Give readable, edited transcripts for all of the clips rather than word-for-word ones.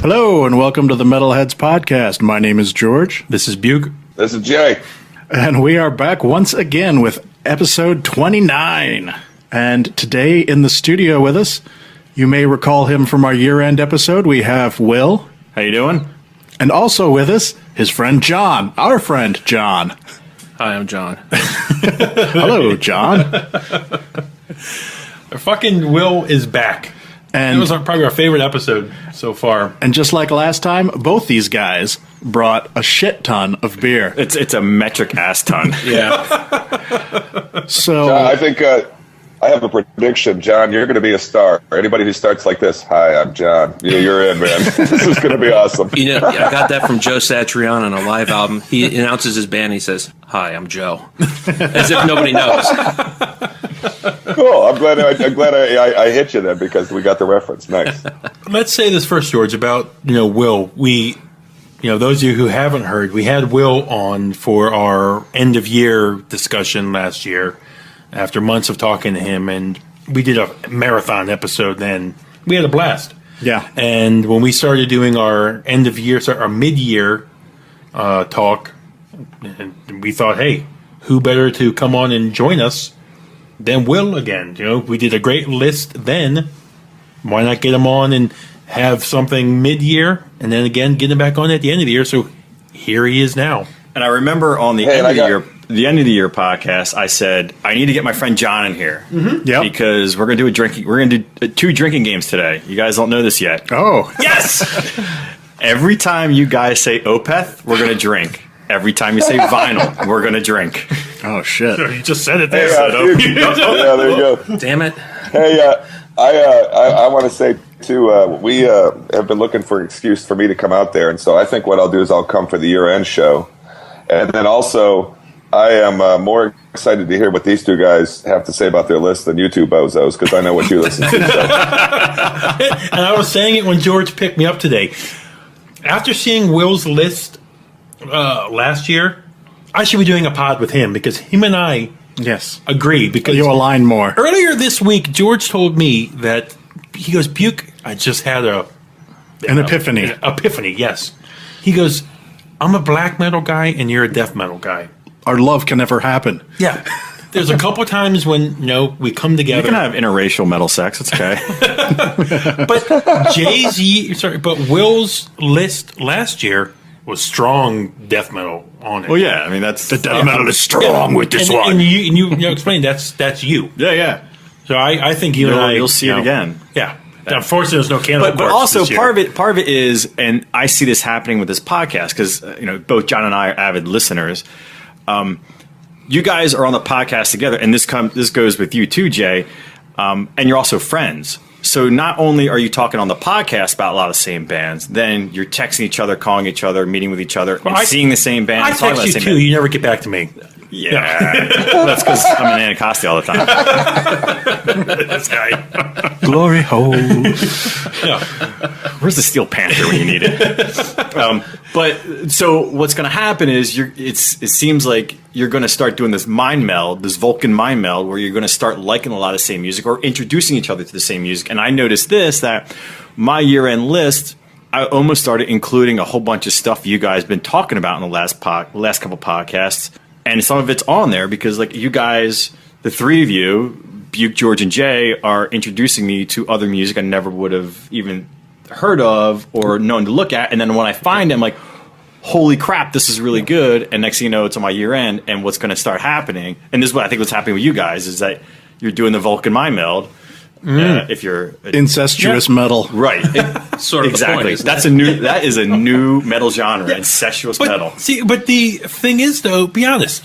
Hello, and welcome to the Metalheads podcast. My name is George. This is Buke. This is Jay. And we are back once again with episode 29. And today in the studio with us, you may recall him from our year-end episode, we have Will. How you doing? And also with us, his friend John. Our friend John. Hi, I'm John. Hello, John. Our fucking Will is back. And it was probably our favorite episode so far. And just like last time, both these guys brought a shit ton of beer. It's a metric ass ton. Yeah. So John, I think I have a prediction. John, you're going to be a star. Anybody who starts like this, hi, I'm John. You're in, man. This is going to be awesome. You know, I got that from Joe Satriani on a live album. He announces his band. He says, "Hi, I'm Joe," as if nobody knows. Cool. I'm glad I hit you then because we got the reference. Nice. Let's say this first, George, about Will. We, those of you who haven't heard, we had Will on for our end of year discussion last year. After months of talking to him, and we did a marathon episode then. We had a blast. Yeah. And when we started doing our end of year, our mid-year talk, we thought, hey, who better to come on and join us than Will again? We did a great list then. Why not get him on and have something mid-year, and then again get him back on at the end of the year? So here he is now. And I remember on the end of the year podcast, I said I need to get my friend John in here because we're gonna do two drinking games today. You guys don't know this yet. Oh, yes! Every time you guys say Opeth, we're gonna drink. Every time you say vinyl, we're gonna drink. Oh shit! You just said it there. Yeah, there you go. Damn it. Hey, I want to say too, we have been looking for an excuse for me to come out there, and so I think what I'll do is I'll come for the year-end show, and then also I am more excited to hear what these two guys have to say about their list than you two bozos, because I know what you listen to. So. And I was saying it when George picked me up today. After seeing Will's list last year, I should be doing a pod with him because him and I agree. Because you align more. Earlier this week, George told me that he goes, Buke, I just had an epiphany. Epiphany, yes. He goes, I'm a black metal guy and you're a death metal guy. Our love can never happen. Yeah. There's a couple times when, we come together. You can have interracial metal sex. It's okay. But Will's list last year was strong death metal on it. Well, yeah. I mean, that's the death metal is strong with this one. And you explain that's you. Yeah. So I think you and I you'll see it again. Yeah. Unfortunately, there's no candle. But also part of it is, and I see this happening with this podcast because both John and I are avid listeners. You guys are on the podcast together, and this goes with you too, Jay. And you're also friends. So not only are you talking on the podcast about a lot of the same bands, then you're texting each other, calling each other, meeting with each other, and seeing the same band. I text you too. You never get back to me. Yeah, that's because I'm in Anacostia all the time. That's right. Glory hole. Yeah. Where's the Steel Panther when you need it? But so what's going to happen is it seems like you're going to start doing this mind meld, this Vulcan mind meld, where you're going to start liking a lot of the same music or introducing each other to the same music. And I noticed that my year-end list, I almost started including a whole bunch of stuff you guys have been talking about in the last couple podcasts. And some of it's on there because, like, you guys, the three of you, Buke, George, and Jay, are introducing me to other music I never would have even heard of or known to look at. And then when I find it, I'm like, holy crap, this is really good. And next thing you know, it's on my year end. And what's going to start happening, and this is what I think what's happening with you guys, is that you're doing the Vulcan mind meld. If you're incestuous metal, right? Sort of exactly. Point, that is a new metal genre, incestuous metal. But the thing is, though, be honest,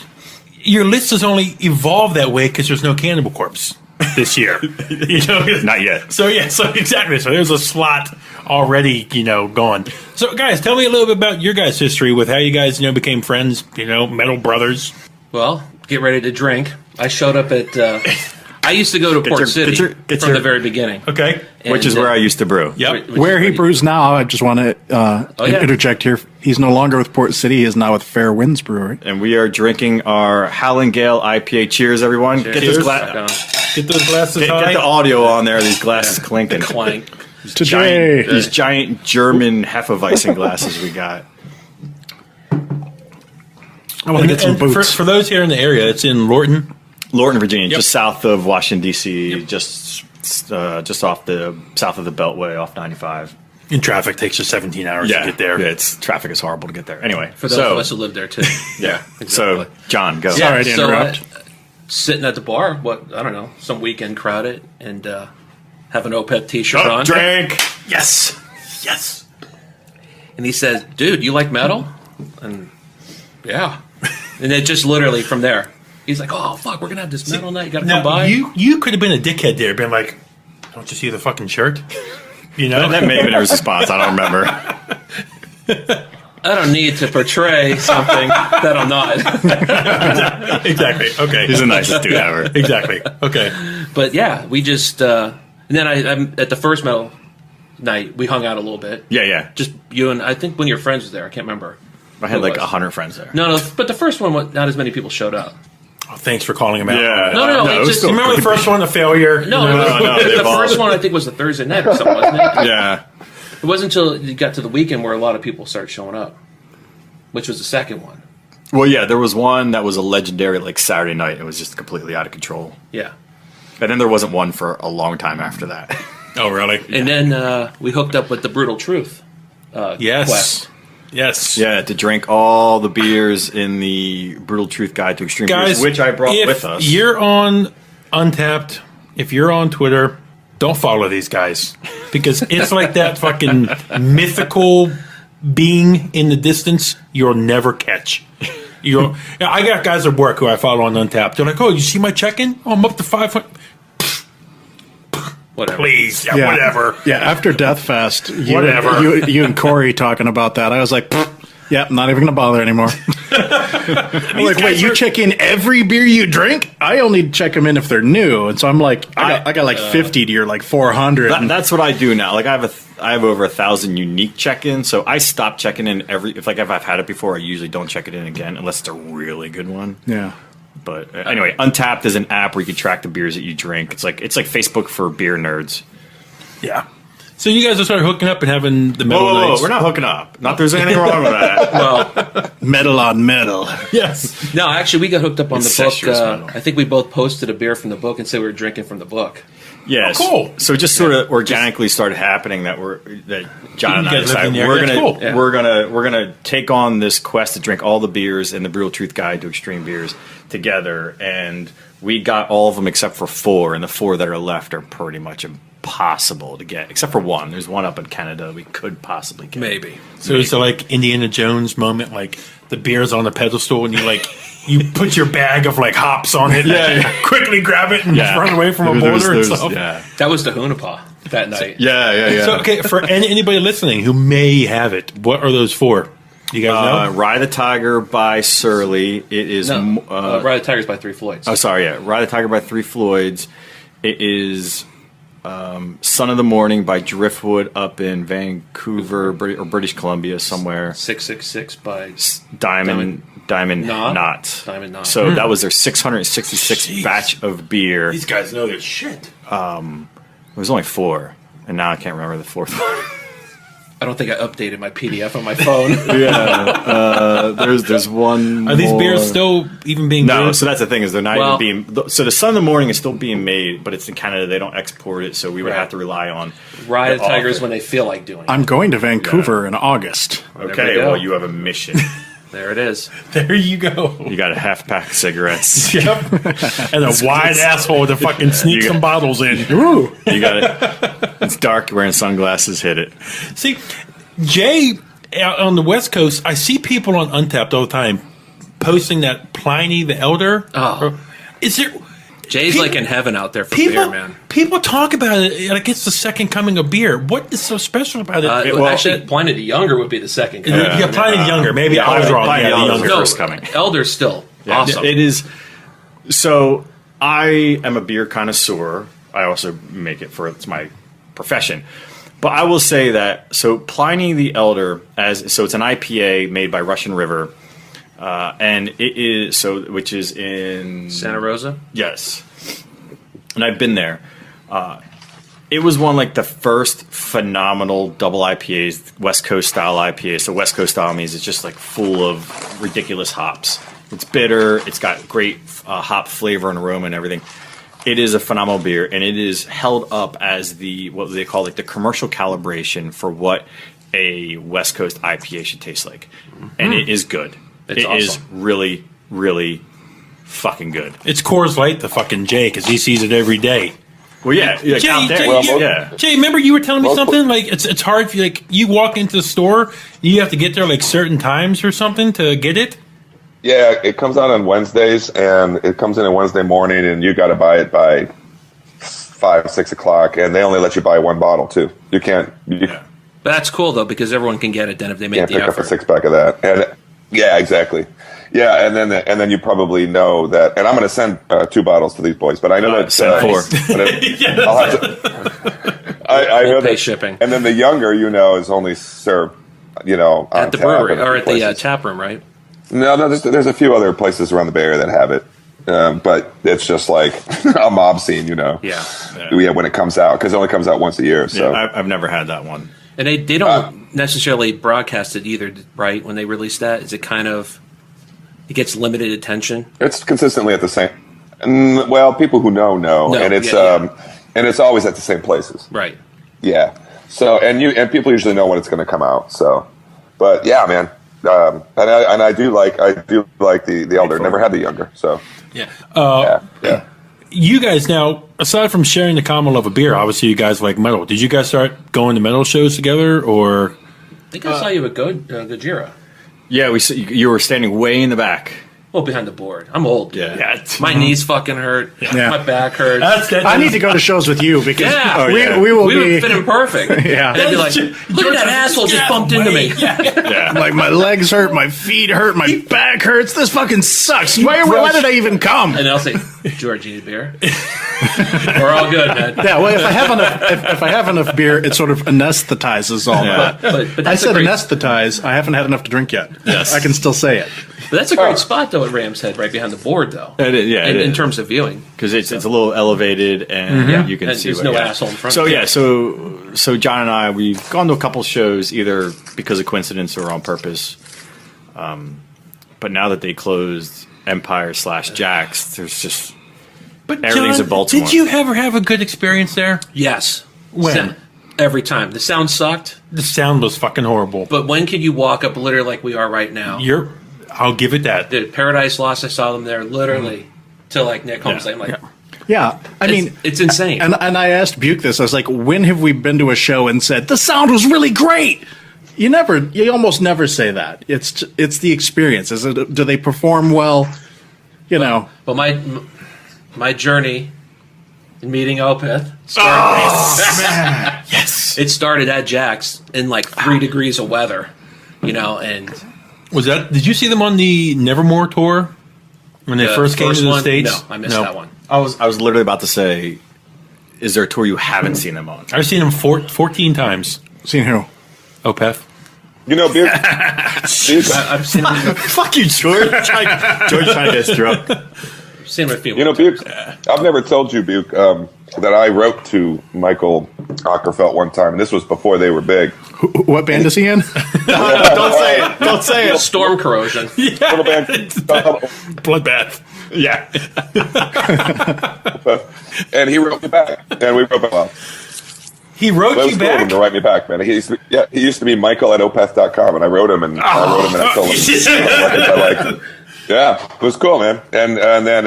your list has only evolved that way because there's no Cannibal Corpse this year. Not yet. So exactly. So there's a slot already, gone. So guys, tell me a little bit about your guys' history with how you guys, became friends. Metal brothers. Well, get ready to drink. I showed up at. I used to go to Port City from the very beginning. Okay. Which is where I used to brew. Yep. Where he brews now, I just want to interject here. He's no longer with Port City. He is now with Fair Winds Brewery. And we are drinking our Howling Gale IPA. Cheers, everyone. Cheers. Get those glasses Get high. the audio on there. These glasses clinking. Clank. Today. These giant German Hefeweizen glasses we got. I want to get some And boots. for those here in the area, it's in Lorton. Lorton, Virginia, Yep. just south of Washington, D.C., Yep. just off the south of the Beltway, off 95. And traffic takes you 17 hours to get there. Yeah, traffic is horrible to get there. Anyway, For those of us who live there too. yeah. Exactly. So, John, go. Sorry to interrupt. Sitting at the bar, I don't know, some weekend crowded, and have an OPEP T-shirt on. Drink. Yes. Yes. And he says, "Dude, you like metal?" And yeah, and it just literally from there, he's like, "Oh fuck, we're gonna have this metal night. You gotta come Now, by." you could have been a dickhead there, been like, "Don't you see the fucking shirt?" You know? That may have been his response. I don't remember. I don't need to portray something that I'm not. Exactly. Okay. He's the nicest dude ever. Exactly. Okay. But yeah, we just and then I'm at the first metal night. We hung out a little bit. Yeah. Just you and I think one of your friends was there. I can't remember. I had Who like was? 100 friends there. No, but the first one, not as many people showed up. Oh, thanks for calling him out. Yeah. No, it it was just- still Remember the pretty first one, the failure? No, they the evolved. first one I think was the Thursday night or something, wasn't it? big. Yeah. It wasn't until you got to the weekend where a lot of people started showing up, which was the second one. Well, yeah, there was one that was a legendary like Saturday night. It was just completely out of control. Yeah. And then there wasn't one for a long time after that. Oh, really? And then we hooked up with the Brutal Truth Yes. quest. Yes. Yeah, to drink all the beers in the Brutal Truth Guide to Extreme Guys, Beers, which I brought if with us. you're on Untapped, if you're on Twitter, don't follow these guys because it's like that fucking mythical being in the distance you'll never catch. I got guys at work who I follow on Untapped. They're like, "Oh, you see my check-in? Oh, I'm up to 500." Whatever. Please, whatever. Yeah, after Death Fest, Whatever. you and Corey talking about that, I was like, yeah, not even going to bother anymore. I'm like, wait, you check in every beer you drink? I only check them in if they're new. And so I'm like, I got like 50 to your like 400. That's what I do now. Like I have over 1,000 unique check-ins, so I stop checking in if I've had it before, I usually don't check it in again unless it's a really good one. Yeah. But anyway, Untapped is an app where you can track the beers that you drink. It's like Facebook for beer nerds. Yeah. So you guys will start hooking up and having the metal Whoa, nights. we're not hooking up. Not there's anything wrong with that. Well, Metal on metal. Yes. no, actually, we got hooked up on the book. Incestuous metal. I think we both posted a beer from the book and said we were drinking from the book. Yes. Oh, cool. So it just sort of organically started happening that John and You I guys live in decided the area. we're That's gonna cool. Yeah. we're gonna take on this quest to drink all the beers in the Brutal Truth Guide to Extreme Beers together, and we got all of them except for 4, and the 4 that are left are pretty much impossible to get, except for one. There's one up in Canada we could possibly get. Maybe. So it's a, like Indiana Jones moment, like the beer's on the pedestal, and you put your bag of like hops on it, Yeah. quickly grab it and run away from a border and stuff. Yeah. That was the Hunapa that night. Yeah. So okay, for anybody listening who may have it, what are those for? You guys know? Ride the Tiger by Surly. It is No, Ride the Tigers by Three Floyds. Oh, sorry, yeah. Ride the Tiger by Three Floyds. It is Son of the Morning by Driftwood up in Vancouver or British Columbia somewhere. 666 by Diamond Knot. Diamond Knot. So that was their 666 Jeez. batch of beer. These guys know their shit. It was only 4, and now I can't remember the 4th one. I don't think I updated my PDF on my phone. There's one. Are these more. beers still even being No, brewed? so that's the thing is they're not Well- even being. So the Son of the Morning is still being made, but it's in Canada. They don't export it, so we would Right. have to rely on Ride the Tigers author. when they feel like doing it. I'm going to Vancouver in August. There Okay, we go. well you have a mission. There it is. There you go. You got a half pack of cigarettes. Yep. And a wide asshole to fucking sneak You some got- bottles in. You got it. It's dark. You're wearing sunglasses. Hit it. See, Jay, out on the West Coast, I see people on Untapped all the time posting that Pliny the Elder. Oh, Is there Jay's People- like in heaven out there for people? beer, man. People talk about it like it's the second coming of beer. What is so special about it? well, Actually, Pliny the Younger would be the second. Yeah, Pliny the Younger. Maybe I was Pliny- wrong. Pliny Yeah, the the Younger. Younger. No, First coming. Elder's still awesome. It is. So I am a beer connoisseur. I also make it for it's my profession. But I will say that Pliny the Elder it's an IPA made by Russian River, and it is which is in Santa Rosa. Yes, and I've been there. It was one like the first phenomenal double IPAs, West Coast style IPA. So West Coast style means it's just like full of ridiculous hops. It's bitter. It's got great hop flavor and aroma and everything. It is a phenomenal beer, and it is held up as what they call like the commercial calibration for what a West Coast IPA should taste like, and it is good. It awesome. is really, really fucking good. It's Coors Light, the fucking Jay, because he sees it every day. Well, yeah, like Jay, out there, Jay, Jay, remember you were telling me something? Like it's hard if you like you walk into the store, you have to get there like certain times or something to get it. Yeah, it comes out on Wednesdays, and it comes in on Wednesday morning, and you got to buy it by 5, 6 o'clock, and they only let you buy one bottle too. You can't. But that's cool though, because everyone can get it then if they make Can't the pick effort. up a 6-pack of that. And yeah, exactly. Yeah, and then you probably know that. And I'm going to send 2 bottles to these boys, but I know that send 4. I'll have to, I know pay that shipping. And then the younger, is only served, on At the tap brewery and or at the places. tap room, right? No, there's a few other places around the Bay Area that have it, but it's just like a mob scene, Yeah. when it comes out, because it only comes out once a year. So I've never had that one. And they don't necessarily broadcast it either, right? When they release that, is it kind of it gets limited attention? it's consistently at the same. Well, people who know, and it's and it's always at the same places. Right. Yeah. So and people usually know when it's going to come out. So, but yeah, man. And I do like the elder. Never had the younger. So Yeah. yeah. You guys now, aside from sharing the common love of beer, obviously you guys like metal. Did you guys start going to metal shows together, or? I think I saw you at Gojira. Yeah, you were standing way in the back. Well, behind the board. I'm old. Dude. Yeah. My knees fucking hurt. Yeah. My back hurts. I need to go to shows with you because Yeah. we will we be. would fit in perfect. Yeah. And I'd be like, look at that asshole just bumped into me. Yeah. Like my legs hurt, my feet hurt, my back hurts. This fucking sucks. Why did I even come? And I'll say, George, you need a beer? We're all good, man. Yeah, well, if I have enough beer, it sort of anesthetizes all that. But I that's said a great, anesthetize. I haven't had enough to drink yet. Yes. I can still say it. but that's a great spot though at Ram's Head, right behind the board, though. It is, yeah, in terms of viewing, because it's a little elevated and you can And see there's what, no asshole in front So of you. yeah, so John and I, we've gone to a couple shows either because of coincidence or on purpose. But now that they closed Empire / Jack's, there's just But everything's John, in Baltimore. did you ever have a good experience there? Yes. When? Every time. The sound sucked, The sound was fucking horrible. but when could you walk up literally like we are right now? I'll give it that. Dude, Paradise Lost, I saw them there literally till like Nick Holmes. Yeah. I'm like, Yeah, I mean, it's insane. and I asked Buke this. I was like, when have we been to a show and said the sound was really great? You almost never say that. It's the experience. Do they perform well? But my journey in meeting Opeth started. Yes. It started at Jack's in like 3 degrees of weather, and Did you see them on the Nevermore tour when they the first came to the one, States? No, I missed that one. I was literally about to say, is there a tour you haven't seen them on? I've seen them 14 times. Seen who? Opeth. Buke. I've seen him, Fuck you, George. George trying to get drunk. seen him a few. Buke. I've never told you, Buke, that I wrote to Michael Ockerfeld one time, and this was before they were big. What band is he in? Don't say it. Don't say it. Storm Corrosion. Little band. Bloodbath. Yeah. And he wrote me back, and we wrote back. He wrote It was you cool of him back? to write me back, man. He used to be Michael@opeth.com, and I wrote him, and I told him I liked him. Yeah, it was cool, man. And then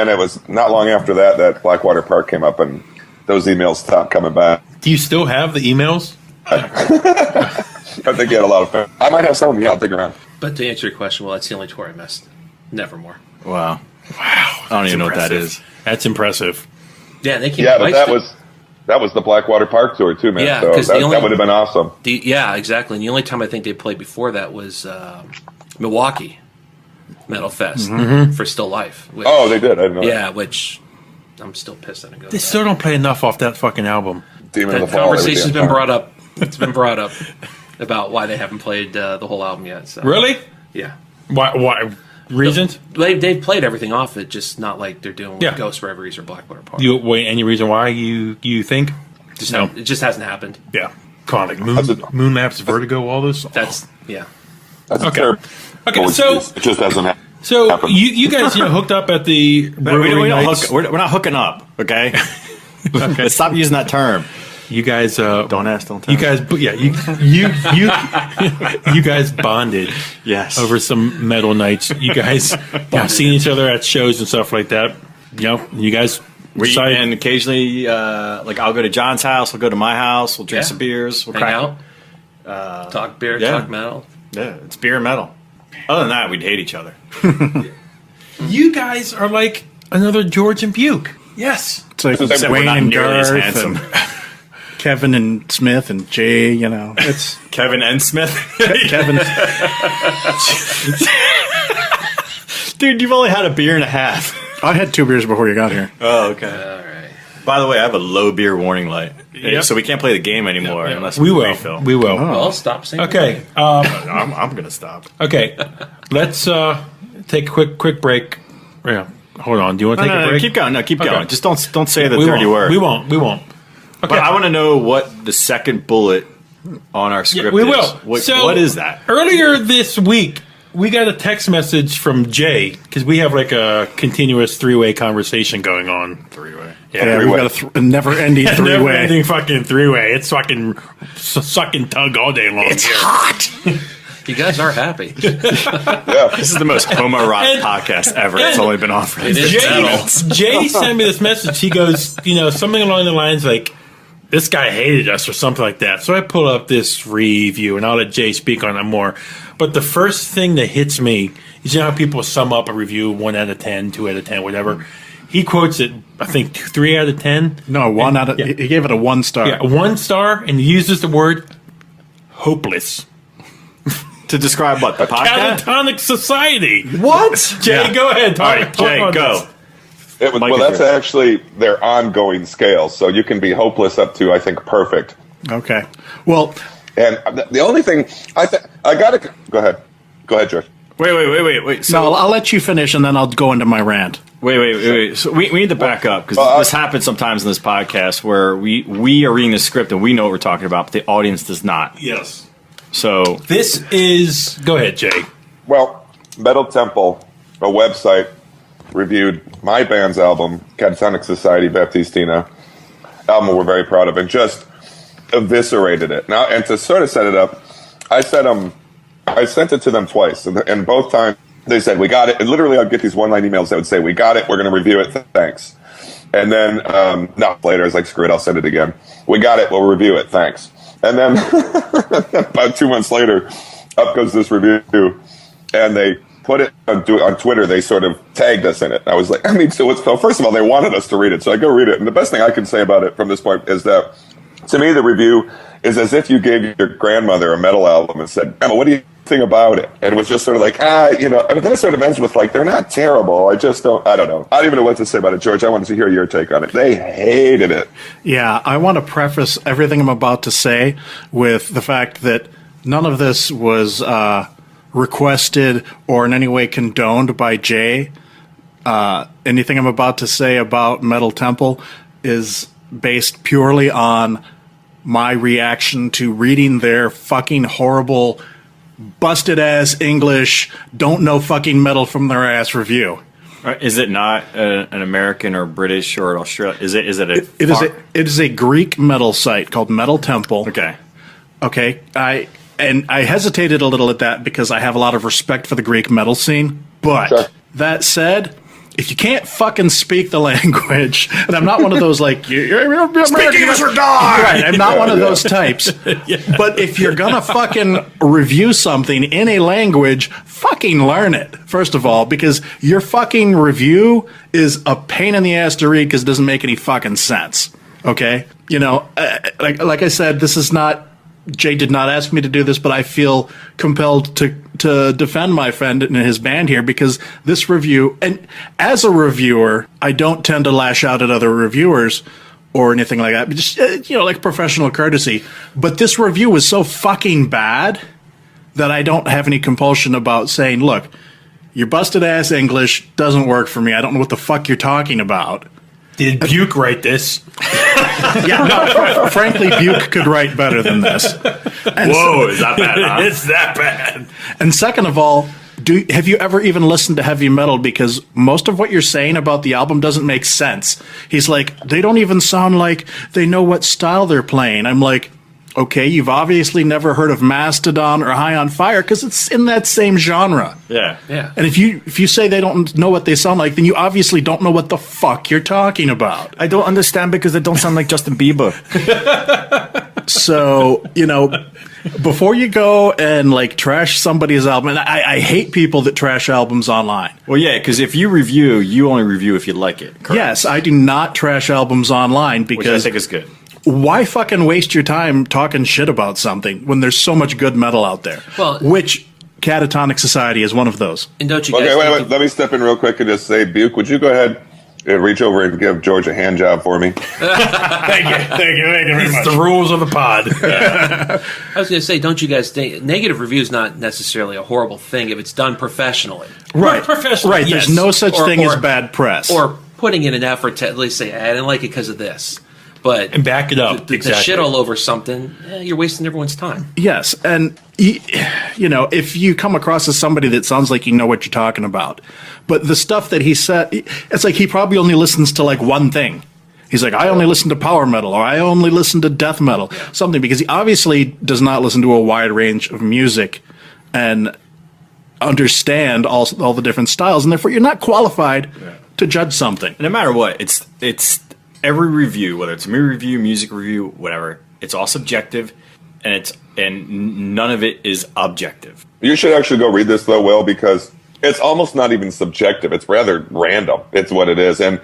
it was not long after that Blackwater Park came up, and those emails stopped coming back. Do you still have the emails? I think he had a lot of fun. I might have some. Yeah, I'll dig around. But to answer your question, well, that's the only tour I missed. Nevermore. Wow. I don't even know what that is. That's impressive. Yeah, they came. Yeah, but twice that was the Blackwater Park tour too, man. Yeah, so 'cause that the only- would have been awesome. yeah, exactly. And the only time I think they played before that was Milwaukee Metal Fest for Still Life. Which, Oh, they did. I didn't know. yeah, which I'm still pissed I didn't go. They to still don't play enough off that fucking album. Demon that. of the Fall. Conversation's every been damn brought up. It's been brought up about why they haven't played the whole album yet. So. Really? Yeah. Why? Reasons? They've played everything off it, just not like they're doing with Yeah. Ghost Reveries or Blackwater Park. Any reason why you think? It just hasn't happened. Yeah. Conic. Moon Maps, Vertigo, all those. That's That's Okay. terrible. Okay, so it just doesn't happen. so you guys hooked up at the brewery nights. We're not hooking up, okay? Okay. Stop using that term. You guys Don't ask, don't tell. You guys, you guys bonded. Yes. Over some metal nights. You guys seeing each other at shows and stuff like that. You guys. And occasionally, like I'll go to John's house, we'll go to my house, we'll drink some beers, we'll hang crack out, talk beer, yeah. talk metal. Yeah, it's beer and metal. Other than that, we'd hate each other. You guys are like another George and Buke. Yes. It's like Except we're Wayne not and nearly as Garth handsome. and Kevin and Smith and Jay, it's Kevin and Smith. Kevin. Dude, you've only had a beer and a half. I had 2 beers before you got here. Oh, okay. All right. By the way, I have a low beer warning light. Yep. So we can't play the game anymore unless We will. refill. We will. Well, stop saying. Okay. I'm going to stop. Okay. Let's take a quick break. Yeah. Hold on. Do you want to take a break? Keep going. No, keep Okay. going. Just don't say the We dirty won't. word. We won't. Okay. But I want to know what the second bullet on our script we is. will. What is that? Earlier this week, we got a text message from Jay because we have like a continuous 3-way conversation going on. 3-way. Yeah, we've got a never-ending 3-way. Never-ending fucking 3-way. It's fucking sucking tug all day long. It's hot. You guys are happy. Yeah. This is the most homoerotic And- podcast ever. It's only been on for It is metal. Jay sent me this message. He goes, something along the lines like, this guy hated us or something like that. So I pull up this review, and I'll let Jay speak on it more. But the first thing that hits me is how people sum up a review 1 out of 10, 2 out of 10, whatever. He quotes it, I think, 3 out of 10. No, 1 out of. Yeah. He gave it a 1 star. Yeah, 1 star, and he uses the word hopeless. To describe what? The podcast? Catatonic society. What? Jay, Yeah. go ahead. All right, Jay, on go. this. Mike Well, is that's here. actually their ongoing scale. So you can be hopeless up to, I think, perfect. Okay. Well, And the only thing I got to go ahead. Go ahead, George. Wait. So, no, I'll let you finish, and then I'll go into my rant. wait. So we need to back up because this happens sometimes in this podcast where we are reading the script and we know what we're talking about, but the audience does not. Yes. So This is. Go ahead, Jay. Well, Metal Temple, a website, reviewed my band's album, Catatonic Society Baptistina, album we're very proud of, and just eviscerated it. Now, and to sort of set it up, I sent it to them twice, and both times they said, we got it. And literally, I'd get these one-line emails that would say, we got it, we're going to review it, thanks. And then, not later, I was like, screw it, I'll send it again. We got it, we'll review it, thanks. And then, about 2 months later, up goes this review, and they put it on Twitter. They sort of tagged us in it. I was like, so first of all, they wanted us to read it, so I go read it. And the best thing I can say about it from this point is that, to me, the review is as if you gave your grandmother a metal album and said, Emma, what do you think about it? And it was just sort of like, and then it sort of ends with like, they're not terrible. I don't know. I don't even know what to say about it, George. I wanted to hear your take on it. They hated it. Yeah, I want to preface everything I'm about to say with the fact that none of this was requested or in any way condoned by Jay. Anything I'm about to say about Metal Temple is based purely on my reaction to reading their fucking horrible, busted ass English, don't know fucking metal from their ass review. is it not an American or British or an Australian? Is it It is a Greek metal site called Metal Temple. Okay. I hesitated a little at that because I have a lot of respect for the Greek metal scene. But Sure. that said, if you can't fucking speak the language, and I'm not one of those like you're American, English or die! Right, I'm not one of those types. But if you're gonna fucking review something in a language, fucking learn it first of all, because your fucking review is a pain in the ass to read because it doesn't make any fucking sense. Okay, like I said, this is not. Jay did not ask me to do this, but I feel compelled to defend my friend and his band here because this review, and as a reviewer, I don't tend to lash out at other reviewers or anything like that, but just, like professional courtesy. But this review was so fucking bad that I don't have any compulsion about saying, look, your busted ass English doesn't work for me. I don't know what the fuck you're talking about. Did Buke write this? Yeah, frankly, Buke could write better than this. And Whoa, is that bad? Huh? It's that bad. And second of all, have you ever even listened to heavy metal? Because most of what you're saying about the album doesn't make sense. He's like, they don't even sound like they know what style they're playing. I'm like, okay, you've obviously never heard of Mastodon or High on Fire because it's in that same genre. Yeah. Yeah. And if you say they don't know what they sound like, then you obviously don't know what the fuck you're talking about. I don't understand because they don't sound like Justin Bieber. So, before you go and like trash somebody's album, and I hate people that trash albums online. Well, yeah, because if you review, you only review if you like it. Correct? Yes, I do not trash albums online Which I because think is good. why fucking waste your time talking shit about something when there's so much good metal out there? Well- which Catatonic Society is one of those. And don't you guys Okay, think wait. Let me step in real quick and just say, Buke, would you go ahead and reach over and give George a hand job for me? Thank you very It's the rules of the pod. I was going to say, don't you guys think negative review is not necessarily a horrible thing if it's done professionally, Right, Professional, right. yes. There's no such Or- thing or- as bad press. or putting in an effort to at least say, I didn't like it because of this. But And back it up. the shit all over something, you're wasting everyone's time. Yes, and if you come across as somebody that sounds like you know what you're talking about, but the stuff that he said, it's like he probably only listens to like one thing. He's like, I only listen to power metal, or I only listen to death metal, something, because he obviously does not listen to a wide range of music and understand all the different styles, and therefore you're not qualified to judge something. No matter what, it's every review, whether it's a movie review, music review, whatever, it's all subjective, and none of it is objective. You should actually go read this, though, Will, because it's almost not even subjective. It's rather random. It's what it is. And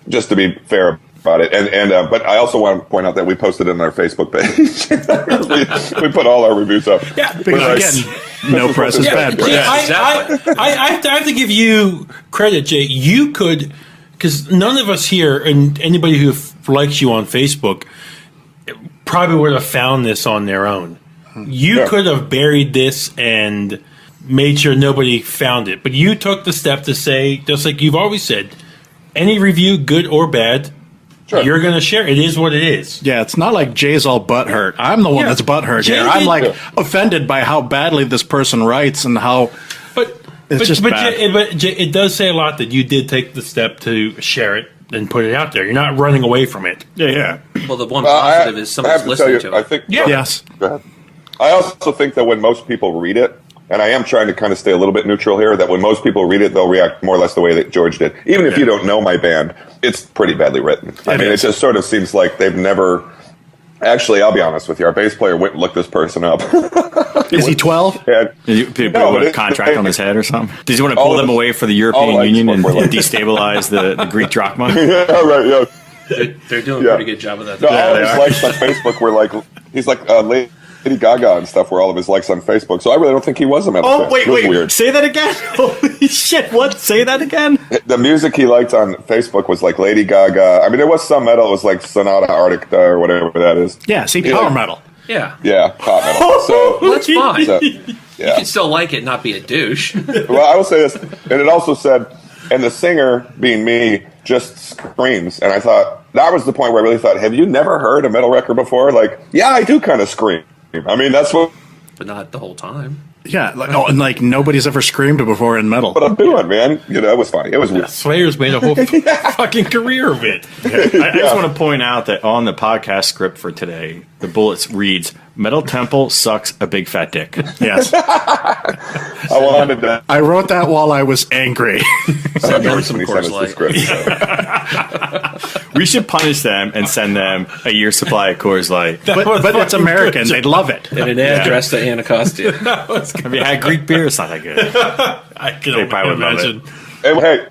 just to be fair about it, but I also want to point out that we posted it on our Facebook page. we put all our reviews up. Yeah, Because again, no press is bad press. Yeah, exactly. I have to give you credit, Jay. You could, because none of us here and anybody who likes you on Facebook probably would have found this on their own. You could have buried this and made sure nobody found it, but you took the step to say, just like you've always said, any review, good or bad, you're going to share. It is what it is. Yeah, it's not like Jay's all butthurt. I'm the one Yeah. that's butthurt Jay here. I'm did- like offended by how badly this person writes and how But It's just bad. Jay, it does say a lot that you did take the step to share it and put it out there. You're not running away from it. yeah. Well, the one I positive is have someone's to tell listening you, to it. I think. Yes. Go ahead. I also think that when most people read it, and I am trying to kind of stay a little bit neutral here, that when most people read it, they'll react more or less the way that George did. Even if you don't know my band, it's pretty badly written. I mean, it just sort of seems like they've never. Actually, I'll be honest with you. Our bass player went and looked this person up. Is he 12? And, Did you put No, a it- contract on his head or something? Did you want to all pull of them us- away for the all European of us Union and were like- destabilize the Greek drachma? yeah, right. Yeah. They're doing a Yeah. pretty good job of that. No, all they of his are. likes on Facebook were like he's like Lady Gaga and stuff. Were all of his likes on Facebook. So I really don't think he was a metal fan. Oh, wait, It was weird. Say that again? Holy shit, what? Say that again? The music he liked on Facebook was like Lady Gaga. I mean, there was some metal. It was like Sonata Arctica or whatever that is. Yeah, see, Yeah. power metal. Yeah. Yeah, pop metal. So, Well, that's fine. so You yeah. can still like it, and not be a douche. Well, I will say this, and it also said, and the singer, being me, just screams. And I thought that was the point where I really thought, have you never heard a metal record before? Like, yeah, I do kind of scream. I mean, that's what But not the whole time. Yeah, and like nobody's ever screamed before in metal. I'm doing, man. You know, it was funny. It was weird. Slayer's made a whole fucking career of it. I just want to point out that on the podcast script for today, the bullets reads, Metal Temple sucks a big fat dick. Yes. I wanted to. I wrote that while I was angry. Send them George some when he sent us Coors the Light. script, so. We should punish them and send them a year's supply of Coors Light. but it's American. They'd love it. And an address to Anacostia. Have you had Greek beer? It's not that good. I can They probably would love imagine. Hey,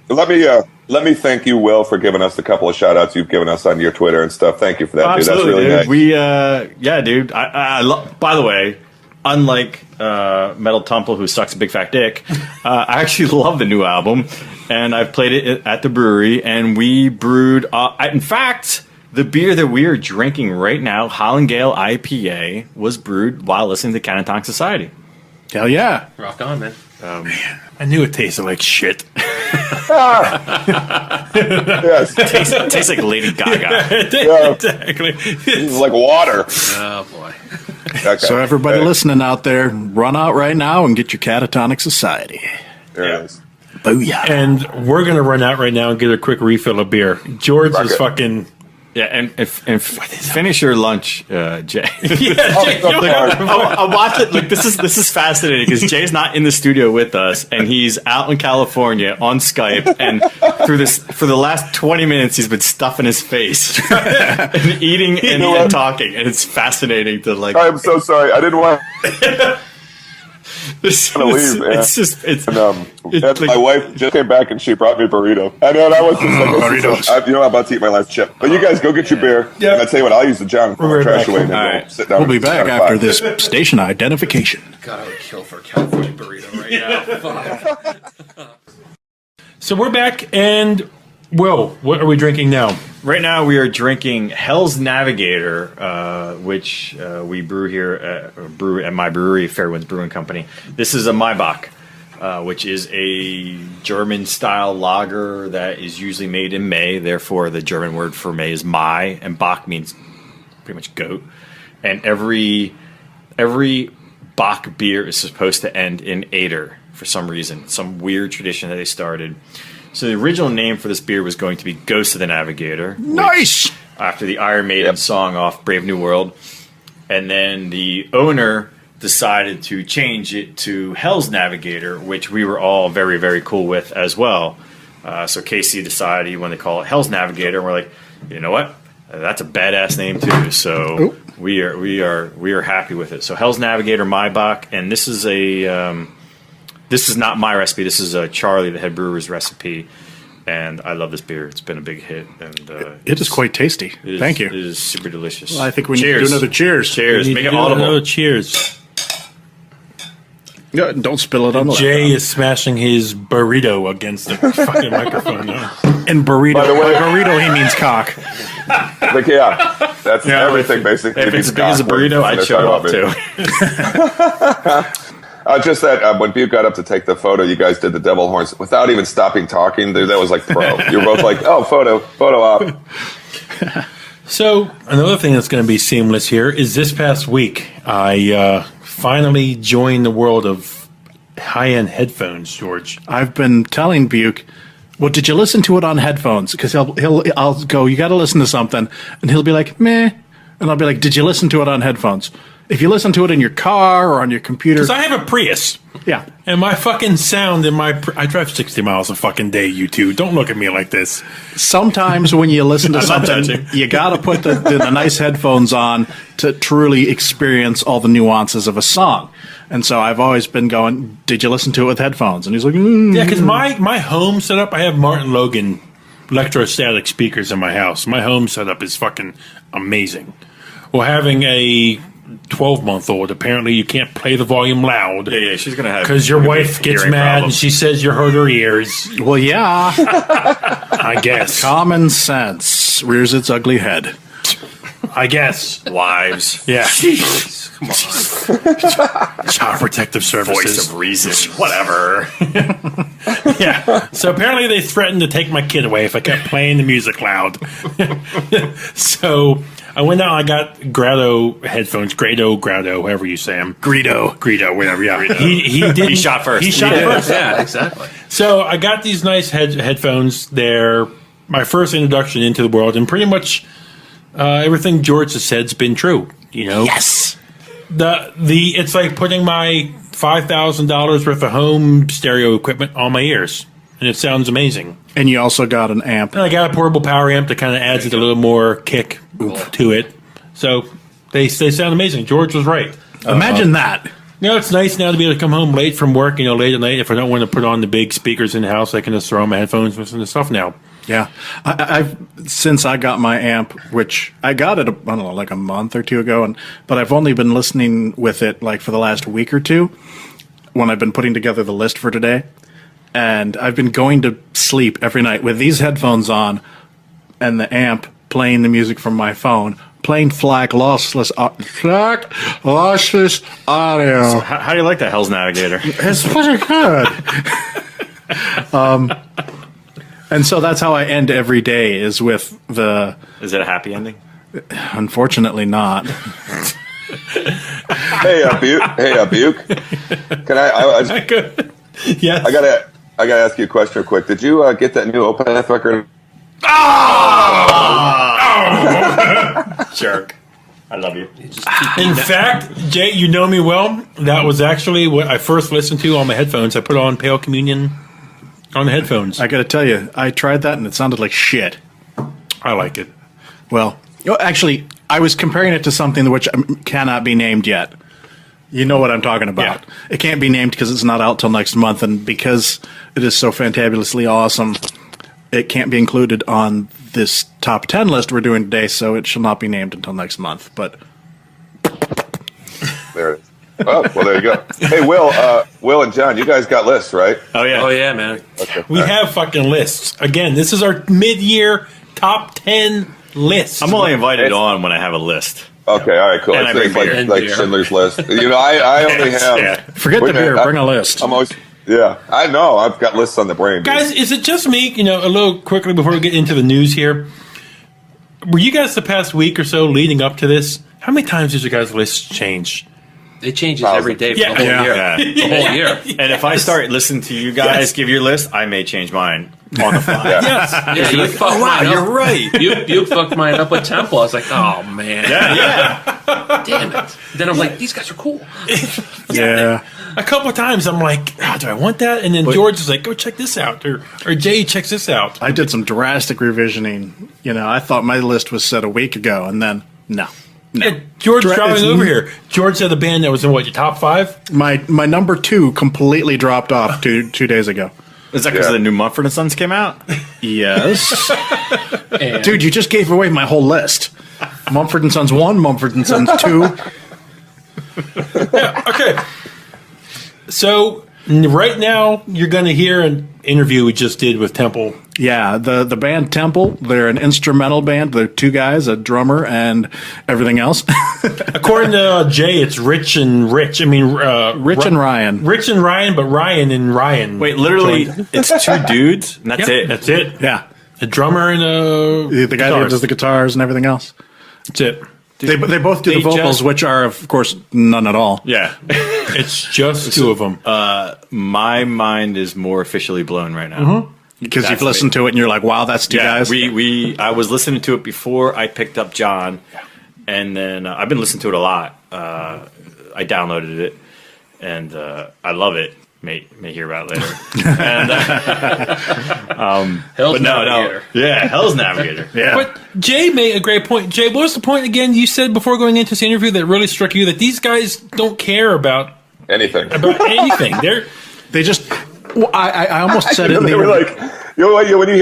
let me thank you, Will, for giving us a couple of shout outs you've given us on your Twitter and stuff. Thank you for that, dude. That's really dude. nice. We, yeah, dude. By the way, unlike Metal Temple, who sucks a big fat dick, I actually love the new album, and I've played it at the brewery, and we brewed. In fact, the beer that we are drinking right now, Holland Gale IPA, was brewed while listening to Catatonic Society. Hell yeah. Rock on, man. I knew it tasted like shit. Yes. Tastes like Lady Gaga. Yeah. Exactly. It's like water. Oh boy. Okay. So everybody listening out there, run out right now and get your Catatonic Society. There it is. Booyah. And we're going to run out right now and get a quick refill of beer. George Rock is it. fucking... Yeah, and finish your lunch, Jay. Oh, so hard. I'll watch it. Look, this is fascinating because Jay's not in the studio with us, and he's out in California on Skype. And for the last 20 minutes, he's been stuffing his face and eating and talking, and it's fascinating to like. I'm so sorry. I didn't want It's leave, man. it's and like- my wife just came back and she brought me a burrito. I know, and I was just like, Burritos. you know, I'm about to eat my last chip. But you guys go get your beer. Yeah. And I tell you what, I'll use the John We're right trash back. away and then All we'll right. sit down. We'll be back at after 5. this station identification. God, I would kill for a California burrito right now. Fuck. So we're back, and Will, what are we drinking now? Right now, we are drinking Hell's Navigator, which we brew here at my brewery, Fairwinds Brewing Company. This is a Maibach, which is a German-style lager that is usually made in May. Therefore, the German word for May is Mai, and Bach means pretty much goat. And every Bach beer is supposed to end in Ader for some reason, some weird tradition that they started. So the original name for this beer was going to be Ghost of the Navigator. Nice. After the Iron Maiden song off Brave New World. And then the owner decided to change it to Hell's Navigator, which we were all very, very cool with as well. So Casey decided he wanted to call it Hell's Navigator. And we're like, you know what? That's a badass name too. So we are happy with it. So Hell's Navigator Maibach, and this is this is not my recipe. This is Charlie, the head brewer's recipe, and I love this beer. It's been a big hit, and It is quite tasty. Thank you. It is super delicious. I think we need to do another cheers. Cheers. We Make need it to do audible. another cheers. Yeah, don't spill it on the Jay laptop. is smashing his burrito against the fucking microphone now. And burrito. By the way- By burrito, he means cock. Like, yeah, that's everything basically. If it's as big as a burrito, I'd show up too. Just that when Butte got up to take the photo, you guys did the devil horns without even stopping talking. Dude, that was like pro. You were both like, "Oh, photo op." So another thing that's going to be seamless here is this past week I finally joined the world of high-end headphones, George. I've been telling Buke, well, did you listen to it on headphones? Because I'll go, you got to listen to something. And he'll be like, meh. And I'll be like, did you listen to it on headphones? If you listen to it in your car or on your computer. Because I have a Prius. Yeah. And my fucking sound in my... I drive 60 miles a fucking day, you two. Don't look at me like this. Sometimes when you listen to I'm not something, judging. you got to put the nice headphones on to truly experience all the nuances of a song. And so I've always been going, did you listen to it with headphones? And he's like, Yeah, because my home setup, I have Martin Logan electrostatic speakers in my house. My home setup is fucking amazing. Well, having a 12-month-old, apparently you can't play the volume loud. Yeah, she's gonna have Because your wife gets hearing mad problems. and she says you hurt her ears. well, yeah, I guess. common sense rears its ugly head. I guess. Wives, Yeah. Come on. Child Protective Services. voice of reason, whatever. Yeah. So apparently they threatened to take my kid away if I kept playing the music loud. So I went out and I got Grado headphones, Grado, however you say them. Greedo, whatever, yeah. He did. He shot first. He shot Yeah, first. yeah, exactly. So I got these nice headphones. They're my first introduction into the world, and pretty much everything George has said's been true. You know, Yes. it's like putting my $5,000 worth of home stereo equipment on my ears, and it sounds amazing. And you also got an amp. And I got a portable power amp that kind of adds it a little more kick to it. So they sound amazing. George was right. Imagine that. You know, it's nice now to be able to come home late from work, late at night. If I don't want to put on the big speakers in the house, I can just throw on my headphones and listen to stuff now. Yeah, I've since I got my amp, which I got it, I don't know, like a month or two ago, but I've only been listening with it like for the last week or two when I've been putting together the list for today, and I've been going to sleep every night with these headphones on and the amp playing the music from my phone, playing lossless audio. How do you like that Hell's Navigator? It's pretty good. And so that's how I end every day is with the. Is it a happy ending? Unfortunately, not. Hey, Buke. Can I Yes. I gotta ask you a question real quick. Did you get that new Opeth record? Jerk. I love you. In fact, Jay, you know me well. That was actually what I first listened to on my headphones. I put on Pale Communion on the headphones. I got to tell you, I tried that and it sounded like shit. I like it. Well, actually, I was comparing it to something which cannot be named yet. You know what I'm talking about. Yeah. It can't be named because it's not out till next month, and because it is so fantabulously awesome, it can't be included on this top 10 list we're doing today, so it shall not be named until next month. But There it is. Oh, well, there you go. Hey, Will and John, you guys got lists, right? Oh yeah. Oh yeah, man. Okay. We have fucking lists. Again, this is our mid-year top 10 list. I'm only invited on when I have a list. Okay, all right, cool. And I bring beer. It's like Schindler's List. You know, I only have. Yeah. forget the beer, bring a list. I'm always. Yeah, I know. I've got lists on the brain. dude. Guys, is it just me, a little quickly before we get into the news here? Were you guys the past week or so leading up to this? How many times did your guys' lists change? It changes every day for the whole year. Yeah. The whole year. And if I start listening to you guys give your list, I may change mine on the fly. Yes. Yeah, you fucked mine up. You're right. You fucked mine up with Temple. I was like, oh man, Yeah. damn it. Then I was like, these guys are cool. Yeah. A couple of times I'm like, do I want that? And then George is like, go check this out. Or Jay checks this out. I did some drastic revisioning. I thought my list was set a week ago, and then, no. Yeah, George driving over here. George had a band that was in your top 5? My number 2 completely dropped off 2 days ago. Is that because the new Mumford & Sons came out? Yes. And Dude, you just gave away my whole list. Mumford & Sons 1, Mumford & Sons 2. Okay. So right now you're going to hear an interview we just did with Temple. Yeah, the band Temple, they're an instrumental band. They're 2 guys, a drummer, and everything else. According to Jay, it's Rich and Rich. I mean, Rich and Ryan. Rich and Ryan, but Ryan and Ryan. Wait, literally, it's 2 dudes, and that's it. That's it. Yeah. A drummer and a The guy that does the guitars and everything else. That's it. They both do the vocals, just- which are, of course, none at all. Yeah. It's just 2 of them. My mind is more officially blown right now. Because you've That's listened to it and you're like, wow, that's 2 guys. I was listening to it before I picked up John, and then I've been listening to it a lot. I downloaded it, and I love it. May hear about it later. And, Hell's but no, Navigator. yeah, Hell's Navigator. Yeah. But Jay made a great point. Jay, what was the point again you said before going into this interview that really struck you, that these guys don't care about Anything. anything? They just... Well, I almost said it in They the were interview. like, when you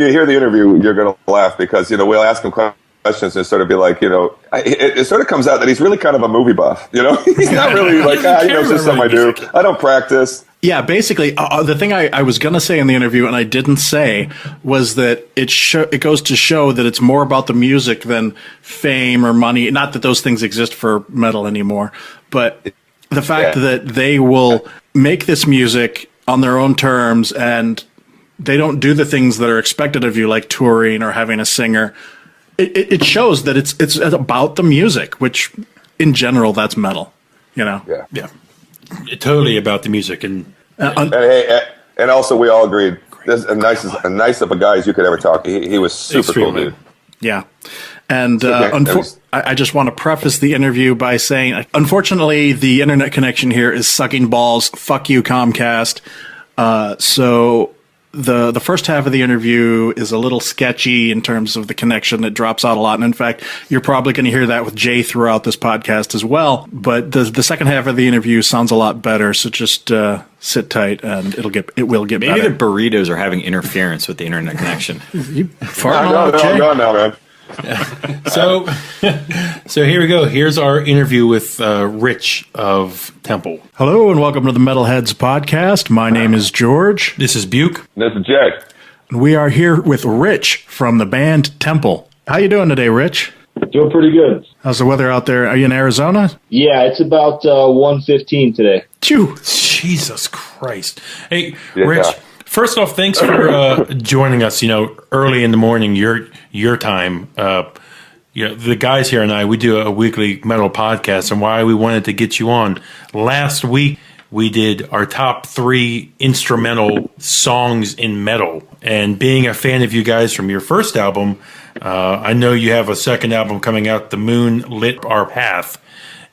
hear the interview, you're going to laugh because we'll ask him questions and sort of be like, it sort of comes out that he's really kind of a movie buff. He's not really like, it's just something I do. I don't practice. Yeah, basically, the thing I was going to say in the interview and I didn't say was that it goes to show that it's more about the music than fame or money. Not that those things exist for metal anymore, but the fact that they will make this music on their own terms and they don't do the things that are expected of you, like touring or having a singer. It shows that it's about the music, which in general, that's metal, Yeah. Yeah. Totally about the music. And And also, we all agreed, this is as nice of a guy as you could ever talk. He was super cool, Extremely. dude. Yeah. And Okay. I just want to preface the interview by saying, unfortunately, the internet connection here is sucking balls. Fuck you, Comcast. So the first half of the interview is a little sketchy in terms of the connection. It drops out a lot. And in fact, you're probably going to hear that with Jay throughout this podcast as well. But the second half of the interview sounds a lot better. So just sit tight and it will get Maybe better. the burritos are having interference with the internet connection. Farting a No, lot, they're all Jay? gone now, man. so here we go. Here's our interview with Rich of Temple. Hello and welcome to the Metalheads podcast. My name is George. This is Buke. This is Jay. We are here with Rich from the band Temple. How you doing today, Rich? Doing pretty good. How's the weather out there? Are you in Arizona? Yeah, it's about 1:15 today. Phew. Jesus Christ. Hey, Yeah. Rich, first off, thanks for joining us. Early in the morning, your time. The guys here and I, we do a weekly metal podcast, and why we wanted to get you on. Last week, we did our top 3 instrumental songs in metal. And being a fan of you guys from your first album, I know you have a second album coming out, The Moon Lit Our Path.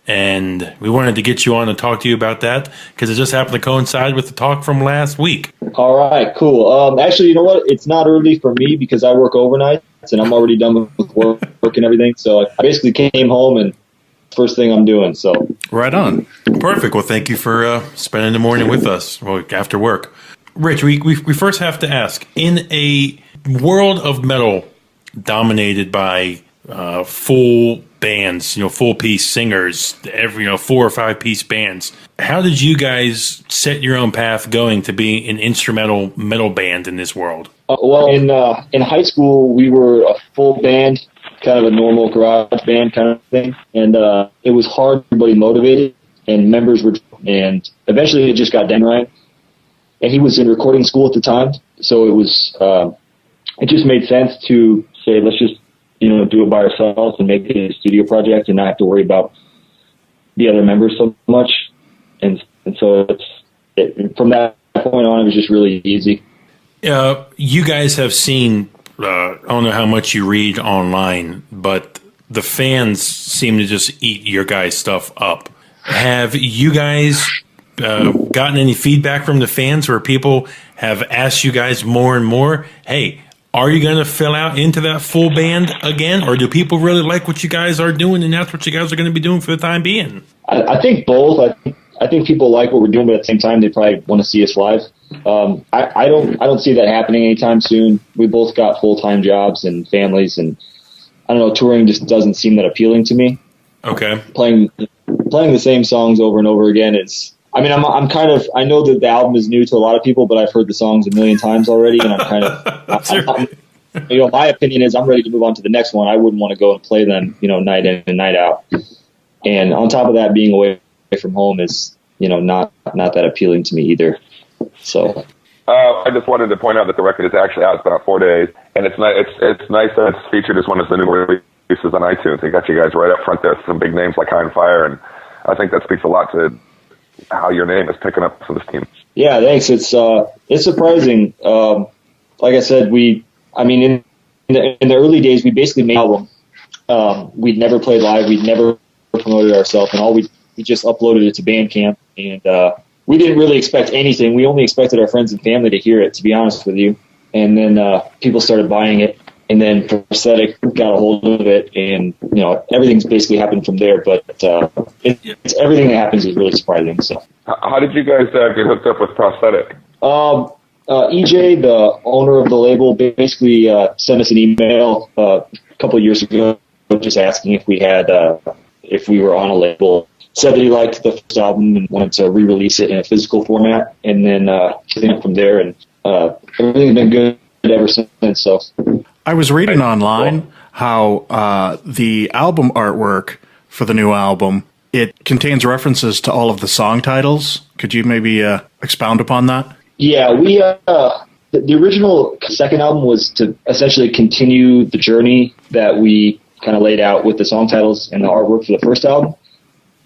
And we wanted to get you on and talk to you about that because it just happened to coincide with the talk from last week. All right, cool. Actually, you know what? It's not early for me because I work overnight and I'm already done with work and everything. So I basically came home and first thing I'm doing. So right on. Perfect. Well, thank you for spending the morning with us after work. Rich, we first have to ask, in a world of metal dominated by full bands, full piece singers, every 4 or 5 piece bands, how did you guys set your own path going to be an instrumental metal band in this world? Well, in high school, we were a full band, kind of a normal garage band kind of thing, and it was hard. Everybody motivated, and members were, and eventually it just got Dan Ryan, and he was in recording school at the time, so it was it just made sense to say, let's just do it by ourselves and make it a studio project and not have to worry about the other members so much. And so from that point on, it was just really easy. You guys have seen, I don't know how much you read online, but the fans seem to just eat your guys' stuff up. Have you guys gotten any feedback from the fans where people have asked you guys more and more, hey, are you going to fill out into that full band again, or do people really like what you guys are doing, and that's what you guys are going to be doing for the time being? I think both. I think people like what we're doing, but at the same time, they probably want to see us live. I don't see that happening anytime soon. We both got full-time jobs and families, and I don't know, touring just doesn't seem that appealing to me. Okay, playing the same songs over and over again is. I mean, I'm kind of. I know that the album is new to a lot of people, but I've heard the songs a million times already, and I'm kind of. My opinion is I'm ready to move on to the next one. I wouldn't want to go and play them, night in and night out. And on top of that, being away from home is, not that appealing to me either. So. I just wanted to point out that the record is actually out. It's been out 4 days, and it's nice. It's nice that it's featured as one of the new releases on iTunes. They got you guys right up front there. Some big names like High on Fire, and I think that speaks a lot to how your name is picking up for this team. Yeah, thanks. It's surprising. Like I said, in the early days, we basically made an album. We'd never played live. We'd never promoted ourselves, and we just uploaded it to Bandcamp, and we didn't really expect anything. We only expected our friends and family to hear it, to be honest with you. And then people started buying it, and then Prosthetic got a hold of it, and everything's basically happened from there. But it's everything that happens is really surprising. So, how did you guys get hooked up with Prosthetic? EJ, the owner of the label, basically sent us an email a couple of years ago, just asking if we were on a label. Said that he liked the first album and wanted to re-release it in a physical format, and then from there, and everything's been good ever since. So, I was reading online how the album artwork for the new album, it contains references to all of the song titles. Could you maybe expound upon that? Yeah, we the original second album was to essentially continue the journey that we kind of laid out with the song titles and the artwork for the first album.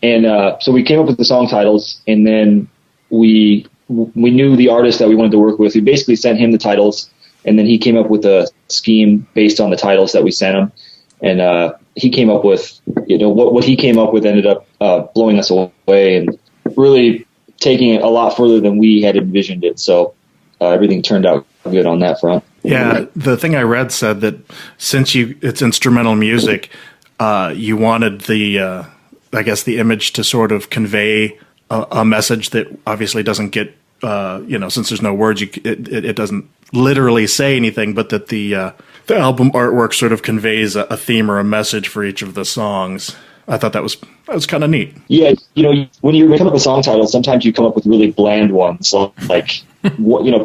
And so we came up with the song titles, and then we knew the artist that we wanted to work with. We basically sent him the titles, and then he came up with a scheme based on the titles that we sent him. And he came up with, what he came up with ended up blowing us away and really taking it a lot further than we had envisioned it. So everything turned out good on that front. Yeah, the thing I read said that since it's instrumental music, you wanted the image to sort of convey a message that obviously doesn't get, since there's no words, it doesn't literally say anything, but that the album artwork sort of conveys a theme or a message for each of the songs. I thought that was kind of neat. Yeah, when you come up with song titles, sometimes you come up with really bland ones, like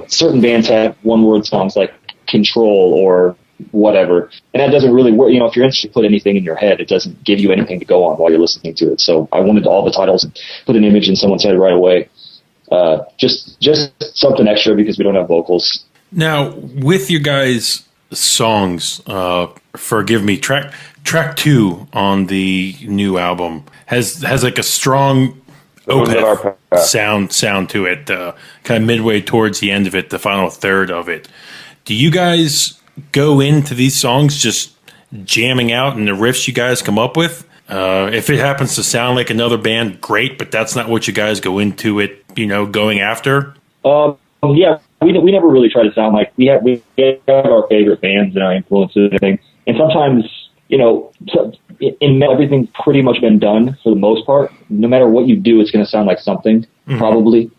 certain bands have one-word songs like Control or whatever, and that doesn't really work. If you're interested to put anything in your head, it doesn't give you anything to go on while you're listening to it. So I wanted all the titles and put an image in someone's head right away. just something extra because we don't have vocals. Now, with your guys' songs, forgive me, track 2 on the new album has like a strong Opeth sound to it, kind of midway towards the end of it, the final third of it. Do you guys go into these songs just jamming out and the riffs you guys come up with? If it happens to sound like another band, great, but that's not what you guys go into it, going after? Yeah, we never really try to sound like we have our favorite bands and our influences and everything. And sometimes, in everything's pretty much been done for the most part. No matter what you do, it's going to sound like something, probably.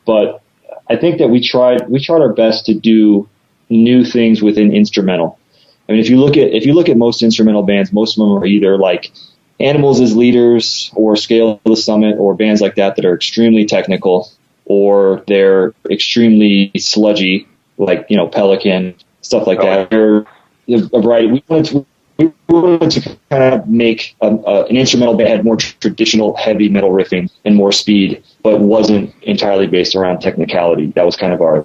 But I think that we tried our best to do new things within instrumental. I mean, if you look at most instrumental bands, most of them are either like Animals as Leaders or Scale to the Summit or bands like that are extremely technical, or they're extremely sludgy, like Pelican, stuff like that. They're a variety. We wanted to kind of make an instrumental band that had more traditional heavy metal riffing and more speed, but wasn't entirely based around technicality. That was kind of our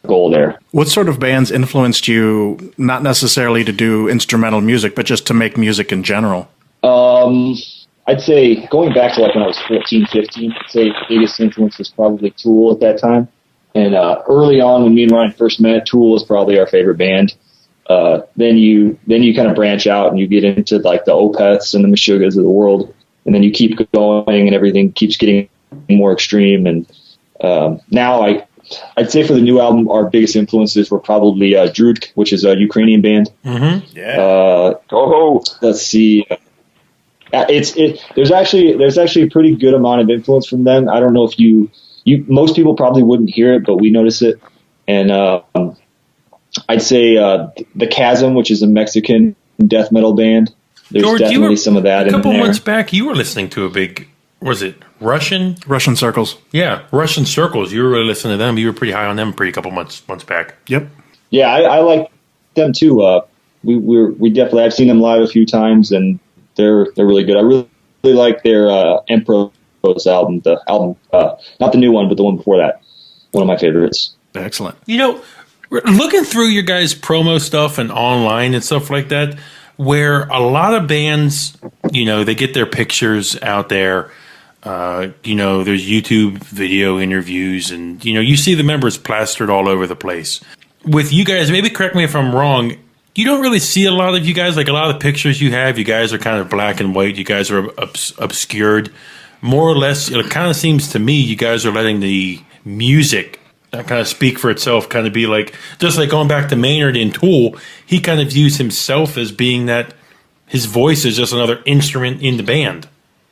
goal there. What sort of bands influenced you, not necessarily to do instrumental music, but just to make music in general? I'd say going back to like when I was 14, 15, I'd say the biggest influence was probably Tool at that time. And early on, when me and Ryan first met, Tool was probably our favorite band. Then you kind of branch out and you get into like the Opeths and the Meshuggahs of the world, and then you keep going and everything keeps getting more extreme. And now I'd say for the new album, our biggest influences were probably Drudk, which is a Ukrainian band. Mm-hmm. Yeah. Let's see. There's actually a pretty good amount of influence from them. I don't know if you most people probably wouldn't hear it, but we notice it. And I'd say the Chasm, which is a Mexican death metal band. There's George, definitely some of that in there. A couple months back, you were listening to a big, was it Russian Circles? Yeah, Russian Circles. You were really listening to them. You were pretty high on them a couple months back. Yep. Yeah, I like them too. We definitely, I've seen them live a few times, and they're really good. I really like their Emperor's album. The album, not the new one, but the one before that. One of my favorites. Excellent. Looking through your guys' promo stuff and online and stuff like that, where a lot of bands, they get their pictures out there. There's YouTube video interviews, and you see the members plastered all over the place. With you guys, maybe correct me if I'm wrong, you don't really see a lot of you guys, like a lot of the pictures you have, you guys are kind of black and white, you guys are obscured. More or less, it kind of seems to me you guys are letting the music kind of speak for itself, kind of be like, just like going back to Maynard in Tool, he kind of views himself as being that his voice is just another instrument in the band,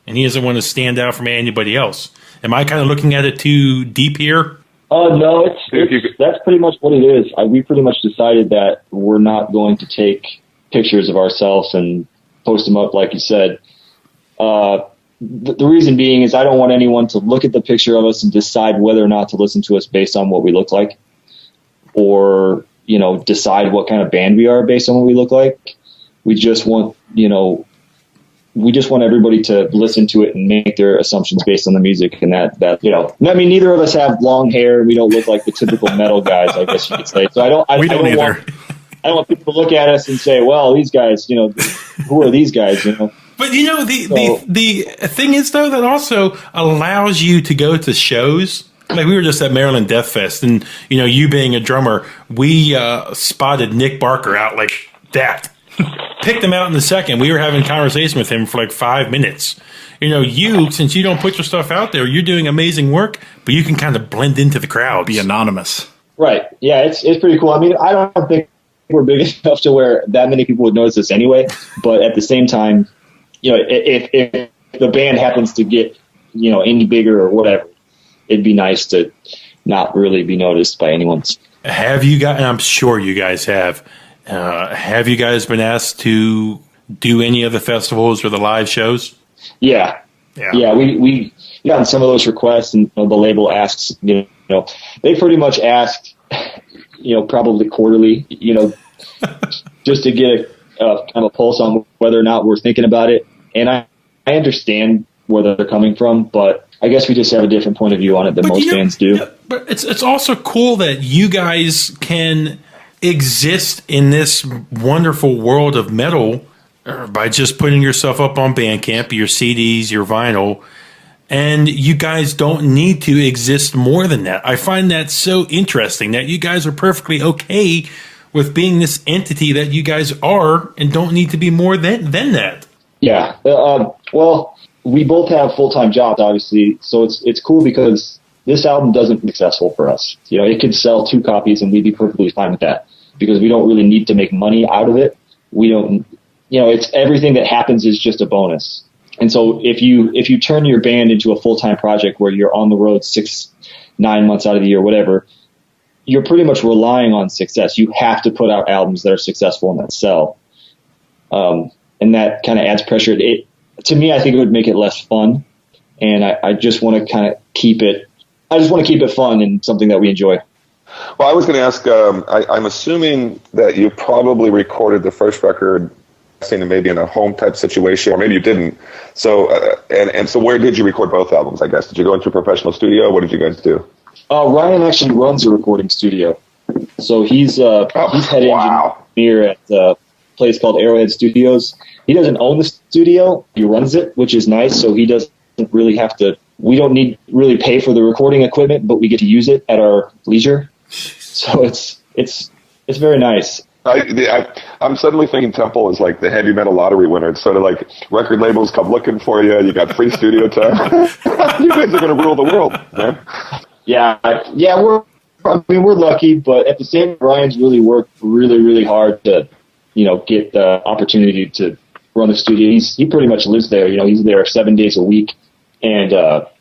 and he doesn't want to stand out from anybody else. Am I kind of looking at it too deep here? No, that's pretty much what it is. We pretty much decided that we're not going to take pictures of ourselves and post them up, like you said. The reason being is I don't want anyone to look at the picture of us and decide whether or not to listen to us based on what we look like, or, decide what kind of band we are based on what we look like. We just want, everybody to listen to it and make their assumptions based on the music, and that I mean, neither of us have long hair. We don't look like the typical metal guys, I guess you could say. So I don't want people to look at us and say, well, these guys, who are these guys, But the thing is, though, that also allows you to go to shows. Like, we were just at Maryland Death Fest, and you being a drummer, we spotted Nick Barker out like that. Picked him out in a second. We were having a conversation with him for like 5 minutes. Since you don't put your stuff out there, you're doing amazing work, but you can kind of blend into the crowd, be anonymous. Right? Yeah, it's pretty cool. I mean, I don't think we're big enough to where that many people would notice us anyway. But at the same time, if the band happens to get, any bigger or whatever, it'd be nice to not really be noticed by anyone. Have you guys, and I'm sure you guys have you guys been asked to do any of the festivals or the live shows? Yeah. We gotten some of those requests, and the label asks, they pretty much asked, probably quarterly, just to get a kind of a pulse on whether or not we're thinking about it. And I understand where they're coming from, but I guess we just have a different point of view on it than most bands do. Yeah, but it's also cool that you guys can exist in this wonderful world of metal by just putting yourself up on Bandcamp, your CDs, your vinyl, and you guys don't need to exist more than that. I find that so interesting that you guys are perfectly okay with being this entity that you guys are and don't need to be more than that. Yeah. Well, we both have full-time jobs, obviously, so it's cool because this album doesn't be successful for us. You know, it could sell 2 copies and we'd be perfectly fine with that because we don't really need to make money out of it. We don't, you know, it's everything that happens is just a bonus. And so if you turn your band into a full-time project where you're on the road 6-9 months out of the year, whatever, you're pretty much relying on success. You have to put out albums that are successful and that sell. And that kind of adds pressure. To me, I think it would make it less fun. And I just want to kind of keep it fun and something that we enjoy. Well, I was going to ask, I'm assuming that you probably recorded the first record maybe in a home type situation, or maybe you didn't. So, and so where did you record both albums, I guess? Did you go into a professional studio? What did you guys do? Ryan actually runs a recording studio. So he's head engineer at a place called Arrowhead Studios. He doesn't own the studio. He runs it, which is nice. So he doesn't really have to, we don't need really pay for the recording equipment, but we get to use it at our leisure. So it's very nice. I'm suddenly thinking Tempel is like the heavy metal lottery winner. It's sort of like record labels come looking for you. You got free studio time. You guys are going to rule the world, man. Yeah. We're lucky, but at the same time, Ryan's really worked really hard to, get the opportunity to run the studio. He pretty much lives there. He's there 7 days a week, and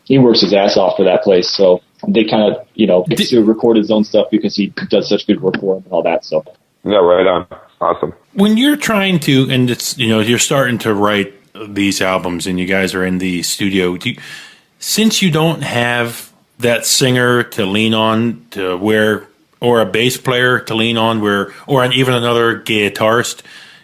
he works his ass off for that place. So they kind of, gets to record his own stuff because he does such good work for him and all that. So. Yeah, right on. Awesome. When you're trying to, and it's, you're starting to write these albums and you guys are in the studio, since you don't have that singer to lean on or a bass player to lean on or even another guitarist,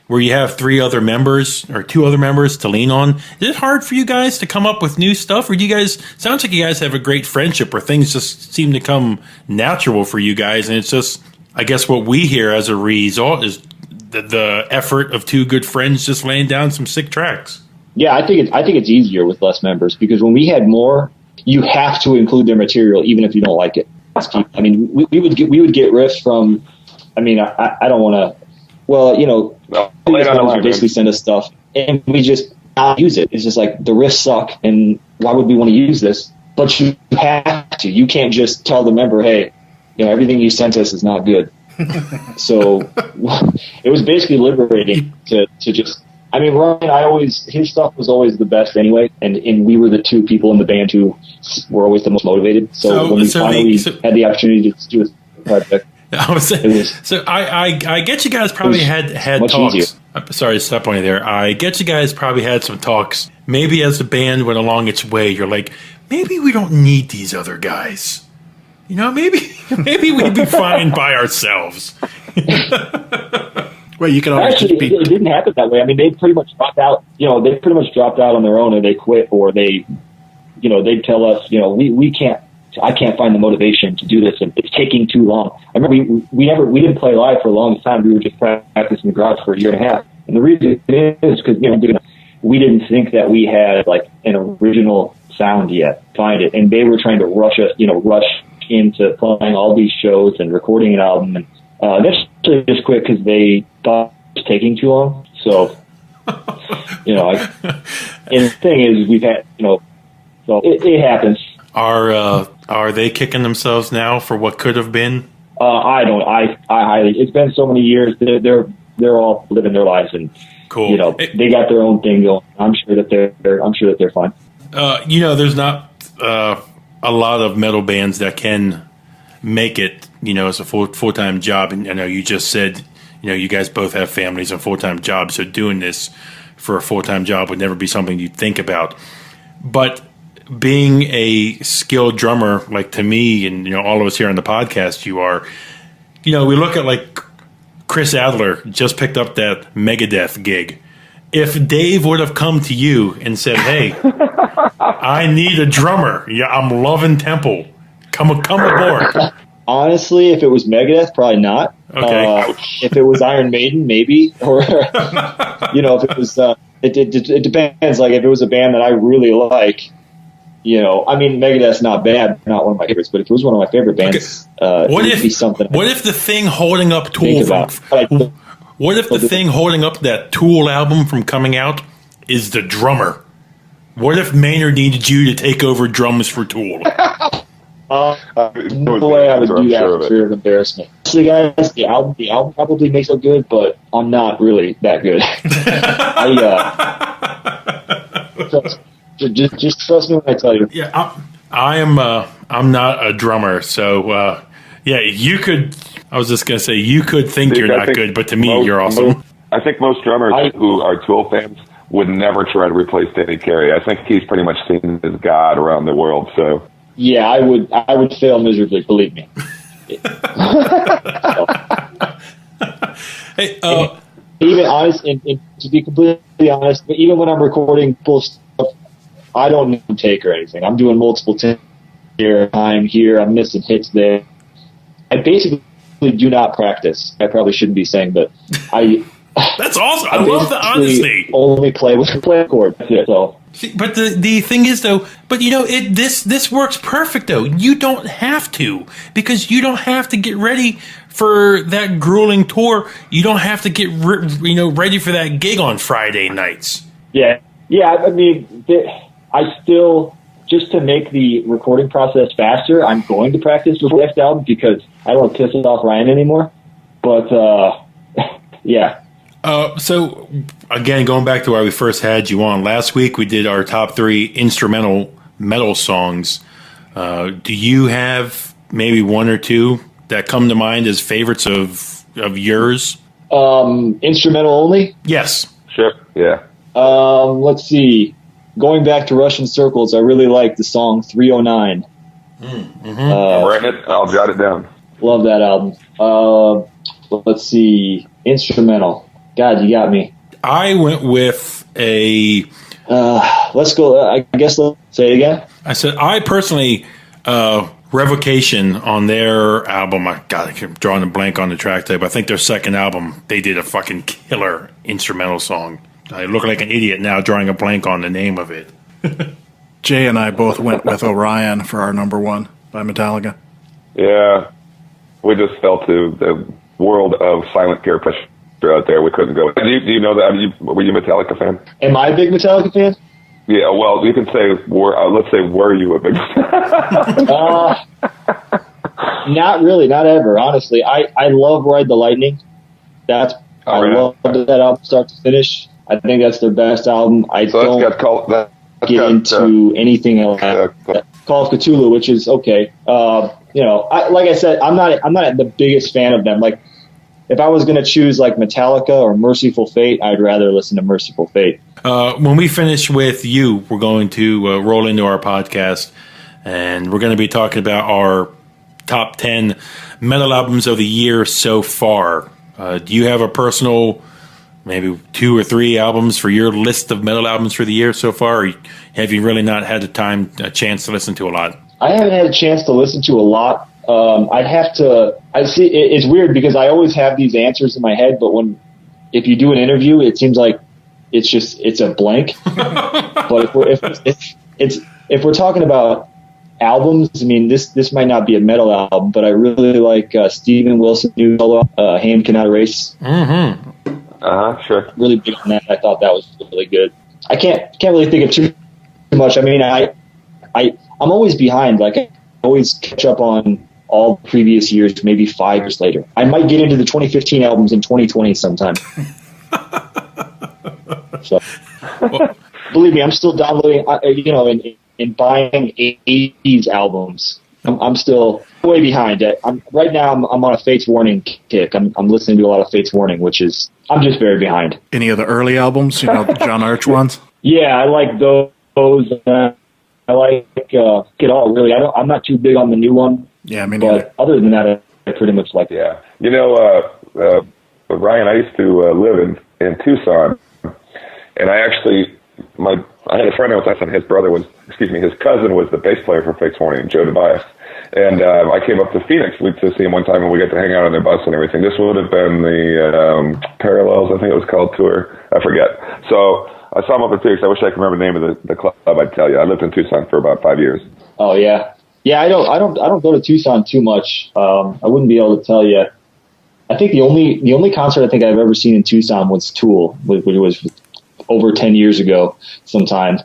where you have 3 other members or 2 other members to lean on, is it hard for you guys to come up with new stuff? Or do you guys, sounds like you guys have a great friendship where things just seem to come natural for you guys, and it's just, I guess what we hear as a result is the effort of 2 good friends just laying down some sick tracks. Yeah, I think it's easier with less members, because when we had more, you have to include their material even if you don't like it. I mean, we would get riffs from. I mean, I don't want to. Well, would basically send us stuff, and we just not use it. It's just like the riffs suck, and why would we want to use this? But you have to. You can't just tell the member, hey, everything you sent us is not good. So it was basically liberating to just. I mean, Ryan, his stuff was always the best anyway, and we were the 2 people in the band who were always the most motivated. So when we finally had the opportunity to do a project, I get you guys probably had talks. Easier. Sorry to step on you there. I get you guys probably had some talks. Maybe as the band went along its way, you're like, maybe we don't need these other guys. Maybe we'd be fine by ourselves. Well, you can always actually. It didn't happen that way. I mean, they pretty much dropped out. They pretty much dropped out on their own, or they quit, or they, they'd tell us, we can't. I can't find the motivation to do this, and it's taking too long. I remember we didn't play live for a long time. We were just practicing in the garage for a year and a half, and the reason is because we didn't think that we had like an original sound yet. Find it, and they were trying to rush into playing all these shows and recording an album, and eventually just quit because they thought it was taking too long. So, and the thing is, we've had, so it happens. Are they kicking themselves now for what could have been? I highly. It's been so many years. They're all living their lives, and cool. They got their own thing going. I'm sure that they're fine. There's not a lot of metal bands that can make it, as a full-time job. And I know you just said, you guys both have families and full-time jobs, so doing this for a full-time job would never be something you'd think about. But being a skilled drummer, like to me and all of us here on the podcast, you are, we look at like Chris Adler just picked up that Megadeth gig, if Dave would have come to you and said, "Hey, I need a drummer. Yeah, I'm loving Temple. Come aboard." Honestly, if it was Megadeth, probably not. Okay. If it was Iron Maiden, maybe. Or, if it was, it depends. Like, if it was a band that I really like, Megadeth's not bad, not one of my favorites, but if it was one of my favorite bands, it would be something. What if the thing holding up Tool what if the thing holding up that Tool album from coming out is the drummer? What if Maynard needed you to take over drums for Tool? No way I would do that for fear of embarrassment. So, guys, the album probably makes it good, but I'm not really that good. Just trust me when I tell you. Yeah, I'm not a drummer, so you could. I was just gonna say you could think you're not good, but to me, you're awesome. I think most drummers who are Tool fans would never try to replace Danny Carey. I think he's pretty much seen as God around the world. So. Yeah, I would fail miserably. Believe me. Hey, even honest, and to be completely honest, but even when I'm recording full stuff, I don't need a take or anything. I'm doing multiple takes here. I'm here. I'm missing hits there. I basically do not practice. I probably shouldn't be saying, but that's awesome. I love the honesty. Only play with a play chord. That's it. So. But the thing is, though, this works perfect, though. You don't have to, because you don't have to get ready for that grueling tour. You don't have to get ready for that gig on Friday nights. Yeah. I mean, I still, just to make the recording process faster, I'm going to practice before the next album because I don't want to piss off Ryan anymore. But yeah. So, again, going back to why we first had you on, last week we did our top 3 instrumental metal songs. Do you have maybe one or two that come to mind as favorites of yours? Instrumental only? Yes. Sure, yeah. Let's see. Going back to Russian Circles, I really like the song 309. I'm writing it. I'll jot it down. Love that album. Let's see. Instrumental. God, you got me. I went with a... let's go. I guess let's say it again. I said, I personally... Revocation on their album, I keep drawing a blank on the track type. I think their second album, they did a fucking killer instrumental song. I look like an idiot now drawing a blank on the name of it. Jay and I both went with Orion for our number 1 by Metallica. Yeah. We just fell to the world of silent peer pressure out there. We couldn't go. Do you know that? Were you a Metallica fan? Am I a big Metallica fan? Yeah, well, you can say, let's say, were you a big fan? Not really, not ever, honestly. I love Ride the Lightning. I love that album start to finish. I think that's their best album. I don't get into anything else. Call of Cthulhu, which is okay. Like I said, I'm not the biggest fan of them. Like, if I was going to choose like Metallica or Merciful Fate, I'd rather listen to Merciful Fate. When we finish with you, we're going to roll into our podcast, and we're going to be talking about our top 10 metal albums of the year so far. Do you have a personal, maybe 2 or 3 albums for your list of metal albums for the year so far, or have you really not had a chance to listen to a lot? I haven't had a chance to listen to a lot. I see it's weird because I always have these answers in my head, but if you do an interview, it seems like it's a blank. But if we're talking about albums, I mean, this might not be a metal album, but I really like Steven Wilson's new solo, Hand Cannot Erase. Mm-hmm. Sure. Really big on that. I thought that was really good. I can't really think of too much. I mean, I'm always behind. Like, I always catch up on all previous years, maybe 5 years later. I might get into the 2015 albums in 2020 sometime. So, believe me, I'm still downloading, and buying 80s albums. I'm still way behind it. Right now I'm on a Fates Warning kick. I'm listening to a lot of Fates Warning, I'm just very behind. Any of the early albums, the John Arch ones? Yeah, I like those. I like it all, really. I'm not too big on the new one. Yeah, I mean, but other than that, I pretty much like it. Yeah. Ryan, I used to live in Tucson, And I had a friend I was last time. His cousin was the bass player for Fates Warning, Joe Tobias. And I came up to Phoenix to see him one time, and we got to hang out on their bus and everything. This would have been the Parallels, I think it was called, tour. I forget. So I saw him up in Phoenix. I wish I could remember the name of the club. I'd tell you. I lived in Tucson for about 5 years. Oh yeah, yeah. I don't go to Tucson too much. I wouldn't be able to tell you. I think the only concert I think I've ever seen in Tucson was Tool, which was over 10 years ago. Sometime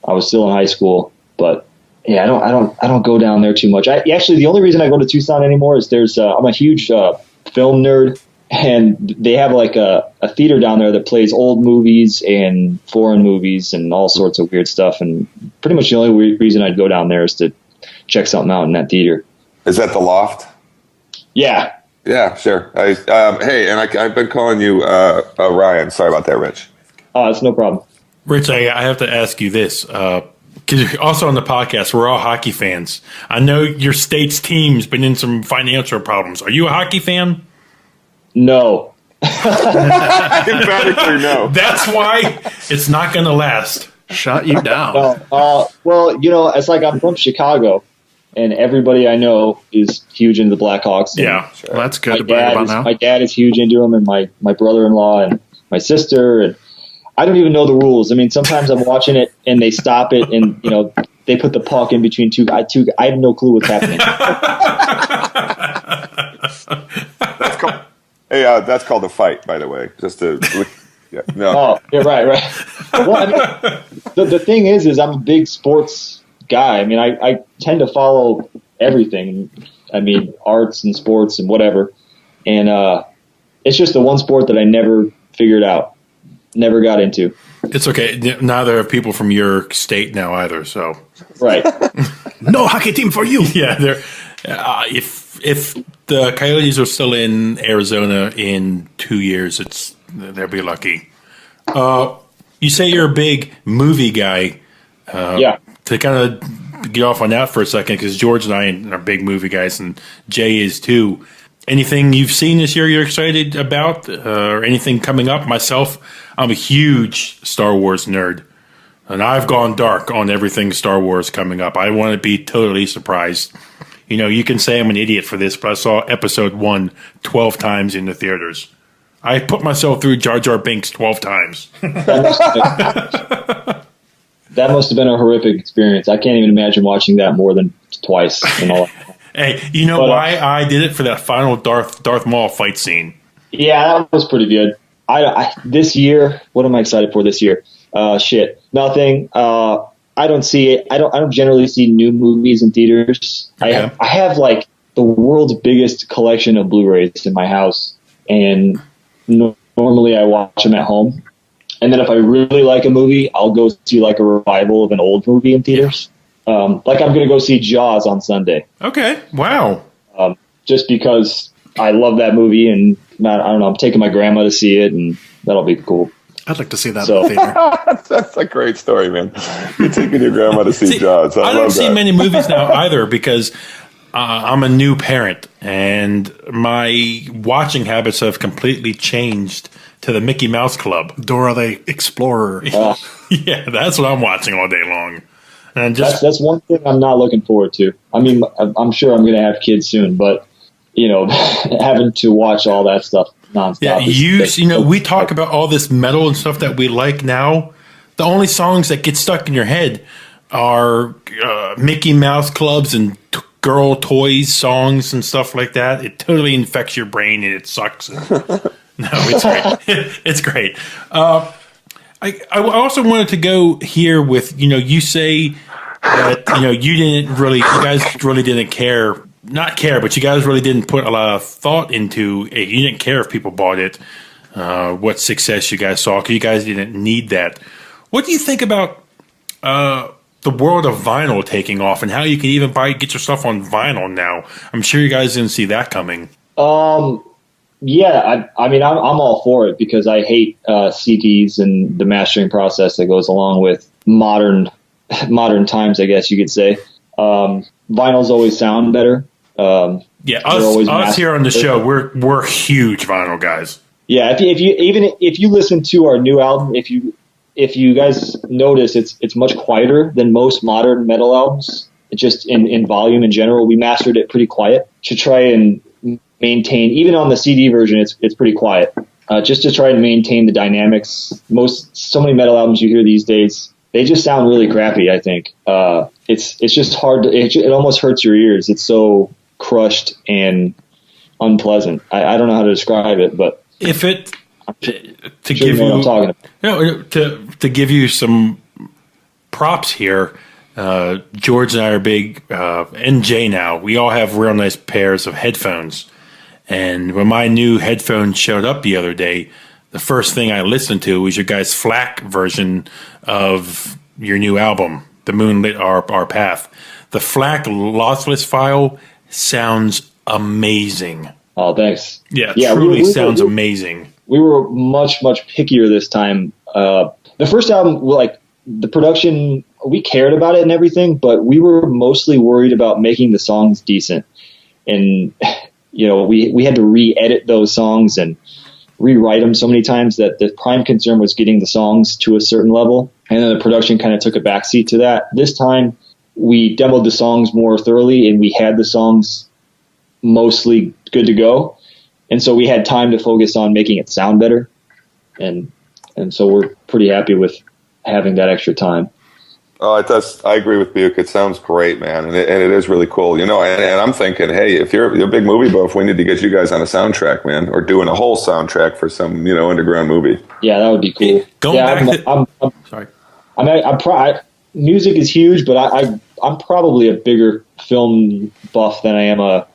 I was still in high school, but yeah, I don't go down there too much. Actually, the only reason I go to Tucson anymore is I'm a huge film nerd, and they have like a theater down there that plays old movies and foreign movies and all sorts of weird stuff. And pretty much the only reason I'd go down there is to check something out in that theater. Is that the Loft? Yeah. Yeah, sure. Hey, and I've been calling you Ryan. Sorry about that, Rich. Oh, it's no problem. Rich, I have to ask you this. Because also on the podcast, we're all hockey fans. I know your state's team's been in some financial problems. Are you a hockey fan? No. Emphatically no. That's why it's not going to last. Shut you down. Well, it's like I'm from Chicago, and everybody I know is huge into the Blackhawks. Yeah, sure. Well, that's good to brag about now. My dad is huge into them, and my brother-in-law and my sister, and I don't even know the rules. I mean, sometimes I'm watching it and they stop it, and they put the puck in between two. I have no clue what's happening. That's called a fight, by the way. Just to no. Oh, yeah, right. Well, I mean, the thing is I'm a big sports guy. I mean, I tend to follow everything. I mean, arts and sports and whatever, and it's just the one sport that I never figured out. Never got into. It's okay. Neither are people from your state now either. So right. No hockey team for you. Yeah, they're if the Coyotes are still in Arizona in 2 years, they'll be lucky. You say you're a big movie guy. Yeah. To kind of get off on that for a second, because George and I are big movie guys, and Jay is too. Anything you've seen this year you're excited about, or anything coming up? Myself, I'm a huge Star Wars nerd, and I've gone dark on everything Star Wars coming up. I want to be totally surprised. You can say I'm an idiot for this, but I saw Episode 1 12 times in the theaters. I put myself through Jar Jar Binks 12 times. That must have been a horrific experience. I can't even imagine watching that more than twice. Hey, why I did it? For that final Darth Maul fight scene. Yeah, that was pretty good. This year, what am I excited for this year? Nothing. I don't see it. I don't generally see new movies in theaters. Okay. I have like the world's biggest collection of Blu-rays in my house, and normally I watch them at home. And then if I really like a movie, I'll go see like a revival of an old movie in theaters. Like I'm going to go see Jaws on Sunday. Okay. Wow. Just because I love that movie, and I don't know, I'm taking my grandma to see it, and that'll be cool. I'd like to see that in the theater. That's a great story, man. You're taking your grandma to see Jaws. I don't see many movies now either, because I'm a new parent, and my watching habits have completely changed to the Mickey Mouse Club. Dora the Explorer. Yeah, that's what I'm watching all day long. And that's one thing I'm not looking forward to. I mean, I'm sure I'm going to have kids soon, but having to watch all that stuff nonstop. Yeah, we talk about all this metal and stuff that we like now. The only songs that get stuck in your head are Mickey Mouse clubs and girl toys songs and stuff like that. It totally infects your brain, and it sucks. No, it's great. It's great. I also wanted to go here with, you say that, you guys really didn't care. Not care, but you guys really didn't put a lot of thought into it. You didn't care if people bought it, what success you guys saw, because you guys didn't need that. What do you think about the world of vinyl taking off, and how you can even get your stuff on vinyl now? I'm sure you guys didn't see that coming. Yeah, I mean, I'm all for it, because I hate CDs and the mastering process that goes along with modern times, I guess you could say. Vinyls always sound better. Yeah, us here on the show, we're huge vinyl guys. Yeah, if you listen to our new album, if if you guys notice, it's much quieter than most modern metal albums. It just in volume in general, we mastered it pretty quiet to try and maintain. Even on the CD version, it's pretty quiet, just to try and maintain the dynamics. So many metal albums you hear these days, they just sound really crappy. I think it's just hard. It almost hurts your ears. It's so crushed and unpleasant. I don't know how to describe it, but if it to sure give you know what I'm talking about. No, to give you some props here, George and I are big, and Jay now. We all have real nice pairs of headphones. And when my new headphones showed up the other day, the first thing I listened to was your guys' FLAC version of your new album, The Moonlit Our Path. The FLAC lossless file sounds amazing. Oh, thanks. Yeah, truly sounds amazing. We were much pickier this time. The first album, like the production, we cared about it and everything, but we were mostly worried about making the songs decent. And we had to re-edit those songs and rewrite them so many times that the prime concern was getting the songs to a certain level, and then the production kind of took a backseat to that. This time, we demoed the songs more thoroughly, and we had the songs mostly good to go. And so we had time to focus on making it sound better. And so we're pretty happy with having that extra time. Oh, it does. I agree with Buke. It sounds great, man. And it is really cool, and I'm thinking, hey, if you're a big movie buff, we need to get you guys on a soundtrack, man, or doing a whole soundtrack for some, underground movie. Yeah, that would be cool. Sorry. Music is huge, but I'm probably a bigger film buff than I am a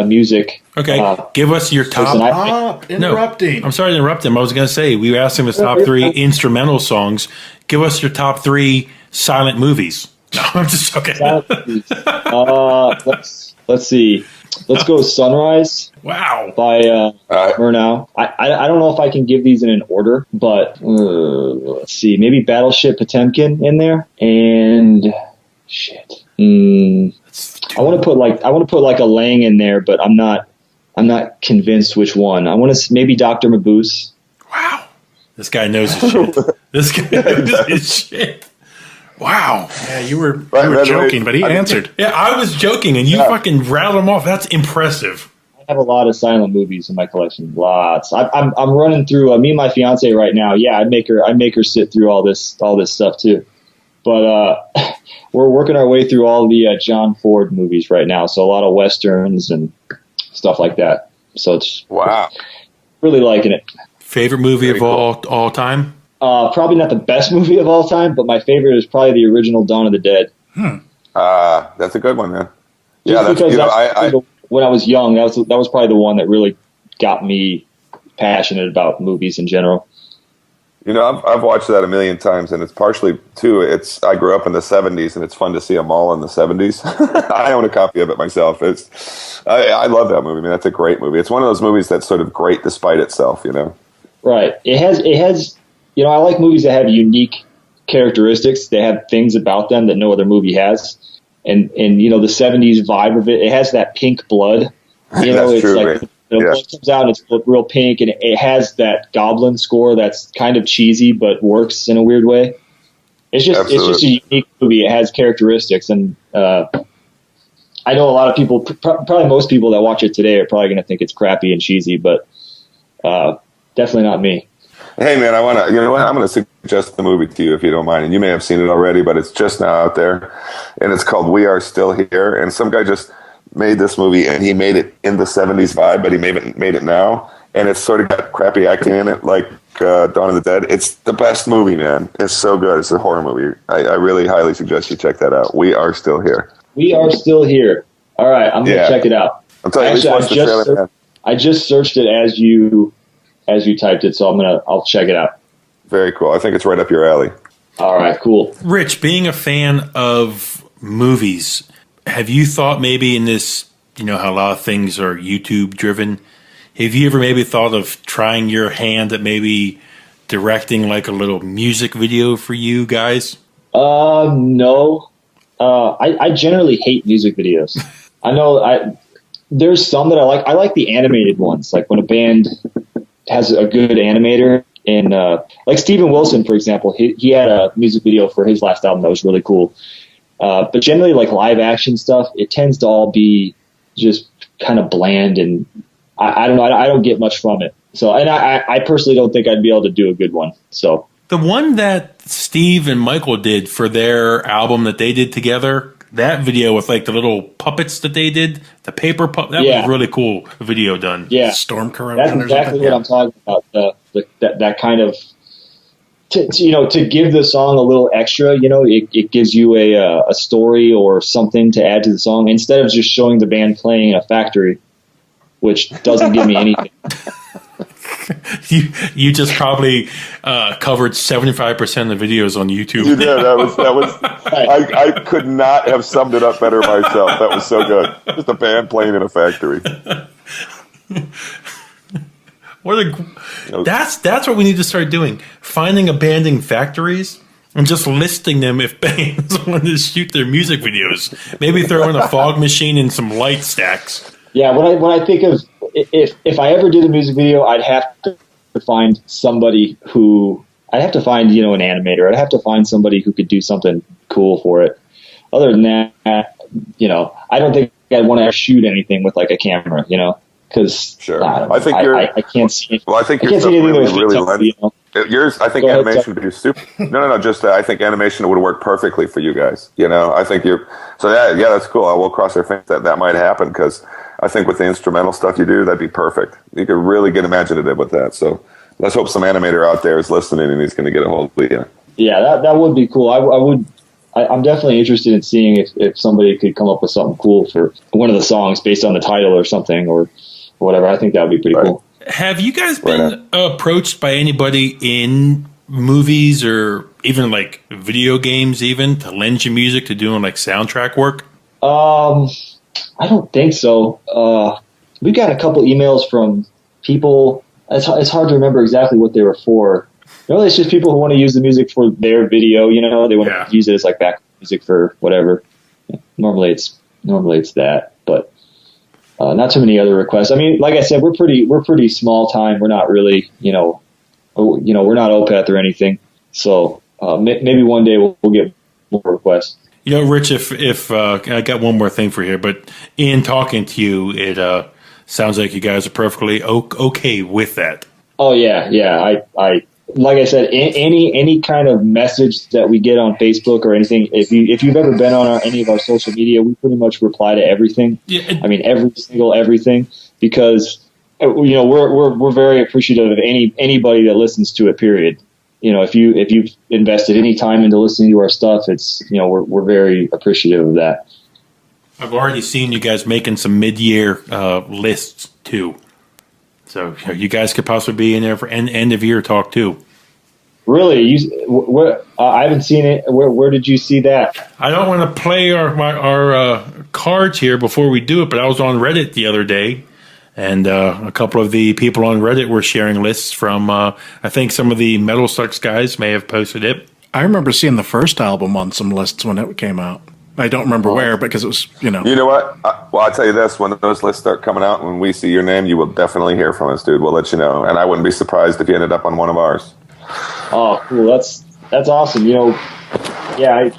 music. Okay, give us your top. Interrupting. No, I'm sorry to interrupt him. I was going to say we asked him his top 3 instrumental songs. Give us your top 3 silent movies. No, I'm just okay. Let's see. Let's go Sunrise. Wow. By Murnau. I don't know if I can give these in an order, but let's see. Maybe Battleship Potemkin in there, and shit. I want to put like a Lang in there, but I'm not convinced which one. I want to maybe Dr. Mabuse. Wow. This guy knows his shit. This guy knows his shit. Wow. Yeah, you were joking, but he answered. Yeah, I was joking, and you fucking rattled him off. That's impressive. I have a lot of silent movies in my collection. Lots. I'm running through me and my fiance right now. Yeah, I make her sit through all this stuff too. But we're working our way through all the John Ford movies right now. So a lot of westerns and stuff like that. So it's really liking it. Favorite movie of all time? Probably not the best movie of all time, but my favorite is probably the original Dawn of the Dead. That's a good one, man. When I was young, that was probably the one that really got me passionate about movies in general. I've watched that a million times, and it's partially too. I grew up in the '70s, and it's fun to see them all in the '70s. I own a copy of it myself. I love that movie, man. That's a great movie. It's one of those movies that's sort of great despite itself, Right. It has. I like movies that have unique characteristics. They have things about them that no other movie has, and the '70s vibe of it. It has that pink blood. That's true, like. Blood comes out and it's real pink, and it has that Goblin score that's kind of cheesy but works in a weird way. It's just a unique movie. It has characteristics, and I know a lot of people, probably most people that watch it today, are probably going to think it's crappy and cheesy, but definitely not me. Hey man, I'm going to suggest the movie to you if you don't mind, and you may have seen it already, but it's just now out there, and it's called We Are Still Here, and some guy just made this movie, and he made it in the '70s vibe, but he made it now, and it's sort of got crappy acting in it, like Dawn of the Dead. It's the best movie, man. It's so good. It's a horror movie. I really highly suggest you check that out. We Are Still Here. We Are Still Here. All right, I'm gonna check it out. I'm telling you, watch the trailer. I just searched it as you typed it, so I'll check it out. Very cool. I think it's right up your alley. All right, cool. Rich, being a fan of movies, have you thought maybe in this, how a lot of things are YouTube driven, have you ever maybe thought of trying your hand at maybe directing like a little music video for you guys? No. I generally hate music videos. I know there's some that I like. I like the animated ones, like when a band has a good animator And like Steven Wilson, for example, he had a music video for his last album that was really cool. But generally, like live action stuff, it tends to all be just kind of bland, and I don't know. I don't get much from it. So, and I personally don't think I'd be able to do a good one. So The one that Steve and Michael did for their album that they did together, that video with like the little puppets that they did, the paper puppet, that was really cool video done. Yeah, Storm current. that's exactly what I'm talking about. That kind of, to give the song a little extra, it gives you a story or something to add to the song instead of just showing the band playing in a factory, which doesn't give me anything. You just probably covered 75% of the videos on YouTube. You did. That was. I could not have summed it up better myself. That was so good. Just a band playing in a factory. That's what we need to start doing. Finding abandoned factories and just listing them if bands want to shoot their music videos. Maybe throw in a fog machine and some light stacks. Yeah, when I think of if I ever did a music video, I'd have to find somebody I'd have to find, an animator. I'd have to find somebody who could do something cool for it. Other than that, I don't think I'd want to shoot anything with like a camera, because sure. I can't see. Well, I think your stuff really lends. Yours, I think animation would be super. No. Just I think animation would work perfectly for you guys. I think you're. So yeah, that's cool. I will cross our fingers that might happen because I think with the instrumental stuff you do, that'd be perfect. You could really get imaginative with that. So let's hope some animator out there is listening and he's going to get a hold of you. Yeah, that would be cool. I'm definitely interested in seeing if somebody could come up with something cool for one of the songs based on the title or something or whatever. I think that would be pretty cool. Have you guys been approached by anybody in movies or even like video games even to lend you music to doing like soundtrack work? I don't think so. We got a couple emails from people. It's hard to remember exactly what they were for. It's just people who want to use the music for their video. They want to use it as like background music for whatever. Normally it's that, but not too many other requests. I mean, like I said, we're pretty small time. We're not really, we're not Opeth or anything. So maybe one day we'll get more requests. Rich, if I got one more thing for you, but in talking to you, it sounds like you guys are perfectly okay with that. Oh yeah. I like I said, any kind of message that we get on Facebook or anything, if you've ever been on any of our social media, we pretty much reply to everything. Yeah, I mean everything, because we're very appreciative of anybody that listens to it. Period. If you've invested any time into listening to our stuff, it's we're very appreciative of that. I've already seen you guys making some mid-year lists too. So you guys could possibly be in there for end of year talk too. Really? I haven't seen it. Where did you see that? I don't want to play our cards here before we do it, but I was on Reddit the other day, and a couple of the people on Reddit were sharing lists from. I think some of the Metal Sucks guys may have posted it. I remember seeing the first album on some lists when it came out. I don't remember where, because it was, You know what? I'll tell you this. When those lists start coming out, when we see your name, you will definitely hear from us, dude. We'll let you know. And I wouldn't be surprised if you ended up on one of ours. Oh, cool. That's awesome. I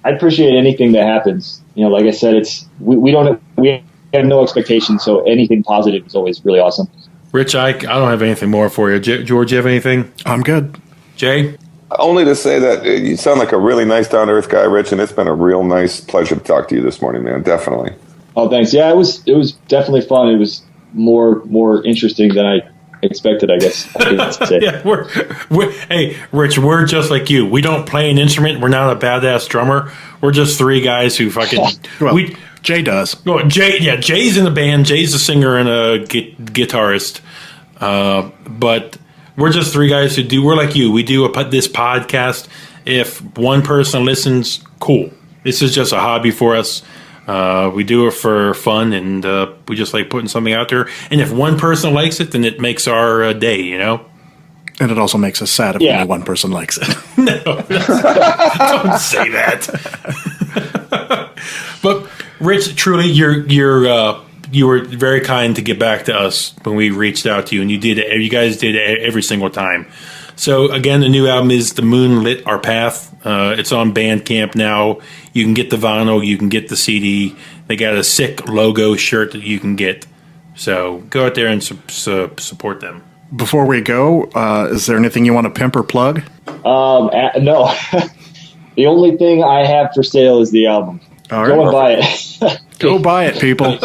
appreciate anything that happens. Like I said, we have no expectations, so anything positive is always really awesome. Rich, I don't have anything more for you. George, you have anything? I'm good. Jay? Only to say that you sound like a really nice, down-to-earth guy, Rich, and it's been a real nice pleasure to talk to you this morning, man. Definitely. Oh, thanks. Yeah, it was definitely fun. It was more interesting than I expected, I guess. Yeah, hey, Rich, we're just like you. We don't play an instrument. We're not a badass drummer. We're just three guys who fucking... Jay does. Well, Jay's in the band. Jay's a singer and a guitarist. But... we're just three guys we're like you. We do this podcast. If one person listens, cool. This is just a hobby for us. We do it for fun, and we just like putting something out there. And if one person likes it, then it makes our day, And it also makes us sad if only one person likes it. No, don't say that. But Rich, truly, your you were very kind to get back to us when we reached out to you, and you guys did it every single time. So again, the new album is The Moon Lit Our Path. It's on Bandcamp now. You can get the vinyl, you can get the CD. They got a sick logo shirt that you can get. So go out there and support them. Before we go, is there anything you want to pimp or plug? No. The only thing I have for sale is the album. All Go right. and buy it. Go buy it, people.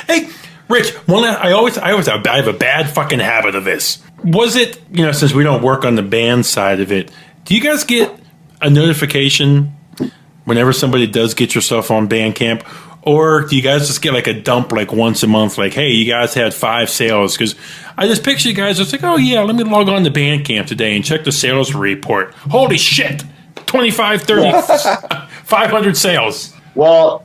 Hey, Rich, I have a bad fucking habit of this. Was it, since we don't work on the band side of it, do you guys get a notification whenever somebody does get your stuff on Bandcamp? Or do you guys just get like a dump like once a month, like, hey, you guys had 5 sales? Because I just picture you guys just like, oh yeah, let me log on to Bandcamp today and check the sales report. Holy shit, 25, 30, 500 sales. Well,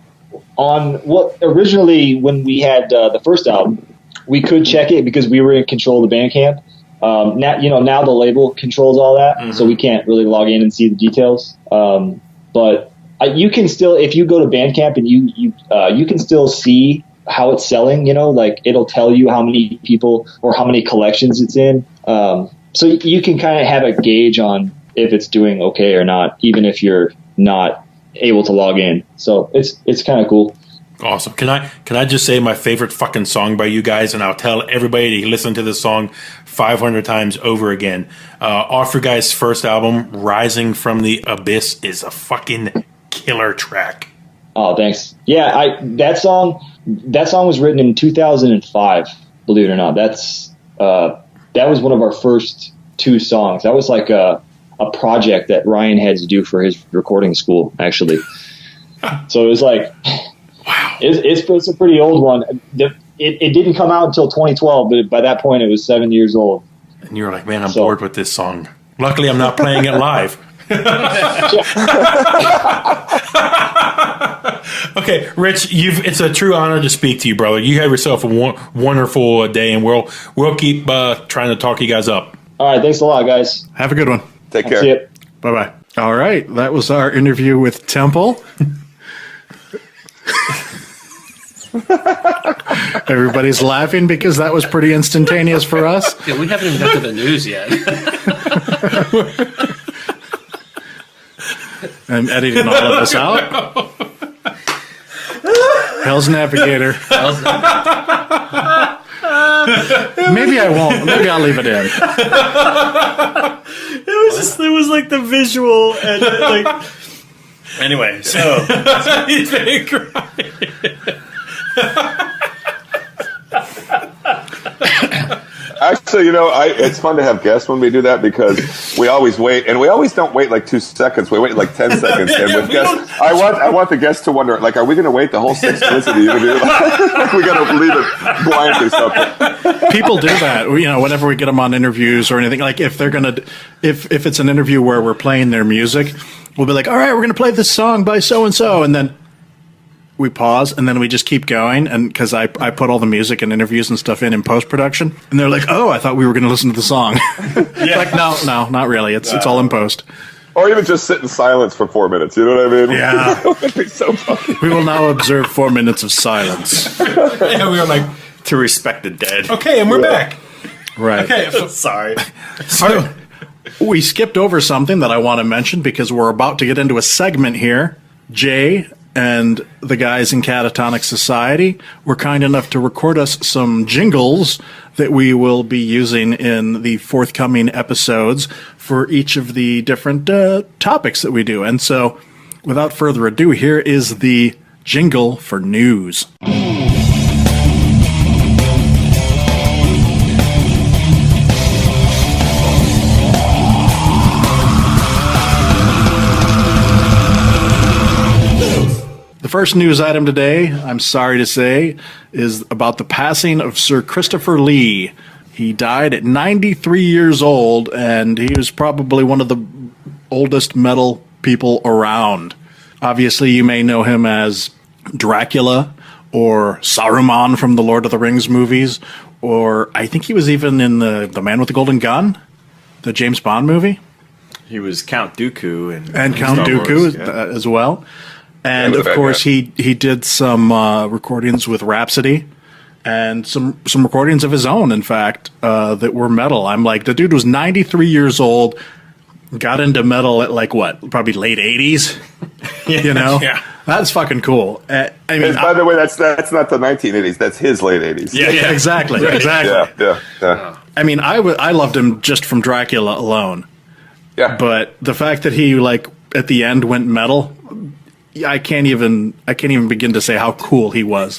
originally when we had the first album, we could check it because we were in control of the Bandcamp. Now the label controls all that, so we can't really log in and see the details. But you can still, if you go to Bandcamp and you can still see how it's selling. Like it'll tell you how many people or how many collections it's in. So you can kind of have a gauge on if it's doing okay or not, even if you're not able to log in. So it's kind of cool. Awesome. Can I just say my favorite fucking song by you guys, and I'll tell everybody to listen to this song 500 times over again. Off your guys' first album, Rising from the Abyss, is a fucking killer track. Oh, thanks. Yeah, that song was written in 2005. Believe it or not, that was one of our first 2 songs. That was like a project that Ryan had to do for his recording school, actually. So it was like, wow, it's a pretty old one. It didn't come out until 2012, but by that point it was 7 years old. And you were like, man, I'm bored with this song. Luckily, I'm not playing it live. Okay, Rich, it's a true honor to speak to you, brother. You have yourself a wonderful day, and we'll keep trying to talk you guys up. All right, thanks a lot, guys. Have a good one. Take care. See you. Bye-bye. All right, that was our interview with Tempel. Everybody's laughing because that was pretty instantaneous for us. Yeah, we haven't even got to the news yet. I'm editing all of this out. Hell's Navigator. Maybe I won't. Maybe I'll leave it in. It was like the visual and like. Anyway, so He's been crying. Actually, it's fun to have guests when we do that because we always wait, and we always don't wait like 2 seconds. We wait like 10 seconds. And with guests, I want the guests to wonder, like, are we going to wait the whole 6 minutes of the interview? Like, we got to leave it blank or something. People do that. Whenever we get them on interviews or anything, like if it's an interview where we're playing their music, we'll be like, all right, we're going to play this song by so and so, and then we pause, and then we just keep going, and because I put all the music and interviews and stuff in post-production, and they're like, oh, I thought we were going to listen to the song. Like, no, not really. It's all in post. Or even just sit in silence for 4 minutes. You know what I mean? Yeah. It would be so funny. We will now observe 4 minutes of silence. Yeah, we were like, to respect the dead. okay, and we're back. Right. Okay, so, Sorry. So, we skipped over something that I want to mention because we're about to get into a segment here. Jay and the guys in Catatonic Society were kind enough to record us some jingles that we will be using in the forthcoming episodes for each of the different topics that we do. And so, without further ado, here is the jingle for news. The first news item today, I'm sorry to say, is about the passing of Sir Christopher Lee. He died at 93 years old, and he was probably one of the oldest metal people around. Obviously, you may know him as Dracula or Saruman from the Lord of the Rings movies, or I think he was even in the Man with the Golden Gun, the James Bond movie. He was Count Dooku And Count Star Dooku Wars, yeah. as well. And, of course, he did some recordings with Rhapsody and some recordings of his own, in fact, that were metal. I'm like, the dude was 93 years old, got into metal at like what, probably late 80s. You know, that's fucking cool. I mean, And by the way, that's not the 1980s. That's his late 80s. yeah, exactly, exactly. Yeah. I mean, I loved him just from Dracula alone. Yeah. But the fact that he like at the end went metal, I can't even begin to say how cool he was.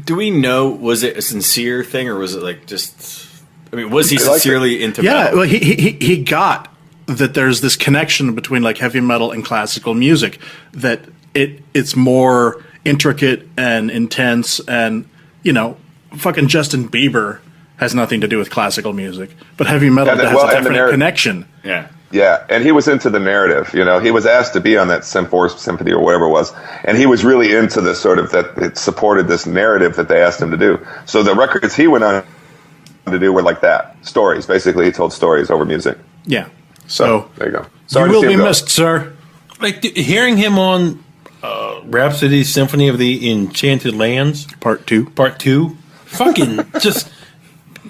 Do we know, was it a sincere thing, or was it like just, I mean, was he sincerely into Yeah, metal? well, he got that there's this connection between like heavy metal and classical music, that it's more intricate and intense, and you know, fucking Justin Bieber has nothing to do with classical music, but heavy metal has a definite connection. Yeah. Yeah, and he was into the narrative. You know, he was asked to be on that symphony or whatever it was, and he was really into the sort of that it supported this narrative that they asked him to do. So the records he went on to do were like that, stories. Basically, he told stories over music. Yeah. So there you go. You Sorry to will see him be go. missed, sir. Like hearing him on Rhapsody's Symphony of the Enchanted Lands Part 2. fucking just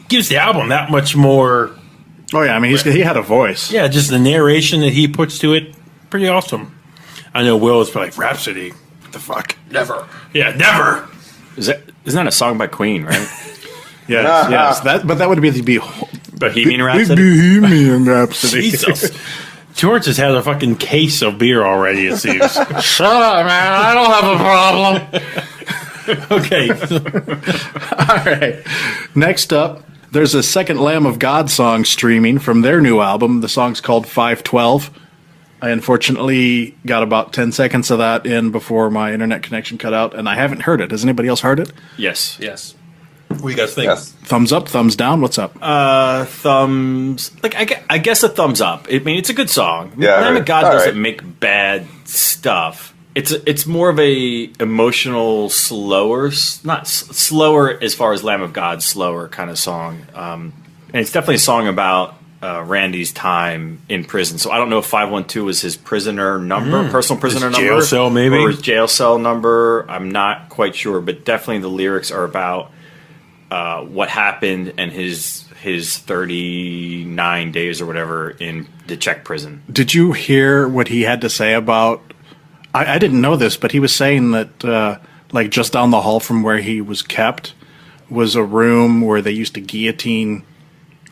gives the album that much more. Oh yeah, I mean he had a voice. Yeah, just the narration that he puts to it, pretty awesome. I know Will is like, Rhapsody, what the fuck? Never. Yeah, never. Isn't that a song by Queen, right? Yes. But that would be Bohemian Rhapsody? Bohemian Rhapsody. Jesus. George has had a fucking case of beer already, it seems. Shut up, man. I don't have a problem. Okay. All right. Next up, there's a second Lamb of God song streaming from their new album. The song's called 512. I unfortunately got about 10 seconds of that in before my internet connection cut out, and I haven't heard it. Has anybody else heard it? Yes. Yes. What do you guys think? Yes. Thumbs up, thumbs down? What's up? Thumbs. Like, I guess a thumbs up. I mean, it's a good song. Yeah, Lamb of God all doesn't right. make bad stuff. It's more of a emotional, slower, not slower as far as Lamb of God, slower kind of song. And it's definitely a song about Randy's time in prison. So I don't know if 512 was his prisoner number, personal prisoner His number, jail cell, maybe? or his jail cell number. I'm not quite sure, but definitely the lyrics are about what happened and his 39 days or whatever in the Czech prison. Did you hear what he had to say about... I didn't know this, but he was saying that like just down the hall from where he was kept was a room where they used to guillotine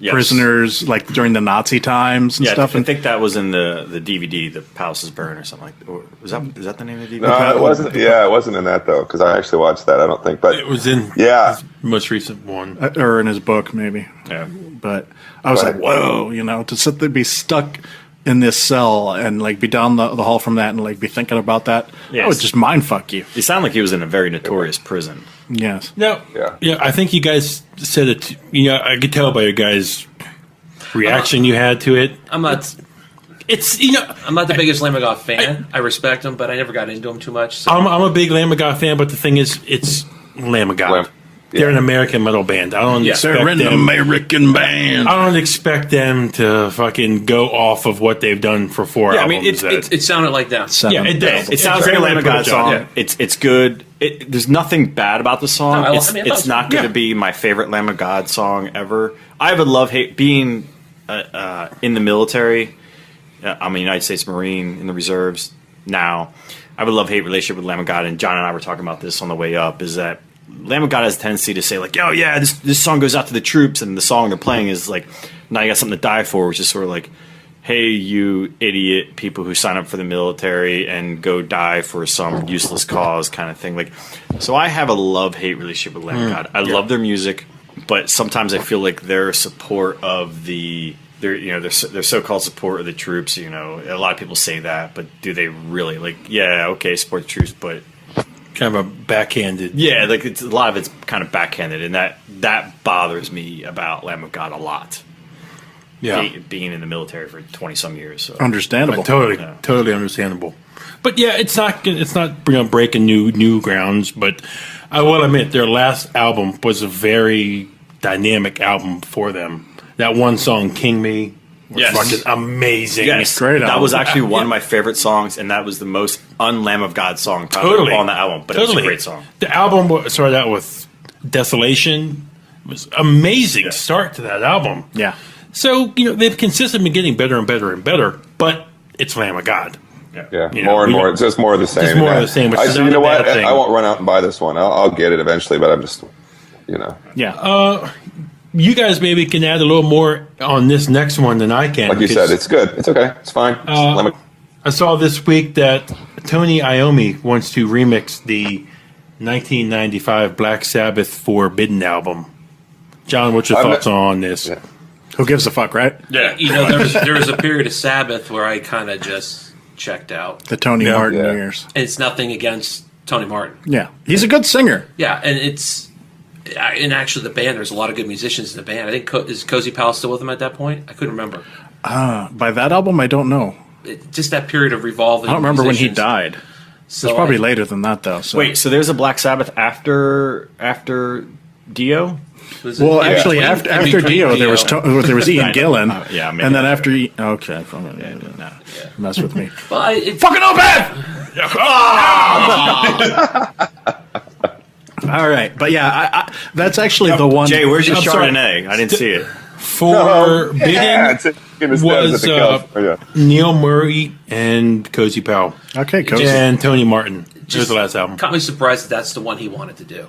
Yes. prisoners like during the Nazi times and Yeah, stuff. I think that was in the DVD, The Palace is Burned or something like that. Or is that the name of the DVD? No, it wasn't. Yeah, it wasn't in that though, because I actually watched that. I don't think, but It was in yeah, his most recent one. or in his book, maybe. Yeah. But I was Right. like, whoa, you know, to sit there, be stuck in this cell and like be down the hall from that and like be thinking about that, Yes. that would just mind fuck you. It sounded like he was in a very notorious prison. Yes. No. Yeah. I think you guys said it. I could tell by your guys' reaction you had to it. I'm not. It's I'm not the biggest Lamb of God fan. I respect him, but I never got into him too much. So. I'm a big Lamb of God fan, but the thing is, it's Lamb of God. Lamb. They're an American metal band. I don't expect They're an them. American band. I don't expect them to fucking go off of what they've done for four Yeah, I albums. mean, It sounded like that. yeah, it does. It sounds like a Lamb of God song. Yeah. It's good. There's nothing bad about the song. No, I it's mean, I it's not going to be my favorite Lamb of God song ever. I have a love-hate being in the military. I'm a United States Marine in the reserves now. I have a love-hate relationship with Lamb of God, and John and I were talking about this on the way up, is that Lamb of God has a tendency to say, like, oh, yeah, this song goes out to the troops, and the song they're playing is like, now you got something to die for, which is sort of like, hey, you idiot people who sign up for the military and go die for some useless cause kind of thing. Like, so I have a love-hate relationship with Lamb of God. I love their music, but sometimes I feel like their support of their so-called support of the troops, a lot of people say that, but do they really? Like, yeah, okay, support the troops, but kind of a backhanded. yeah, like a lot of it's kind of backhanded, and that bothers me about Lamb of God a lot. Yeah, Being in the military for 20 some years. So. Understandable. Totally understandable. But yeah, it's not breaking new grounds. But I will admit, their last album was a very dynamic album for them. That one song, "King Me," was Yes. fucking amazing. Yes, Great that album. was actually one of my favorite songs, and that was the most un-Lamb of God song probably Totally on the album. But it was a great song. The album started out with Desolation was amazing start to that album. Yeah. So, they've consistently been getting better and better and better, but it's Lamb of God. Yeah, more and more. It's just more of the same. Just more of the same, which is you not know a what? bad thing. I won't run out and buy this one. I'll get it eventually, but I'm just, Yeah. You guys maybe can add a little more on this next one than I can. like you said, it's good. It's okay. It's fine. I saw this week that Tony Iommi wants to remix the 1995 Black Sabbath Forbidden album. John, what's your thoughts on this? Yeah. Who gives a fuck, right? Yeah, there was a period of Sabbath where I kind of just checked out. The Tony Martin Yeah. years. And it's nothing against Tony Martin. Yeah. He's a good singer. Yeah, and actually the band, there's a lot of good musicians in the band. I think is Cozy Powell still with him at that point? I couldn't remember. By that album, I don't know. Just that period of revolving. I don't remember when he musicians. died. So It's probably later than that, though. So. Wait, so there's a Black Sabbath after Dio? Was it- Well, yeah, actually, between- after between Dio, there was Ian Gillan. Yeah, maybe. and then after okay, mess with me. Well, it, Fucking open! All right, but yeah, I that's actually the one. Jay, where's your I'm sorry. Chardonnay? I didn't see it. Forbidden Yeah, it's in the was stems at the California. Neil Murray and Cozy Powell. Okay, Cozy. And Tony Martin. Here's the last album. caught me surprised that's the one he wanted to do.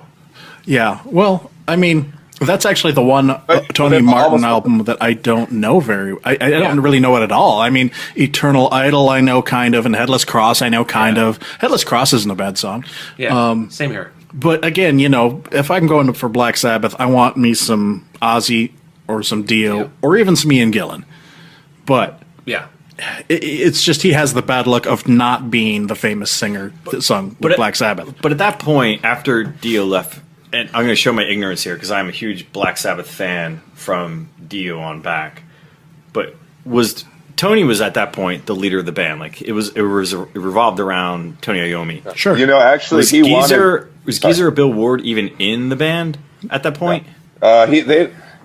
Yeah, well, I mean, that's actually the one Tony they've Martin almost- album that I don't know I don't really know it at all. I mean, Eternal Idol I know kind of, and Headless Cross I know kind of. Headless Cross isn't a bad song. Yeah, same here. But again, if I'm going for Black Sabbath, I want me some Ozzy or some Dio or even some Ian Gillan. But Yeah. it's just he has the bad luck of not being the famous singer that sung with Black Sabbath. But at that point, after Dio left, and I'm going to show my ignorance here because I'm a huge Black Sabbath fan from Dio on back. But Tony was at that point the leader of the band? Like it revolved around Tony Iommi. Sure. Actually, Was he Geezer or Bill Ward even in the band at that point?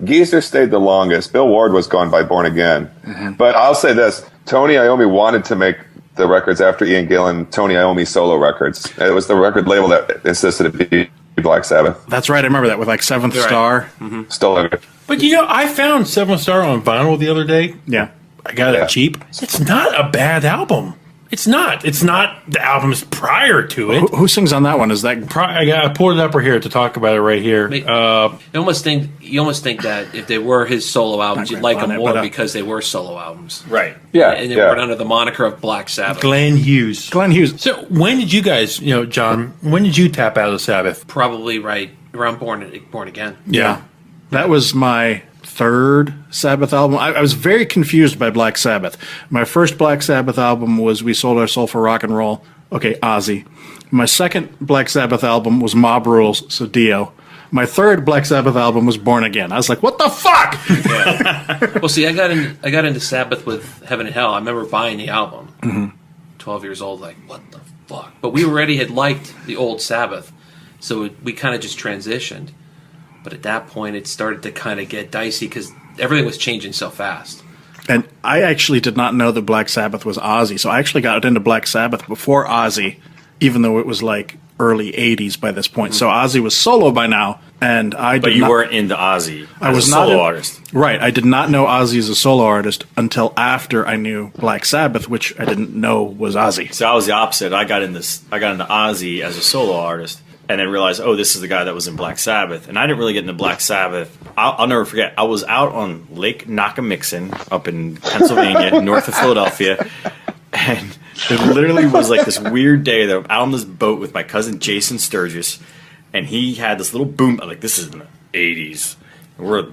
Geezer stayed the longest. Bill Ward was gone by Born Again. But I'll say this: Tony Iommi wanted to make the records after Ian Gillan, Tony Iommi solo records. It was the record label that insisted it be Black Sabbath. That's right. I remember that with like Seventh Star. Still in it. But I found Seven Star on vinyl the other day. Yeah. I got it cheap. It's not a bad album. It's not. It's not the albums prior to it. Who sings on that one? Is that I pulled it up right here to talk about it right here. You almost think that if they were his solo albums, you'd like them more because they were solo albums, Right. Yeah, and they weren't under the moniker of Black Sabbath. Glenn Hughes. Glenn Hughes? So when did you guys, John, when did you tap out of Sabbath? Probably right around Born Again. Yeah. That was my third Sabbath album. I was very confused by Black Sabbath. My first Black Sabbath album was We Sold Our Soul for Rock and Roll. Okay, Ozzy. My second Black Sabbath album was Mob Rules, so Dio. My third Black Sabbath album was Born Again. I was like, what the fuck? Well, see, I got into Sabbath with Heaven and Hell. I remember buying the album. 12 years old, like, what the fuck? But we already had liked the old Sabbath, so we kind of just transitioned. But at that point, it started to kind of get dicey because everything was changing so fast. And I actually did not know that Black Sabbath was Ozzy, so I actually got into Black Sabbath before Ozzy, even though it was like early 80s by this point. So Ozzy was solo by now, and But you weren't into Ozzy as a solo artist. Right. I did not know Ozzy as a solo artist until after I knew Black Sabbath, which I didn't know was Ozzy. So I was the opposite. I got into Ozzy as a solo artist, and then realized, oh, this is the guy that was in Black Sabbath. And I didn't really get into Black Sabbath. I'll never forget. I was out on Lake Nakamixon up in Pennsylvania, north of Philadelphia, and it literally was like this weird day that I'm out on this boat with my cousin Jason Sturgis, and he had this little boom. Like, this is in the 80s. We're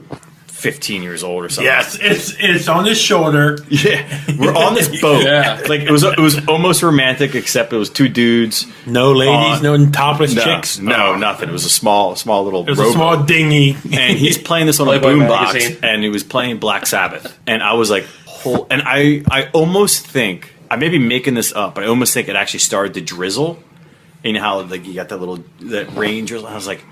15 years old or something. Yes, it's on his shoulder. Yeah, we're on this boat. Yeah. Like it was almost romantic, except it was two dudes. No ladies, no topless chicks. No, nothing. It was a small little. It was a rowboat. small dinghy. And he's playing this on a Playboy boombox, magazine. and he was playing Black Sabbath, and I was like, and I almost think I may be making this up, but I almost think it actually started to drizzle. You know how like you got that rain drizzle. And I was like,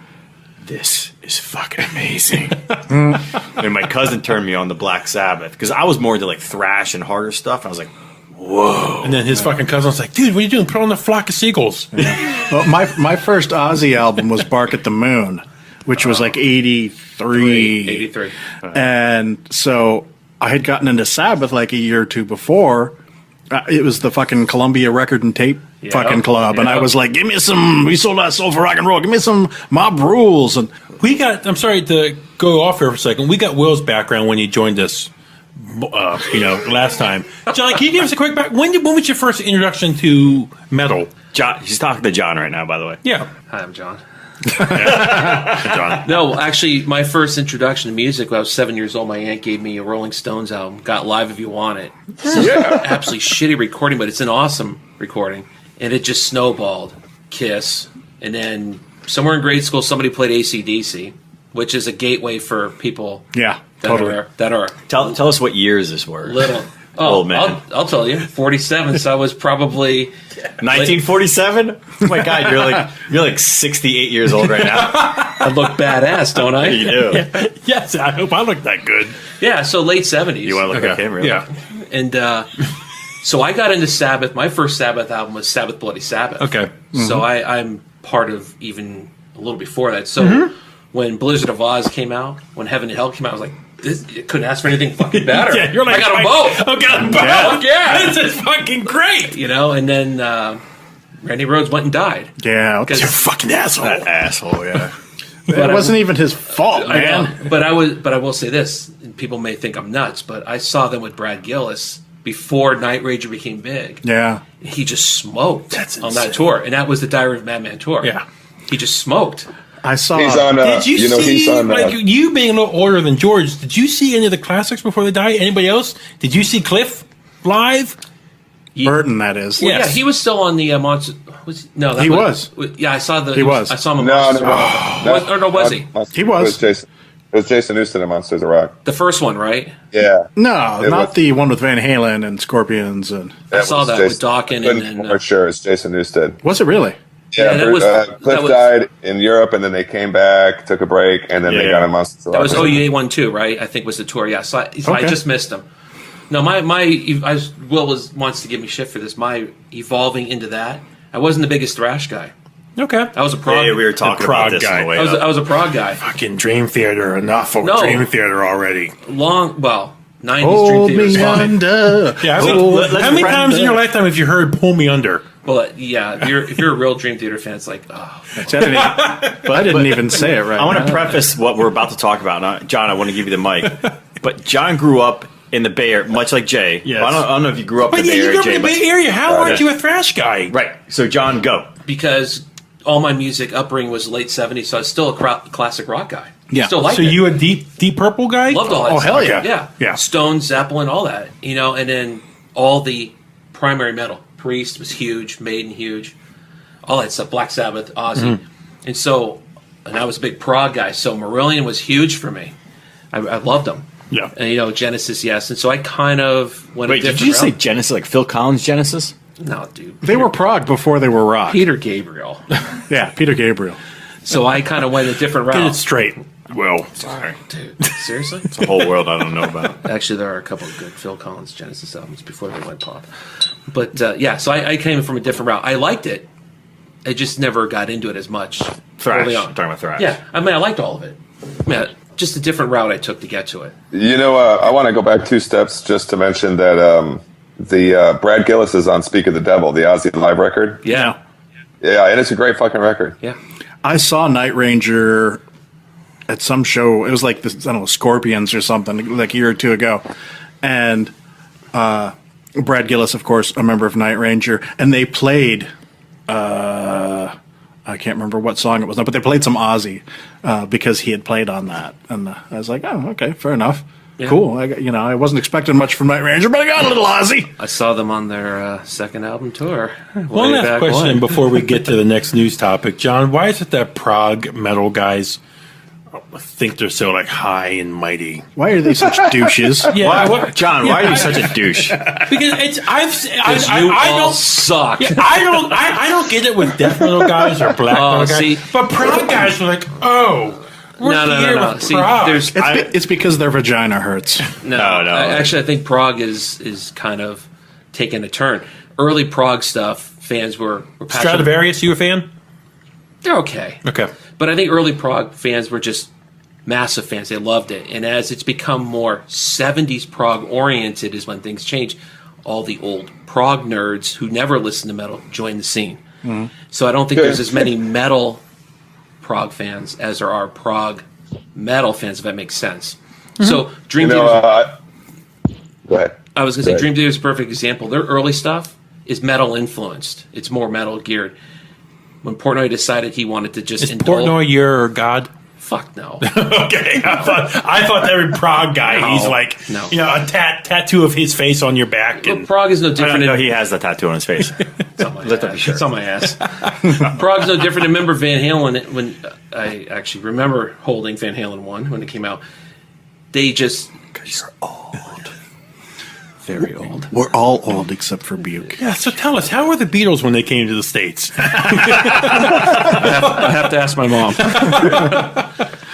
this is fucking amazing. And my cousin turned me on to Black Sabbath because I was more into like thrash and harder stuff. And I was like, whoa. And then his fucking cousin was like, dude, what are you doing? Put on the Flock of Seagulls. Well, my first Ozzy album was Bark at the Moon, which was like 83. 83. And so I had gotten into Sabbath like a year or two before. It was the fucking Columbia Record and Tape fucking club. And I was like, give me some, we sold our soul for rock and roll. Give me some Mob Rules. And I'm sorry to go off here for a second. We got Will's background when he joined us, last time. John, can you give us a quick back? When was your first introduction to metal? John, he's talking to John right now, by the way. Yeah. Hi, I'm John. John. No, actually, my first introduction to music when I was 7 years old, my aunt gave me a Rolling Stones album, Got Live If You Want It. Absolutely shitty recording, but it's an awesome recording. And it just snowballed. Kiss. And then somewhere in grade school, somebody played AC/DC, which is a gateway for people yeah, that totally. are Tell us what years this were. little. Old man. I'll tell you. 47, so I was probably 1947. Oh my God, you're like 68 years old right now. I look badass, don't I? You do. Yes, I hope I look that good. Yeah, so late 70s. You want to look like him, really? Yeah. And so I got into Sabbath. My first Sabbath album was Sabbath Bloody Sabbath. Okay. So I'm part of even a little before that. So when Blizzard of Oz came out, when Heaven and Hell came out, I was like, you couldn't ask for anything fucking better. Yeah, you're like, I got them both. I got them both. Fuck yeah. This is fucking great. And then Randy Rhoads went and died. Yeah, Because- you're a fucking asshole. That asshole, yeah. It wasn't even his fault, I man. know. But I will say this, and people may think I'm nuts, but I saw them with Brad Gillis before Night Ranger became big. Yeah. He just smoked That's on insane. that tour, and that was the Diary of a Madman tour. Yeah. He just smoked. I saw. He's on. Did you see, he's on. like, you being a little older than George, did you see any of the classics before they died? Anybody else? Did you see Cliff live? Burton, that is. Yeah. Yeah, he was still on the Monster. That He was. Yeah, I saw the. He was. I saw him. On No, Monster. Was he? He was. Jason. It was Jason Newsted in Monsters of Rock. The first one, right? Yeah. No, It not was- the one with Van Halen and Scorpions. And I saw was that with Dawkins couldn't and, be more sure it's Jason Newsted. was it really? Yeah, that was- Cliff that was- died in Europe, and then they came back, took a break, and then they Yeah. got on Monsters of That Rock. was OUA 1-2, right? I think was the tour. Yeah, so I Okay. just missed him. No, Will wants to give me shit for this. My evolving into that, I wasn't the biggest thrash guy. Okay. I was a prog. Yeah, we were talking prog about this guy. on the way I up. was a prog guy. Fucking Dream Theater. Enough of No. Dream Theater already. 90s Hold Dream Theater me is fine. under. Yeah. Hold How many me times in your under. lifetime have you heard Pull Me Under? But yeah, if you're a real Dream Theater fan, it's like, oh, I didn't even say it right. I want to now. preface what we're about to talk about. Now, John, I want to give you the mic. But John grew up in the Bay Area, much like Jay. Yes. I don't know if you grew up But in the yeah, Bay you Area, grew up Jay. in the but- Bay Area. How aren't you a thrash guy? Right. So, John, go. because all my music upbringing was late 70s, so I was still a classic rock guy. Yeah. Still like So it. you a Deep Purple guy? Loved all that Oh, stuff. hell yeah. Yeah. Yeah. Stone, Zeppelin, all that. And then all the primary metal. Priest was huge, Maiden huge, all that stuff. Black Sabbath, Ozzy. And I was a big prog guy, so Marillion was huge for me. I loved them. Yeah. And, Genesis, yes. And so I kind of went Wait, a different did you say route. Genesis, like Phil Collins Genesis? No, dude. They were prog before they were rock. Peter Gabriel. Yeah, Peter Gabriel. So I kind of went a different Get it route. straight. Well, Sorry. Dude, seriously? It's a whole world I don't know about. Actually, there are a couple of good Phil Collins Genesis albums before they went pop. But so I came from a different route. I liked it. I just never got into it as much. Thrash. early I'm on. talking about thrash. Yeah, I mean, I liked all of it. Just a different route I took to get to it. I want to go back 2 steps just to mention that the Brad Gillis is on Speak of the Devil, the Ozzy live record. Yeah. Yeah, and it's a great fucking record. Yeah. I saw Night Ranger at some show. It was like this, I don't know, Scorpions or something, like a year or two ago. And Brad Gillis, of course, a member of Night Ranger, and they played. I can't remember what song it was, but they played some Ozzy because he had played on that, and I was like, "Oh, okay, fair enough, Yeah. cool." I wasn't expecting much from Night Ranger, but I got a little Ozzy. I saw them on their second album tour. one Way last back question when. before we get to the next news topic. John, why is it that prog metal guys think they're so like high and mighty? Why are they such douches? Yeah, Why, John, why are you such a douche? because it's I You all don't suck. Yeah, I don't get it with death metal guys or black metal guys. see- But prog guys are like, oh, we're here No. with See, prog. there's It's because their vagina hurts. No. Actually, I think prog is kind of taking a turn. Early prog stuff, fans were passionate. Stradivarius, you a fan? They're okay. Okay. But I think early prog fans were just massive fans. They loved it. And as it's become more 70s prog oriented is when things change. All the old prog nerds who never listened to metal join the scene. So I don't think there's as many metal prog fans as there are prog metal fans, if that makes sense. So Dream Theater... Go ahead. I was going to say, Dream Theater is a perfect example. Their early stuff is metal influenced. It's more metal geared. When Portnoy decided he wanted to just Is Portnoy your god? Fuck no. Okay, I thought every prog guy, he's like, a tattoo of his face on your back. Well, And prog is no different. No, he has the tattoo on his face. It's on my ass. It's on my ass. Prog's no different. I remember Van Halen, when I actually remember holding Van Halen 1 when it came out. They just... Because you're old. Very old. We're all old except for Buke. yeah, so tell us, how were the Beatles when they came to the States? I have to ask my mom.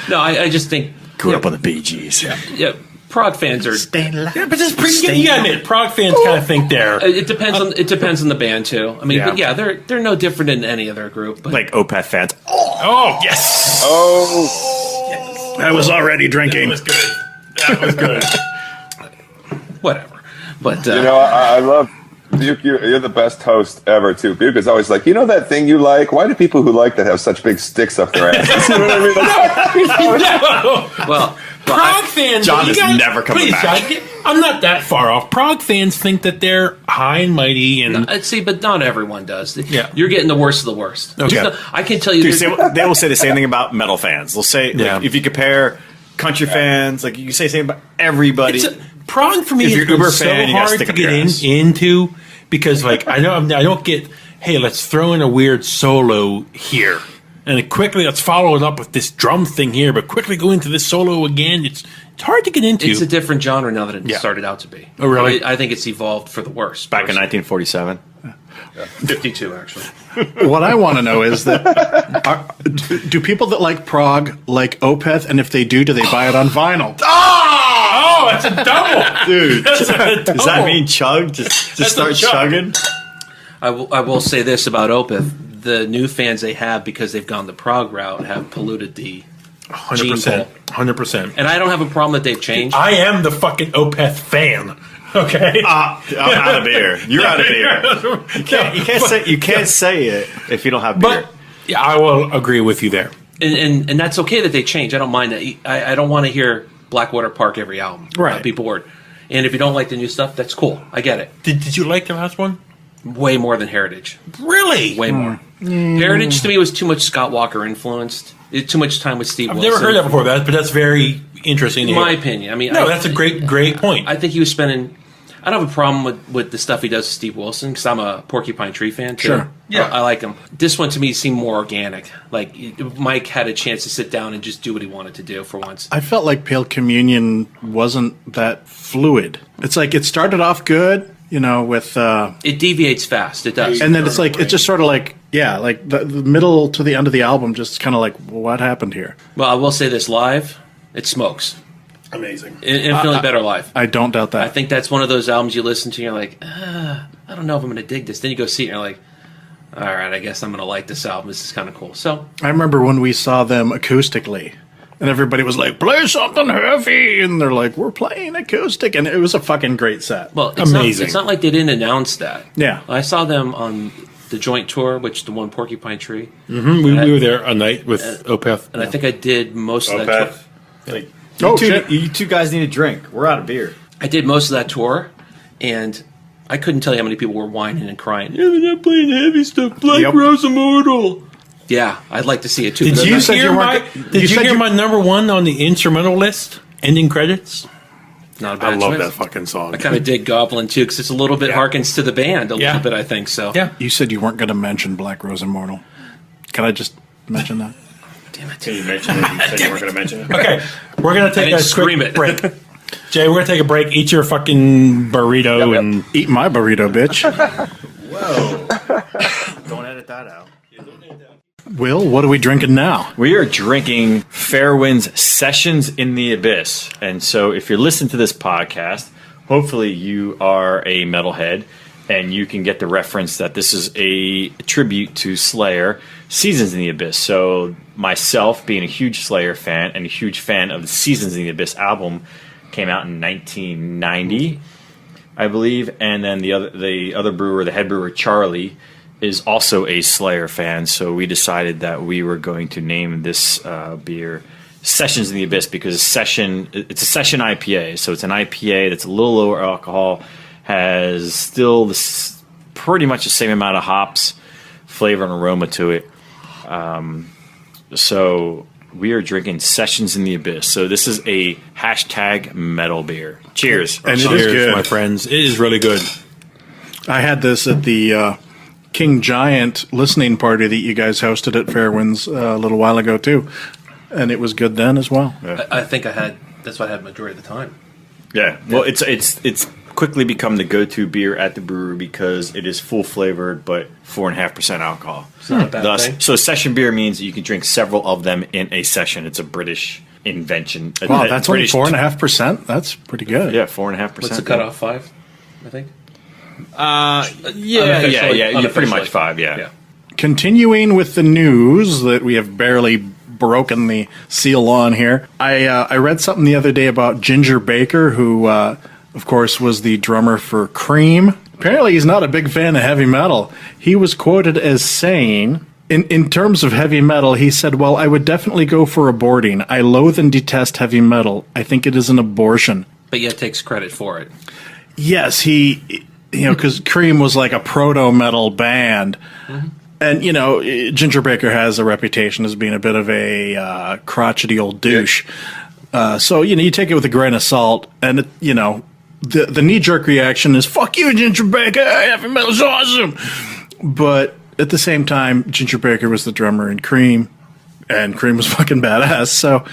No, I just think... Grew up on the Bee Gees. Yeah, prog fans are... Yeah, but you gotta admit, prog fans kind of think they're... It depends on the band, too. I mean, but they're no different than any other group. But Like Opeth fans. Oh, yes! Oh, I was already drinking. That was good. whatever. But I love Buke. You're the best host ever, too. Buke is always like, that thing you like? Why do people who like that have such big sticks up their asses? You know what I mean? well, Prog fans... John you is guys- never coming please, back. John, I'm not that far off. Prog fans think that they're high and mighty and... see, but not everyone does. Yeah. You're getting the worst of the worst. Okay. I can tell you... Dude, there's- they will say the same thing about metal fans. They'll say, if you compare country fans, like you can say the same about everybody. Prog for me If is you're Uber so fan, you gotta hard stick to up your get ass. into because, like, I don't get. Hey, let's throw in a weird solo here, and then quickly let's follow it up with this drum thing here, but quickly go into this solo again. It's hard to get into. It's a different genre now than it started out to be. Oh, really? I think it's evolved for the worse. Back in 1947. 52, actually. What I want to know is that do people that like prog like Opeth, and if they do they buy it on vinyl? Oh, that's a double, Dude, That's a double. does that mean chug? Just start a chug. chugging? I will say this about Opeth. The new fans they have, because they've gone the prog route, have polluted the 100%, 100%. And I don't have a problem that they've changed. I am the fucking Opeth fan. Okay, I'm out of beer. You're out of beer. You can't say it if you don't have beer. but yeah, I will agree with you there. And that's okay that they change. I don't mind that. I don't want to hear Blackwater Park every album. Right. I'd be bored. And if you don't like the new stuff, that's cool. I get it. Did you like the last one? Way more than Heritage. Really? Way more. Heritage to me was too much Scott Walker influenced. Too much time with Steve I've Wilson. never heard that before, but that's very interesting. In my opinion. I mean, no, that's a great point. I think he was spending. I don't have a problem with the stuff he does with Steve Wilson because I'm a Porcupine Tree fan too. Sure. Yeah, I like him. This one to me seemed more organic. Like Mike had a chance to sit down and just do what he wanted to do for once. I felt like Pale Communion wasn't that fluid. It's like it started off good, with It deviates fast. It does. and then it's like it's just sort of like like the middle to the end of the album just kind of like what happened here. Well, I will say this: live, it smokes. Amazing. Infinitely better live. I don't doubt that. I think that's one of those albums you listen to and you're like, I don't know if I'm going to dig this. Then you go see it and you're like, all right, I guess I'm going to like this album. This is kind of cool. So I remember when we saw them acoustically, and everybody was like, "Play something heavy," and they're like, "We're playing acoustic," and it was a fucking great set. well, it's Amazing. It's not like they didn't announce that. Yeah. I saw them on the joint tour, which the one Porcupine Tree, We were there a night with Opeth. and I think I did most of that tour. Like, You two guys need a drink. We're out of beer. I did most of that tour, and I couldn't tell you how many people were whining and crying. Yeah, they're not playing heavy stuff. Black Yep. Rose Immortal. Yeah, I'd like to see it too. Did But you said hear you my? weren't- Did you you said hear you- my number one on the instrumental list? Ending credits. Not a bad I love choice. that fucking song. I kind of dig Goblin too because it's a little bit harkens to the band a Yeah. little bit. I think so. Yeah. You said you weren't going to mention Black Rose Immortal. Can I just mention that? Damn it. You mentioned it. You said you weren't going to mention it. Okay, we're going to take didn't a scream quick it. break. Jay, we're going to take a break. Eat your fucking burrito Yep. and Eat my burrito, bitch. Don't edit that out. Will, what are we drinking now? We are drinking Fairwind's Sessions in the Abyss. And so if you're listening to this podcast, hopefully you are a metalhead and you can get the reference that this is a tribute to Slayer, Seasons in the Abyss. So myself being a huge Slayer fan and a huge fan of the Seasons in the Abyss album, came out in 1990, I believe, and then the other brewer, the head brewer Charlie, is also a Slayer fan. So we decided that we were going to name this beer Sessions in the Abyss because it's a session IPA. So it's an IPA that's a little lower alcohol, has still pretty much the same amount of hops, flavor, and aroma to it. So we are drinking Sessions in the Abyss. So this is a hashtag metal beer. Cheers. And Cheers, it is good. my friends. It is really good. I had this at the King Giant listening party that you guys hosted at Fairwinds a little while ago, too. And it was good then as well. I think that's what I had majority of the time. Yeah. Well, it's quickly become the go-to beer at the brewery because it is full flavored but 4.5% alcohol. It's not a bad thing. So session beer means you can drink several of them in a session. It's a British invention. Wow, that's only 4.5%? That's pretty good. Yeah, 4.5%. What's the cutoff? 5, I think. Yeah, pretty much 5. Yeah. Continuing with the news that we have barely broken the seal on here, I read something the other day about Ginger Baker, who, of course, was the drummer for Cream. Apparently, he's not a big fan of heavy metal. He was quoted as saying, in terms of heavy metal, he said, "Well, I would definitely go for aborting. I loathe and detest heavy metal. I think it is an abortion." But yet takes credit for it. Yes, because Cream was like a proto-metal band. Mm-hmm. And, Ginger Baker has a reputation as being a bit of a crotchety old douche. So, you take it with a grain of salt. And, the knee-jerk reaction is, fuck you, Ginger Baker, heavy metal's awesome. But at the same time, Ginger Baker was the drummer in Cream, and Cream was fucking badass. So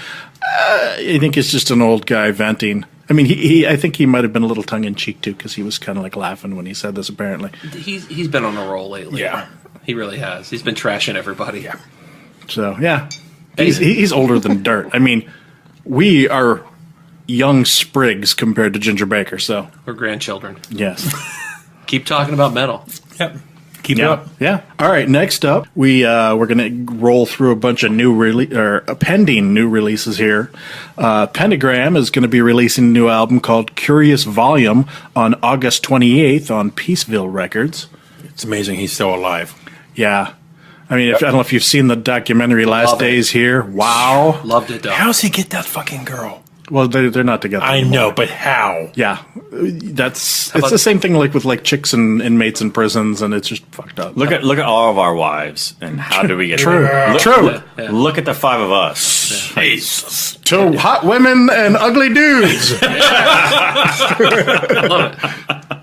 I think it's just an old guy venting. I mean, I think he might have been a little tongue-in-cheek, too, because he was kind of like laughing when he said this, apparently. He's been on a roll lately. Yeah. He really has. He's been trashing everybody. Yeah. So, yeah. He's older than dirt. I mean, we are young sprigs compared to Ginger Baker, so. We're grandchildren. Yes. Keep talking about metal. Yep. Keep it up. Yeah. All right, next up, we're going to roll through a bunch of pending new releases here. Pentagram is going to be releasing a new album called Curious Volume on August 28th on Peaceville Records. It's amazing he's still alive. Yeah. I mean, I don't know if you've seen the documentary Last Days Here. Wow. Loved it, though. How does he get that fucking girl? Well, they're not together I anymore. know, but how? Yeah. It's the same thing like with chicks and inmates in prisons, and it's just fucked up. Look at all of our wives, and how do we get True. there? True. Yeah. Look at the 5 of us. Jesus. To hot women and ugly dudes. I love it.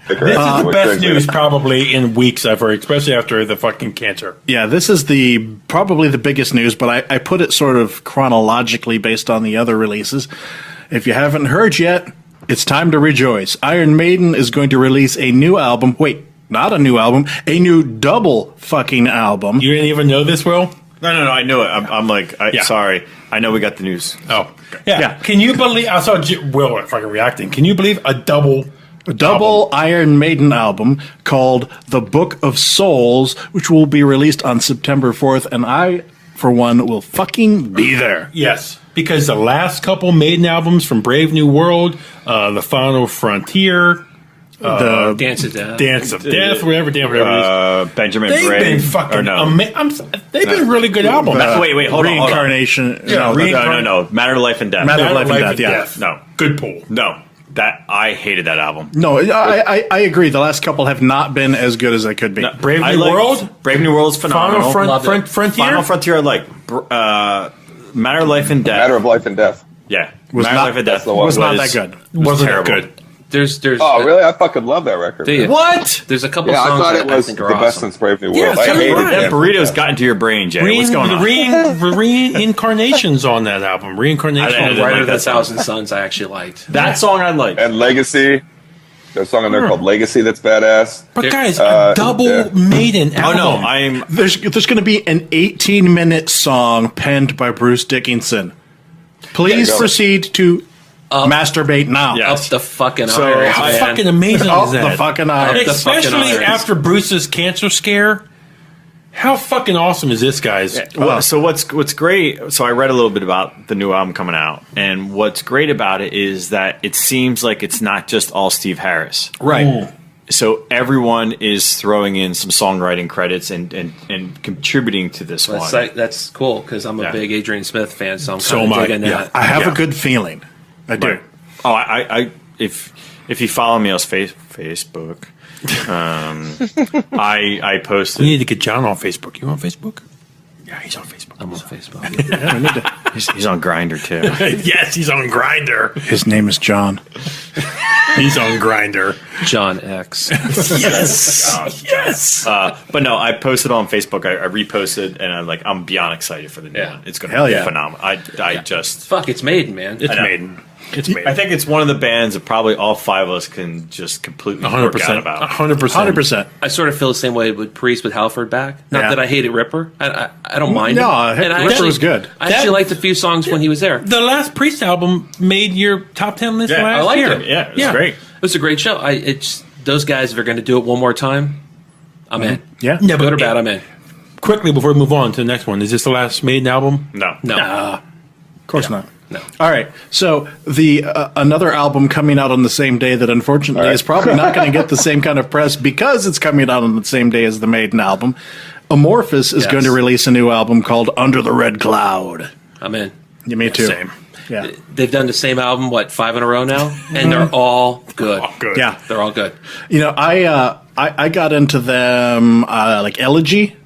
This is the best news probably in weeks I've heard, especially after the fucking cancer. Yeah, this is probably the biggest news, but I put it sort of chronologically based on the other releases. If you haven't heard yet, it's time to rejoice. Iron Maiden is going to release a new album. Wait, not a new album, a new double fucking album. You didn't even know this, Will? No, I knew it. I'm like, sorry. I know we got the news. Oh. Yeah. Can you believe, I saw Will fucking reacting. Can you believe a double Iron Maiden album called The Book of Souls, which will be released on September 4th, and I, for one, will fucking be there. Yes. Because the last couple Maiden albums from Brave New World, The Final Frontier, The Dance of Death. Dance of Death, whatever it is. Benjamin They've Bratt. been fucking or no. they've been really good albums. Wait, hold on. Reincarnation. Yeah, No. Matter of Life and Death. Matter of Life and Death, yeah. No. Good pull. No. That I hated that album. No, I agree. The last couple have not been as good as they could be. No, Brave I New liked- World? Brave New World's phenomenal. Frontier? Final Frontier, I like. Matter of Life and Death. Matter of Life and Death. Yeah. Was Matter not- of Life and Death that's the one. was not that good. Wasn't terrible. good. There's Oh, really? I fucking love that record. Do you? What? There's a couple Yeah, I songs thought that it was I the think are best awesome. since Brave New Yeah, World. I it's hated right. That it. burrito's got into your brain, Jay. What's going on? Reincarnations on that album. Reincarnation. I didn't Rider like of the that song. Thousand Suns I actually liked. That song I like. And Legacy. There's a song in there called Legacy that's badass. But guys, a double yeah. Maiden Oh album. no, There's going to be an 18-minute song penned by Bruce Dickinson. Please Yeah, go. proceed to masturbate now. Yeah. Up the fucking So, irons, How man. fucking amazing Oh, is that? the fucking irons. the fucking Especially irons. after Bruce's cancer scare. How fucking awesome is this, guys? So what's great? So I read a little bit about the new album coming out, and what's great about it is that it seems like it's not just all Steve Harris, Right. Ooh. So everyone is throwing in some songwriting credits and contributing to this one. That's cool because I'm a big Adrian Smith fan, so I'm So kind of am I. digging Yeah. that. I have a good feeling. I do. Right. Oh, I if you follow me on Facebook, I posted. We need to get John on Facebook. You on Facebook? Yeah, he's on Facebook. I'm on Facebook. He's on Grindr too. Yes, he's on Grindr. His name is John. He's on Grindr. John X. Yes. Yes. But no, I posted on Facebook. I reposted, and I'm beyond excited for the new one. It's going to be phenomenal. I just Fuck, it's Maiden, man. It's Maiden. It's Maiden. I think it's one of the bands that probably all five of us can just completely 100%. forget about. 100%. 100%. I sort of feel the same way with Priest with Halford back. Not Yeah. that I hated Ripper. I don't mind No, him. And I Ripper actually- was good. I actually liked a few songs when he was there. The last Priest album made your top 10 list Yeah, last I liked year. it. Yeah, it was great. It was a great show. It's those guys, if they're going to do it one more time, I'm in. Yeah. Yeah, Good but or bad, I'm in. quickly before we move on to the next one, is this the last Maiden album? No, No. Of course not. No. All right. So the another album coming out on the same day that unfortunately is probably not going to get the same kind of press because it's coming out on the same day as the Maiden album. Amorphous is Yes. going to release a new album called Under the Red Cloud. I'm in. Yeah, me too. Same. Yeah. They've done the same album, 5 in a row now? And they're all good. Good. Yeah. They're all good. You know, I got into them like Elegy,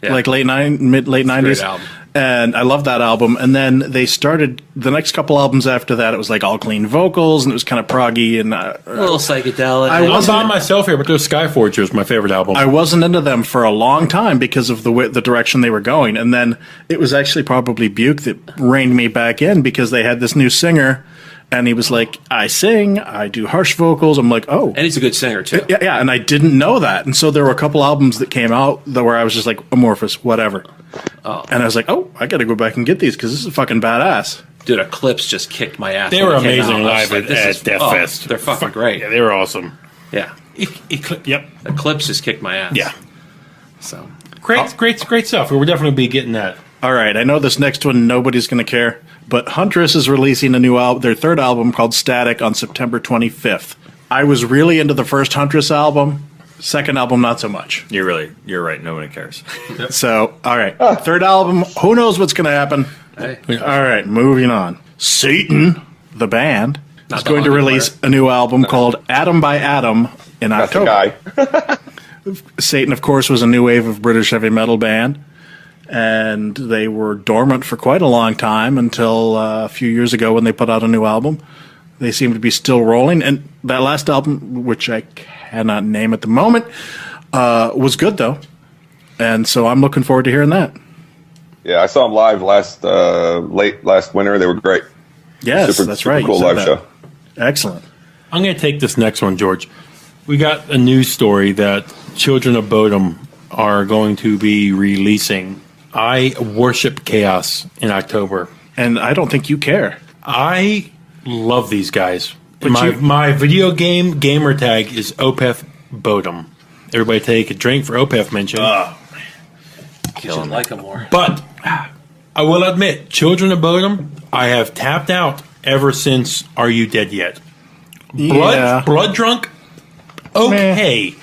Yeah. like late 90s, album. and I love that album. And then they started the next couple albums after that. It was like all clean vocals, and it was kind of proggy, and A little psychedelic. I I'm wasn't- by myself here, but those Skyforger is my favorite album. I wasn't into them for a long time because of the direction they were going. And then it was actually probably Buke that reined me back in because they had this new singer, and he was like, "I sing, I do harsh vocals." I'm like, "Oh." and he's a good singer, too. Yeah, and I didn't know that. And so there were a couple albums that came out where I was just like, Amorphous, whatever. And I was like, oh, I got to go back and get these because this is fucking badass. Dude, Eclipse just kicked my ass. They when were it came amazing out. I was live like, this at is- Death oh, Fest. They're fucking great. Yeah, they were awesome. Yeah. Yep. Eclipse just kicked my ass. Yeah. So Great stuff. We'll definitely be getting that. All right, I know this next one nobody's going to care, but Huntress is releasing a new album, their third album called Static on September 25th. I was really into the first Huntress album. Second album, not so much. you're right. No one cares. So, all right, third album, who knows what's going to happen? hey, All right, moving on. Satan, the band, is the going to hockey release a new album called Atom by Atom in That's the October. guy. Satan, of course, was a new wave of British heavy metal band, and they were dormant for quite a long time until a few years ago when they put out a new album. They seem to be still rolling, and that last album, which I cannot name at the moment, was good though, and so I'm looking forward to hearing that. Yeah, I saw them live late last winter. They were great. Yes, Super- that's super right. you cool said live that. show. Excellent. I'm going to take this next one, George. We got a news story that Children of Bodom are going to be releasing I Worship Chaos in October. And I don't think you care. I love these guys. But My video game gamer tag is Opeth Bodom. Everybody take a drink for Opeth mention. you should like him more. But I will admit, Children of Bodom, I have tapped out ever since Are You Dead Yet? Blood Drunk, okay.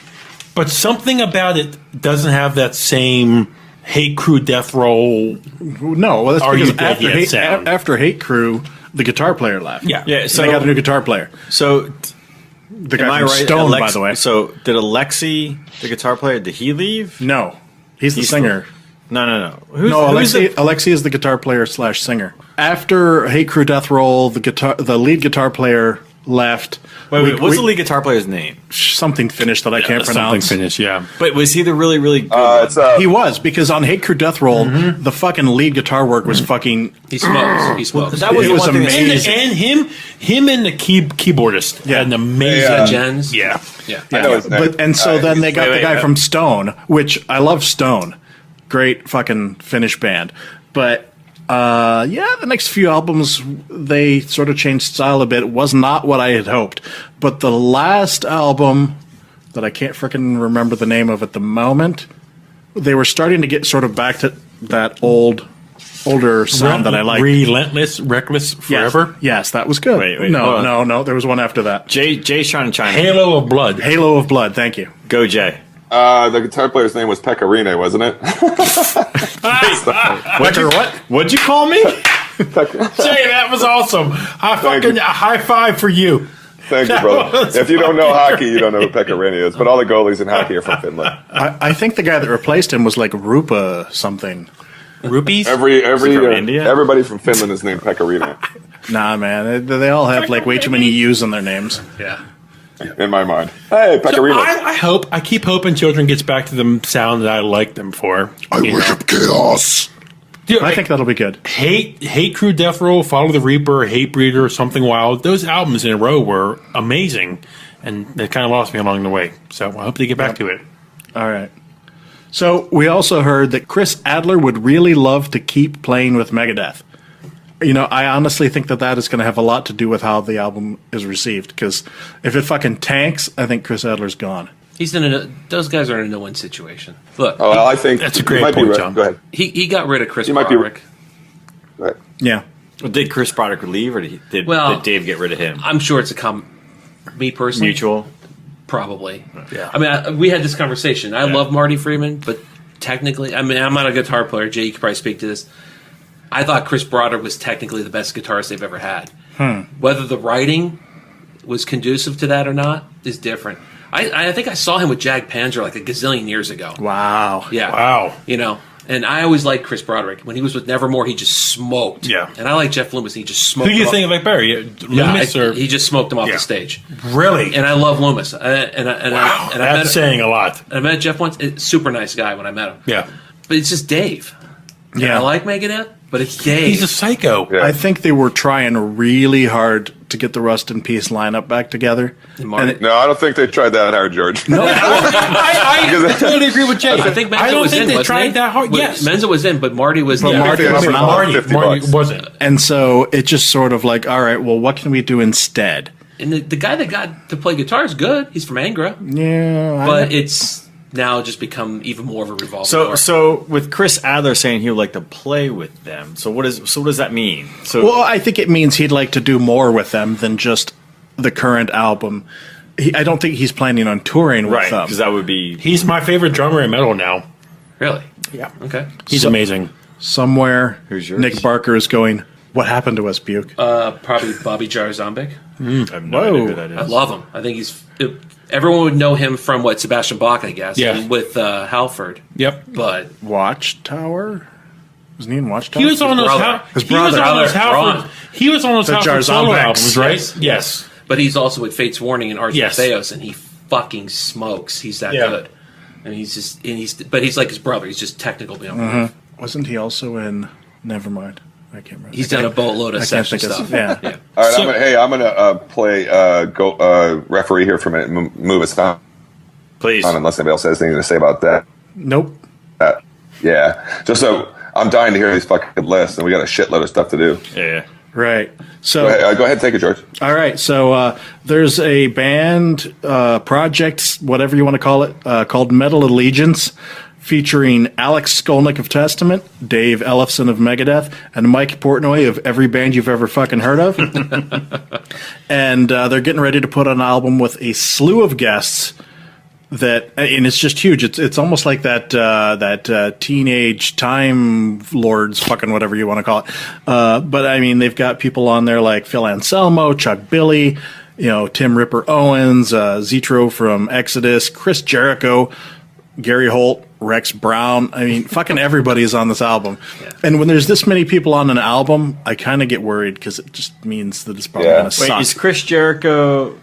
But something about it doesn't have that same Hate Crew Death Roll. No, well, that's Are because You Dead Yet sound. after Hate Crew, the guitar player left. Yeah. Yeah. So they got a new guitar player. So The am guy I from right? Stone, by Alex- the way. So did Alexi, the guitar player, did he leave? No, he's the He's singer. No. Who's Alexi is the guitar player / singer. After Hate Crew Death Roll, the lead guitar player left. Wait, what's the lead guitar player's name? Something Finnish that I can't Something pronounce. finished, yeah. But was he the really good one? It's He was, because on Hate Crew Death Roll, the fucking lead guitar work was fucking. He smokes. He smokes. That was It the was one thing that- amazing. And him and the keyboardist had an amazing. Yeah. Jens. Yeah. Yeah. I know his name. And so then they got wait, the guy wait. from Stone, which I love Stone. Great fucking Finnish band. But the next few albums, they sort of changed style a bit. It was not what I had hoped. But the last album that I can't freaking remember the name of at the moment, they were starting to get sort of back to that older sound that I like. Relentless, Reckless, Forever. Yes, that was good. Wait, no. There was one after that. Jay's trying to chime in. Halo of Blood. Halo of Blood. Thank you. Go, Jay. The guitar player's name was Pecorine, wasn't it? What? What'd you call me? Jay, that was awesome. A high five for you. Thank you, brother. If you don't know hockey, you don't know who Pecorine is. But all the goalies in hockey are from Finland. I think the guy that replaced him was like Rupa something. Rupees? Everybody from Finland is named Pecorine. Nah, man. They all have like way too many U's in their names. Yeah. In my mind. Hey, Pecorine. I keep hoping Children gets back to the sound that I like them for. I worship chaos. Dude, I think that'll be good. Hate Crew, Death Roll, Follow the Reaper, Hate Breeder, Something Wild. Those albums in a row were amazing, and they kind of lost me along the way. So I hope they get back to it. All right. So we also heard that Chris Adler would really love to keep playing with Megadeth. You know, I honestly think that is going to have a lot to do with how the album is received. Because if it fucking tanks, I think Chris Adler's gone. He's those guys are in a no-win situation. Look, I think that's a great point, John. Go ahead. He got rid of Chris You might Broderick. Right. Yeah. Well, did Chris Broderick leave, or did Dave get rid of him? I'm sure it's me personally. Mutual? Probably. Yeah. I mean, we had this conversation. I love Marty Friedman, but technically, I mean, I'm not a guitar player. Jay, you could probably speak to this. I thought Chris Broderick was technically the best guitarist they've ever had. Whether the writing was conducive to that or not is different. I think I saw him with Jag Panzer like a gazillion years ago. Wow. Yeah. Wow. You know, and I always liked Chris Broderick. When he was with Nevermore, he just smoked. Yeah. And I like Jeff Loomis. He just smoked. Who do you him think like Barry? Loomis or he just smoked him off Yeah. the stage. Really? And I love Loomis. I That's saying a lot. I met Jeff once. Super nice guy when I met him. Yeah. But it's just Dave. Yeah. And I like Megadeth, but it's Dave. He's a psycho. Yeah. I think they were trying really hard to get the Rust in Peace lineup back together. And Marty- No, I don't think they tried that hard, George. No, I totally agree with Jay. I think Menza don't was think in, they wasn't tried he? that hard. Yes. Menza was in, but Marty was. But Marty was not. Marty wasn't. And so it just sort of like, all right, well, what can we do instead? And the guy that got to play guitar is good. He's from Angra, Yeah. but it's now just become even more of a revolving door. So with Chris Adler saying he would like to play with them, so what does that mean? So Well, I think it means he'd like to do more with them than just the current album. I don't think he's planning on touring with right, them. because that would be He's my favorite drummer in metal now. Really? Yeah. Okay. He's amazing. Somewhere, Who's yours? Nick Barker is going, what happened to us, Buke? Probably Bobby Jarzombic. I have no idea who that is. I love him. I think everyone would know him from Sebastian Bach, I guess. Yeah. With Halford. Yep. But Watchtower? Wasn't he in Watchtower? He was on those. brother. His He was brother. on those Ron. Halford. He was on those The Halford solo Jarzombecs. albums, right? Yes. Yes. But he's also with Fate's Warning and Arch Yes. Theos, and he fucking smokes. He's that Yeah. good. And but he's like his brother. He's just technical beyond belief. Wasn't he also in Nevermind? I can't remember. He's done a boatload of I can't session think of stuff. yeah. All right, So- I'm gonna play referee here for a minute. Move us on, Please. unless anybody else has anything to say about that. Nope. Yeah, just so I'm dying to hear these fucking lists, and we got a shitload of stuff to do. Yeah. Right. So, Go ahead, take it, George. all right. So there's a band, project, whatever you want to call it, called Metal Allegiance, featuring Alex Skolnick of Testament, Dave Ellefson of Megadeth, and Mike Portnoy of every band you've ever fucking heard of. And they're getting ready to put on an album with a slew of guests. And it's just huge. It's almost like that teenage Time Lords, fucking whatever you want to call it. But I mean, they've got people on there like Phil Anselmo, Chuck Billy, Tim Ripper Owens, Zetro from Exodus, Chris Jericho, Gary Holt, Rex Brown. I mean, fucking everybody is on this album. Yeah. And when there's this many people on an album, I kind of get worried because it just means that it's probably going to Wait, suck. is Chris Jericho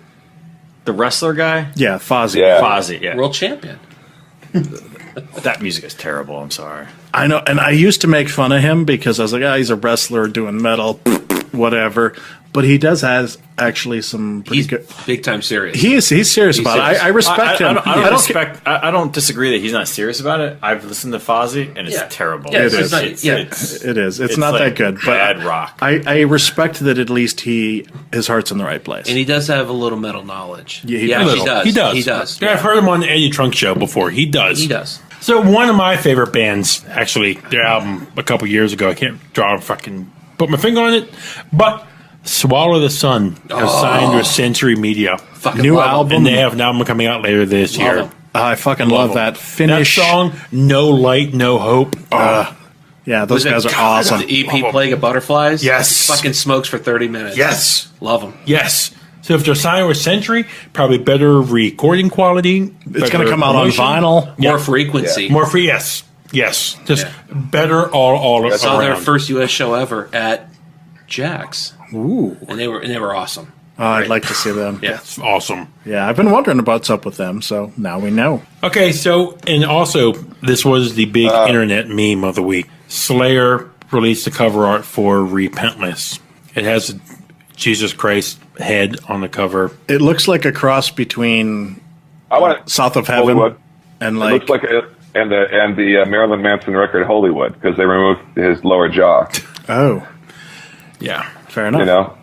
the wrestler guy? Yeah, Fozzy. Yeah. Fozzy, yeah. World champion. That music is terrible. I'm sorry. I know, and I used to make fun of him because I was like, he's a wrestler doing metal, whatever. But he does have actually some pretty He's good. big time serious. He's serious about serious. it. I respect him. I don't disagree that he's not serious about it. I've listened to Fozzy, and it's Yeah. terrible. Yeah, It is. not- It is. It's It's not like that good, but bad rock. I respect that at least his heart's in the right place. And he does have a little metal knowledge. Yeah, he yeah, does. he does. He does. He does. Yeah, I've heard him on the Eddie Trunk show before. He does. He does. So one of my favorite bands, actually, their album a couple years ago, I can't put my finger on it, but Swallow the Sun has signed with Century Media. Fucking New love 'em. album. And they have an album coming out later this Love year. 'em. I fucking love that finish. That song, No Light, No Hope. Yeah, those Was it guys are awesome. The EP Plague of Butterflies? Yes. Fucking smokes for 30 minutes. Yes. Love them. Yes. So if they're signed with Century, probably better recording quality. It's going to come out on vinyl. More frequency. More free, yes. Yes. Just better all I saw their around. first U.S. show ever at Jack's. Ooh. And they were awesome. I'd like to see them. Yeah. That's awesome. Yeah, I've been wondering about what's up with them, so now we know. Okay, so, and also, this was the big internet meme of the week. Slayer released the cover art for Repentless. It has Jesus Christ head on the cover. It looks like a cross between I want it. South of Heaven Hollywood. and It like looks like the Marilyn Manson record Hollywood because they removed his lower jaw. oh, Yeah. fair enough. You know,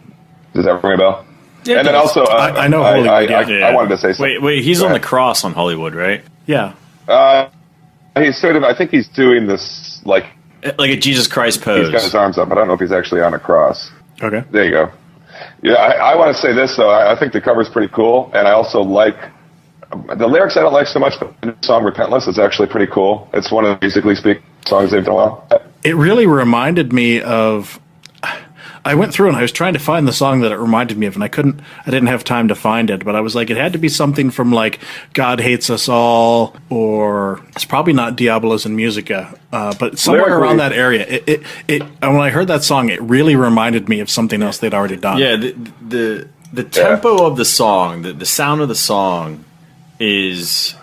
does that ring a bell? Yeah, And then also, I know Hollywood, I wanted to say something. Wait, he's Go on the ahead. cross on Hollywood, right? Yeah, He's sort of. I think he's doing this like Like a Jesus Christ he's got his pose. arms up. I don't know if he's actually on a cross. okay. There you go. Yeah, I want to say this though. I think the cover's pretty cool, and I also like the lyrics. I don't like so much, but the song "Repentless" is actually pretty cool. It's one of the musically speaking songs they've done well. It really reminded me of. I went through and I was trying to find the song that it reminded me of, and I didn't have time to find it, but I was like, it had to be something from like God Hates Us All, or it's probably not Diabolos in Musica, but somewhere Lyrically- around that area. And when I heard that song, it really reminded me of something else they'd already done. Yeah, the tempo of the song, the sound of the song is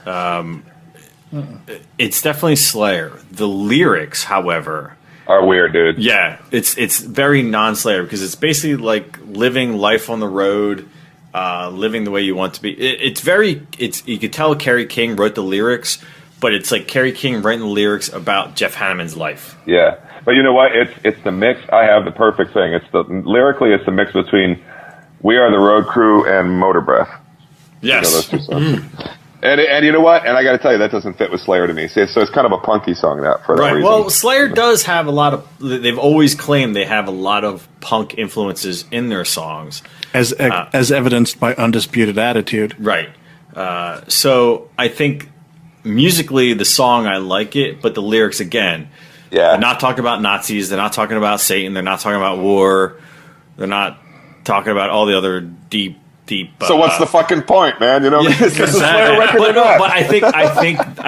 it's definitely Slayer. The lyrics, however, Are weird, dude. yeah, it's very non-Slayer because it's basically like living life on the road, living the way you want to be. It's you could tell Kerry King wrote the lyrics, but it's like Kerry King writing the lyrics about Jeff Hanneman's life. Yeah, but you know what? It's the mix. I have the perfect thing. Lyrically, it's the mix between "We Are the Road Crew" and "Motor Breath." You know, those Yes, two songs. And you know what? And I got to tell you, that doesn't fit with Slayer to me. So it's kind of a punky song for that right. reason. Well, Slayer does have a lot of. They've always claimed they have a lot of punk influences in their songs. As evidenced by Undisputed Attitude. Right. So I think musically the song I like it, but the lyrics again, yeah. they're not talking about Nazis, they're not talking about Satan, they're not talking about war, they're not talking about all the other deep. So what's the fucking point, man? You know, is this a Slayer record or But, no, not? but I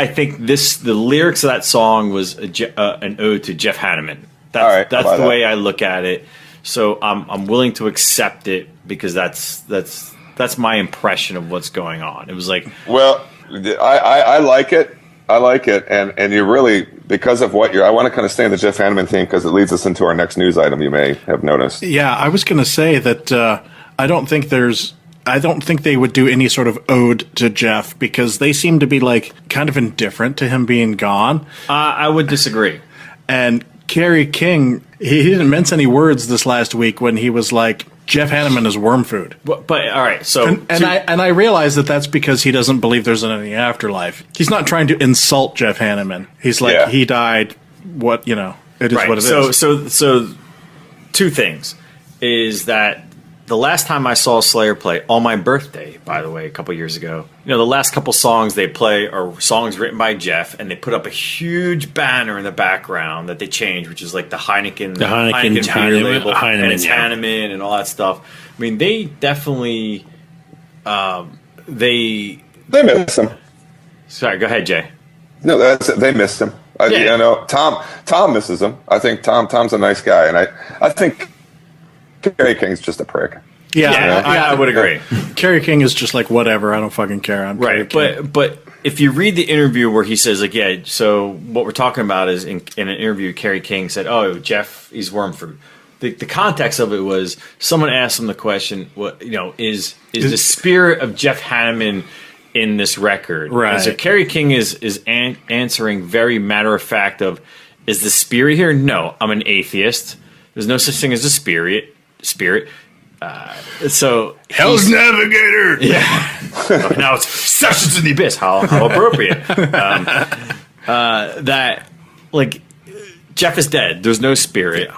think the lyrics of that song was an ode to Jeff Hanneman. All right, That's I'll the buy way I look at it. So I'm willing to accept it because that's my impression of what's going on. It was like, Well, I like it. I like it, and you really, because of what I want to kind of stay in the Jeff Hanneman theme because it leads us into our next news item. You may have noticed. Yeah, I was going to say that I don't think they would do any sort of ode to Jeff because they seem to be like kind of indifferent to him being gone. I would disagree. And Kerry King, he didn't mince any words this last week when he was like, Jeff Hanneman is worm food. But all right, so And I realize that that's because he doesn't believe there's any afterlife. He's not trying to insult Jeff Hanneman. He's like, Yeah. he died, it is right. what it is. So two things is that the last time I saw Slayer play on my birthday, by the way, a couple years ago, the last couple songs they play are songs written by Jeff, and they put up a huge banner in the background that they change, which is like the Heineken beer label, and it's Hanneman and all that stuff. I mean, they definitely They miss him. Sorry, go ahead, Jay. No, they missed him. Yeah. You know, Tom misses him. I think Tom's a nice guy, and I think Kerry King's just a prick. Yeah, I would agree. Kerry King is just like, whatever, I don't fucking care. I'm Kerry Right, King. but if you read the interview where he says, like, yeah, so what we're talking about is in an interview, Kerry King said, oh, Jeff, he's worm fruit. The context of it was someone asked him the question, what is the spirit of Jeff Hanneman in this record? Right. And so Kerry King is answering very matter of fact of, is the spirit here? No, I'm an atheist. There's no such thing as a spirit. So Hell's Navigator. yeah. Now it's Sessions in the Abyss. How appropriate. that like Jeff is dead. There's no spirit.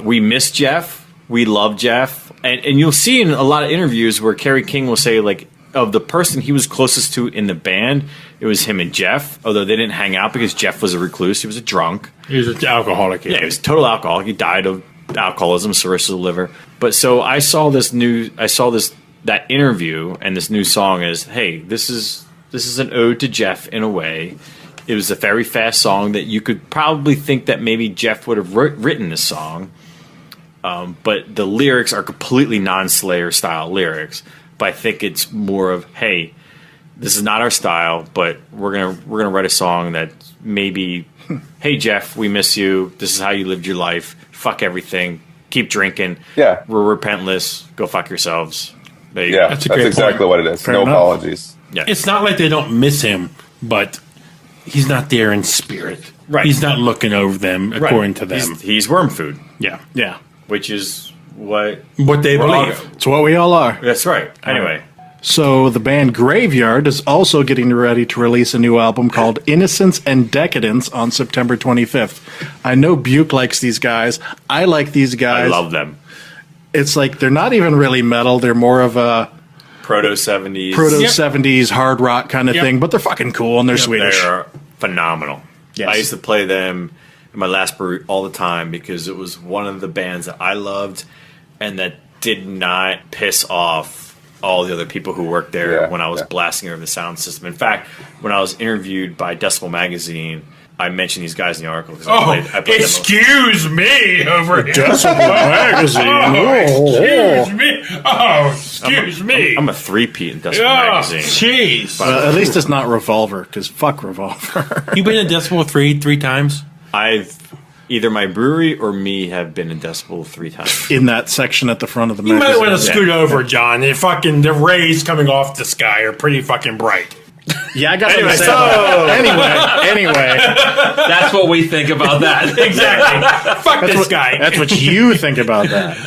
We miss Jeff. We love Jeff. And you'll see in a lot of interviews where Kerry King will say, like, of the person he was closest to in the band, it was him and Jeff, although they didn't hang out because Jeff was a recluse. He was a drunk. He was an alcoholic. Yeah, he was a total alcoholic. He died of alcoholism, cirrhosis of the liver. But so I saw that interview, and this new song is, hey, this is an ode to Jeff in a way. It was a very fast song that you could probably think that maybe Jeff would have written this song. But the lyrics are completely non-Slayer style lyrics. But I think it's more of, hey, this is not our style, but we're gonna write a song that maybe, hey Jeff, we miss you. This is how you lived your life. Fuck everything. Keep drinking. Yeah. We're repentless. Go fuck yourselves. There you go. Yeah, that's a great exactly point. what it is. Fair no enough. apologies. Yeah. It's not like they don't miss him, but he's not there in spirit. Right. He's not looking over them according to them. He's worm food, Yeah. Yeah. which is what What they we're all- believe. It's what we all are. That's right. Anyway. So the band Graveyard is also getting ready to release a new album called Innocence and Decadence on September 25th. I know Buke likes these guys. I like these guys. I love them. It's like they're not even really metal. They're more of a Proto 70s. proto Yep. 70s hard rock kind of Yep. thing, but they're fucking cool and they're Swedish. They're phenomenal. Yes. I used to play them in my last brewery all the time because it was one of the bands that I loved and that did not piss off all the other people who worked there Yeah, when I was yeah. blasting over the sound system. In fact, when I was interviewed by Decibel Magazine, I mentioned these guys in the article because I played them. excuse me over here. Magazine. Excuse me. Oh, excuse me. I'm a three-peat in Decibel Oh, Magazine. jeez. At least it's not Revolver, because fuck Revolver. You been in Decibel three times? I've either my brewery or me have been in Decibel 3 times. In that section at the front of the You might magazine. want to scoot over, John. The rays coming off the sky are pretty fucking bright. Yeah, I got Anyway, to say. Anyway, That's what we think about that. Exactly. Fuck this guy. that's what you think about that.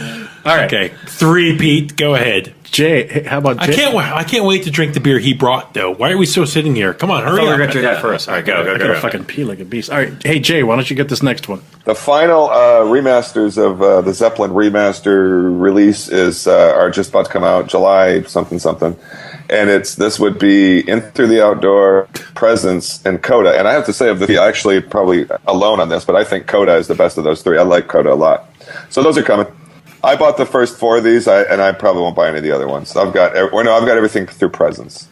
All right, Okay, three, Pete. Go ahead. Jay. Hey, how about Jay? I can't wait to drink the beer he brought, though. Why are we still sitting here? Come on, I thought hurry we were up. going to do that first. All right, go. I gotta fucking pee like a beast. All right, hey Jay, why don't you get this next one? The final remasters of the Zeppelin remaster release are just about to come out, July something, and this would be In Through the Outdoor, Presence, and Coda. And I have to say, actually probably alone on this, but I think Coda is the best of those three. I like Coda a lot. So those are coming. I bought the first four of these, and I probably won't buy any of the other ones. I've got everything through Presence.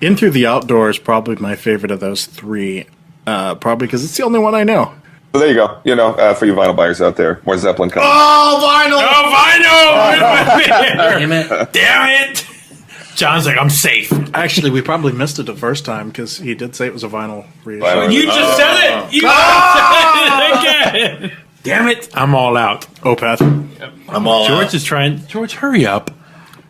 In Through the Outdoor is probably my favorite of those three, probably because it's the only one I know. So there you go. For you vinyl buyers out there, more Zeppelin coming. Oh, vinyl! Damn it. Damn it! John's like, I'm safe. Actually, we probably missed it the first time because he did say it was a vinyl reissue. Vinyl. You just said it! You just said it again! Damn it! I'm all out. Opeth. I'm all George is trying. George, hurry up.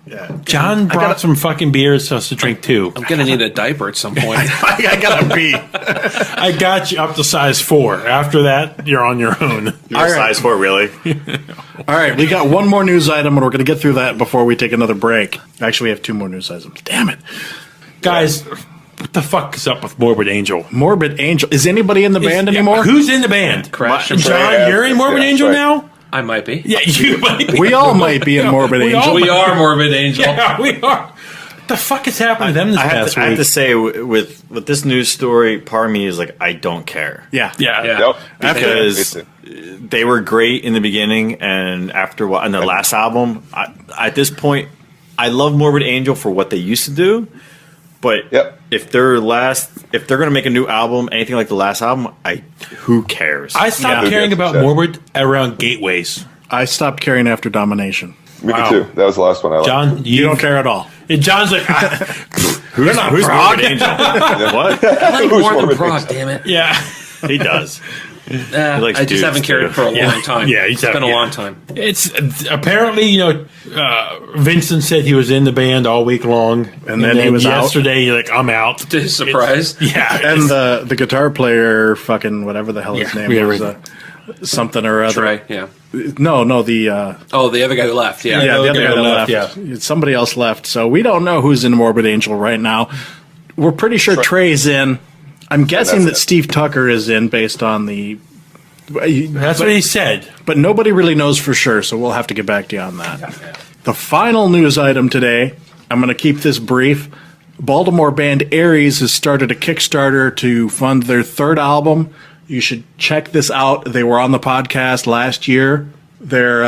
Yeah. John brought some fucking beers for us to drink too. I'm going to need a diaper at some point. I gotta pee. I got you up to size 4. After that, you're on your own. You're a size 4, really? All right, we got one more news item, and we're going to get through that before we take another break. Actually, we have two more news items. Damn it. Guys, what the fuck is up with Morbid Angel? Morbid Angel. Is anybody in the band anymore? Who's in the band? Crash. John, you're in Morbid Yeah, Angel right. now? I might be. Yeah, you might be. We all might be in Morbid We Angel. all We are Morbid Angel. Yeah, we are. What the fuck is happening to them this I past have week? to say, with this news story, part of me is like, I don't care. Yeah. yeah. Yeah. Yep. Because Me too. they were great in the beginning, and after a while, in the last album, at this point, I love Morbid Angel for what they used to do. But Yep. if they're going to make a new album, anything like the last album, who cares? I stopped Yeah. caring about Yeah. Morbid around Gateways. I stopped caring after Domination. Me Wow. too. That was the last one I liked. John, You don't care at all. And John's like, who's Morbid Angel? What? I like Who's more than Morbid prog, Angel? damn it. yeah. He does. likes I just dudes, haven't cared too. for a Yeah. long time. Yeah, It's been a yeah. long time. It's apparently, Vincent said he was in the band all week long, And then he was out. yesterday. He's like, I'm out. To his surprise. Yeah, And the guitar player, fucking whatever the hell his Yeah, name yeah, was, right. something or other. Trey, yeah. No, the Oh, the other guy who left. Yeah. yeah, the other guy that left. yeah. Somebody else left. So we don't know who's in Morbid Angel right now. We're pretty sure Trey's in. I'm guessing that it. Steve Tucker is in based on the. That's what he said. But nobody really knows for sure, so we'll have to get back to you on that. The final news item today, I'm going to keep this brief. Baltimore band Aries has started a Kickstarter to fund their third album. You should check this out. They were on the podcast last year. They're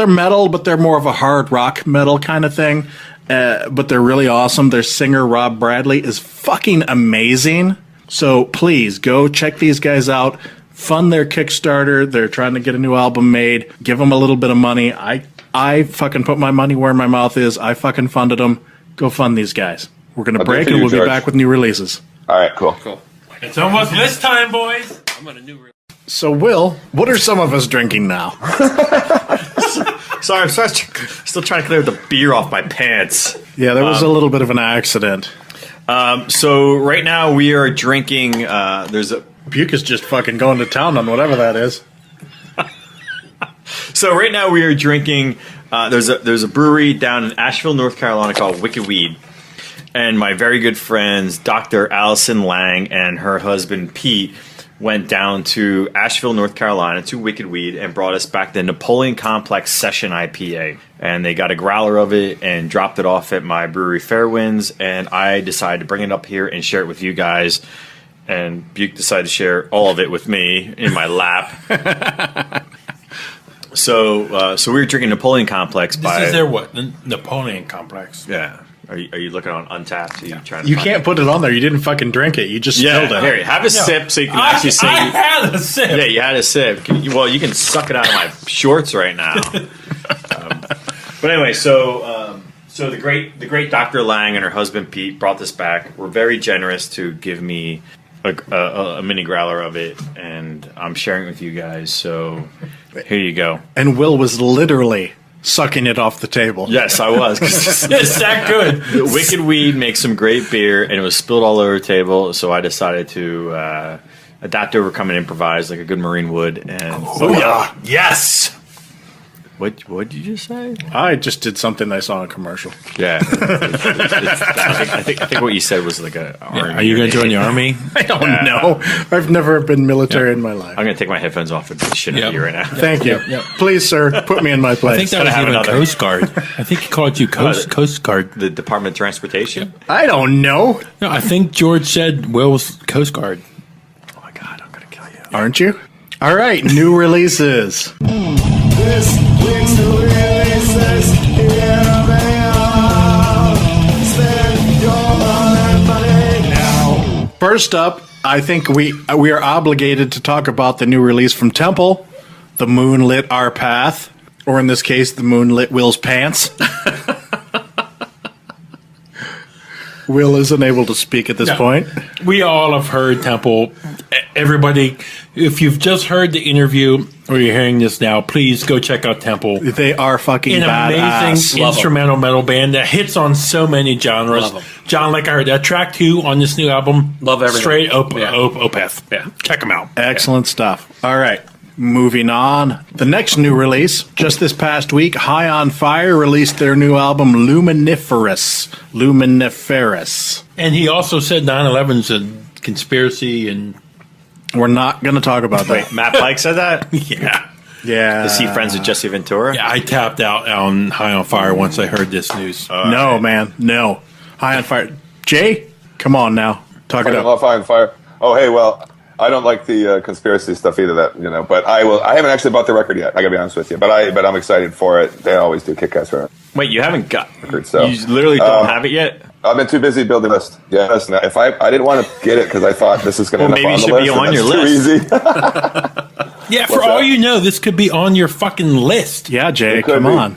metal, but they're more of a hard rock metal kind of thing. But they're really awesome. Their singer Rob Bradley is fucking amazing. So please go check these guys out. Fund their Kickstarter. They're trying to get a new album made. Give them a little bit of money. I fucking put my money where my mouth is. I fucking funded them. Go fund these guys. We're going to break and we'll be back with new releases. All right, cool. It's almost list time, boys. I'm on a new. So, Will, what are some of us drinking now? Sorry, I'm still trying to clear the beer off my pants. Yeah, there was a little bit of an accident. So right now we are drinking. Buke is just fucking going to town on whatever that is. So right now we are drinking. There's a brewery down in Asheville, North Carolina called Wicked Weed, and my very good friends, Dr. Allison Lang and her husband Pete, went down to Asheville, North Carolina to Wicked Weed and brought us back the Napoleon Complex Session IPA. And they got a growler of it and dropped it off at my brewery Fairwinds, and I decided to bring it up here and share it with you guys. And Buke decided to share all of it with me in my lap. So we were drinking Napoleon Complex This by... is their what? The Napoleon Complex. Yeah. Are you looking on Untapped? Are you trying to You find can't it? put it on there. You didn't fucking drink it. You just Yeah, spilled it. here, have a sip so you can actually see. I had a sip. Yeah, you had a sip. Well, you can suck it out of my shorts right now. But anyway, so the great Dr. Lang and her husband Pete brought this back. Were very generous to give me a mini growler of it, and I'm sharing it with you guys. So here you go. And Will was literally sucking it off the table. Yes, I was. It's that good. The Wicked Weed makes some great beer, and it was spilled all over the table. So I decided to adapt, overcome, and improvise like a good Marine would. And yeah. Yes. What did you just say? I just did something I saw in a commercial. Yeah, I think what you said was like a. Are you going to join the army? I don't know. I've never been military in my life. I'm going to take my headphones off and shit at you right now. Thank you. Please, sir, put me in my place. I think that was have even another. Coast Guard. I think he called you Coast Guard. The Department of Transportation. I don't know. No, I think George said Will was Coast Guard. Oh my God, I'm going to kill you. Aren't you? All right, new releases. This week's releases, here they are. Spend your money now. First up, I think we are obligated to talk about the new release from Tempel, The Moon Lit Our Path, or in this case, The Moon Lit Will's Pants. Will isn't able to speak at this point. We all have heard Temple. Everybody, if you've just heard the interview or you're hearing this now, please go check out Temple. They are fucking An badass. amazing Love 'em. instrumental metal band that hits on so many genres. Love 'em. John, like I heard, that track 2 on this new album, Love everything. straight Yeah. Opeth. Yeah. Check them out. Excellent stuff. All right. Moving on. The next new release, just this past week, High on Fire released their new album, Luminiferous. And he also said 9/11's a conspiracy and We're not going to talk about that. Matt Pike said that. yeah. Yeah. Is he friends with Jesse Ventura? Yeah, I tapped out on High on Fire once I heard this news. No, man. No. High on Fire. Jay, come on now. Talk it up. High on Fire. Oh, hey, well, I don't like the conspiracy stuff either. But I will. I haven't actually bought the record yet. I gotta be honest with you. But I'm excited for it. They always do kick-ass records. Wait, you haven't got? So, You literally don't have it yet. I've been too busy building a list. Yeah, listen, if I didn't want to get it because I thought this is going to Well, end up maybe on it the should be list. on and your that's list. Too easy. Yeah, for What's all that? you know, this could be on your fucking list. Yeah, Jay, It could come be. on.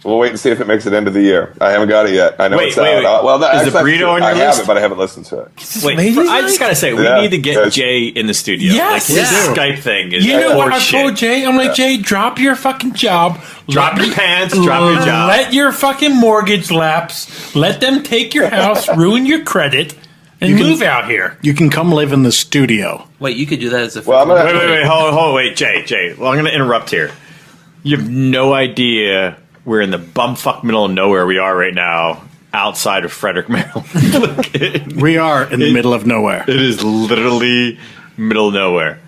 We'll wait and see if it makes it end of the year. I haven't got it yet. I know Wait, it's wait, out. wait. Well, Is the actually, burrito on your I list? have it, but I haven't listened to it. Wait, amazing, I just gotta say, we Yeah, need to get yes. Jay in the studio. Yes. Like, this Yeah. Skype thing is You know what I horseshit. told Jay? I'm like, Jay, drop your fucking job. Drop your pants, drop your job. Let your fucking mortgage lapse. Let them take your house, ruin your credit, and move out here. You can come live in the studio. Wait, you could do that as a. Well, I'm gonna. Wait, hold on, wait, Jay. Well, I'm going to interrupt here. You have no idea we're in the bumfuck middle of nowhere we are right now outside of Frederick, Maryland. We are in the middle of nowhere. It is literally middle of nowhere.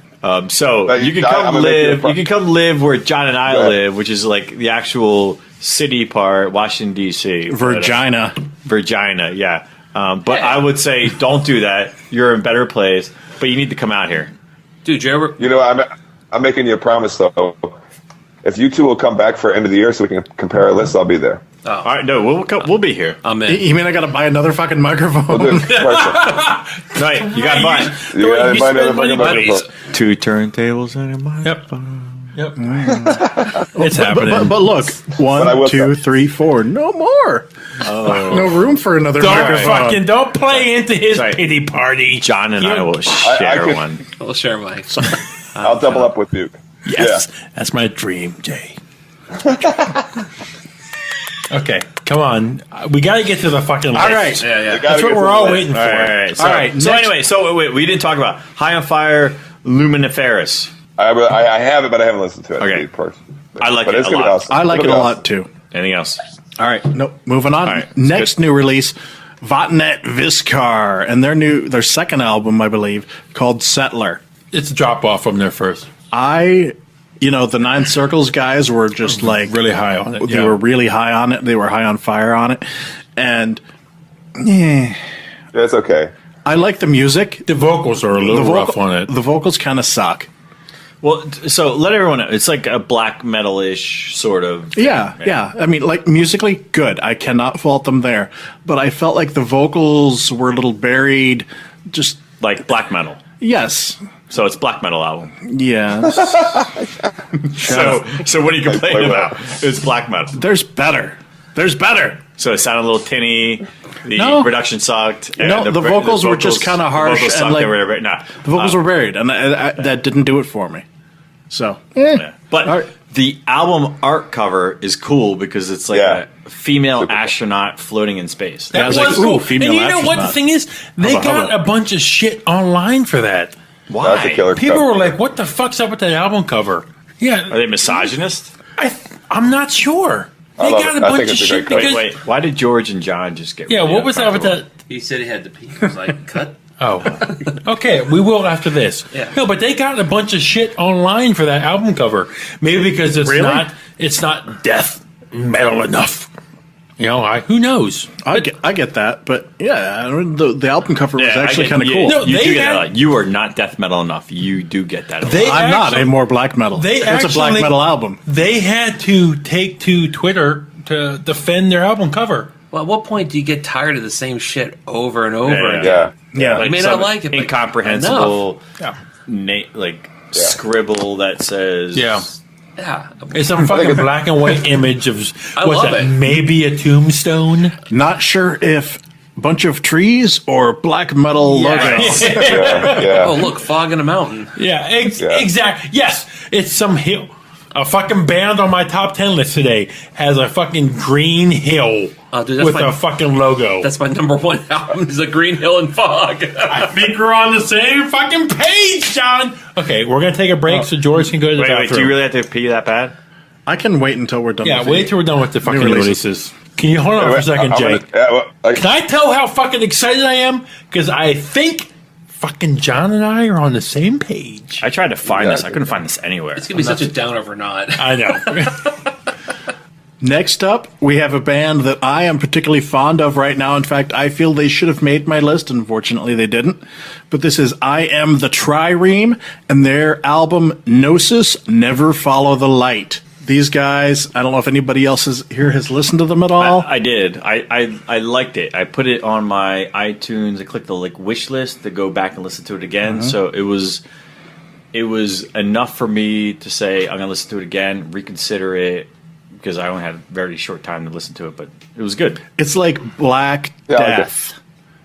So But you can I'm come gonna make you a live. You can come live where John and I Go ahead. live, which is like the actual city part, Washington D.C. Virginia. Virginia, yeah. But I would say don't do that. You're in a better place, but you need to come out here. Dude, you ever? You know, I'm making you a promise though. If you two will come back for end of the year so we can compare our lists, I'll be there. Oh, All right, no, we'll be here. I'm in. You mean I got to buy another fucking microphone? We'll do it in person. Right, you got to buy You gotta you buy spend another money, fucking buddies. microphone. 2 turntables and a mic. Yep. It's happening. But look, But I will 1, 2, 3, 4. No more. No room for another microphone. Don't play into his Right. pity party. John and I will I share could- one. We'll share mine. I'll double up with Duke. Yes, that's my dream, Jay. Okay, come on. We got to get to the fucking list. All right. Yeah, yeah. That's what we're all waiting for. All right. So, All right, So next- anyway, so wait, we didn't talk about High on Fire, Luminiferous. I have it, but I haven't listened to it. Okay. to be personal. I like but it it's a gonna be lot. awesome. I like it It'll a be lot awesome. too. Anything else? All right, nope. Moving on. All right, Next good. new release, Vatnet Viskar, and their second album, I believe, called Settler. It's a drop off from there first. The Nine Circles guys were just like Really high on it. They were really high on it. They were high on fire on it, and Yeah, it's okay. I like the music. The vocals are a little rough on it. The vocals kind of suck. Well, so let everyone know. It's like a black metal-ish sort of. Yeah. I mean, like musically, good. I cannot fault them there, but I felt like the vocals were a little buried. Just Like black metal. yes, So it's black metal album. yes. So what are you complaining Play well. about? It's black metal. There's better. So it sounded a little tinny. The No. production sucked. and No, the vocals were just kinda harsh The vocals and, sucked like, or whatever. Nah. The vocals were buried, and that didn't do it for me. So, Yeah. But All right. the album art cover is cool because it's like Yeah. a female Super cool. astronaut floating in space. I was like, ooh, female And you know what the astronaut. thing is? They Hubba, got hubba. a bunch of shit online for that. Why? That's a killer. People cover. were like, "What the fuck's up with that album cover?" Yeah, Are they misogynist? I'm not sure. They love got it. a I bunch think of it's a shit great cover. because Wait, why did George and John just get? yeah, really what was that with that? uncomfortable? He said he had to pee. He was like, cut. Oh, okay. We will after this. Yeah. No, but they got a bunch of shit online for that album cover. Maybe because it's not death metal enough. You know, who knows? I get that, but yeah, the album cover was Yeah, I actually get- kind of yeah, cool. No, You they do get had- that. Like, you are not death metal enough. You do get that. a lot. They I'm not actually- a more black metal. It's a black actually- metal album. They had to take to Twitter to defend their album cover. Well, at what point do you get tired of the same shit over and over Yeah. again? Yeah. Yeah, I may not some like it, but incomprehensible, Yeah. scribble that says, Yeah. Yeah. It's a fucking black and white image of I what's love that? it. Maybe a tombstone. not sure if bunch of trees or black metal logos. Yeah. Oh, look, fog in a mountain. Yeah, Yeah. exactly. Yes, it's some hill. A fucking band on my top 10 list today has a fucking green hill Oh, dude, that's with my- a fucking logo. That's my number one album is a Green Hill and Fog. I think we're on the same fucking page, John. Okay, we're gonna take a break so George can go to the Wait, bathroom. do you really have to pee that bad? I can wait until we're done. Yeah, with wait the- till we're done with the fucking releases. releases. Can you hold on for a second, Jake? Can I tell how fucking excited I am? Because I think fucking John and I are on the same page. I tried to find Yeah. this. I couldn't find this anywhere. It's going to be such a downer for not. I know. Next up, we have a band that I am particularly fond of right now. In fact, I feel they should have made my list. Unfortunately, they didn't. But this is I Am the Trireme and their album Gnosis, Never Follow the Light. These guys, I don't know if anybody else here has listened to them at all. I did. I liked it. I put it on my iTunes. I clicked the wish list to go back and listen to it again. So it was enough for me to say I'm gonna listen to it again, reconsider it, because I only had a very short time to listen to it, but it was good. It's like Black Yeah, I like Death.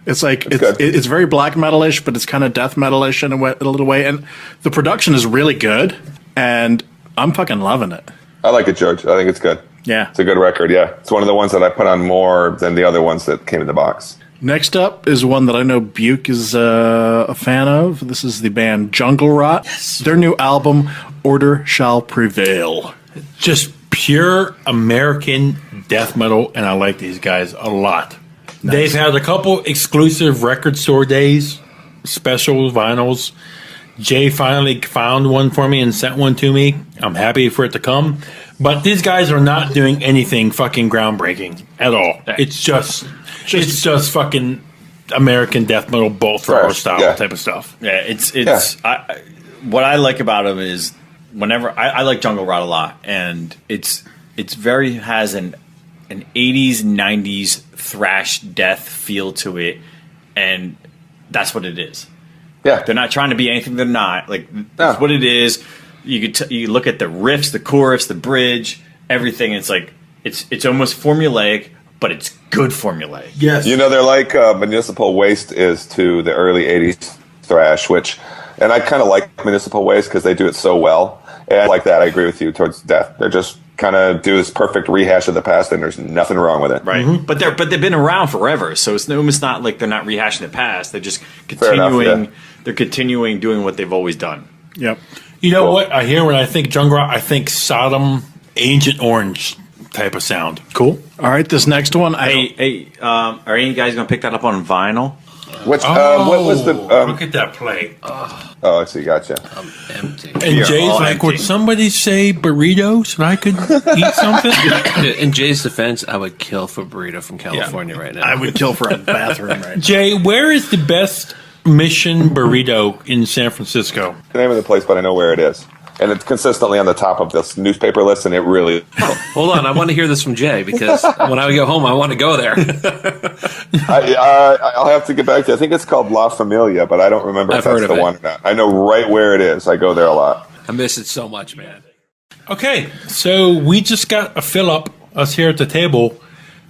It's like good. it's very black metalish, but it's kind of death metalish in a little way. And the production is really good, and I'm fucking loving it. I like it, George. I think it's good. Yeah. It's a good record, yeah. It's one of the ones that I put on more than the other ones that came in the box. Next up is one that I know Buke is a fan of. This is the band Jungle Rot. Yes. Their new album, Order Shall Prevail. Just pure American death metal, and I like these guys a lot. They've had a couple exclusive record store days, special vinyls. Jay finally found one for me and sent one to me. I'm happy for it to come. But these guys are not doing anything fucking groundbreaking at all. It's just fucking American death metal bolt thrower style type of stuff. Yeah, what I like about them is whenever I like Jungle Rot a lot, and it's very has an 80s 90s thrash death feel to it, and that's what it is. Yeah, they're not trying to be anything they're not. Like that's what it is. You could you look at the riffs, the chorus, the bridge, everything. It's like it's almost formulaic, but it's good formulaic. Yes, they're like Municipal Waste is to the early '80s thrash, and I kind of like Municipal Waste because they do it so well. And I like that. I agree with you towards death. They're just kind of do this perfect rehash of the past, and there's nothing wrong with it. Right. Mm-hmm. But they've been around forever, so it's almost not like they're not rehashing the past. They're just continuing. Enough, They're continuing doing what they've always done. Yep. You know what I hear when I think Jungle Rot? I think Sodom, Agent Orange type of sound. Cool. All right, this next one. Are any guys going to pick that up on vinyl? What was the? Look at that plate. I see. Gotcha. I'm empty. And Jay's like, would somebody say burrito so I could eat something? In Jay's defense, I would kill for burrito from California right now. I would kill for a bathroom right now. Jay, where is the best Mission burrito in San Francisco? The name of the place, but I know where it is. And it's consistently on the top of this newspaper list, and it really... Hold on, I want to hear this from Jay, because when I go home, I want to go there. I'll have to get back to you. I think it's called La Familia, but I don't remember if that's the one or not. I know right where it is. I go there a lot. I miss it so much, man. Okay, so we just got a fill-up, us here at the table.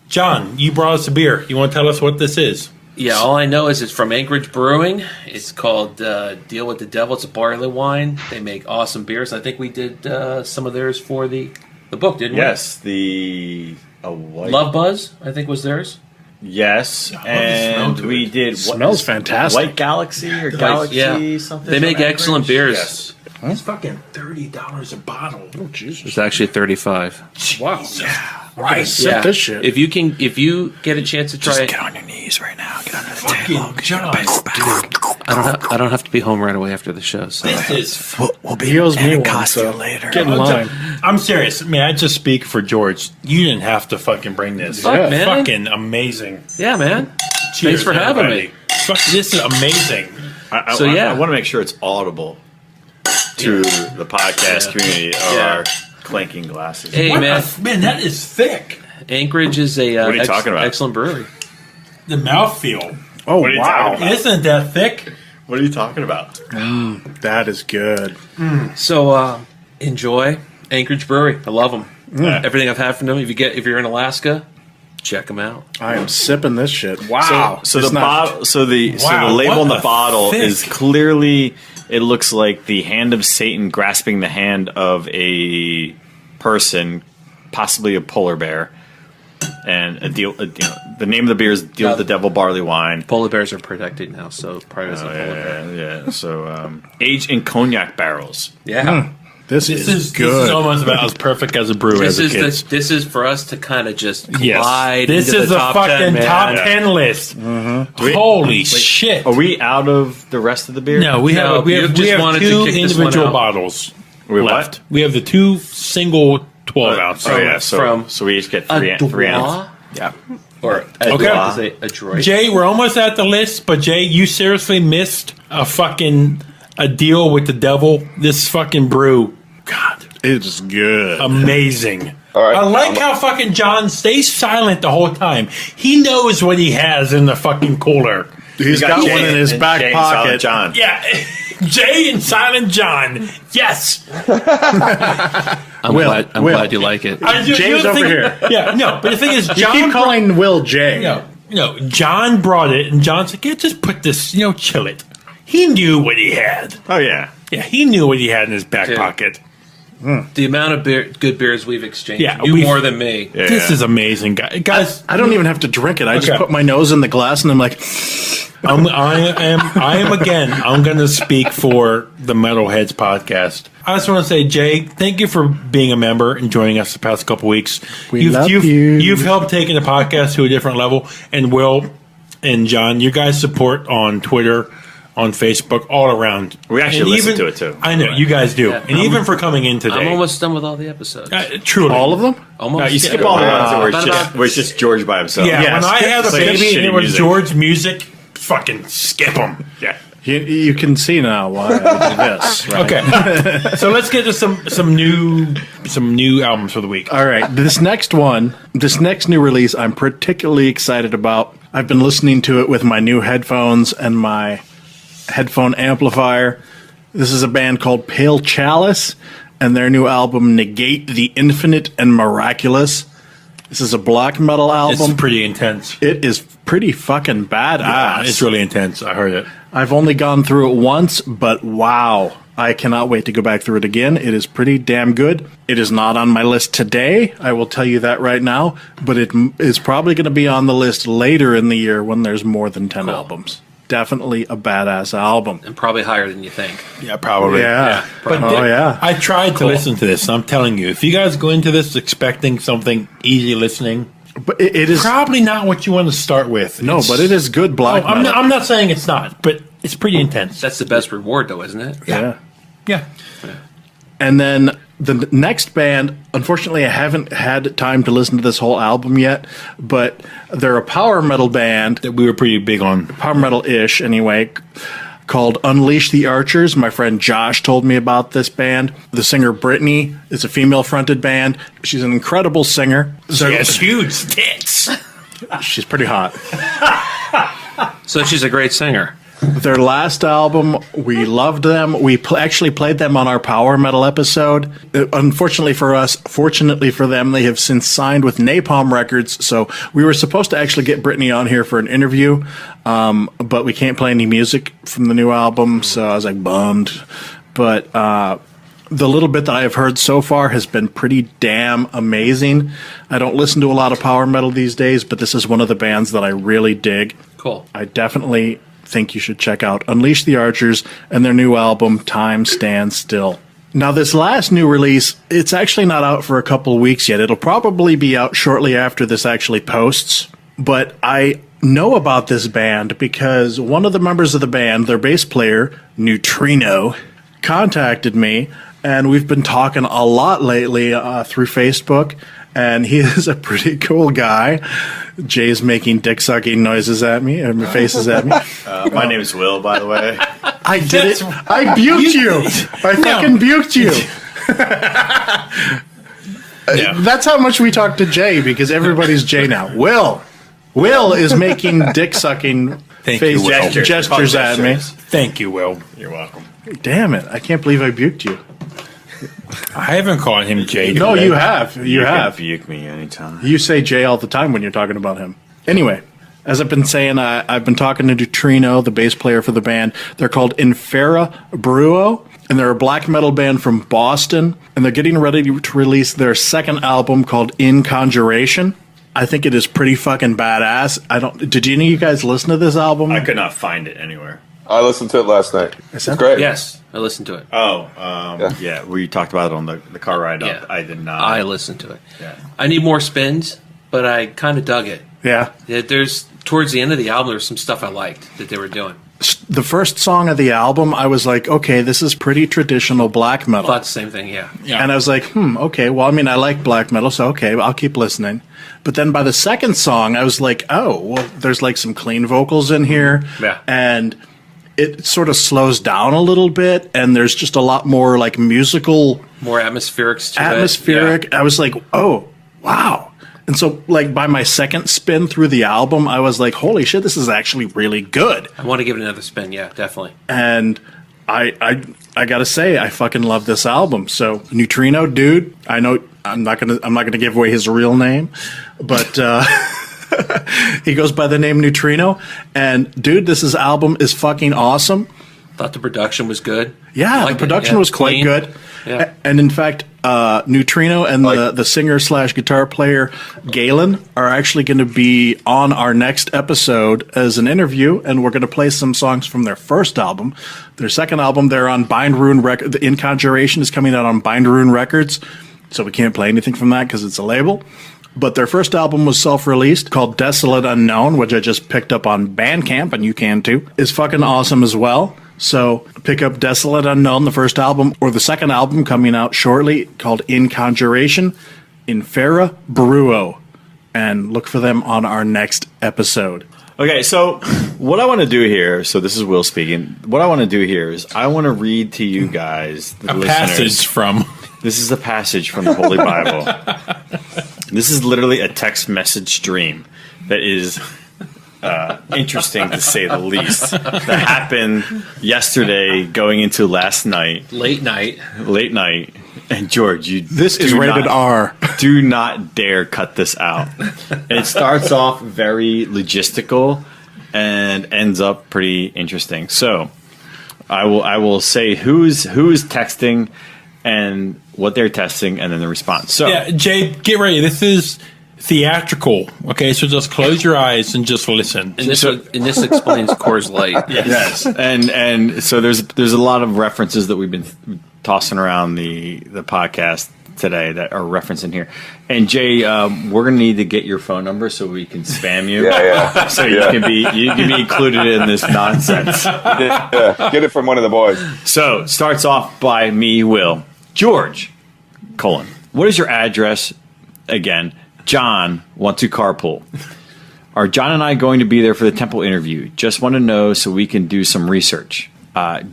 John, you brought us a beer. You want to tell us what this is? Yeah, all I know is it's from Anchorage Brewing. It's called Deal with the Devil. It's a barley wine. They make awesome beers. I think we did some of theirs for the book, didn't we? Yes, the Love Buzz, I think, was theirs. Yes, and we did... Smells fantastic. White Galaxy or Galaxy something? They make excellent beers. Yes. It's fucking $30 a bottle. Oh, Jesus. It's actually $35. Wow. Yeah. Right. Sip this shit. If you get a chance to try it, Get on your knees right now. Get under the Fucking John. I don't have to be home right away after the show. So This is... We'll be He owes me in one, costume so later. get in line. I'm serious. I mean, I just speak for George. You didn't have to fucking bring this. Fuck, man. Fucking amazing. yeah, man. Cheers, Thanks for having everybody. me. Fuck, this is amazing. I want to make sure it's audible to the podcast community of our clanking glasses. Hey, What man. man, that is thick. Anchorage is a What are you talking about? excellent brewery. The mouthfeel. Oh, What are you wow. talking about? Isn't that thick? What are you talking about? That is good. So enjoy Anchorage Brewery. I love them. Everything I've had from them. If you're in Alaska, check them out. I am sipping this shit. Wow. So It's the not- bottle, so the Wow, label what on the a bottle thick- is clearly. It looks like the hand of Satan grasping the hand of a person, possibly a polar bear. And the name of the beer is Deal with the Devil Barley Wine. Polar bears are protected now, so probably isn't a polar bear. Yeah. So aged in cognac barrels. Yeah. This is good. This is almost about as perfect as a brew as This a is kid. this is for us to kind of just Yes. glide This into is the the top fucking 10, man. top 10 list. Holy shit. Are we out of the rest of the beer? No, we No, have you just wanted to two kick this one individual out. bottles We what? left. We have the two single 12 ounce. Oh yeah. So From so we each get A three Dois? ounces. Yeah. Or Okay. a droid. Jay, we're almost at the list, but Jay, you seriously missed a deal with the devil. This fucking brew, God, It's good. amazing. All right. I like how fucking John stays silent the whole time. He knows what he has in the fucking cooler. He's got Jay one in his and back Jay and Silent pocket. John. Yeah, Jay and Silent John. Yes. I'm Will, glad you like it. Jay's over here. Yeah, no, but the thing is, You John. keep calling Will Jay. No, John brought it, and John's like, yeah, just put this, chill it. He knew what he had. Oh yeah. Yeah, he knew what he had in his back Dude. pocket. The amount of good beers we've exchanged, Yeah, you we've- more than me. Yeah. This is amazing, guys. I don't even have to drink it. I just Okay. put my nose in the glass and I'm like, I'm going to speak for the Metalheads podcast. I just want to say, Jay, thank you for being a member and joining us the past couple weeks. Love you. You've helped taking the podcast to a different level. And Will and John, you guys' support on Twitter, on Facebook, all around. We actually listen to it too. I know, you guys do. Yeah. And even for coming in today. I'm almost done with all the episodes. Truly. All of them? Almost. No, you skip Yeah. all the ones where it's just George by himself. Yeah, Yes. when I had a Like baby and shitty it was music. George music, fucking skip them. Yeah. You can see now why I do this. Right? Okay, so let's get to some new albums for the week. All right, this next new release, I'm particularly excited about. I've been listening to it with my new headphones and my headphone amplifier. This is a band called Pale Chalice, and their new album, Negate the Infinite and Miraculous. This is a black metal album. It's pretty intense. It is pretty fucking badass. It's really intense. I heard it. I've only gone through it once, but wow. I cannot wait to go back through it again. It is pretty damn good. It is not on my list today. I will tell you that right now. But it is probably going to be on the list later in the year when there's more than 10 albums. Definitely a badass album. And probably higher than you think. Yeah, probably. Yeah. But yeah. I tried to listen to this. And I'm telling you, if you guys go into this expecting something easy listening, But it is probably not what you want to start with. no, but it is good black I'm metal. not saying it's not, but it's pretty intense. That's the best reward, though, isn't it? Yeah. Yeah. And then the next band, unfortunately, I haven't had time to listen to this whole album yet, but they're a power metal band, That we were pretty big on. power metal-ish anyway, called Unleash the Archers. My friend Josh told me about this band. The singer Brittany is a female-fronted band. She's an incredible singer. She has huge tits. She's pretty hot. So she's a great singer. Their last album, we loved them. We actually played them on our power metal episode. Unfortunately for us, fortunately for them, they have since signed with Napalm Records. So we were supposed to actually get Brittany on here for an interview, but we can't play any music from the new album. So I was like bummed. But the little bit that I have heard so far has been pretty damn amazing. I don't listen to a lot of power metal these days, but this is one of the bands that I really dig. Cool. I definitely think you should check out Unleash the Archers and their new album, Time Stands Still. Now, this last new release, it's actually not out for a couple of weeks yet. It'll probably be out shortly after this actually posts. But I know about this band because one of the members of the band, their bass player, Neutrino, contacted me, and we've been talking a lot lately through Facebook. And he is a pretty cool guy. Jay's making dick-sucking noises at me, and faces at me. My name is Will, by the way. I did it. I buked you. I fucking buked you. That's how much we talk to Jay, because everybody's Jay now. Will is making dick-sucking Thank face you, Will. gestures at me. Thank you, Will. You're welcome. Damn it. I can't believe I buked you. I haven't called him Jay. No, today. you have. You have. Can buke me anytime. You say Jay all the time when you're talking about him. Anyway, as I've been saying, I've been talking to Neutrino, the bass player for the band. They're called Infera Bruo, and they're a black metal band from Boston, and they're getting ready to release their second album called In Conjuration. I think it is pretty fucking badass. Did any of you guys listen to this album? I could not find it anywhere. I listened to it last night. It's great. Yes, I listened to it. Yeah, we talked about it on the car ride up. Yeah. I did not. I listened to it. Yeah. I need more spins, but I kind of dug it. Yeah. There's towards the end of the album, there's some stuff I liked that they were doing. The first song of the album, I was like, okay, this is pretty traditional black metal. Thought the same thing, yeah. And I was like, okay, well, I mean, I like black metal, so okay, I'll keep listening. But then by the second song, I was like, oh, well, there's like some clean vocals in here. Yeah. And it sort of slows down a little bit, and there's just a lot more like musical, More atmospherics to atmospheric. it. Yeah. I was like, oh, wow. And so, like, by my second spin through the album, I was like, holy shit, this is actually really good. I want to give it another spin, yeah, definitely. And I gotta say, I fucking love this album. So Neutrino, dude, I know I'm not gonna give away his real name, but he goes by the name Neutrino. And dude, this album is fucking awesome. Thought the production was good. Yeah, Liked the it, production yeah. was quite Clean. good. Yeah. And in fact, Neutrino and the singer / guitar player Galen are actually going to be on our next episode as an interview, and we're going to play some songs from their first album. Their second album, they're on Bind Rune Records. In Conjuration is coming out on Bind Rune Records, so we can't play anything from that because it's a label. But their first album was self-released called Desolate Unknown, which I just picked up on Bandcamp, and you can too. Is fucking awesome as well. So pick up Desolate Unknown, the first album, or the second album coming out shortly called In Conjuration, Infera Bruo, and look for them on our next episode. Okay, so what I want to do here, so this is Will speaking. What I want to do here is I want to read to you guys, the listeners. Passage from. This is a passage from the Holy Bible. This is literally a text message stream that is interesting to say the least. That happened yesterday going into last night. Late night. And George, This is rated R. Do not dare cut this out. And it starts off very logistical and ends up pretty interesting. So I will say who's texting and what they're testing, and then the response. So Yeah, Jay, get ready. This is theatrical. Okay, so just close your eyes and just listen. And this explains Coors Light. yes, and so there's a lot of references that we've been tossing around the podcast today that are referencing here. And Jay, we're gonna need to get your phone number so we can spam you. Yeah. So you can be included in this nonsense. Yeah, get it from one of the boys. So starts off by me, Will. George, what is your address again? John wants to carpool. Are John and I going to be there for the Temple interview? Just want to know so we can do some research.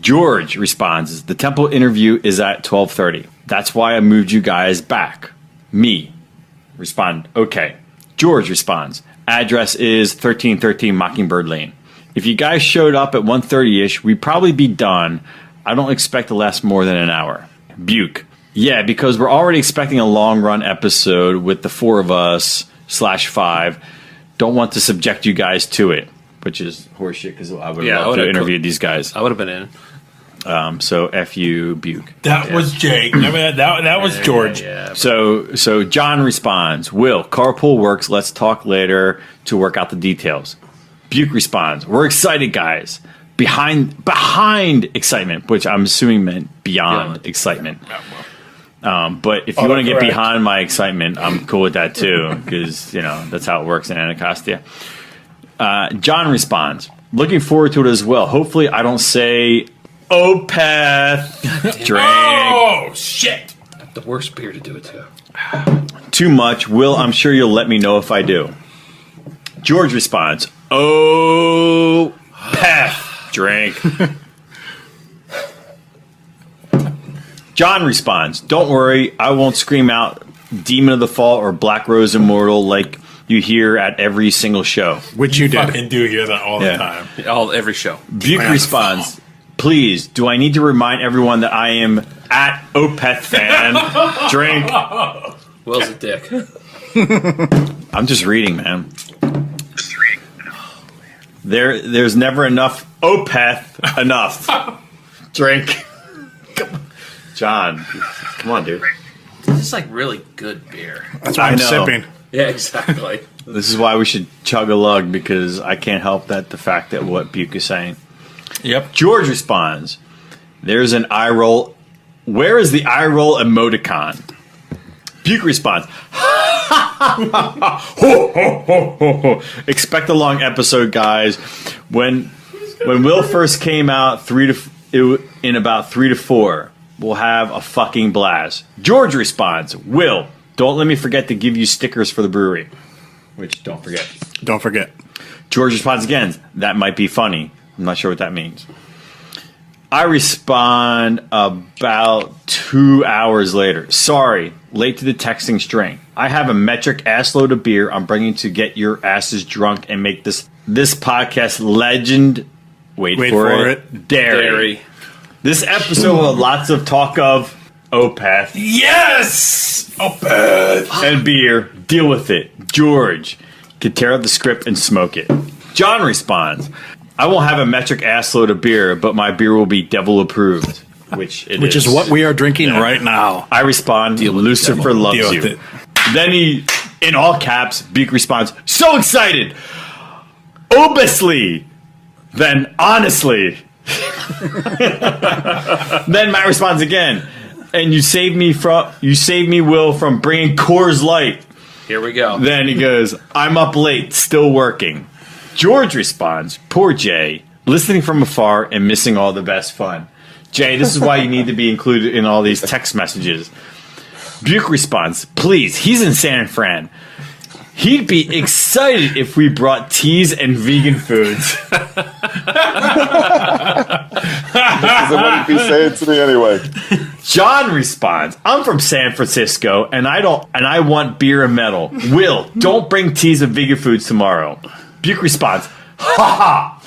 George responds, the Temple interview is at 12:30. That's why I moved you guys back. Me respond, okay. George responds, address is 1313 Mockingbird Lane. If you guys showed up at 1:30ish, we'd probably be done. I don't expect to last more than an hour. Buke. Yeah, because we're already expecting a long run episode with the 4 of us /5. Don't want to subject you guys to it, which is horseshit because I would love to interview these guys. I would have been in. So F you, Buke. That was Jake. I mean, that was George. Yeah. So John responds, Will, carpool works. Let's talk later to work out the details. Buke responds, we're excited, guys. Behind excitement, which I'm assuming meant beyond excitement. But if you want to get behind my excitement, I'm cool with that too, because that's how it works in Anacostia. John responds, looking forward to it as well. Hopefully, I don't say Opeth. Drink. Oh shit! The worst beer to do it to. Too much. Will, I'm sure you'll let me know if I do. George responds, Opeth. Drink. John responds, don't worry, I won't scream out Demon of the Fall or Black Rose Immortal like you hear at every single show. Which you did. Fucking do hear that all the time. Every show. Buke responds, please, do I need to remind everyone that I am at Opeth fan? Drink. Will's a dick. I'm just reading, man. There's never enough Opeth enough. Drink. John, come on, dude. This is like really good beer. That's why I'm sipping. Yeah, exactly. This is why we should chug a lug, because I can't help the fact that what Buke is saying. Yep. George responds, there's an eye roll. Where is the eye roll emoticon? Buke responds, expect a long episode, guys. When Will first came out, in about 3 to 4, we'll have a fucking blast. George responds, Will, don't let me forget to give you stickers for the brewery. Which, don't forget. Don't forget. George responds again, that might be funny. I'm not sure what that means. I respond about 2 hours later. Sorry, late to the texting string. I have a metric assload of beer I'm bringing to get your asses drunk and make this podcast legend. Wait for it. Dairy. This episode will have lots of talk of Opeth. Yes! Opeth! And beer. Deal with it. George can tear out the script and smoke it. John responds, I won't have a metric assload of beer, but my beer will be devil approved. which is what we are drinking right now. I respond, Lucifer loves Deal you. with it. Then he, in all caps, Buke responds, so excited! Obviously! Then honestly. Then Matt responds again, and you saved me, Will, from bringing Coors Light. Here we go. Then he goes, I'm up late, still working. George responds, poor Jay, listening from afar and missing all the best fun. Jay, this is why you need to be included in all these text messages. Buke responds, please, he's in San Fran. He'd be excited if we brought teas and vegan foods. This isn't what he'd be saying to me anyway. John responds, I'm from San Francisco and I want beer and metal. Will, don't bring teas and vegan foods tomorrow. Buke responds, ha ha.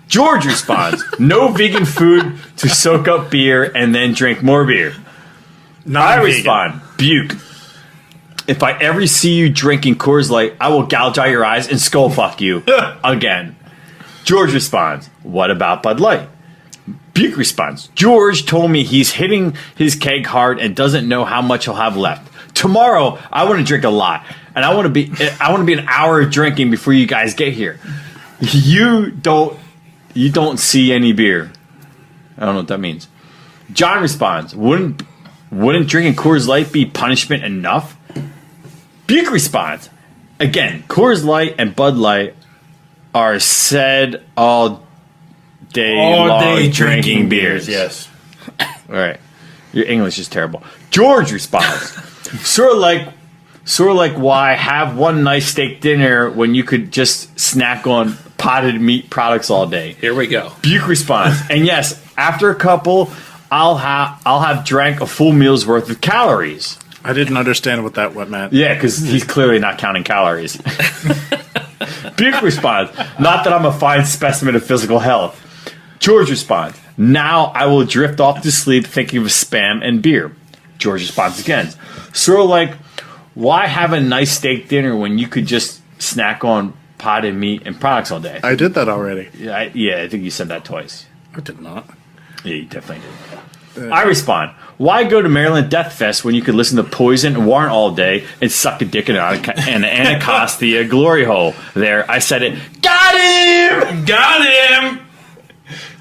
George responds, no vegan food to soak up beer and then drink more beer. I respond, Buke, if I ever see you drinking Coors Light, I will gouge out your eyes and skull fuck you again. George responds, what about Bud Light? Buke responds, George told me he's hitting his keg hard and doesn't know how much he'll have left. Tomorrow, I want to drink a lot, and I want to be an hour of drinking before you guys get here. You don't see any beer. I don't know what that means. John responds, wouldn't drinking Coors Light be punishment enough? Buke responds, again, Coors Light and Bud Light are said all day long drinking beers. Yes. All right. Your English is terrible. George responds, sort of like why have one nice steak dinner when you could just snack on potted meat products all day. Here we go. Buke responds, and yes, after a couple, I'll have drank a full meal's worth of calories. I didn't understand what that meant. Yeah, because he's clearly not counting calories. Buke responds, not that I'm a fine specimen of physical health. George responds, now I will drift off to sleep thinking of spam and beer. George responds again, sort of like, why have a nice steak dinner when you could just snack on potted meat and products all day? I did that already. Yeah, I think you said that twice. I did not. Yeah, you definitely did. I respond, why go to Maryland Death Fest when you could listen to Poison and Warrant all day and suck a dick in an Anacostia glory hole? There, I said it. Got him! Got him!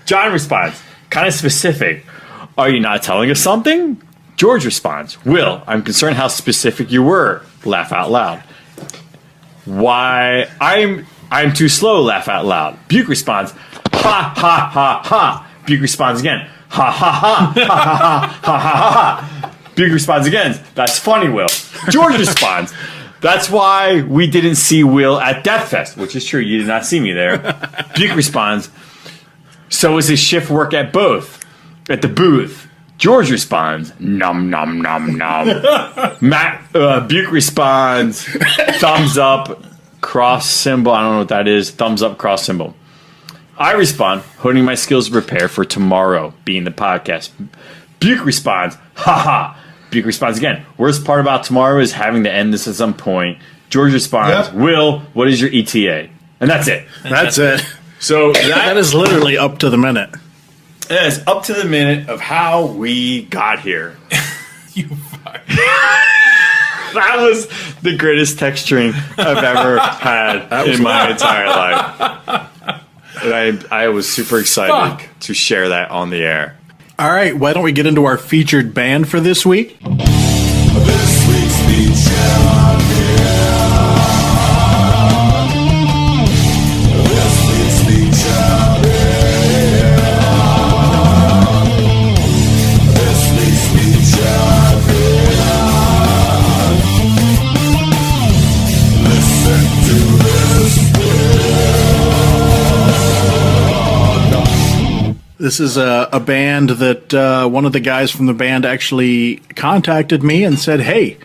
John responds, kind of specific. Are you not telling us something? George responds, Will, I'm concerned how specific you were. Laugh out loud. Why, I'm too slow, laugh out loud. Buke responds, ha, ha, ha, ha. Buke responds again, ha, ha, ha, ha, ha, ha, ha, ha, ha. Buke responds again, that's funny, Will. George responds, that's why we didn't see Will at Death Fest, which is true, you did not see me there. Buke responds, so is his shift work at the booth? George responds, nom, nom, nom, nom. Buke responds, thumbs up, cross symbol. I don't know what that is. Thumbs up, cross symbol. I respond, honing my skills to prepare for tomorrow, being the podcast. Buke responds, ha. Buke responds again, worst part about tomorrow is having to end this at some point. George responds, Will, what is your ETA? And that's it. That's it. So that is literally up to the minute. It is up to the minute of how we got here. You fuck. That was the greatest text string I've ever had in my entire life. And I was super excited to share that on the air. All right, why don't we get into our featured band for this week? This week's feature This is a band that one of the guys from the band actually contacted me and said, hey,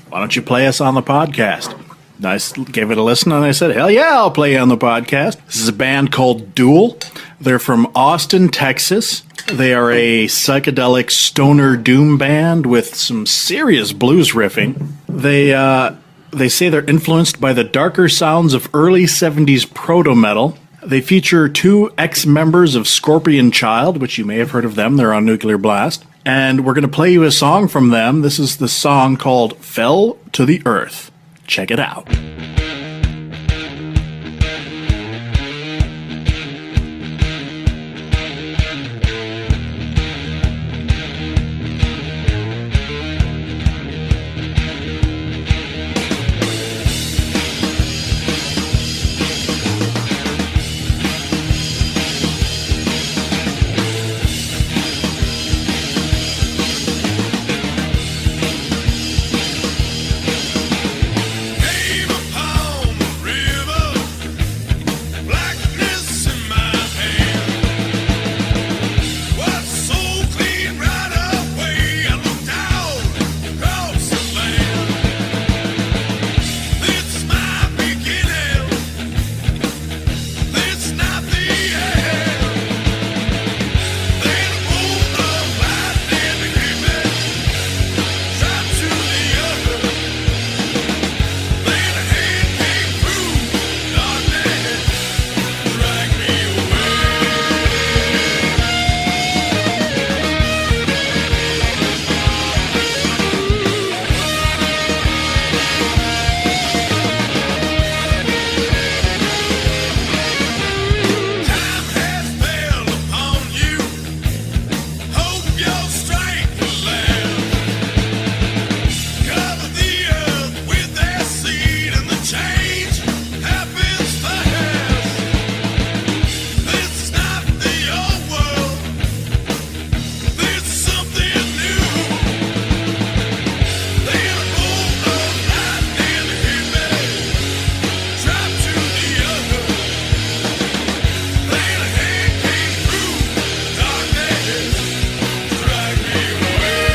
why don't you play us on the podcast? I gave it a listen and I said, hell yeah, I'll play you on the podcast. This is a band called Duel. They're from Austin, Texas. They are a psychedelic stoner doom band with some serious blues riffing. They say they're influenced by the darker sounds of early 70s proto-metal. They feature 2 ex-members of Scorpion Child, which you may have heard of them. They're on Nuclear Blast. And we're going to play you a song from them. This is the song called Fell to the Earth. Check it out. Came upon the river, blackness in my hand. Was so clean right away. I looked out across the land. This is my beginning. This not the end. Then a bolt of lightning hit me, shot to the earth. Then a hand came through darkness, dragged me Time has fell upon you. Hope your strength will last. Cover the earth with their seed, and the change happens fast. This is not the old world. This is something new. Then a bolt of lightning hit me, dropped to the earth. Then a hand came through darkness, dragged me away.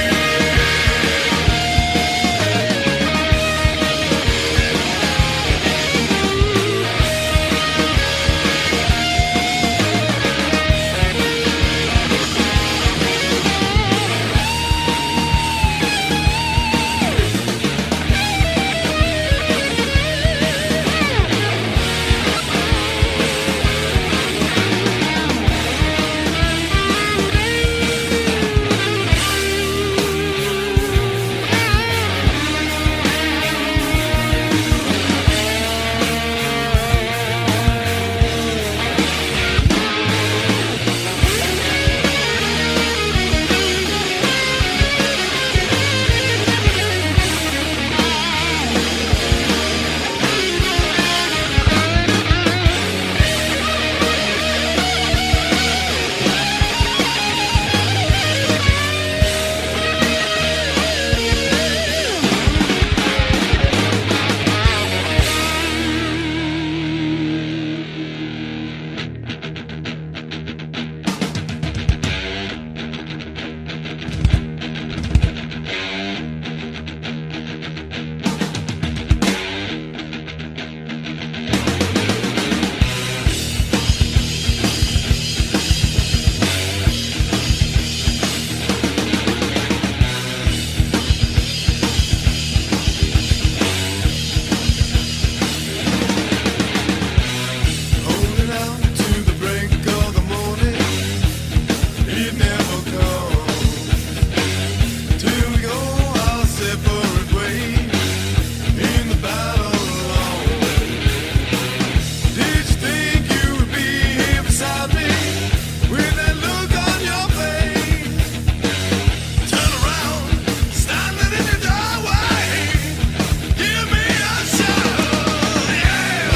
Holding out to the break of the morning, it never comes. Till we go our separate ways in the battle alone. Did you think you would be here beside me with that look on your face? Turn around, standing in the doorway. Give me a shot, yeah.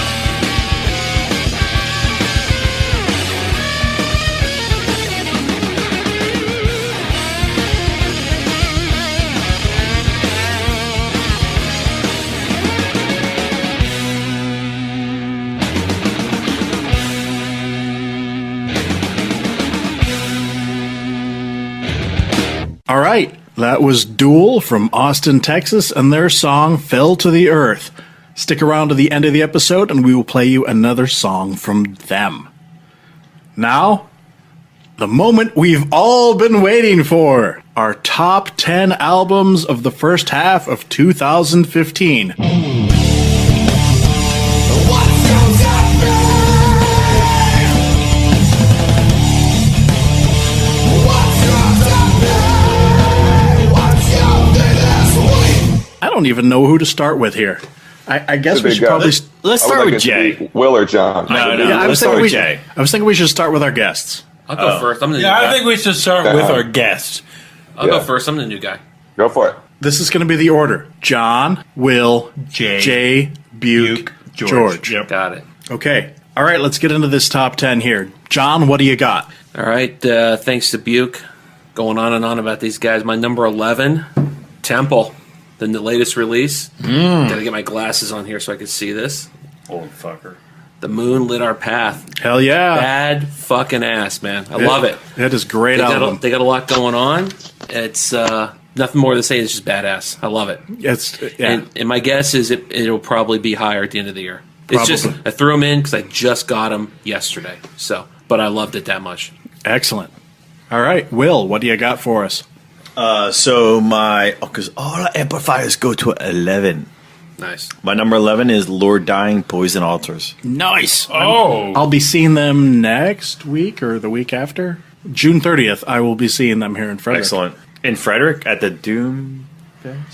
All right, that was Duel from Austin, Texas, and their song Fell to the Earth. Stick around to the end of the episode and we will play you another song from them. Now, the moment we've all been waiting for. Our top 10 albums of the first half of 2015. What comes after? don't even know who to start with here. I guess we should probably. Let's I would start like with it to Jay. be Will or John. No, Yeah, I let's was start thinking with Jay. I was thinking we should start with our guests. I'll go first. I'm the new Yeah, guy. I think we should start with our guests. I'll go Yeah. first. I'm the new guy. Go for it. This is going to be the order: John, Will, Jay, Buke, George. Yep. Got it. Okay. All right. Let's get into this top 10 here. John, what do you got? All right. Thanks to Buke, going on and on about these guys. My number 11, Temple, the latest release. Gotta get my glasses on here so I can see this. Old fucker. The Moon Lit Our Path. Hell yeah! Bad fucking ass, man. I love it. That is a great They album. got a lot going on. It's nothing more to say. It's just badass. I love it. It's yeah. And my guess is it'll probably be higher at the end of the year. It's just Probably. I threw them in because I just got them yesterday. So, but I loved it that much. Excellent. All right, Will, what do you got for us? So because all our amplifiers go to 11. Nice. My number 11 is Lord Dying Poison Altars. Nice. Oh. I'll be seeing them next week or the week after. June 30th, I will be seeing them here in Frederick. Excellent. In Frederick at the Doom.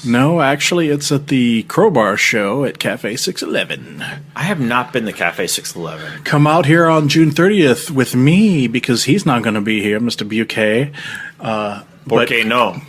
No, actually, it's at the Crowbar show at Cafe 611. I have not been to Cafe 611. Come out here on June 30th with me because he's not going to be here, Mr. Buke. But Okay, no.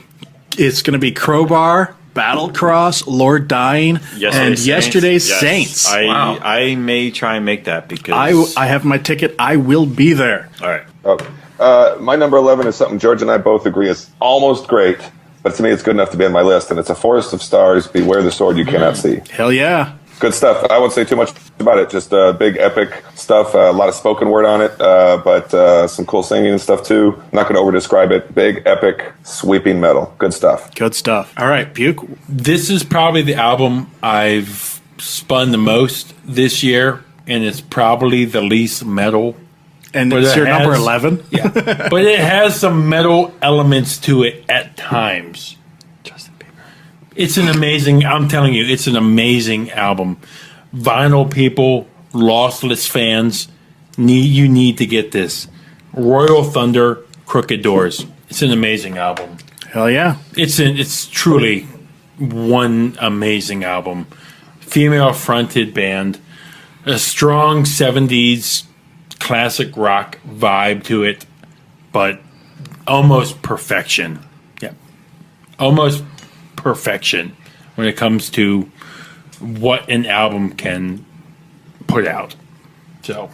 it's going to be Crowbar, Battlecross, Lord Dying, and Yesterday's Yes. Saints. I may try and make that because I have my ticket. I will be there. all right. My number 11 is something George and I both agree is almost great, but to me it's good enough to be on my list, and it's A Forest of Stars, Beware the Sword You Cannot See. Hell yeah. Good stuff. I won't say too much about it, just big epic stuff, a lot of spoken word on it, but some cool singing and stuff too. Not going to over-describe it. Big, epic, sweeping metal. Good stuff. Good stuff. All right, Buke. This is probably the album I've spun the most this year, and it's probably the least metal. And But it's it your number has- 11? Yeah. But it has some metal elements to it at times. Justin Bieber. It's an amazing, I'm telling you, it's an amazing album. Vinyl people, lossless fans, you need to get this. Royal Thunder, Crooked Doors. It's an amazing album. Hell yeah. It's truly one amazing album. Female fronted band, a strong 70s classic rock vibe to it, but almost perfection. Yeah. Almost perfection when it comes to what an album can put out. So,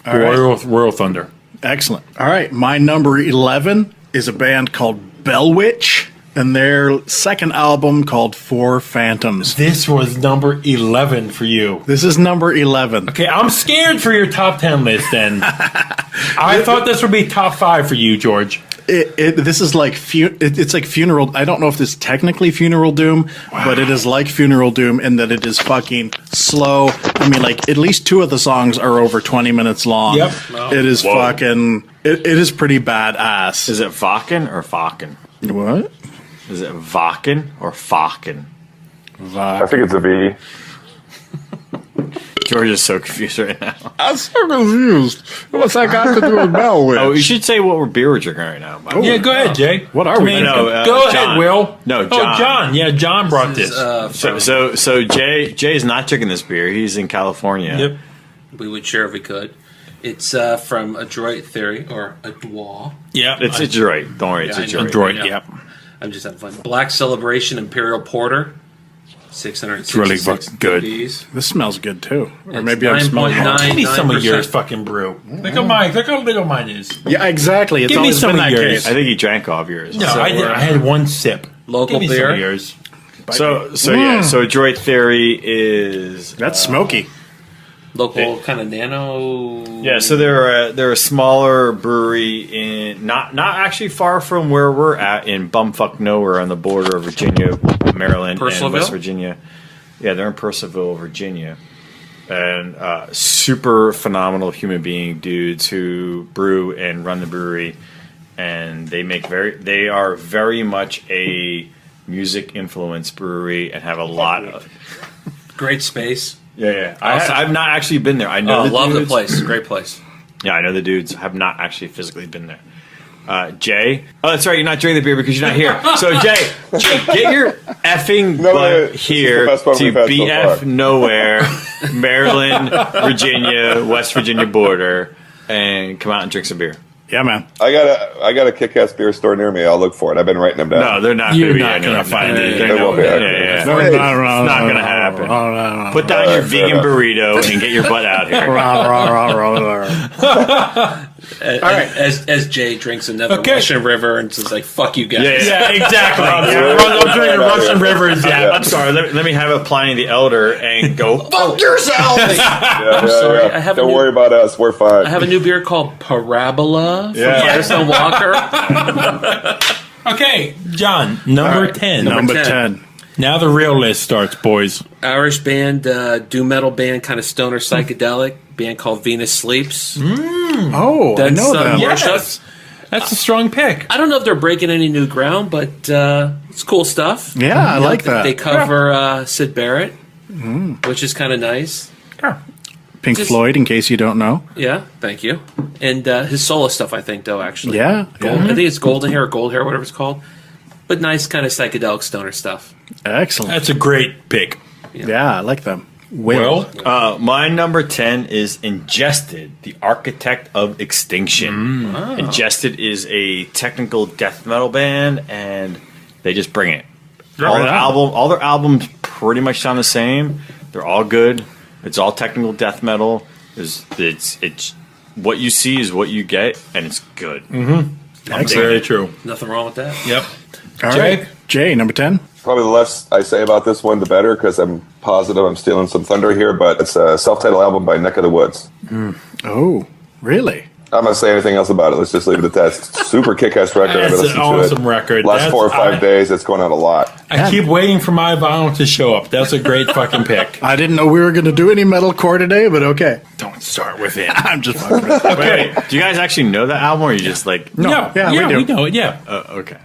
All right. Royal Thunder. Excellent. All right, my number 11 is a band called Bellwitch, and their second album called Four Phantoms. This was number 11 for you. This is number 11. Okay, I'm scared for your top 10 list then. I thought this would be top 5 for you, George. This is like it's like funeral. I don't know if this is technically funeral doom, but it is like funeral doom in that it is fucking slow. I mean, like at least 2 of the songs are over 20 minutes long. Yep. It is fucking. It is pretty badass. Is it Vakken or Fakken? What? Is it Vakken or Fakken? I think it's a V. George is so confused right now. I'm so confused. What's that got to do with Bellwitch? Oh, you should say what beer we're drinking right now. Yeah, go ahead, Jay. What are we I mean, drinking? No, go John. ahead, Will. No, Oh, John. John. Yeah, John brought this. So Jay's not drinking this beer. He's in California. Yep. We would share if we could. It's from Adroit Theory or Adroit. Yeah. It's a droid. Don't worry, it's Yeah, a I know. droid. Droid, Yeah. yep. I'm just having fun. Black Celebration Imperial Porter. 666 It's really fucking good. degrees. This smells good too, or It's maybe I'm smelling 9.9. wrong. Give me some of 9%. yours fucking brew. Look at mine. Look how little mine is. Yeah, exactly. It's Give me always some been of that yours. case. I think he drank all of yours. No, So, I did. I had one sip. Local Give me beer. some of yours. So Droid Theory is That's smoky. Local kind of nano. yeah. So they're a smaller brewery in not actually far from where we're at in bumfuck nowhere on the border of Virginia, Maryland, and Purcellville? West Virginia. Yeah, they're in Purcellville, Virginia, and super phenomenal human being dudes who brew and run the brewery, and they are very much a music influenced brewery and have a lot of Great space. yeah. Awesome. I've not actually been there. I know Oh, love the dudes. place. Great place. Yeah, I know the dudes. Have not actually physically been there, Jay. Oh, that's right. You're not drinking the beer because you're not here. So, Jay, get your effing butt this is here the best one to we've had so BF far. nowhere, Maryland, Virginia, West Virginia border, and come out and drink some beer. Yeah, man. I got a kick-ass beer store near me. I'll look for it. I've been writing them down. No, they're not. You're gonna be not anywhere. gonna find it. They won't be. Yeah. No, Hey, no, It's not going to happen. No. Put down your fair vegan enough. burrito and get your butt out here. As Jay drinks another Okay. Russian River and says like, "Fuck you guys." Yeah, exactly. I'm drinking Russian Rivers. Yeah. I'm sorry. Let me have a Pliny the Elder and go fuck yourself. Yeah, sorry, yeah. I have a Don't new- worry about us. We're fine. I have a new beer called Parabola from Yeah. Firestone Walker. Okay, John, number 10. Number 10. 10. Now the real list starts, boys. Irish band, doom metal band, kind of stoner psychedelic band called Venus Sleeps. Oh, I That's, know them. Yes. That's a strong pick. I don't know if they're breaking any new ground, but it's cool stuff. Yeah, I like that. They cover Sid Barrett, which is kind of nice. Pink just- Floyd, in case you don't know. Yeah, thank you. And his solo stuff, I think, though, actually. Yeah, Gold, yeah. I think it's Golden Hair or Gold Hair, whatever it's called. But nice kind of psychedelic stoner stuff. Excellent. That's a great pick. Yeah, I like them. Well, My number 10 is Ingested, the Architect of Extinction. Ingested is a technical death metal band, and they just bring it. All their albums pretty much sound the same. They're all good. It's all technical death metal. It's what you see is what you get, and it's good. that's very true. Nothing wrong with that. Yep. All Jay? right. Jay, number 10. Probably the less I say about this one, the better, because I'm positive I'm stealing some thunder here, but it's a self-titled album by Neck of the Woods. Oh, really? I'm not going to say anything else about it. Let's just leave it at that. It's a super kick-ass record. I've That's been an listening to it. awesome record. Last That's- 4 or 5 days, it's going out a lot. I keep waiting for my vinyl to show up. That's a great fucking pick. I didn't know we were going to do any metalcore today, but okay. Don't start with it. I'm just fucking with it. Wait, do you guys actually know that album, or are you just like, No, yeah, we do. we know it. Yeah. okay,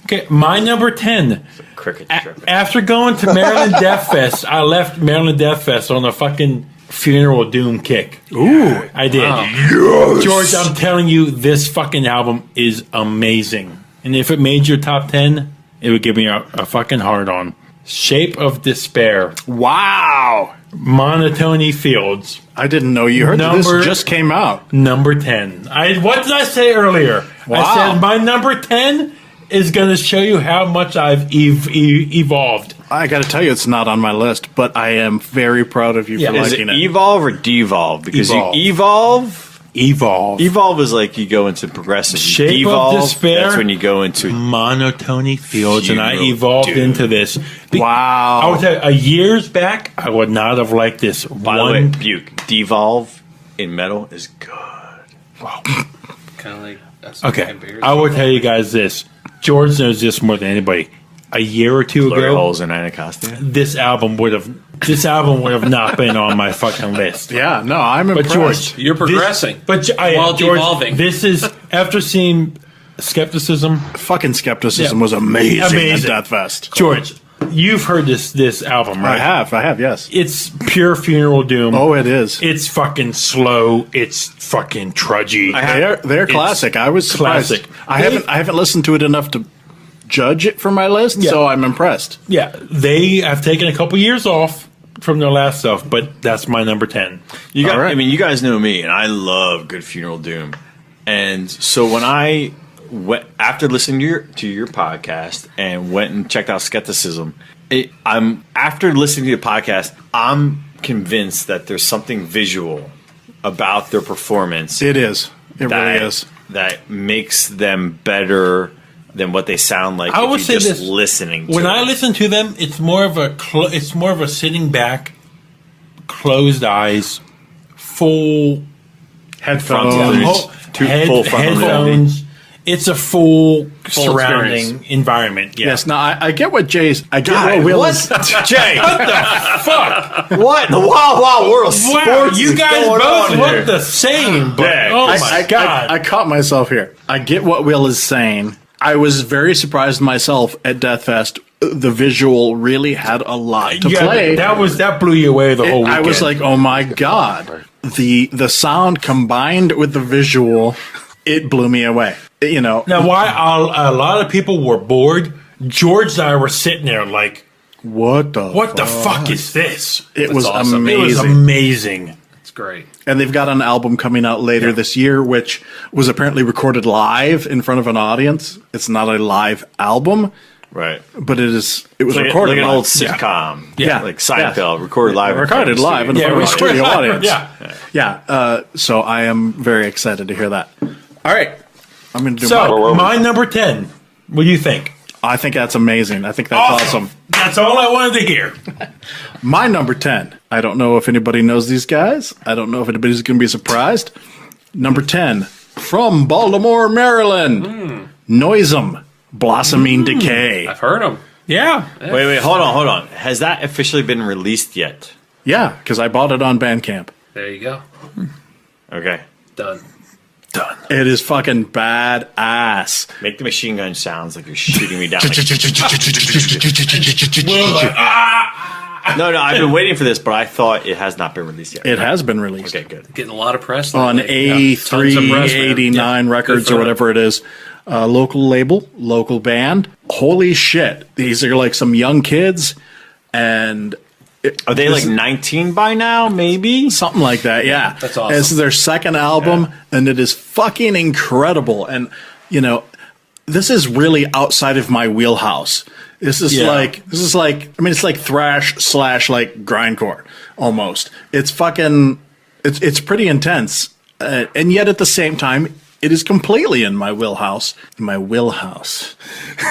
Okay, my number 10. cricket A- trip? after going to Maryland Death Fest, I left Maryland Death Fest on a fucking Funeral Doom kick. Ooh. I did. George, I'm telling you, this fucking album is amazing. And if it made your top 10, it would give me a fucking hard on. Shape of Despair. Wow. Monotony Fields. I didn't know you heard that Number- this just came out. Number 10. What did I say earlier? Wow. I said my number 10 is going to show you how much I've evolved. I got to tell you, it's not on my list, but I am very proud of you for Is it liking it. evolve or devolve? Because Evolve. you evolve. Evolve. Evolve is like you go into progressive. Shape of Devolve, Despair. that's when you go into. Monotony Fields, and I Funeral evolved Doom. into this. Wow. I would tell you, years back, I would not have liked this. By the way, Buke, devolve in metal is good. Kind of like us Okay, drinking beers. I will tell you guys this. George knows this more than anybody. A year or two Glory ago, holes in Anacostia. this album would have not been on my fucking list. Yeah, no, I'm But impressed. George, You're progressing. While George, devolving. this is after seeing Skepticism. Fucking Skepticism Yeah. was amazing, Amazing. at Death Fest. George, you've heard this album, right? I have, yes. It's pure Funeral Doom. Oh, it is. It's fucking slow. It's fucking trudgy. They're classic. I was surprised. classic. I haven't listened to it enough to judge it for my list, so I'm impressed. Yeah, they have taken a couple years off from their last stuff, but that's my number 10. You got, All right. I mean, you guys know me, and I love good funeral doom. And so when I went after listening to your podcast and went and checked out Skepticism, after listening to the podcast, I'm convinced that there's something visual about their performance. It is. It really is. That makes them better than what they sound like. I if would you're say just this: listening. To when I it. listen to them, it's more of a sitting back, closed eyes, full Headphones. Full frontal headphones. It's a full surrounding experience. environment. Yeah. Yes, now I get what Jay's. I get God, what Will what? is. Jay, Fuck! what in the wild, wild world of Wow, sports you is guys going both on look here? the same, but Yeah. oh my I god! caught myself here. I get what Will is saying. I was very surprised myself at Death Fest. The visual really had a lot to Yeah, play. that blew you away the whole I weekend. was like, oh my god, the sound combined with the visual it blew me away. You know, Now, why a lot of people were bored, George and I were sitting there like, what the fuck is this? It was awesome. It was amazing. amazing. It's great. And they've got an album coming out later this year, which was apparently recorded live in front of an audience. It's not a live album, Right. but it was Like, recorded like an live. old sitcom. Yeah. Like Seinfeld, recorded live. Recorded live in front of a studio audience. Yeah. Yeah. So I am very excited to hear that. All right. I'm going to do So, my number 10. What do you think? I think that's amazing. I think that's awesome. That's all I wanted to hear. My number 10. I don't know if anybody knows these guys. I don't know if anybody's going to be surprised. Number 10, from Baltimore, Maryland, Noisem, Blossoming Decay. I've heard them. Yeah. Wait, hold on. Has that officially been released yet? Yeah, because I bought it on Bandcamp. There you go. Okay. Done. It is fucking badass. Make the machine gun sounds like you're shooting me down. No, I've been waiting for this, but I thought it has not been released yet. It has been released. Okay, good. Getting a lot of press On lately. Tons of press, man. A389 Yeah. Records Good or for whatever it is. Local label, local band. Holy shit. These are like some young kids. And Are they like 19 by now, maybe? something like that, yeah. That's awesome. This is their second album, and it is fucking incredible. And, you know, this is really outside of my wheelhouse. This is like, I mean, it's like thrash / like grindcore almost. It's fucking, it's pretty intense. And yet at the same time, it is completely in my wheelhouse. My wheelhouse. And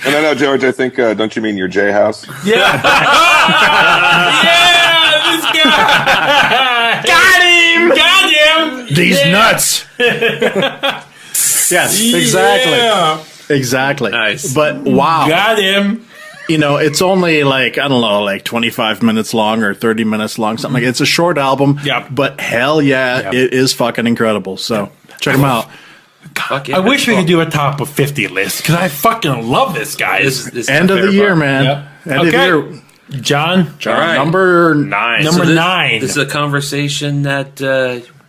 I know, George, I think, don't you mean your J house? Yeah. Yeah, this guy. Got him. These nuts. Yes, exactly. Yeah. Exactly. Nice. But wow. Got him. You know, it's only like, I don't know, like 25 minutes long or 30 minutes long, something like that. It's a short album, Yep. but hell yeah, Yep. it is fucking incredible. So check them out. Fuck yeah. I wish we could do a top of 50 list because I fucking love this, guys. This is End my of the favorite year, part. man. Yep. End of the year. Okay. John. All right. Number 9. Number this, 9. This is a conversation that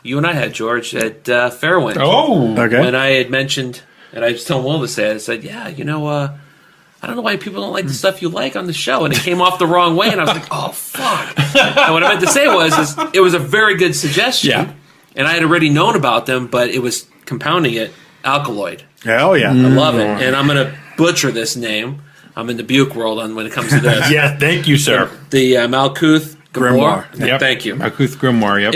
you and I had, George, at Fairwind. Oh. Okay. When I had mentioned, and I was telling Will to say it, I said, yeah, you know, I don't know why people don't like the stuff you like on the show. And it came off the wrong way. And I was like, oh, fuck. And what I meant to say was it was a very good suggestion. Yeah. And I had already known about them, but it was compounding it. Alkaloid. Hell yeah. I love it. And I'm going to butcher this name. I'm in the Buke world when it comes to this. Yeah, thank you, sir. The Malkuth Grimoire. Grimoire. Thank you. Malkuth Grimoire, yep.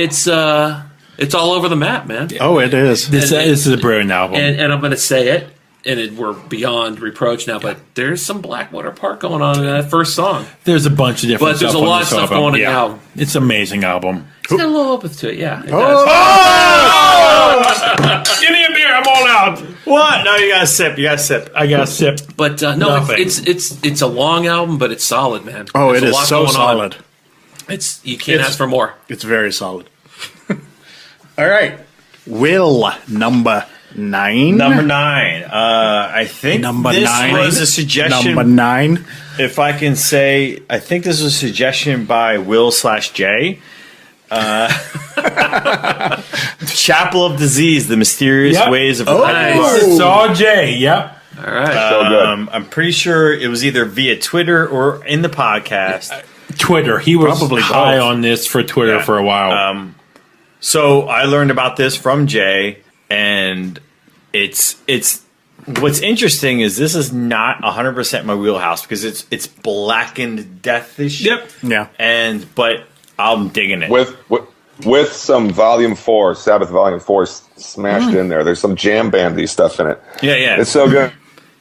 It's all over the map, man. Oh, it is. This is a brilliant album. And I'm going to say it, and we're beyond reproach now, but there's some Blackwater Park going on in that first song. There's a bunch of different But there's stuff a on lot this of stuff album. going on Yeah. now. It's an amazing album. It's got a little opus to it, yeah. It Oh! does. Give me a beer, I'm all out. What? No, you got to sip. I got a sip. But no, Nothing. it's a long album, but it's solid, man. Oh, There's it a is lot so going on. solid. You can't ask for more. It's very solid. All right. Will, number 9. Number 9. I think Number this 9. was a suggestion. Number 9. If I can say, I think this was a suggestion by Will/Jay. Chapel of Disease: The Mysterious Yep. Ways of Nice. It's all Jay, yep. All right. So good. I'm pretty sure it was either via Twitter or in the podcast. Twitter. He was Probably high both. on this for Twitter Yeah. for a while. So I learned about this from Jay, and it's what's interesting is this is not 100% my wheelhouse because it's blackened deathish. Yep. Yeah. But I'm digging it. With some Volume 4, Sabbath Volume 4 smashed in there. There's some jam bandy stuff in it. Yeah. It's so good.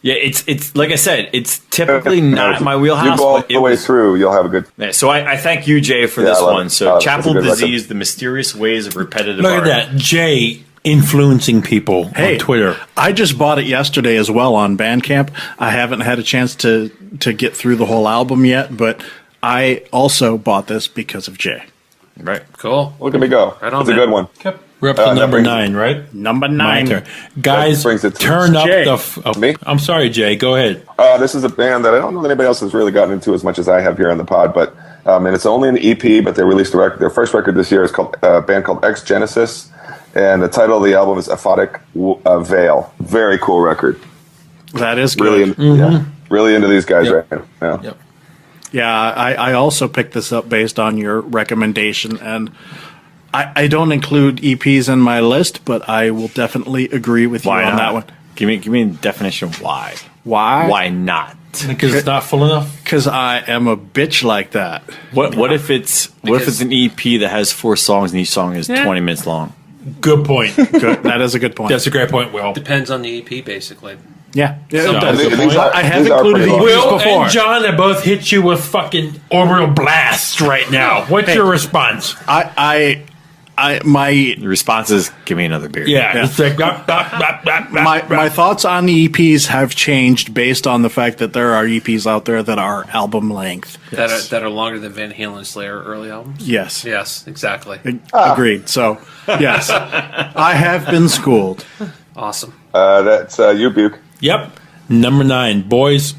Yeah, it's like I said, it's typically not my wheelhouse. You go all but the way through, you'll have a good... Yeah, so I thank you, Jay, for this I love one. it. So It's a Chapel good Disease: record. The Mysterious Ways of Repetitive Look Art. at that. Jay influencing people Hey, on Twitter. I just bought it yesterday as well on Bandcamp. I haven't had a chance to get through the whole album yet, but I also bought this because of Jay. Right. Cool. Look at me go. Right on, It's a man. good one. We're up to that number brings- 9, right? Number My 9. turn. Guys, That brings it to turn up Jay. the... Me? I'm sorry, Jay. Go ahead. This is a band that I don't know that anybody else has really gotten into as much as I have here on the pod, but and it's only an EP, but they released their first record this year is called a band called Ex Genesis, And the title of the album is Aphotic Veil. Very cool record. That is good. Really, really into these guys right now. Yeah. Yep. Yeah, I also picked this up based on your recommendation, and I don't include EPs in my list, but I will definitely agree with you Why on not? that one. Give me a definition of why. Why? Why not? Because it's not full enough. Because I am a bitch like that. What if it's an EP that has 4 songs and each song is 20 minutes long? Good point. Good. That is a good point. That's a great point, Will. Depends on the EP, basically. Yeah. Yeah, So- it does. These are- I have these are included pretty EPs long. Will before. and John have both hit you with fucking orbital blasts right now. What's your response? My The response is, give me another beer. Yeah, it's like blah, blah, blah, blah, blah, my blah. thoughts on the EPs have changed based on the fact that there are EPs out there that are album length. That are longer than Van Halen Slayer early albums. Yes. Yes, exactly. Agreed. So, yes. I have been schooled. Awesome. That's you, Buke. Yep. Number 9, boys.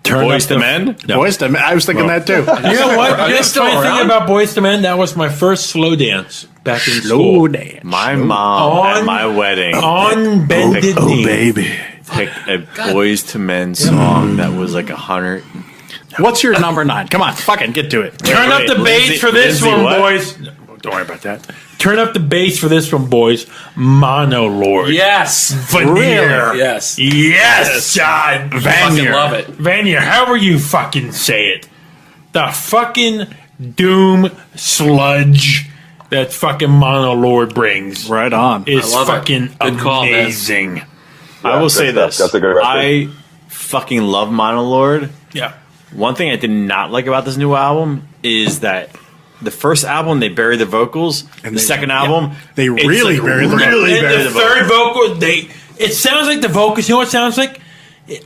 Turn Boys up to the- Men? No. Boys, I was thinking that too. You know what? Are they The still funny thing around? about Boys to Men, that was my first slow dance back in Slow school. dance. My mom at On- my wedding On bended Oh, knee. baby. picked a Boys to Men song that was like 100. What's your number 9? Come on, fucking get to it. Turn up the bass Lindsay- for this Lindsay one, what? boys. Don't worry about that. Turn up the bass for this one, boys. Mono Lord. Yes. Veneer. Yes. Yes, John. Fucking love it. Vanier, however you fucking say it. The fucking doom sludge that fucking Mono Lord brings Right on. is I love it. fucking Good call, man. amazing. I will good say stuff. this. That's a good record. I fucking love Monolord. Yeah. One thing I did not like about this new album is that the first album they buried the vocals, and the second album They it's really buried the vocals. really And buried the third vocal, it sounds like the vocals. You know what it sounds like?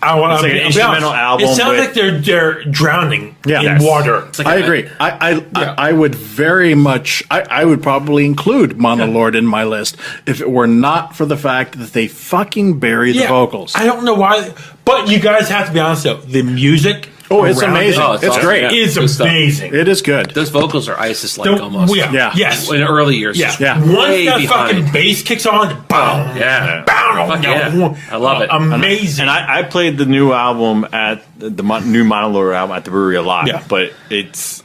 I'll like an be honest. instrumental album It sounds with- like they're drowning Yeah. in Yes. water. It's like I a- agree. I would very much. I would probably include Monolord in my list if it were not for the fact that they fucking bury the vocals. I don't know why, but you guys have to be honest though. The music, Oh, it's around amazing. it Oh, It's awesome. great. Yeah. is Good stuff. amazing. It is good. Those vocals are ISIS-like Don't- almost. Yeah. Yes. In early years. Yeah. just Yeah. Once way that behind. fucking bass kicks on, boom, Yeah. boom, Fuck yeah. I love it. Amazing. And I played the new album at the new Monolord album at the brewery a lot, Yeah. but it's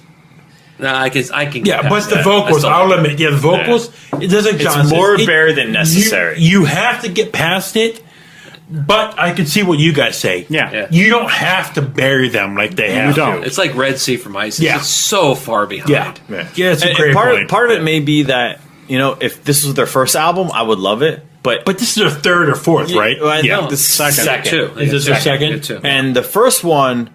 No, I can. Get yeah, but past the that. vocals, I still- I'll admit, the vocals, it doesn't. John says, more bare than necessary. You have to get past it, but I can see what you guys say. Yeah. Yeah. You don't have to bury them like they have don't. to. It's like Red Sea from ISIS. Yeah. It's so far behind. Yeah. Yeah, it's a and great part point. part of it may be that if this was their first album, I would love it, but But this is their third or fourth, right? Well, I yeah. think the second. Two. Is this their second? Yeah, two. And the first one,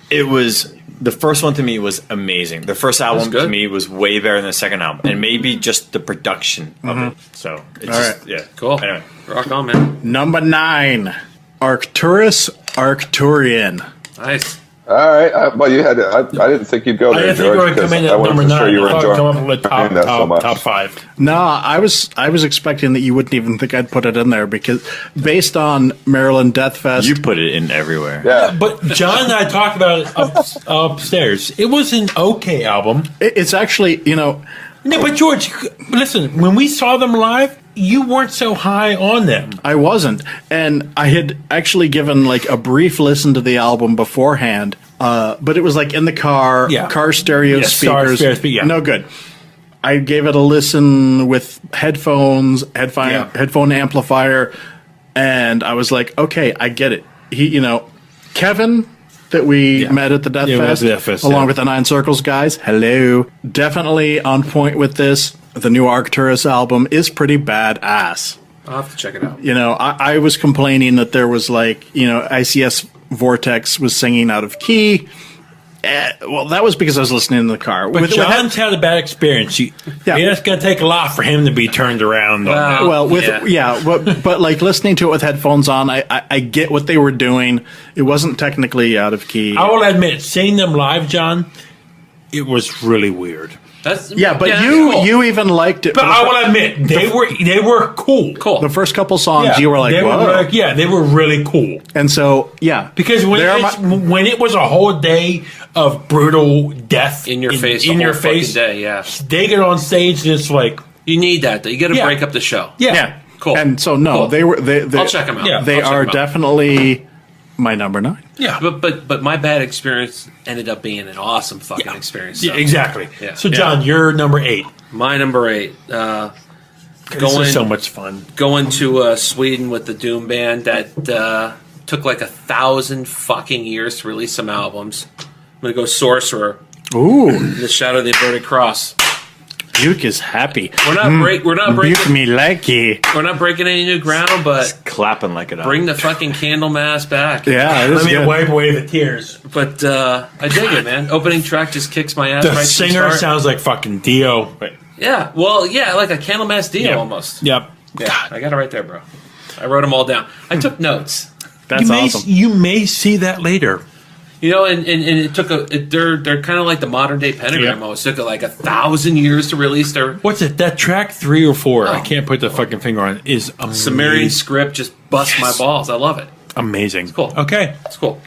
the first one to me was amazing. The first album good. to me was way better than the second album, and maybe just the production of it. So it's All just, right. yeah, Cool. Anyway, Rock on, man. Number 9, Arcturus Arcturian. Nice. All right. Well, you had. I didn't think you'd go I there, didn't think we George, would come 'cause in I at wasn't number 9. sure you were I thought we'd come up with enjoying that so much. top 5. No, I was expecting that you wouldn't even think I'd put it in there because based on Maryland Death Fest, you put it in everywhere. Yeah. But John and I talked about it upstairs. It was an okay album. it's actually No, but George, listen, when we saw them live, you weren't so high on them. I wasn't, and I had actually given like a brief listen to the album beforehand, but it was like in the car, Yeah. car stereo Yes, car speakers, stereo yeah. no good. I gave it a listen with headphones, Yeah. headphone amplifier, and I was like, okay, I get it. Kevin that we met at the Death Yeah, we met at Fest, the Death Fest, along yeah. with the Nine Circles guys. Hello, definitely on point with this. The new Arcturus album is pretty badass. I'll have to check it out. I was complaining that there was ICS Vortex was singing out of key. Well, that was because I was listening in the car. But John's had a bad experience. Yeah. It's going to take a lot for him to be turned around. on that. Well, but like listening to it with headphones on, I get what they were doing. It wasn't technically out of key. I will admit, seeing them live, John, it was really weird. That's But that's you cool. you even liked it. But I will admit, they were cool. Cool. The first couple songs, Yeah, you were like, they whoa. they were really cool. And so, yeah. Because when it was a whole day of brutal death in your face. in the your whole fucking face, Day, yeah. they get on stage and it's like, You need that, though. You got to break up the show. Yeah. Cool. And so no, Cool. they were I'll check them out. Yeah. they I'll check are 'em out. definitely my number 9. Yeah. But my bad experience ended up being an awesome fucking experience. Yeah, so. exactly. Yeah. So, John, you're number 8. My number 8. This is so much fun. Going to Sweden with the Doom band that took like 1,000 fucking years to release some albums. I'm gonna go Sorcerer. Ooh, The Shadow of the Inverted Cross. Buke is happy. We're not Buke breaking me likey. we're not breaking any new ground, but Clapping like it up. bring the fucking Candlemass back. Yeah, it is Let me good. wipe away the tears. But I dig it, man. Opening track just kicks my ass The right from singer start. sounds like fucking Dio. But Yeah, well, yeah, like a Candlemass deal Yeah. almost. Yep. Yeah, I got it right there, bro. I wrote them all down. I took notes. That's awesome. You may see that later. You know, and it took they're kind of like the modern day Pentagram. Yeah. Almost took like 1,000 years to release their What's it? That track 3 or 4? I can't put the fucking finger on it. Is amazing. Sumerian script. Just bust my balls. I love it. Amazing. Cool. Okay. It's cool.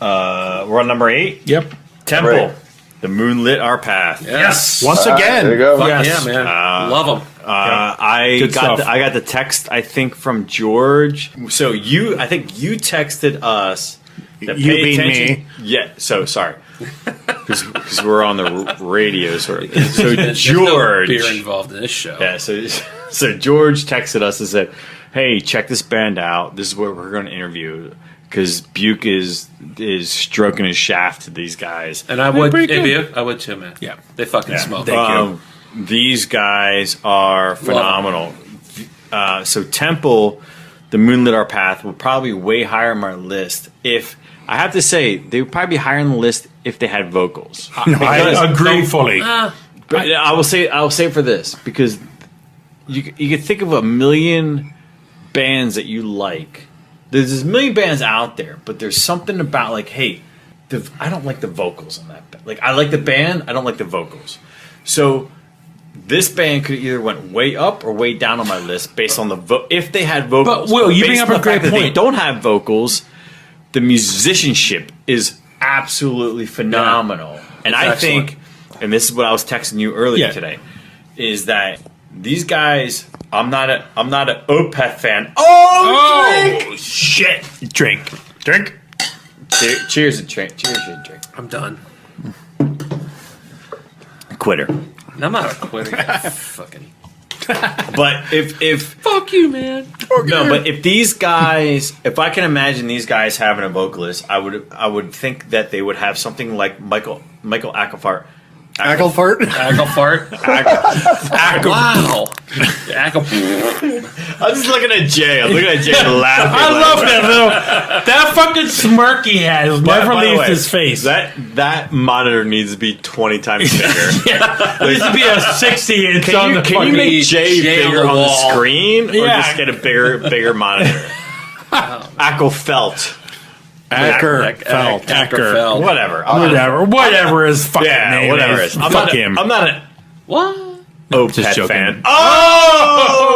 We're on number 8. Yep. Temple. Right. The moon lit our path. Yes. Once There you again, go. Fuck Yes. yeah, man. Love them. I Good got stuff. I got the text I think from George. So I think you texted us. That You pay mean attention. me. Yeah. So sorry. Because we're on the radio. So There's no George. beer involved in this show. Yeah. So George texted us and said, "Hey, check this band out. This is what we're going to interview." Because Buke is stroking his shaft to these guys. And I would, pretty good. Buke, I would too, man. Yeah. They fucking smoke. These guys are phenomenal. So Temple, the Moonlit Our Path, will probably way higher on my list. If I have to say, they would probably be higher on the list if they had vocals. I agree fully. But I will say for this because you could think of a million bands that you like. There's a million bands out there, but there's something about like, hey, I don't like the vocals on that band. Like I like the band, I don't like the vocals. So this band could either went way up or way down on my list based on the if they had vocals. But, Will, you Based bring up on a the great fact that They point. don't have vocals. The musicianship is absolutely phenomenal, and I excellent. think, and this is what I was texting you earlier Yeah. today, is that these guys. I'm not an Opeth fan. Oh, shit. Drink. Cheers and drink. Cheers and drink. I'm done. Quitter. And I'm not a quitter. Fucking. But if Fuck you, man. no, but if these guys, if I can imagine these guys having a vocalist, I would think that they would have something like Michael Acklefart. Acklefart. Acklefart. Wow. I'm just looking at Jay. I'm looking at Jay laughing. I love that little. That fucking smirk he has never By the leaves way, his face. That monitor needs to be 20 times bigger. Needs to be a 60-inch on the Can you fucking. make Jay Jay on bigger the on the wall. screen, or Yeah. just get a bigger monitor? Acklefelt. Ackerfeld. Whatever. Whatever his fucking name whatever is. it is. Fuck him. I'm not an What? Just Opeth joking. fan. Oh,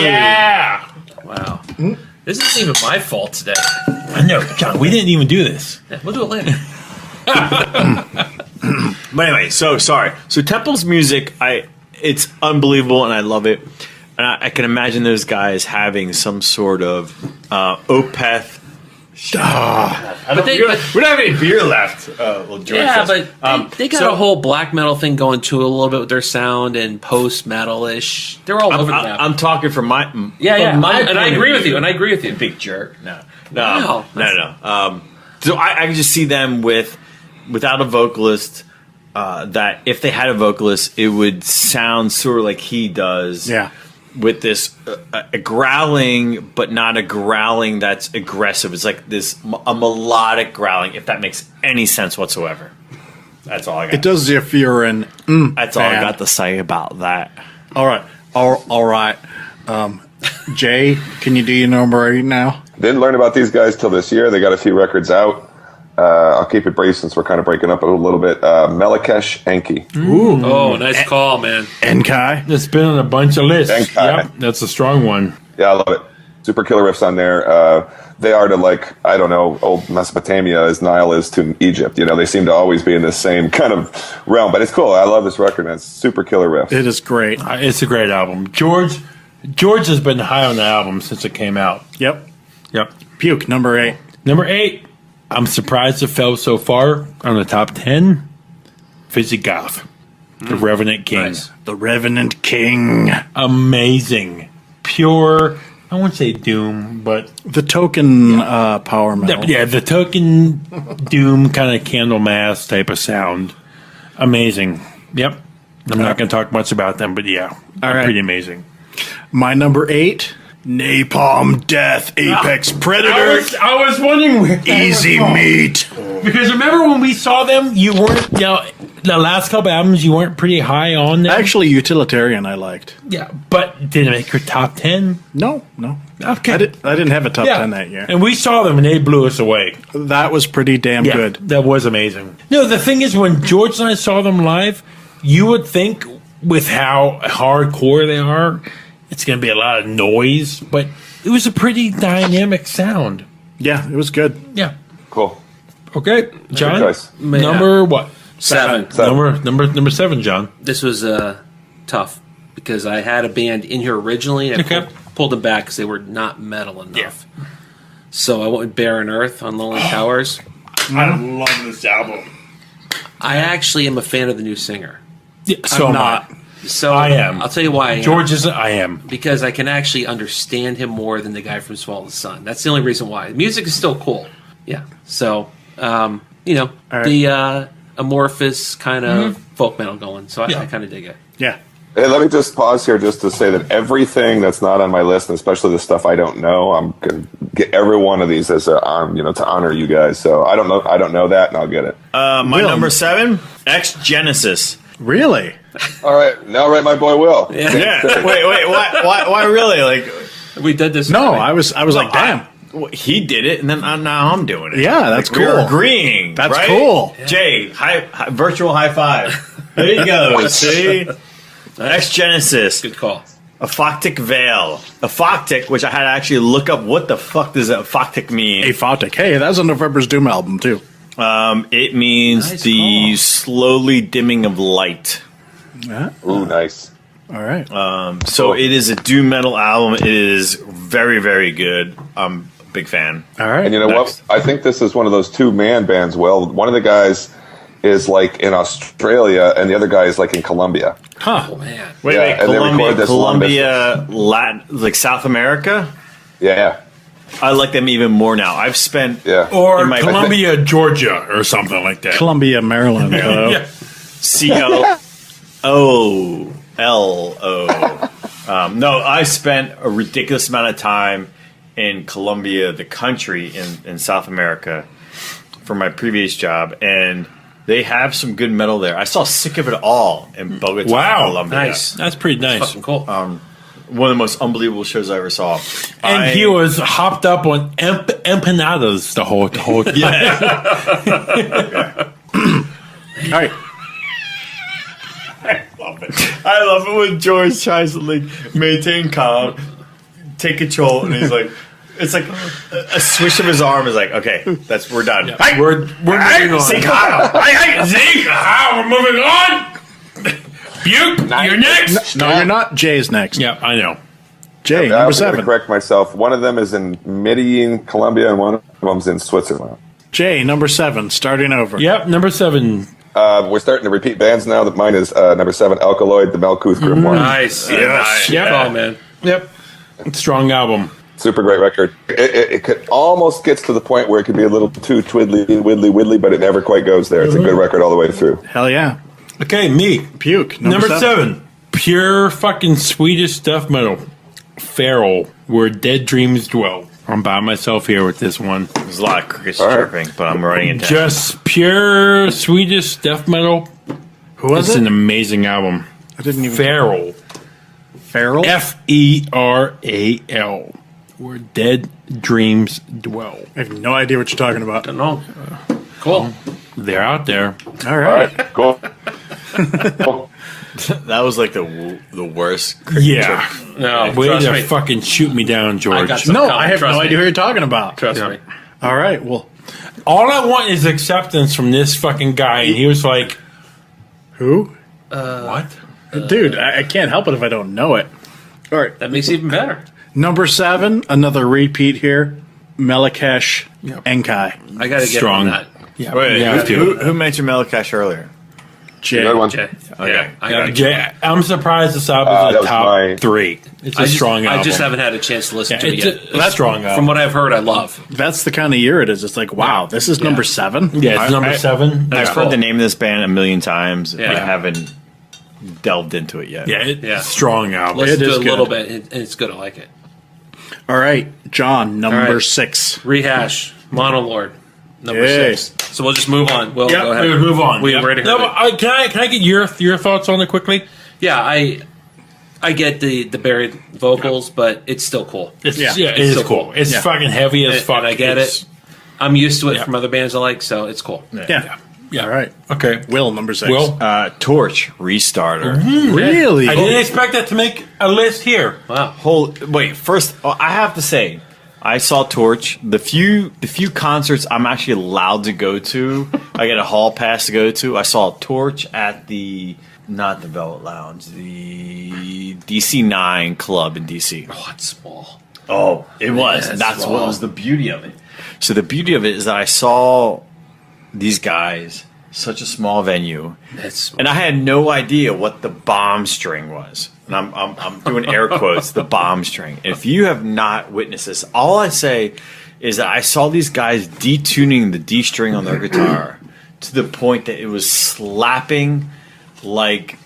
Yeah. Wow. This isn't even my fault today. I know, John. We didn't even do this. Yeah, we'll do it later. But anyway, so sorry. So Temple's music, it's unbelievable, and I love it. And I can imagine those guys having some sort of Opeth. We don't have any beer left. Well, George Yeah, does. but they got so- a whole black metal thing going too a little bit with their sound and post metal-ish. They're all over the map. I'm talking from my yeah. from my And I point of agree with view. you. And I agree with you. Big jerk. No. Wow. So I can just see them without a vocalist. That if they had a vocalist, it would sound sort of like he does. Yeah. With this a growling, but not a growling that's aggressive. It's like this a melodic growling, if that makes any sense whatsoever. That's all I got. It does if you're an. That's all I fan. got to say about that. All right. All right. Jay, can you do your number 8 now? Didn't learn about these guys till this year. They got a few records out. I'll keep it brief since we're kind of breaking up a little bit. Melakesh Enki. Oh, nice call, man. Enkai. It's been on a bunch of lists. Thank Yep, God. that's a strong one. Yeah, I love it. Super killer riffs on there. they are to, like, I don't know, old Mesopotamia as Nile is to Egypt. You know, they seem to always be in the same kind of realm. But it's cool. I love this record, man. It's super killer riff. It is great. It's a great album. George has been high on the album since it came out. Yep. Yep. Puke, number 8. Number 8. I'm surprised it fell so far on the top 10. Visigoth, the Revenant King. Nice. The Revenant King. Amazing. Pure, I won't say doom, but The token power metal. the token doom kind of Candlemass type of sound. Amazing. Yep. I'm not going to talk much about them, but yeah, All right. pretty amazing. My number 8, Napalm Death Apex Predator. I was wondering where that Easy was from. Meat. Because remember when we saw them, you weren't, the last couple albums, you weren't pretty high on them. Actually, Utilitarian I liked. Yeah, but did it make your top 10? No. Okay. I didn't have a top 10 that year. And we saw them and they blew us away. That was pretty damn good. That was amazing. No, the thing is, when George and I saw them live, you would think with how hardcore they are, it's going to be a lot of noise, but it was a pretty dynamic sound. Yeah, it was good. Yeah. Cool. Okay, John. Good choice. Number what? 7. Number 7, John. This was tough because I had a band in here originally and I pulled them back because they were not metal enough. Yeah. So I went with Barren Earth on Lonely Towers. I love this album. I actually am a fan of the new singer. Yeah, so I'm am not. I. So I am. I'll tell you why. George is. I am. Because I can actually understand him more than the guy from Swallow the Sun. That's the only reason why. The music is still cool. Yeah. So, right. the amorphous kind of folk metal going. So I kind of dig it. Yeah. Hey, let me just pause here just to say that everything that's not on my list, and especially the stuff I don't know, I'm going to get every one of these as to honor you guys. So I don't know that, and I'll get it. My Will. number 7, Ex Genesis. Really? All right, now right, my boy Will. Yeah. Wait. Why really? Like, We did this. No, already. I was like, damn. he did it, and then now I'm doing it. Yeah, that's Like, we're cool. agreeing. That's right? cool. Jay, virtual high five. There you go. See, Ex Genesis. Good call. A Phoctic Veil. A Phoctic, which I had to actually look up what the fuck does a Phoctic mean. Aphotic. Hey, that was a November's Doom album, too. It means Nice the call. slowly dimming of light. Yeah. Ooh, nice. All right. So it is a doom metal album. It is very, very good. I'm a big fan. All right. And you know Next. what? I think this is one of those two-man bands. Well, one of the guys is like in Australia, and the other guy is like in Colombia. Oh man. Wait, Yeah, and they record this long Colombia, Latin, like South America. Yeah, I like them even more now. I've spent yeah. Or In my- Columbia, Georgia, or something like that. Columbia, Maryland. Yeah. COLLO. No, I spent a ridiculous amount of time in Colombia, the country in South America, for my previous job, and they have some good metal there. I saw Sick of It All in Bogota, Wow. Colombia. Nice. That's pretty nice. Fucking cool. One of the most unbelievable shows I ever saw. And he was hopped up on empanadas the whole time. All right. I love it when George tries to like maintain calm, take control, and he's like, it's like a swish of his arm is like, okay, we're done. Hey, we're moving on. Zeke, Kyle. Hey, Zeke, we're moving on. Buke, you're next. No, you're not. Jay's next. Yeah, I know. Jay, I'm number going 7. to correct myself. One of them is in Medellin, Colombia, and one of them's in Switzerland. Jay, number 7. Starting over. Yep, number 7. We're starting to repeat bands now. That mine is number 7, Alkaloid, the Malkuth Grimoire. Nice. Yes. Good call, man. Yep. Strong album. Super great record. It could almost gets to the point where it could be a little too widdly, but it never quite goes there. It's a good record all the way through. Hell yeah. Okay, me. Puke. Number 7. Pure fucking Swedish death metal. Feral, Where Dead Dreams Dwell. I'm by myself here with this one. There's a lot of crickets All right. chirping, but I'm running it down. Just pure Swedish death metal. Who was It's it? an amazing album. I didn't even. Feral. Feral? Feral. Where Dead Dreams Dwell. I have no idea what you're talking about. Don't know. Cool. They're out there. All All right. right, cool. Cool. That was like the worst. Yeah. No, Way trust to me. fucking shoot me down, George. I got some No, coming, I have trust no me. idea what you're talking about. Trust me. All right, well, All I want is acceptance from this fucking guy. And he was like, who? what? Dude, I can't help it if I don't know it. All right, That makes it even better. number 7, another repeat here. Melakesh Enkai. I got to get Strong. on that. Yeah, Wait, you have to. who mentioned Melakash earlier? Jay. Good one. Okay. Okay. Yeah, I got to Jay, I'm surprised this album that is a was top my- 3. It's a strong album. I just haven't had a chance to listen Yeah, to it it's yet. a strong album. From what I've heard, I love. That's the kind of year it is. It's like, wow, this is number 7? Yeah, it's number 7. I've Yeah. heard the name of this band a million times. Yeah. I haven't delved into it yet. Yeah, it's Yeah. a strong album. Listen It to is it a little good. bit, and it's good. I like it. All right, John, number All right. 6. Rehash, Monolord, number Yay. 6. So we'll just move on. Will, Yeah, go ahead. we would move on. We Yep. already heard No, it. but can I get your thoughts on it quickly? Yeah, I get the buried vocals, but it's still cool. It's, Yeah. it It's is so cool. cool. It's Yeah. fucking heavy as And- fuck. and I get It's- it. I'm used to it Yeah. from other bands I like, so it's cool. Yeah. Yeah. All right. Okay. Will, number 6. Will? Torch Restarter. Really? I didn't expect that to make a list here. Wow. Wait, first I have to say, I saw Torch. The few concerts I'm actually allowed to go to, I get a hall pass to go to. I saw Torch at not the Velvet Lounge, the DC9 club in DC. Oh, it's small. Oh, it was. Yeah, That's it's what small. was the beauty of it. So the beauty of it is that I saw these guys, such a small venue, It's and I had no idea what the bomb string was. And I'm doing air quotes, the bomb string. If you have not witnessed this, all I say is that I saw these guys detuning the D string on their guitar to the point that it was slapping like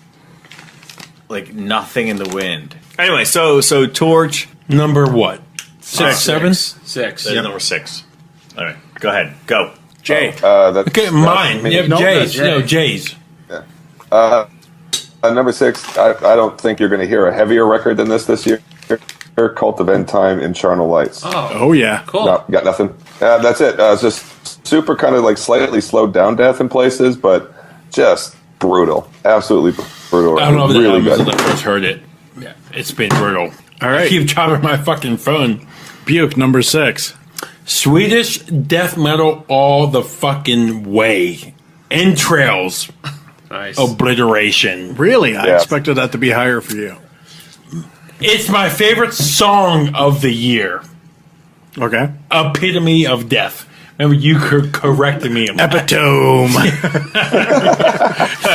nothing in the wind. Anyway, so Torch, Number what? 6, 7? Six. that's number 6. All right, go ahead, go. Jay. That's, Okay, that's mine. me. Yeah, No, Jay's. Jay. No, Jay's. Number 6, I don't think you're going to hear a heavier record than this year. Cult of End Time in Charnel Lights. Oh, yeah. Cool. No, got nothing. That's it. It's just super kind of like slightly slowed down death in places, but just brutal. Absolutely brutal. I don't know if that really album was good. when I first heard it. Yeah, it's been brutal. All I right. keep chopping my fucking phone. Buke, number 6. Swedish death metal all the fucking way. Entrails. Nice. Obliteration. Really? I Yeah. expected that to be higher for you. It's my favorite song of the year. Okay. Epitome of death. Remember, you corrected me. Epitome.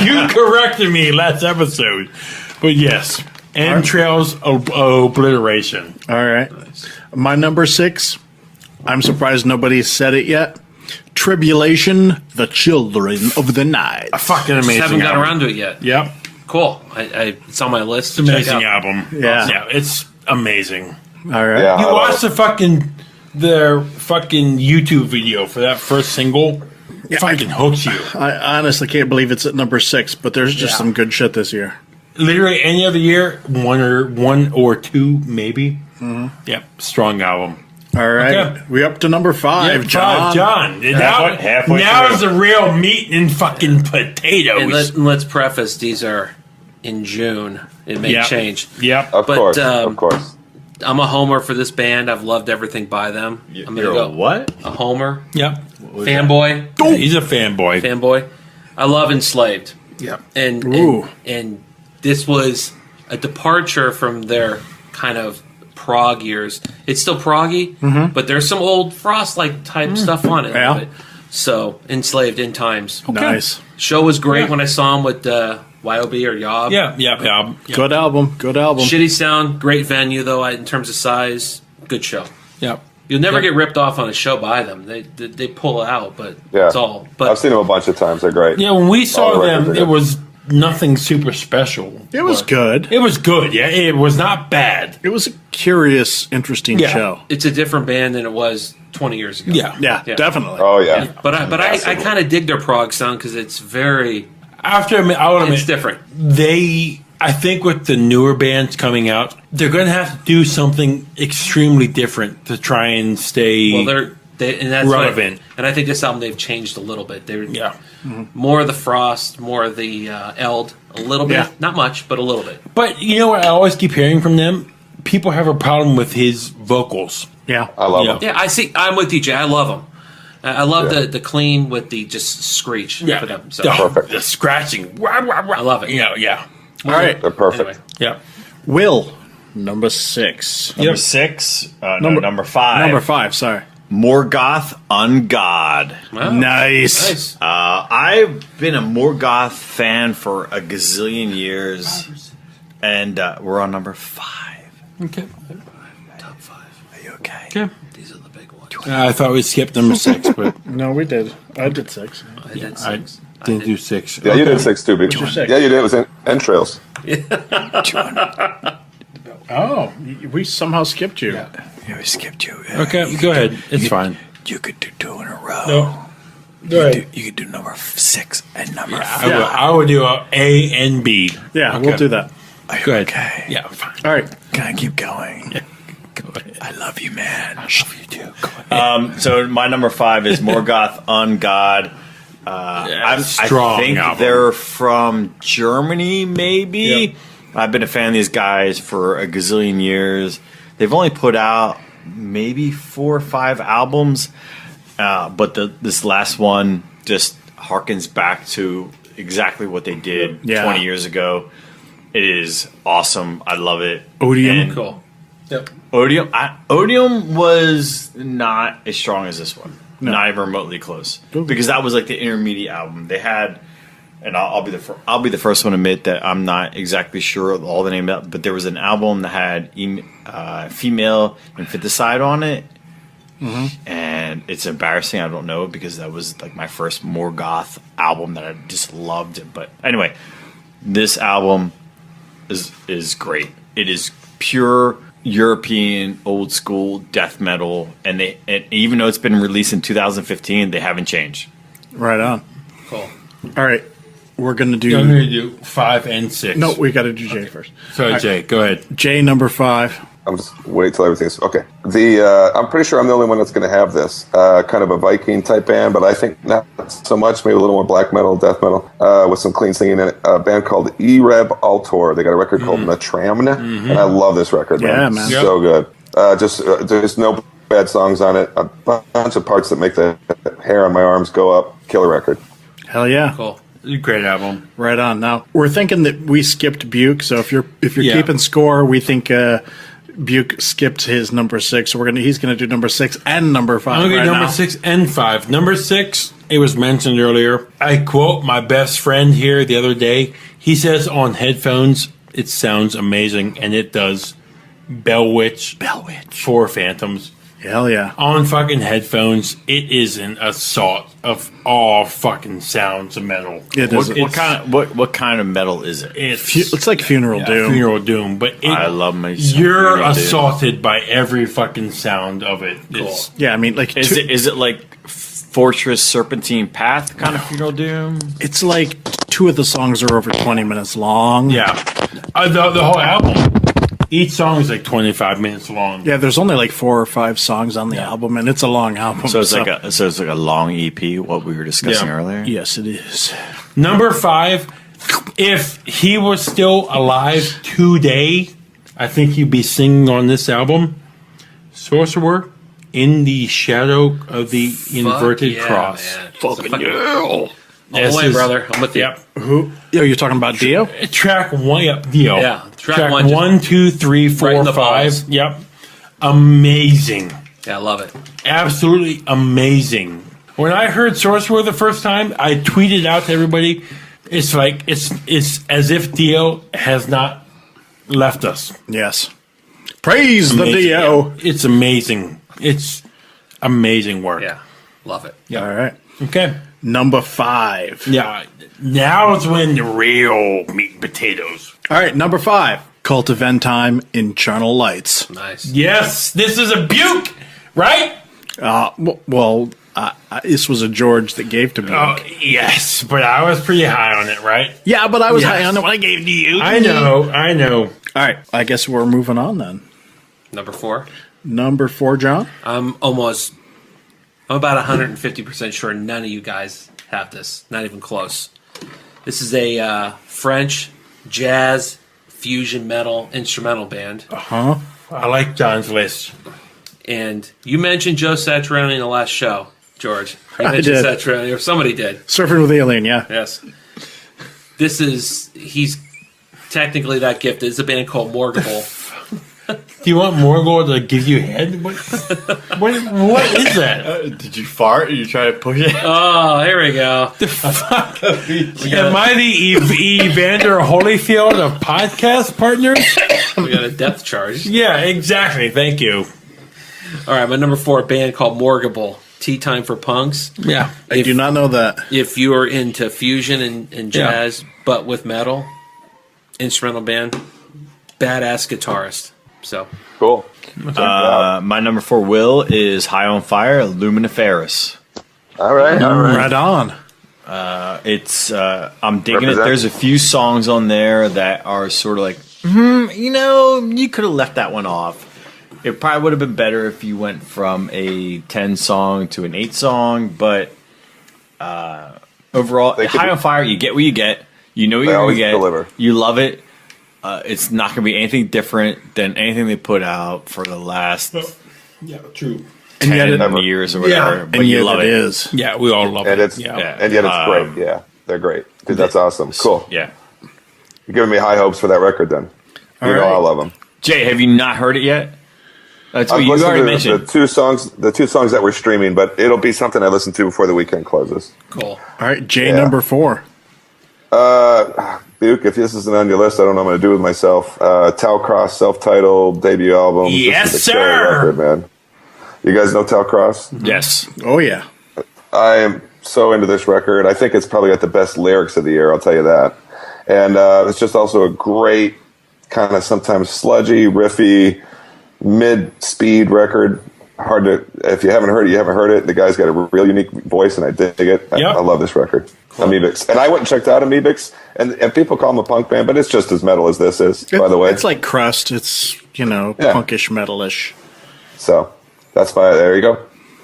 You corrected me last episode. But yes, entrails obliteration. All right. My number 6, I'm surprised nobody's said it yet. Tribulation, the Children of the Night. A fucking amazing Haven't got album. around to it yet. Yep. Cool. It's on my list. It's to an check amazing out. album. Yeah. Yeah, it's amazing. All right. Yeah. You I watched love their fucking YouTube video for that first single. It fucking hooks you. I honestly can't believe it's at number 6, but there's just Yeah. some good shit this year. Literally any other year, one or two maybe. Yep, strong album. All right. Okay. We up to number 5, Yeah, John. John. Halfway Now through. is the real meat and fucking potatoes. And let's preface: these are in June. It may Yep. change. Yep. Of But, course. um, Of course. I'm a homer for this band. I've loved everything by them. I'm You're gonna a go what? a homer, Yep. fanboy, Yeah, he's a fanboy. fanboy. I love Enslaved. Yep. Ooh. And this was a departure from their kind of prog years. It's still proggy, but there's some old Frost-like type stuff on it. Yeah. So, Enslaved in Times. Nice. Show was great Yeah. when I saw him with YOB or Yob. Yeah. Good album. Good album. Shitty sound, great venue though in terms of size. Good show. Yep. You'll never Yep. get ripped off on a show by them. They pull out, but Yeah. it's all. I've But seen them a bunch of times. They're great. Yeah, when we saw All the records them, are it good. was nothing super special. It was But good. It was good. Yeah, it was not bad. It was a curious, interesting Yeah. show. it's a different band than it was 20 years ago. Yeah. Yeah, Yeah. definitely. Oh yeah. But I kind of dig their prog sound because it's very After I'll admit, it's different. I think with the newer bands coming out, they're going to have to do something extremely different to try and stay. Well, and that's relevant. and I think this album they've changed a little bit. They're yeah. more of the Frost, more of the Eld A little bit, Yeah. not much, but a little bit. But you know what? I always keep hearing from them. People have a problem with his vocals. Yeah. I love Yeah. him. Yeah, I see. I'm with you, Jay. I love them. I love Yeah. the clean with the just screech for them. So Perfect. The scratching. I love it. Yeah. All right. They're perfect. anyway, Yeah. Will, number 6. Number 6. Number 5. Number 5, sorry. Morgoth Ungod. wow. Nice. Nice. I've been a Morgoth fan for a gazillion years, and we're on number 5. Okay. Top 5. Are you okay? Okay. These are the big ones. I thought we skipped number 6, but No, we did. I did 6. I did I 6. didn't do 6. Yeah, you did 6 too, B. your 6? Yeah, you did. It was entrails. Oh, we somehow skipped you. Yeah, we skipped you. Okay, go ahead. It's fine. You could do 2 in a row. No. Go ahead. You could do number 6 and number I would do a and B. Yeah, Okay. we'll do that. Go ahead. Okay. Yeah, fine. All right. Can I keep going? Go ahead. I love you, man. I love you too. So my number 5 is Morgoth Ungod. I Strong think album. they're from Germany, maybe. Yep. I've been a fan of these guys for a gazillion years. They've only put out maybe 4 or 5 albums, but this last one just harkens back to exactly what they did Yeah. 20 years ago. It is awesome. I love it. Odium. And Cool. Yep. Odium was not as strong as this one. No. Not even remotely close. Ooh. Because that was like the intermediate album. They had, and I'll be the first one to admit that I'm not exactly sure of all the name of it, but there was an album that had female infanticide on it. And it's embarrassing. I don't know it because that was like my first Morgoth album that I just loved. But anyway, this album is great. It is pure European old school death metal, and even though it's been released in 2015, they haven't changed. Right on. Cool. All right. We're going to do. I'm going to do 5 and 6. No, we got to do Jay first. Sorry, Jay. Go ahead. Jay, number 5. I'm just wait till everything's okay. I'm pretty sure I'm the only one that's going to have this kind of a Viking type band, but I think not so much. Maybe a little more black metal, death metal, with some clean singing in it. A band called Ereb Altor. They got a record called Matramna, and I love this record. Yeah, man. It's so good. There's no bad songs on it. A bunch of parts that make the hair on my arms go up. Killer record. Hell yeah. Cool. Great album. Right on. Now, we're thinking that we skipped Buke, so if you're Yeah. keeping score, we think Buke skipped his number 6, so he's gonna do number 6 and number 5. I'm going to right do number now. 6 and 5. Number 6, it was mentioned earlier. I quote my best friend here the other day. He says on headphones, it sounds amazing, and it does. Bellwitch for Phantoms. Hell yeah. On fucking headphones, it is an assault of all fucking sounds of metal. It is. What kind of metal is it? It's like Funeral Doom. Funeral Doom, but I love me some You're Funeral Doom. assaulted by every fucking sound of it. It's, Yeah, I mean, like Is it like Fortress Serpentine Path kind of Funeral Doom? it's like 2 of the songs are over 20 minutes long. yeah, the whole album. Each song is like 25 minutes long. Yeah, there's only like 4 or 5 songs on the album, and it's a long album. So it's like a long EP. What we were discussing Yeah. earlier. Yes, it is. Number 5, if he was still alive today, I think he'd be singing on this album. Sorcerer, In the Shadow of the Inverted Fuck yeah, Cross. man. Fucking yeah. All This the way, is- brother. I'm with you. Yep. Who? Yo, you're talking about Dio? Track 1, yep, Dio. Yeah, track one just 1, 2, 3, 4, right in the 5. balls. Yep. Amazing. Yeah, I love it. Absolutely amazing. When I heard Sorcerer the first time, I tweeted out to everybody, it's like it's as if Dio has not left us. Yes. Praise the Amazing. Dio. It's amazing. It's amazing work. Yeah, love it. All right. Okay. Number 5. Yeah. Now is when the real meat and potatoes. All right, number 5. Cult of End Time, Infernal Lights. Nice. Yes, this is a Buke, right? This was a George that gave to me. Oh, yes, but I was pretty high on it, right? Yeah, but I was Yes. high on it when I gave to you. I know. All right, I guess we're moving on then. Number 4. Number 4, John? I'm about 150% sure none of you guys have this. Not even close. This is a French jazz fusion metal instrumental band. I like John's list. And you mentioned Joe Satriani in the last show, George. You I mentioned did. Satriani, or somebody did. Surfing with Alien, yeah. Yes. He's technically that gifted. It's a band called Morgable. Do you want Morgul to give you head? What is that? Did you fart? Are you trying to push it? Oh, here we go. Am I the Evander Holyfield of podcast partners? We got a depth charge. Yeah, exactly. Thank you. All right, my number 4 band called Morgable. Tea Time for Punks. Yeah. I do not know that. If you are into fusion and jazz, but with metal, instrumental band, badass guitarist. So Cool. My number 4 Will is High on Fire, Luminiferous. All right. Right on. It's I'm digging it. Represent. There's a few songs on there that are sort of like, you could have left that one off. It probably would have been better if you went from a 10 song to an 8 song, but overall, High on Fire, you get what you get. You know what you're going to get. Deliver. You love it. It's not going to be anything different than anything they put out for the last Yeah, true. 10 years or whatever. Yeah. But And you yet love it it. is. Yeah, we all love And it. it's Yeah. and yet it's great. Yeah, they're great. Dude, that's awesome. Cool. Yeah. You're giving me high hopes for that record. Then you know right. I love them. Jay, have you not heard it yet? That's what I've you listened already to mentioned. the two songs that we're streaming, but it'll be something I listen to before the weekend closes. cool. All right, Jay, Yeah. number 4. Duke, if this isn't on your list, I don't know what I'm going to do with myself. Talcross self-titled debut album. Yes, This is a killer sir. record, man. You guys know Talcross? Yes. Oh, yeah. I am so into this record. I think it's probably got the best lyrics of the year, I'll tell you that. And it's just also a great kind of sometimes sludgy, riffy, mid-speed record. Hard to, if you haven't heard it, you haven't heard it. The guy's got a real unique voice, and I dig it. Yep. I love this record. Amoebics. And I went and checked out Amoebics, and people call them a punk band, but it's just as metal as this is, by the way. It's like crust. It's, Yeah. punkish, metalish. So that's my, there you go.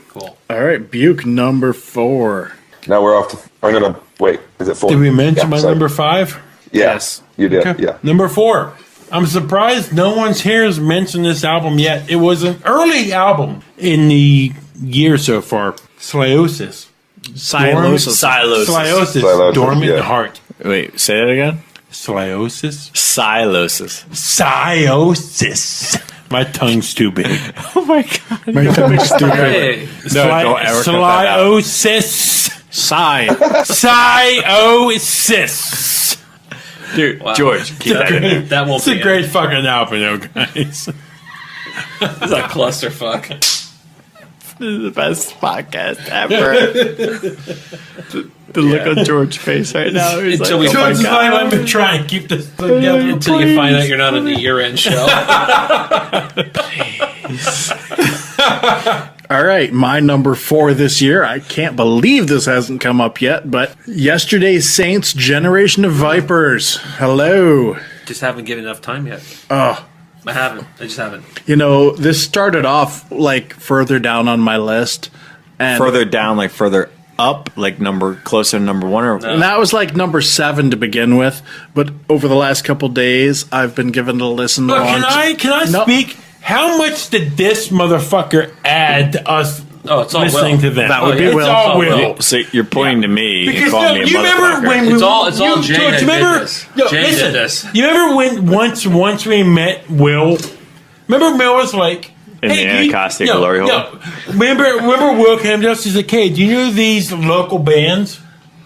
Cool. All right, Buke, number 4. Now we're off to, I'm going to, wait, is it 4? Did we mention Yeah, my sorry. number 5? Yes, you did, Okay. yeah. Number 4. I'm surprised no one's here has mentioned this album yet. It was an early album in the year so far. Sliosis. Silosis. Sliosis. Dormant yeah. Heart. Wait, say that again? Sliosis. Silosis. Sliosis. My tongue's too big. Oh my god. Make that make stupid. Hey, don't ever cut that out. Sliosis. Sigh. Sliosis. Dude, Wow. George, keep that in. that won't It's a be great fucking album, though, guys. It's a clusterfuck. This is the best podcast ever. the look on George's face right now. He's Until like, we oh my This is why god. I've been trying to keep this together. Until you find out you're not on the year-end show. All right, my number 4 this year. I can't believe this hasn't come up yet, but Yesterday's Saints, Generation of Vipers. Hello. Just haven't given enough time yet. Oh, I haven't. I just haven't. this started off like further down on my list. And Further down, like further up, like closer to number 1 or And that was like number 7 to begin with, but over the last couple days, I've been given it a listen. Look, on- can I No. speak? How much did this motherfucker add to us Oh, it's all listening Will. to them? That would be it's Will. all It's all Will. Will. So you're pointing to me and Because calling me a you remember motherfucker. when we It's all Jay George, that did remember, this. Yo, Jay listen, did this. You remember when once we met Will? Remember Will was like In the Anacostia glory hole? Remember Will came to us. He's like, "Hey, do you know these local bands?"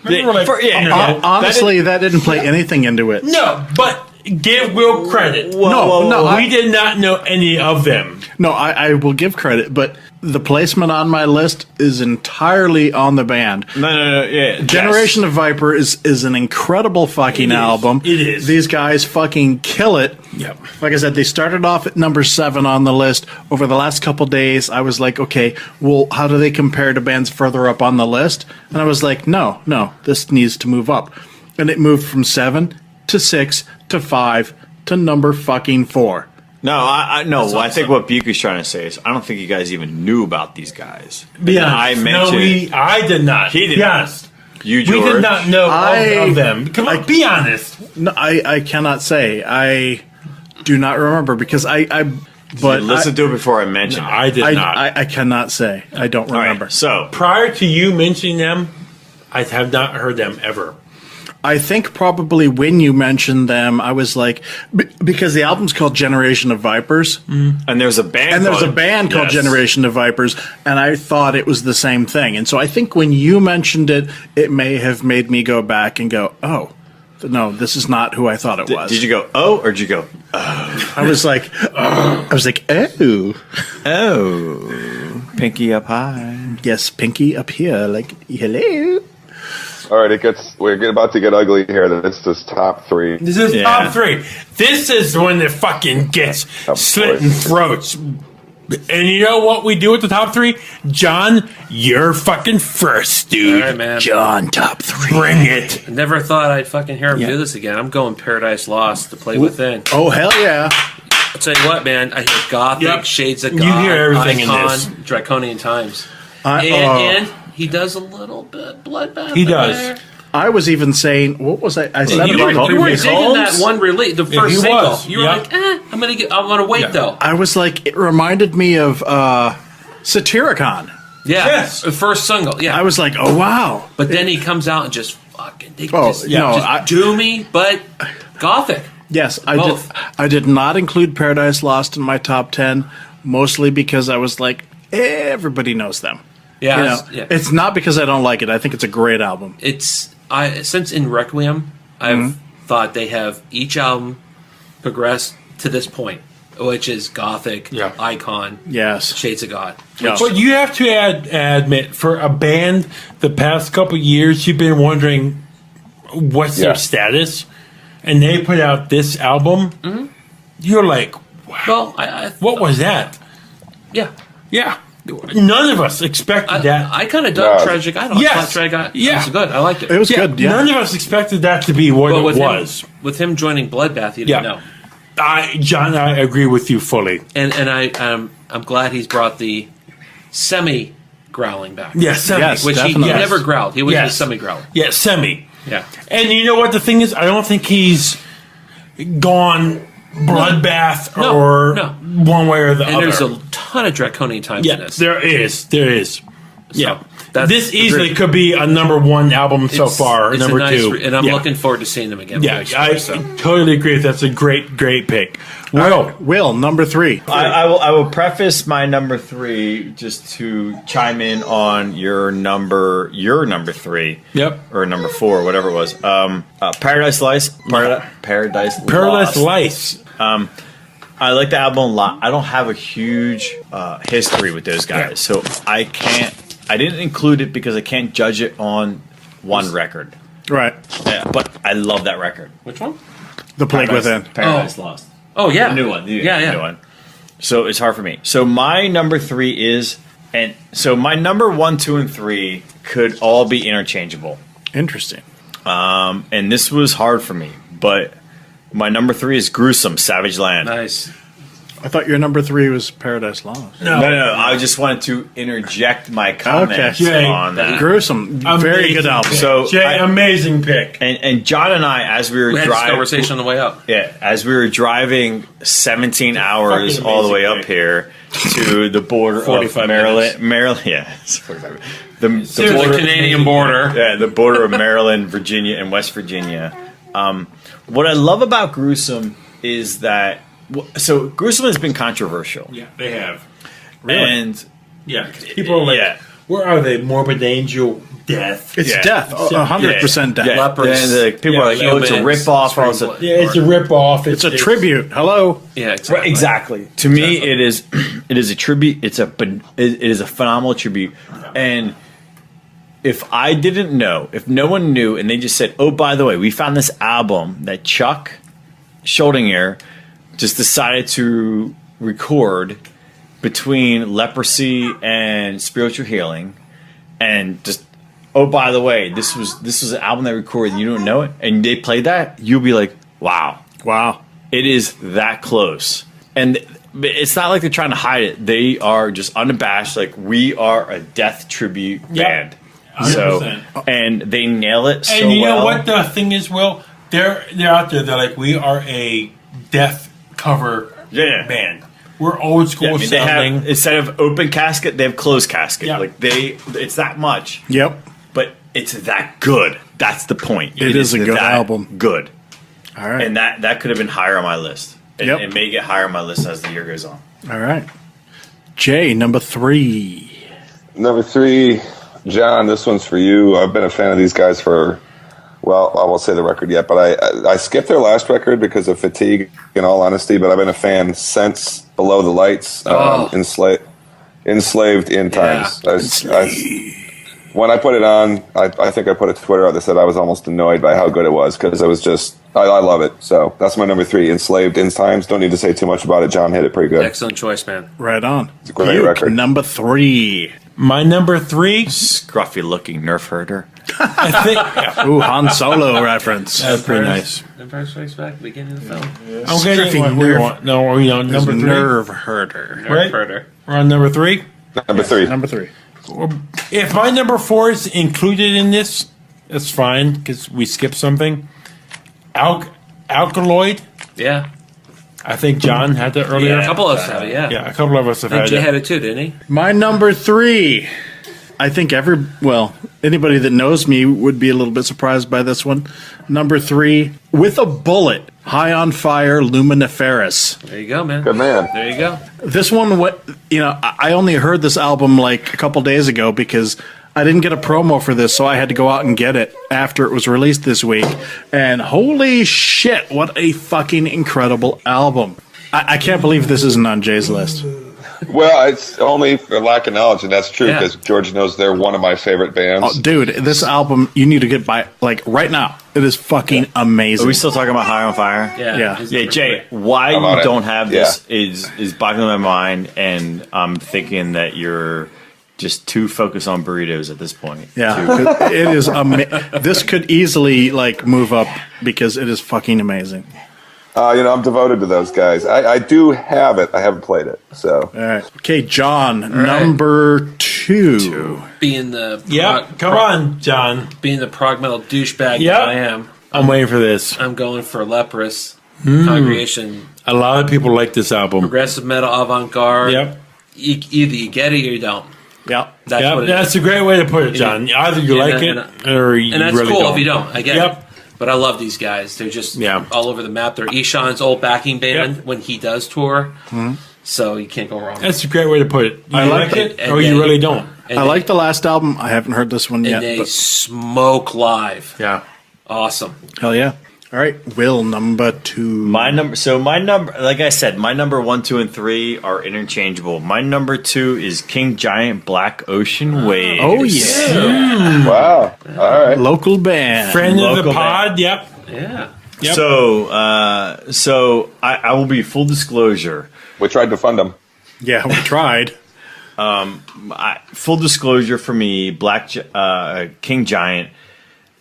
Remember, we're like, Honestly, that didn't play anything into it. no, but give Will credit. No, we did not know any of them. No, I will give credit, but the placement on my list is entirely on the band. No, yeah. Generation of Viper is an incredible fucking album. It is. These guys fucking kill it. Yep. Like I said, they started off at number 7 on the list. Over the last couple days, I was like, okay, well, how do they compare to bands further up on the list? And I was like, no, this needs to move up. And it moved from 7 to 6 to 5 to number fucking 4. No, I think what Buke is trying to say is I don't think you guys even knew about these guys. Yeah, I mentioned I did not. He did Be not. honest. You, We George. did not know of them. Come on, be honest. No, I cannot say. I do not remember because but Listen to it before I mention it. I did not. I cannot say. I don't All right, remember. so, Prior to you mentioning them, I have not heard them ever. I think probably when you mentioned them, I was like, because the album's called Generation of Vipers, and there's a band and there's a called- band called Yes. Generation of Vipers, and I thought it was the same thing. And so I think when you mentioned it, it may have made me go back and go, oh, no, this is not who I thought it was. Did you go, oh, or did you go, I was like, oh, oh, pinky up high? yes, pinky up here, like, hello. All right, we're about to get ugly here. This is top 3. This is Yeah. top 3. This is when it fucking gets slitting throats. And you know what we do at the top 3? John, you're fucking first, dude. All right, man. John, top 3. Bring it. I never thought I'd fucking hear him Yeah. do this again. I'm going Paradise Lost to Play Within. Oh, hell yeah. I'll tell you what, man. I hear Gothic, Yep. Shades of You God, hear everything in Icon, this. Draconian Times. And he does a little bit Bloodbath. He in does. there. I was even saying, what was I said You about were, the you were previous digging album? that one release, the Yeah, first he single. was. You were Yeah. like, I'm gonna wait though. I was like, it reminded me of Satyricon. Yeah, Yes. the first single. Yeah, I was like, oh, wow. but then he comes out and just fucking Oh, just, yeah, just I- doomy, but Gothic. Yes, Both. I did not include Paradise Lost in my top 10, mostly because I was like, everybody knows them. Yeah, You know, yeah. it's not because I don't like it. I think it's a great album. Since in Requiem, I've Mm-hmm. thought they have each album progressed to this point, which is Gothic, Yeah. Icon, Yes. Shades of God. Yeah. But you have to admit, for a band, the past couple years, you've been wondering what's Yeah. their status, and they put out this album. You're like, wow, Well, I what was that? yeah. Yeah, none of us expected that. I kind of dug No. Tragic Idol. Yes. I thought Tragic Idol Yeah. was good. I liked it. It was good, yeah. None of us expected that to be what But it with was. with him joining Bloodbath, you didn't know. John, I agree with you fully. And I'm glad he's brought the semi growling back. Yes, Yes. which definitely. he never growled. He was Yes. a semi growler. Yeah, semi. Yeah. And you know what the thing is? I don't think he's gone bloodbath No, or no. one way or the And other. there's a ton of Draconian Times in Yeah, this. there is. There is. Yeah. that's This easily agreed. could be a number 1 album so It's- far, it's a number nice 2. and I'm Yeah. looking forward to seeing them again. Yeah, very I soon, so. totally agree. That's a great pick. Will, Will, number 3. I will preface my number 3 just to chime in on your number 3. Yep. Or number 4, whatever it was. Paradise Lice. Paradise Paradise Lost. Lice. I like the album a lot. I don't have a huge history with those guys, so I didn't include it because I can't judge it on one record. Right. Yeah, but I love that record. Which one? The Plague Within. Paradise Lost. Oh yeah, The new one. Yeah. New one. So it's hard for me. So my number 3 is, and so my number 1, 2, and 3 could all be interchangeable. Interesting. And this was hard for me, but my number 3 is Gruesome, Savage Land. Nice. I thought your number 3 was Paradise Lost. No. No, I just wanted to interject my comments Okay. Jay, on that. Gruesome. Very good Amazing album. pick. So, Jay, amazing pick. And John and I, as we were We had this driving, conversation on the way up. as we were driving 17 hours Fucking all the way amazing up here to the border of 45 Maryland, yeah, it's 45. The To the border, Canadian border. yeah, the border of Maryland, Virginia, and West Virginia. What I love about Gruesome is that, so Gruesome has been controversial, Yeah, they have. and Yeah, people are like, yeah. where are they? Morbid Angel, Death. It's Yeah. death. 100% death. Yeah, Lepers. and people are like, Yeah, oh, it's a humans, rip off. spring blood. Yeah, it's a rip off. It's a tribute. Hello. Yeah, Right, exactly. exactly. To me, it is a tribute. It is a phenomenal tribute. And if I didn't know, if no one knew, and they just said, "Oh, by the way, we found this album that Chuck Schuldiner just decided to record between leprosy and spiritual healing," and just, "Oh, by the way, this was an album that we recorded, and you don't know it," and they played that, you'll be like, "Wow." Wow. It is that close. And it's not like they're trying to hide it. They are just unabashed. Like, we are a death tribute band. So 100%. and they nail it so And you well. know what the thing is, Will? They're out there. They're like, we are a death cover Yeah. band. We're old school Yeah, I mean, they sounding. have, instead of open casket, they have closed casket. Yeah. Like it's that much, Yep. but it's that good. That's the point. It is a good that album. Good, All right. and that could have been higher on my list. Yep. It may get higher on my list as the year goes on. All right. Jay, number 3. Number 3, John, this one's for you. I've been a fan of these guys for, well, I won't say the record yet, but I skipped their last record because of fatigue, in all honesty, but I've been a fan since Below the Lights, Enslaved in Times. When I put it on, I think I put it to Twitter out that said I was almost annoyed by how good it was because it was just, I love it. So that's my number 3, Enslaved in Times. Don't need to say too much about it. John hit it pretty good. Excellent choice, man. Right on. It's a great Puke, record. number 3. My number 3, Scruffy looking nerf herder. I think. Ooh, Han Solo reference. That's pretty nice. Empire Strikes Back, beginning of the film. I'm getting Stripping what we nerve. want. No, number 3. Nerve herder. Nerf Right. herder. We're on number 3. Number 3. Number 3. If my number 4 is included in this, that's fine because we skipped something. Alkaloid. Yeah. I think John had that earlier. A couple of us have it, yeah. Yeah, a couple of us have I think had Jay it. had it too, didn't he? My number 3. I think anybody that knows me would be a little bit surprised by this one. Number 3, With a Bullet, High on Fire, Luminiferous. There you go, man. Good man. There you go. This one, I only heard this album like a couple days ago because I didn't get a promo for this, so I had to go out and get it after it was released this week. And holy shit, what a fucking incredible album. I can't believe this isn't on Jay's list. Well, it's only for lack of knowledge, and that's true Yeah. because George knows they're one of my favorite bands. Oh, dude, this album, you need to get by, like, right now. It is fucking amazing. Are we still talking about High on Fire? Yeah. Yeah. His Yeah, number Jay, 3. why I'm on you it. don't have this is boggling my mind, and I'm thinking that you're just too focused on burritos at this point. Yeah, 'cause it is. This could easily like move up because it is fucking amazing. I'm devoted to those guys. I do have it. I haven't played it. So All right, okay, John, number 2. Being the Come on, John. being the prog metal douchebag Yep. that I am, I'm waiting for this. I'm going for Leprous Congregation. A lot of people like this album. Progressive metal avant-garde. Yep. Either you get it or you don't. Yeah, That's Yep, what it that's is. a great way to put it, John. Either you Yeah, like and- it or you And that's really cool don't. if you don't. I get Yep. it. But I love these guys. They're just Yeah. all over the map. They're Ishan's old backing band Yep. when he does tour. So you can't go wrong. That's a great way to put it. You I like like it. it And or you they- really don't. And I they- like the last album. I haven't heard this one And yet, they but smoke live. Yeah. Awesome. hell yeah! All right, Will, number 2. My number, like I said, my number 1, 2, and 3 are interchangeable. My number 2 is King Giant Black Ocean Waves. Oh yeah, wow, all right. local band. Friend of the Local pod, yep. Yeah. Yep. So I will be full disclosure. We tried to fund them. Yeah, we tried. Full disclosure for me, King Giant.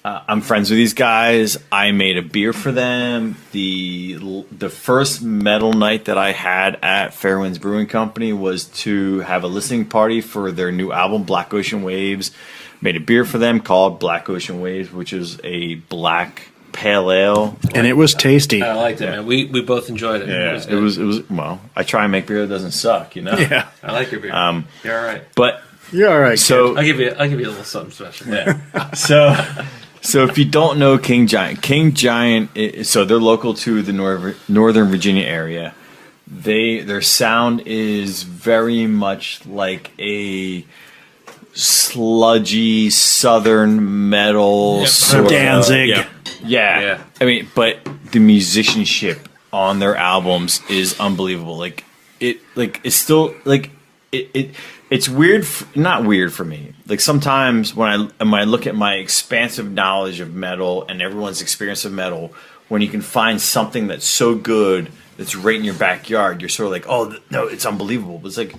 I'm friends with these guys. I made a beer for them. The first metal night that I had at Fairwinds Brewing Company was to have a listening party for their new album, Black Ocean Waves. Made a beer for them called Black Ocean Waves, which is a black pale ale. And it was tasty. I liked it, man. We both enjoyed it. Yeah, It was it was. Well, I try and make beer that doesn't suck, you know. Yeah, I like your beer. You're all right. But you're all right. so I'll give you a little something special. Yeah. So if you don't know King Giant, so they're local to the Northern Virginia area. Their sound is very much like a sludgy Southern metal sort of- Danzig. Yeah. Yeah. I mean, but the musicianship on their albums is unbelievable. It's still it's weird, not weird for me. Like sometimes when I look at my expansive knowledge of metal and everyone's experience of metal, when you can find something that's so good that's right in your backyard, you're sort of like, oh no, it's unbelievable. But it's like,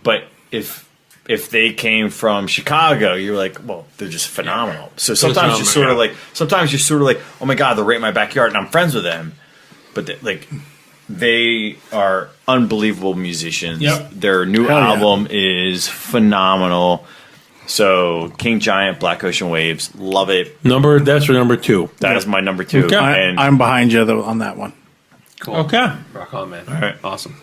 but if they came from Chicago, you're like, well, they're just phenomenal. So sometimes you're sort of like, oh my god, they're right in my backyard, and I'm friends with them. But they are unbelievable musicians. Yep. Their new Hell yeah. album is phenomenal. So King Giant, Black Ocean Waves, love it. That's your number 2. That is my number 2. Okay. And I'm behind you though on that one. Cool. Okay. Rock on, man. All right. Awesome.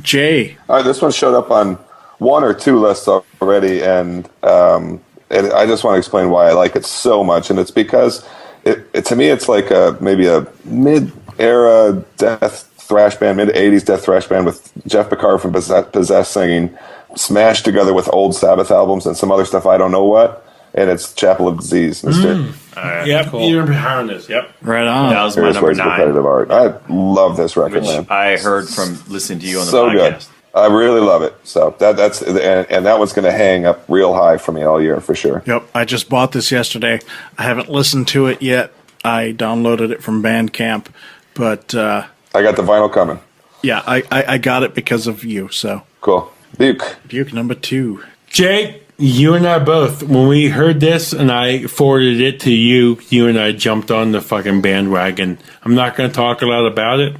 Jay, All right, this one showed up on 1 or 2 lists already, and I just want to explain why I like it so much. And it's because it to me, it's like maybe a mid-era death thrash band, mid-'80s death thrash band with Jeff Beccari from Possessed singing, smashed together with old Sabbath albums and some other stuff I don't know what. And it's Chapel of Disease, Mister. Yep. Cool. You're behind this. Yep. right on. that was my Here's number Ways of 9, Repetitive Art. I love this record, which man. I heard from listening to you on the So good. podcast. I really love it. So that's and that one's going to hang up real high for me all year for sure. Yep, I just bought this yesterday. I haven't listened to it yet. I downloaded it from Bandcamp, but I got the vinyl coming. yeah, I got it because of you. So Cool. Buke. Buke number 2. Jake, you and I both, when we heard this and I forwarded it to you, you and I jumped on the fucking bandwagon. I'm not going to talk a lot about it.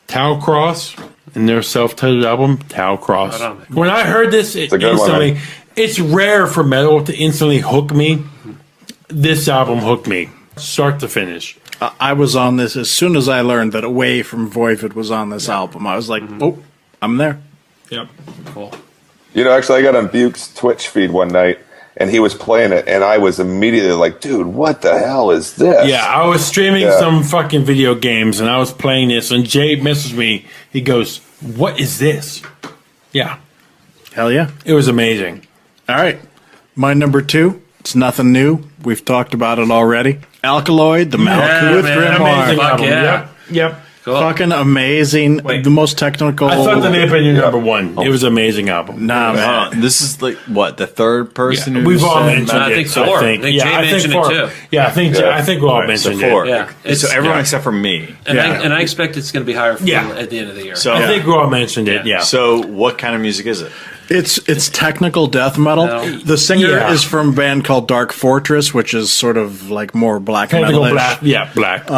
Tau Cross and their self-titled album, Tau Cross. Right on, man. When I heard this, it a good one, instantly, man. it's rare for metal to instantly hook me. This album hooked me, start to finish. I was on this as soon as I learned that Away from Voivod was on this album. I was like, oh, I'm there. Yep. Cool. You know, actually, I got on Buke's Twitch feed one night, and he was playing it, and I was immediately like, dude, what the hell is this? Yeah, I was streaming Yeah. some fucking video games and I was playing this, and Jay messaged me. He goes, "What is this?" Yeah, Hell yeah. it was amazing. All right. My number 2. It's nothing new. We've talked about it already. Alkaloid, the Malkuth Yeah, man. Grimoire. Amazing Fuck album. yeah. Yep. Cool. Fucking amazing. Wait. The most technical. I thought that may have been your Yeah. number 1. It was an amazing album. Nah, man. This is like what, the third person who's We've all said mentioned that? it. I think 4. I think Jay mentioned it, too. Yeah, I think Yeah. I think we all All right, so mentioned 4. it. Yeah. So It's- everyone yeah. except for me. And, Yeah. I expect it's going to be higher for Yeah. you at the end of the year. So I think we all mentioned it. Yeah. So what kind of music is it? It's technical death metal. No. The singer Yeah. is from a band called Dark Fortress, which is sort of like more black Technical metal. black. Yeah, black.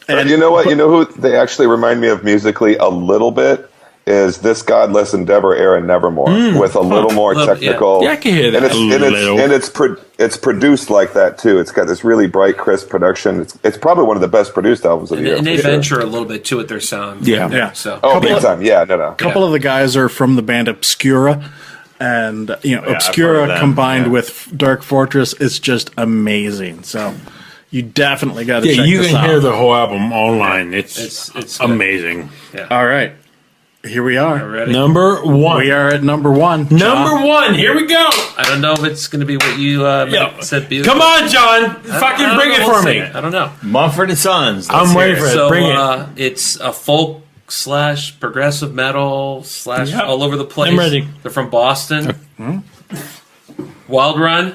And you know what? You know who they actually remind me of musically a little bit is this Godless Endeavor era Nevermore with a little more Little- technical. Yeah, I can hear that And it's, a and little. it's produced like that too. It's got this really bright, crisp production. It's probably one of the best produced albums of the year. and they for sure. venture a little bit too with their sound. Yeah. Yeah. So Oh, big time! Yeah, no. A couple of the guys are from the band Obscura, and I've heard Obscura of them, combined yeah. with Dark Fortress is just amazing. So you definitely got to Yeah, check you this can out. hear the whole album online. It's It's good. amazing. All right, here we are. Ready? Number 1. We are at number 1. Number 1. Here we go. I don't know if it's going to be what you Yo, said. Buke. come on, John. I Fucking don't bring know it what's for in me. it. I don't know. Mumford and Sons. I'm Let's waiting hear for it. it. So Bring it. it's a folk / progressive metal / Yep. all over the place. I'm ready. They're from Boston. Wild Run.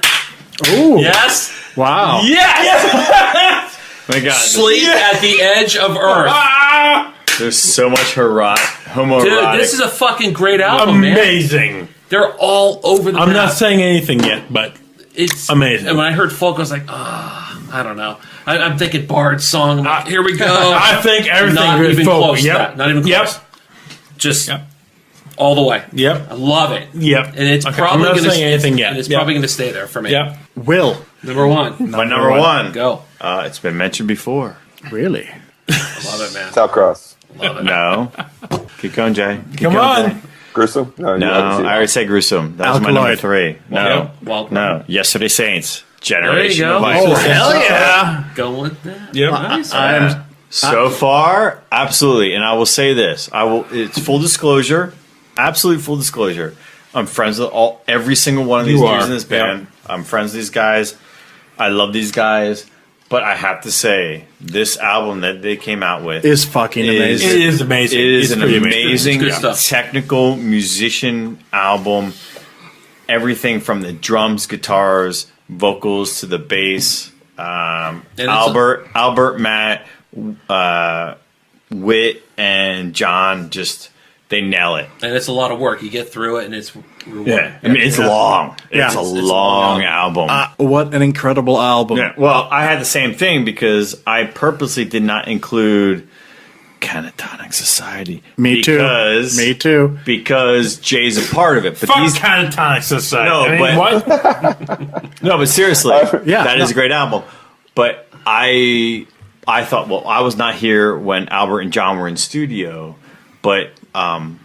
Ooh, Yes. wow. Yes. My God, Sleep at the edge of Earth. Ah, there's so much homoerotic. Dude, this is a fucking great album, man. amazing. They're all over the I'm map. not saying anything yet, but It's amazing. And when I heard folk, I was like, I don't know. I'm thinking Bard's song. I'm like, here we go. I think everything Not is even folk. close. to Yep. that. Not even Yep. close. Just Yep. all the way. Yep. I love it. Yep. And it's Okay, probably I'm not going to saying anything yet. And it's Yep. probably going to stay there for me. Yep. Will, Number 1. My number 1. Go. It's been mentioned before. really? I love it, man. South Cross. Love it. No. Keep going, Jay. Keep Come going, on. Jay. Gruesome? No, you No, haven't seen I it. already said gruesome. That was my Alkaloid. number 3. No. Yep. Well, No. Yesterday Saints. Generation go. of Light. Oh, Hell yeah. Go with that. Yep. Nice. I'm So far, absolutely. And I will say this. It's full disclosure. Absolute full disclosure. I'm friends with every single one of these You dudes are. in this band. I'm friends with these guys. I love these guys. But I have to say, this album that they came out with is fucking amazing. It is amazing. It is It's an pretty amazing It's good stuff. technical musician album. Everything from the drums, guitars, vocals to the bass. it's Albert, Matt, Whit, and John they nail it. And it's a lot of work. You get through it, and it's rewarding. I mean, it's long. Yeah. It's a It's long long. album. What an incredible album. Yeah. Well, I had the same thing because I purposely did not include Catatonic Society. Me too. Me too. Because Jay's a part of it. But Fuck these Catatonic Society. No, I mean, what? No, but seriously, Yeah, that no. is a great album. But I thought, well, I was not here when Albert and John were in studio. But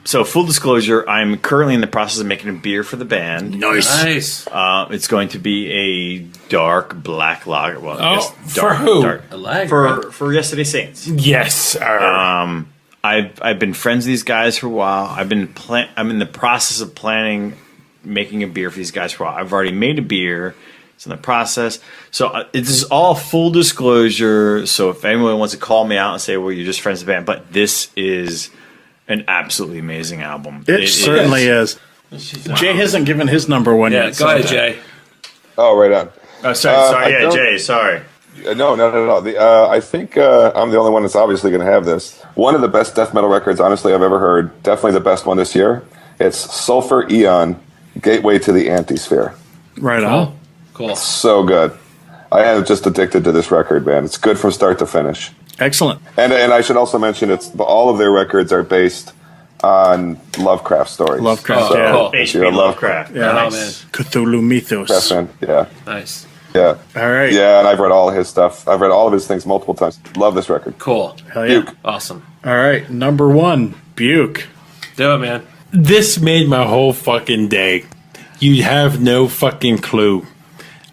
so full disclosure, I'm currently in the process of making a beer for the band. Nice. It's going to be a dark black lager. Well, I guess for dark, who? Dark, A lager. for Yesterday Saints. Yes. I've been friends with these guys for a while. I'm in the process of making a beer for these guys for a while. I've already made a beer. It's in the process. So this is all full disclosure. So if anyone wants to call me out and say, well, you're just friends with the band, but this is an absolutely amazing album. It certainly is. Jay hasn't given his number one Yeah, yet. go ahead, Jay. Oh, right on. Sorry. I Yeah, don't- Jay, sorry. No. I think I'm the only one that's obviously going to have this. One of the best death metal records, honestly, I've ever heard. Definitely the best one this year. It's Sulfur Eon, Gateway to the Antisphere. Right on. Cool. So good. I am just addicted to this record, man. It's good from start to finish. Excellent. And I should also mention all of their records are based on Lovecraft stories. Lovecraft, So, yeah. Cool. if you're a H.P. Lovecraft. Yeah. Oh, man. Cthulhu Mythos. Lovecraft fan, yeah. Nice. Yeah. All right. Yeah, and I've read all his stuff. I've read all of his things multiple times. Love this record. Cool. Hell yeah. Duke. Awesome. All right. Number one, Buke. Do it, man. This made my whole fucking day. You have no fucking clue.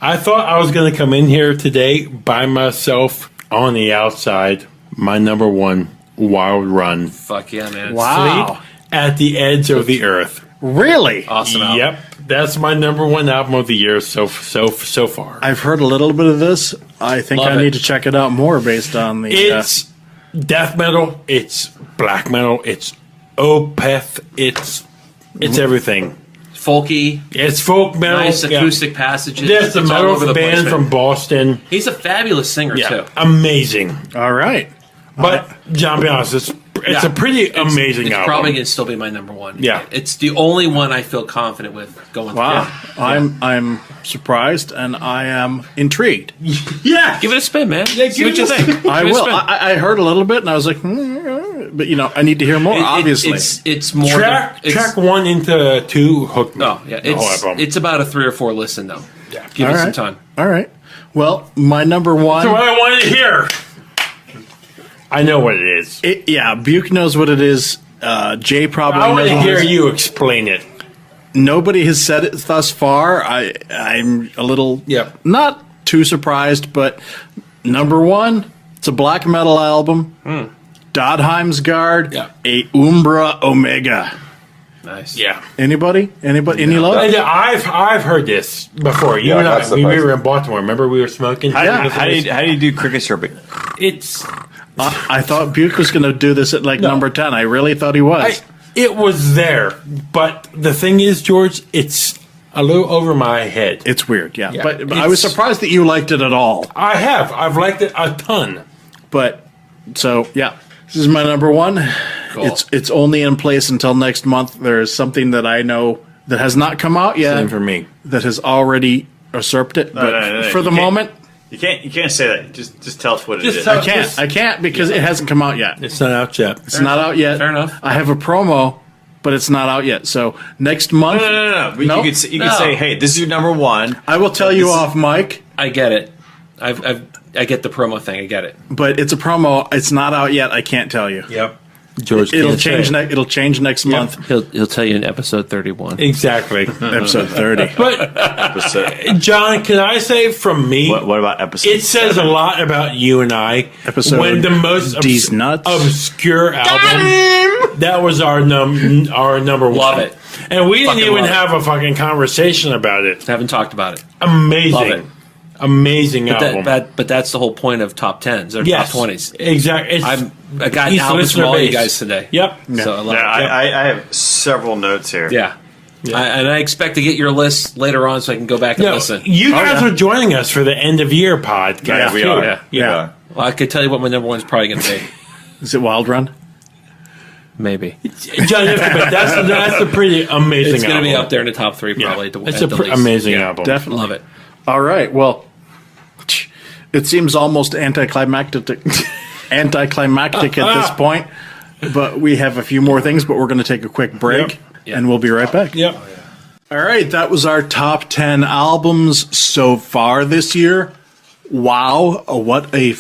I thought I was going to come in here today by myself on the outside. My number one, Wild Run. Fuck yeah, man. Wow. Sleep at the Edge of the Earth. Really? Awesome album. Yep, that's my number one album of the year so far. I've heard a little bit of this. I think Love I it. need to check it out more based on the. It's death metal. It's black metal. It's Opeth. It's everything. Folky. It's folk metal. Nice yeah. acoustic passages. There's a It's all metal over the place, band man. from Boston. He's a fabulous singer, Yeah, too. amazing. All right. But John, be honest, it's Yeah. a pretty amazing It's album. probably going to still be my number one. Yeah. It's the only one I feel confident with going Wow. through. I'm surprised and I am intrigued. yeah. Give it a spin, man. Yeah, See what give you it a think. I Give it a will. spin. I heard a little bit and I was like, but I need to hear more. Obviously, It's more Track than, it's, 1 into 2 hooked me. Oh, yeah. The whole album. It's about a 3 or 4 listen, though. Yeah. Give All it some right. time. All right. Well, my number one. That's what I wanted to hear. I know what it is. Buke knows what it is. Jay probably I want knows to what hear it is. you explain it. Nobody has said it thus far. I'm a little not too surprised, but number one, it's a black metal album. Dodheim's Guard, Yeah. a Umbra Omega. Nice. Yeah. Anybody? Any love? I've heard this before. You Yeah, and I, that's we surprising. were in Baltimore. Remember we were smoking? How Yeah. do you do cricket chirping? It's I thought Buke was going to do this at number 10. I really thought he was. it was there, but the thing is, George, it's a little over my head. It's weird, yeah. Yeah, But I was it's- surprised that you liked it at all. I've liked it a ton. But so yeah, this is my number one. Cool. It's only in place until next month. There is something that I know that has not come out yet Same for me. that has already usurped it. But no, for you the can't. moment, You can't say that. Just tell us what it Just is. tell- I can't because it hasn't come out yet. It's not out yet. It's not out yet. Fair enough. I have a promo, but it's not out yet. So next month, No. No? You could say, hey, this is your number one. I will tell you This- off mic. I get it. I get the promo thing. I get it. But it's a promo. It's not out yet. I can't tell you. Yep. George, It'll can't change. say it. It'll change next month. He'll tell you in episode 31. Exactly. Episode 30. But Episode, John, can I say from me? what about episode? It says a lot about you and I. Episode when the most D's nuts. obscure album. That was our number one. Love it. And we didn't Fucking even love it. have a fucking conversation about it. Haven't talked about it. Amazing. Love it. Amazing album. But that's the whole point of top 10s or Yes. top 20s. Exactly. I got He's the albums from listener all you base. guys today. Yep. So I love Yeah, it. I have several notes here. Yeah. And I expect to get your list later on so I can go back and No, listen. you guys yeah. are joining us for the end of year podcast. Yeah, we too. are. Yeah. Yeah. Well, I could tell you what my number one is probably going to be. Is it Wild Run? Maybe. John, but that's a pretty amazing It's going to album. be up there in the top 3 Yeah. probably. It's at the least. amazing Yeah. album. Definitely. Love it. All right. Well, it seems almost anticlimactic. anticlimactic at this point. But we have a few more things, but we're going to take a quick break, and we'll be right back. Yep. All right, that was our top 10 albums so far this year. Wow, what a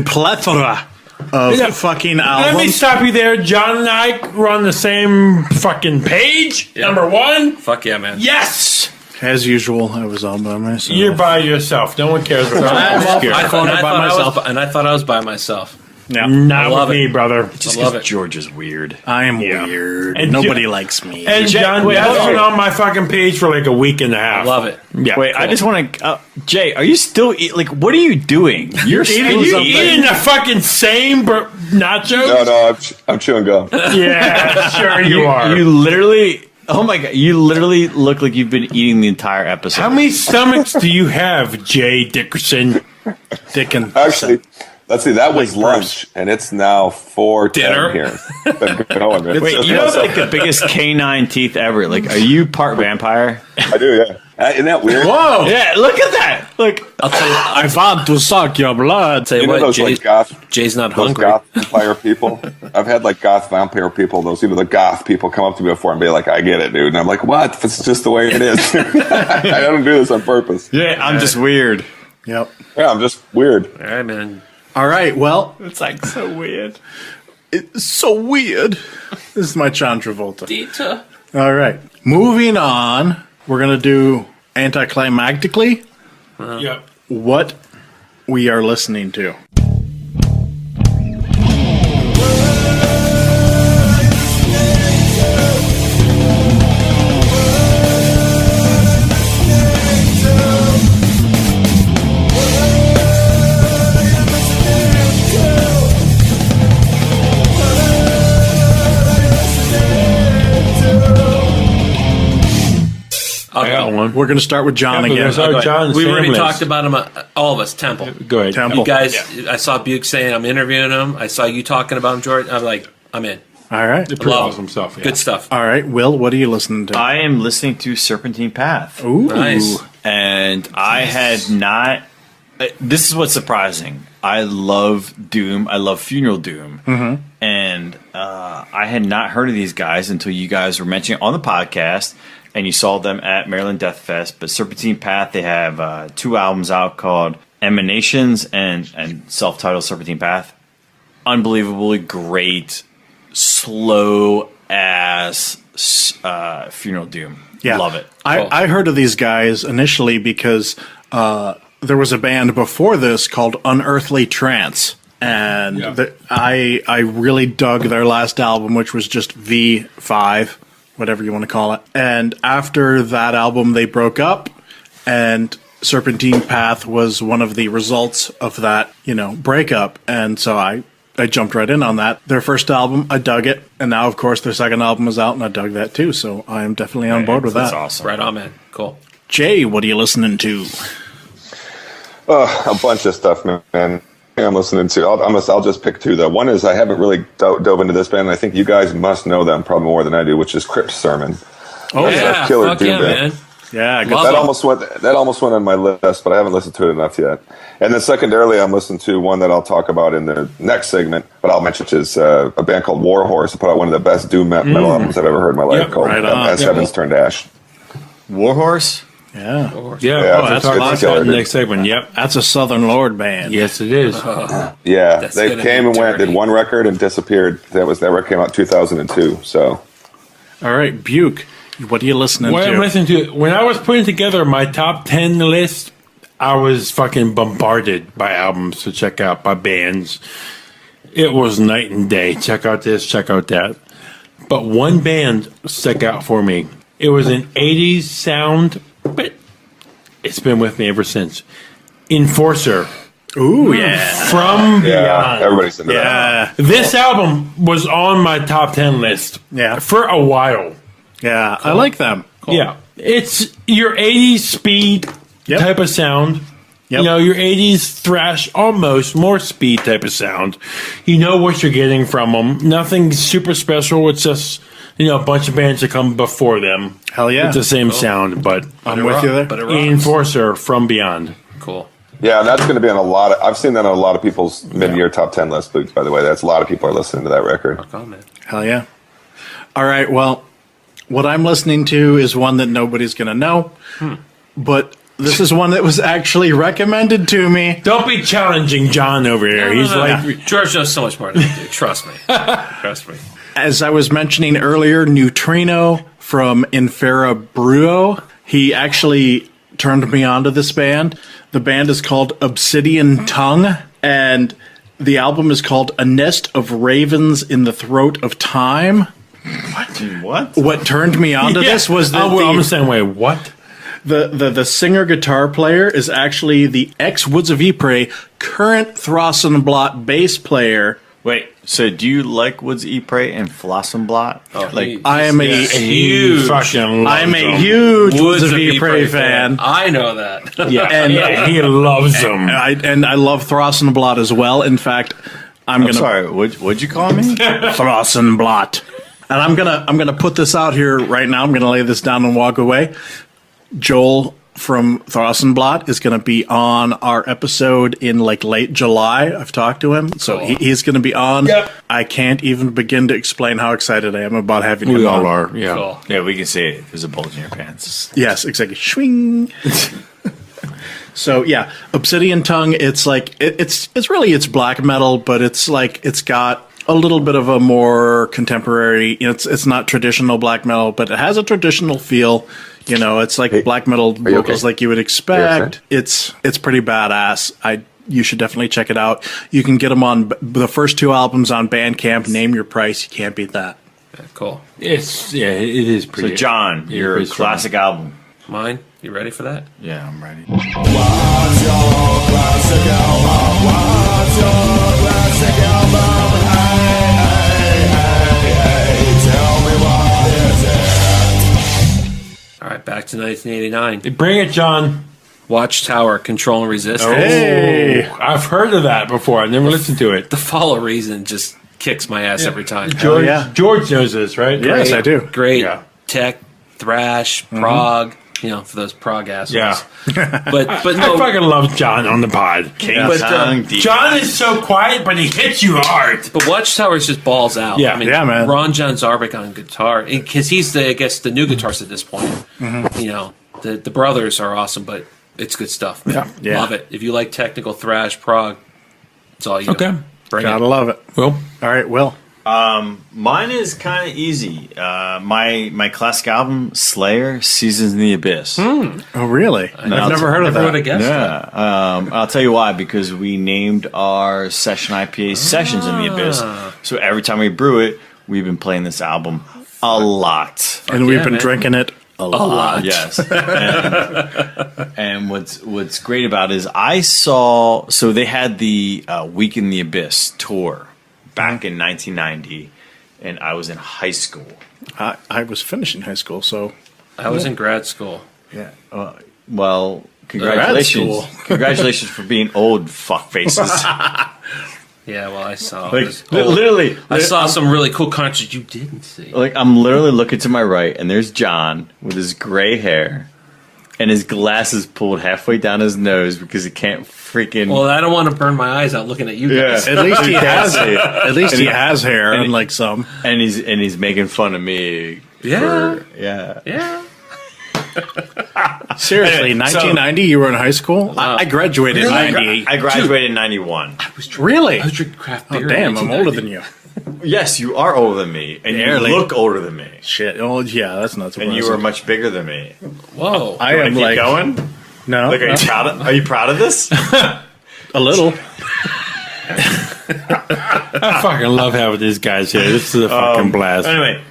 plethora of fucking albums. Let me stop you there. John and I were on the same fucking page. Yeah. Number one. Fuck yeah, man. Yes. As usual, I was all by myself. You're by yourself. No one cares about that. I thought I was by myself. Yeah. Not love with it. me, brother. Just I love because it. George is weird. I am weird. And Nobody likes me. And John, that's been on my fucking page for like a week and a half. Love it. Yeah. Wait, I just want to. Jay, are you still what are you doing? You're Are you eating the fucking same nachos? No, I'm chewing gum. Yeah, sure you are. You literally. Oh my god! You literally look like you've been eating the entire episode. How many stomachs do you have, Jay Dickerson? Actually, let's see. That was lunch, and it's now 4:10 Dinner? here. Been going, man. Wait, you have like the biggest canine teeth ever. Like, are you part vampire? I do, yeah. Isn't that weird? Whoa! Yeah, look at that. Look, I'll tell you. I want to suck your blood. Tell you You know what, those like goth, Jay's not those hungry. goth vampire people? I've had like goth vampire people. The goth people come up to me before and be like, "I get it, dude," and I'm like, "What? This is just the way it is." I don't do this on purpose. yeah, I'm just weird. Yep. Yeah, I'm just weird. All right, man. All right, well, It's like so weird. it's so weird. This is my John Travolta. Dita. All right, moving on. We're going to do anticlimactically Yep. what we are listening to. I got one. We're going to start with John again. There's our John's We already families. talked about him, all of us, Temple. Go ahead. Temple. You guys, I saw Buke saying I'm interviewing him. I saw you talking about him, George. I'm like, I'm in. All right. Pretty Love awesome him. stuff. Yeah. Good stuff. All right, Will, what are you listening to? I am listening to Serpentine Path. Ooh. Nice. And I had not. This is what's surprising. I love Doom. I love Funeral Doom. Mm-hmm. And I had not heard of these guys until you guys were mentioning it on the podcast, and you saw them at Maryland Death Fest. But Serpentine Path, they have 2 albums out called Emanations and self-titled Serpentine Path. Unbelievably great, slow ass Funeral Doom. Yeah. Love it. I heard of these guys initially because there was a band before this called Unearthly Trance. And I really dug their last album, which was just V5, whatever you want to call it. And after that album, they broke up, and Serpentine Path was one of the results of that, breakup. And so I jumped right in on that. Their first album, I dug it. And now, of course, their second album is out, and I dug that too. So I am definitely on board with that. That's awesome. Right on, man. Cool. Jay, what are you listening to? A bunch of stuff, man. I'm listening to. I'll just pick 2 though. One is I haven't really dove into this band, and I think you guys must know them probably more than I do, which is Crypt Sermon. Oh, Yeah, killer fuck Doom yeah, band. man. Yeah, good Love stuff. them. That almost went on my list, but I haven't listened to it enough yet. And then secondarily, I'm listening to one that I'll talk about in the next segment, but I'll mention, which is a band called Warhorse. They put out one of the best doom metal albums I've ever heard in my life, Yep, called right on. As Heavens Turned to Ash. Warhorse? Yeah. Yeah, Yeah, we'll it's talk about killer, that in the dude. next segment. Yep. That's a Southern Lord band. Yes, it is. Yeah, That's they gonna came be and went, dirty. did one record and disappeared. That record came out 2002. So All right, Buke, what are you listening What I'm to? listening to, when I was putting together my top 10 list, I was fucking bombarded by albums to check out, by bands. It was night and day. Check out this, check out that. But one band stuck out for me. It was an 80s sound, but it's been with me ever since. Enforcer. Ooh, yeah. From yeah, Beyond. everybody's into that. Yeah. This album was on my top 10 list Yeah. for a while. Yeah. I like them. Yeah. It's your 80s speed Yep. type of sound. Yep. You know, your 80s thrash, almost more speed type of sound. You know what you're getting from them. Nothing super special. It's just, a bunch of bands that come before them. Hell yeah. With the same sound, but I'm with you there. But it rocks. Enforcer from Beyond. Cool. Yeah, and that's going to be on a lot of. I've seen that on a lot of people's mid-year top 10 list. By the way, that's a lot of people are listening to that record. Rock on, man. Hell yeah. All right, well, what I'm listening to is one that nobody's going to know, but this is one that was actually recommended to me. Don't be challenging John over here. He's like, George knows so much more than I do. Trust me. Trust me. As I was mentioning earlier, Neutrino from Infera Bruo, he actually turned me on to this band. The band is called Obsidian Tongue, and the album is called A Nest of Ravens in the Throat of Time. What? What turned me on to this was that I'm the same way. What? the singer guitar player is actually the ex Woods of Ypres current Throssenblot bass player. Wait, so do you like Woods Ypres and Flossenblot? I am a huge Woods of Ypres fan. I know that. Yeah, and he loves them. I love Throssenblot as well. In fact, I'm sorry. What'd you call me? Throssenblot. And I'm gonna put this out here right now. I'm gonna lay this down and walk away. Joel from Throssenblot is going to be on our episode in like late July. I've talked to him, so he's going to be on. Yep. I can't even begin to explain how excited I am about having him on. We all are. Yeah, Cool. Yeah, we can say it. There's a bulge in your pants. Yes, exactly. Swing. So yeah, Obsidian Tongue. It's like it's black metal, but it's like it's got a little bit of a more contemporary. It's not traditional black metal, but it has a traditional feel. You know, it's like black metal vocals like you would expect. It's pretty badass. You should definitely check it out. You can get them on the first 2 albums on Bandcamp. Name Your Price. You can't beat that. Yeah, cool. it is pretty. So, John, your classic album. Mine? You ready for that? Yeah, I'm ready. What's your classic album? What's your classic album? Hey, tell me what is it? All right, back to 1989. Bring it, John. Watchtower, Control and Resist. Hey. I've heard of that before. I never listened to it. The Fall of Reason just kicks my ass every time. George, yeah. George knows this, right? Yes, I do. Great Yeah. tech, thrash, prog. You know, for those prog assholes. Yeah. But I no, fucking love John on the pod. Tongue deep. John is so quiet, but he hits you hard. but Watchtower's just balls out. Yeah. I mean, Yeah, man. Ron John Zarbic on guitar, because he's the new guitarist at this point. You know, the brothers are awesome, but it's good stuff. Man. Yeah. Love it. If you like technical thrash, prog, it's all you. Okay. Bring Gotta it. love it. Well, All right, Will. Mine is kind of easy. My classic album, Slayer, Seasons in the Abyss. Oh, really? I've never heard of Never would that. have guessed that. Yeah, I'll tell you why. Because we named our session IPA Sessions in the Abyss. So every time we brew it, we've been playing this album a lot. And we've yeah, been man. drinking it a lot. Yes. And what's great about it is I saw. So they had the Week in the Abyss tour back in 1990, and I was in high school. I was finishing high school, so I was in grad school. Yeah. Well, congratulations. school. Congratulations for being old fuck faces. Yeah, well, I saw. Literally. I saw some really cool concerts you didn't see. Like, I'm literally looking to my right, and there's John with his gray hair and his glasses pulled halfway down his nose because he can't freaking. Well, I don't want to burn my eyes out looking at you guys. at least he has it. At least he has hair, and he- unlike some. And he's making fun of me. Yeah. Yeah. Yeah. Seriously, 1990, you were in high school? I graduated in I 98. graduated in 91. Really? I was drinking craft beer. Oh, in damn, I'm older 1990. than you. Yes, you are older than me, and Barely. you look older than me, Shit. Oh, yeah, that's not surprising. and you are much bigger than me. Whoa. I am Keep like, going. no, Like, are you proud of this? a little. I fucking love having these guys here. This is a fucking blast. Anyway,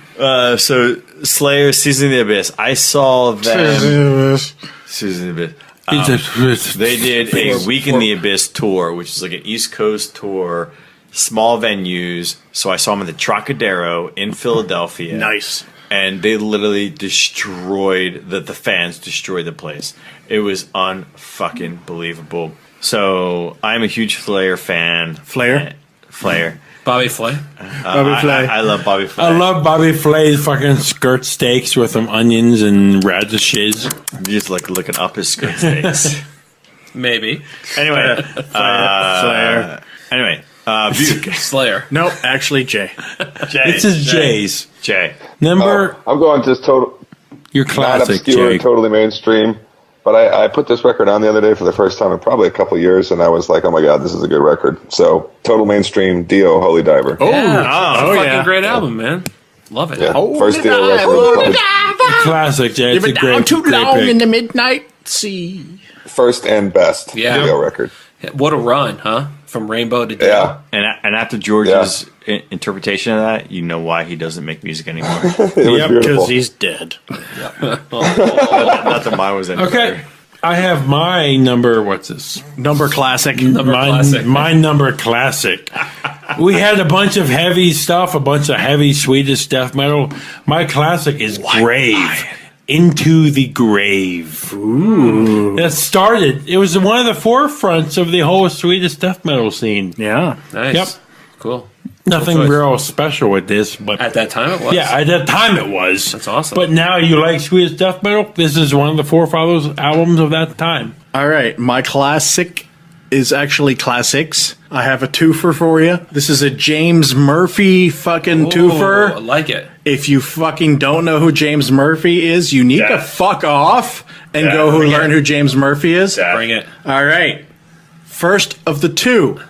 so Slayer, Season of the Abyss. I saw them. Season of the Abyss. They did a Week in the Abyss tour, which is like an East Coast tour, small venues. So I saw them at the Trocadero in Philadelphia. Nice. And they literally destroyed the fans destroyed the place. It was unfucking believable. So I'm a huge Slayer fan. Flair? Flair. Bobby Flay. Bobby Flay. I love Bobby Flay. I love Bobby Flay's fucking skirt steaks with some onions and radishes. I'm just like looking up his skirt steaks. Maybe. Anyway, Slayer. Buke. Slayer. Nope, actually, Jay. This is Jay's. Jay. Number, I'm going just total, your not classic, obscure, Jay. totally mainstream. But I put this record on the other day for the first time in probably a couple years, and I was like, oh my god, this is a good record. So, total mainstream, Dio, Holy Diver. Oh, Yeah, it's a fucking yeah. great album, man. Love it. Yeah, first Dio record. Classic, Jay. It's a great, too great long pick. in the midnight sea. First and best Yeah. Dio record. What a run, huh? From Rainbow to Dio. Yeah. And after George's interpretation of that, you know why he doesn't make music anymore. It was Yep, beautiful. Because he's dead. Not that mine was any Okay. better. I have my number, what's this? Number classic. My number classic. We had a bunch of heavy stuff, a bunch of heavy Swedish death metal. My classic is Grave. Into the Grave. Ooh. That started, it was one of the forefronts of the whole Swedish death metal scene. Yeah. Nice. Yep. Cool. Nothing choice. real special with this, but At that time, it was. yeah, at that time it was. That's awesome. But now you like Swedish death metal? This is one of the forefathers albums of that time. All right. My classic is actually classics. I have a twofer for you. This is a James Murphy fucking Ooh, I twofer. like it. If you fucking don't know who James Murphy is, you need to fuck off and go learn who James Murphy is. Bring it. All right. First of the two.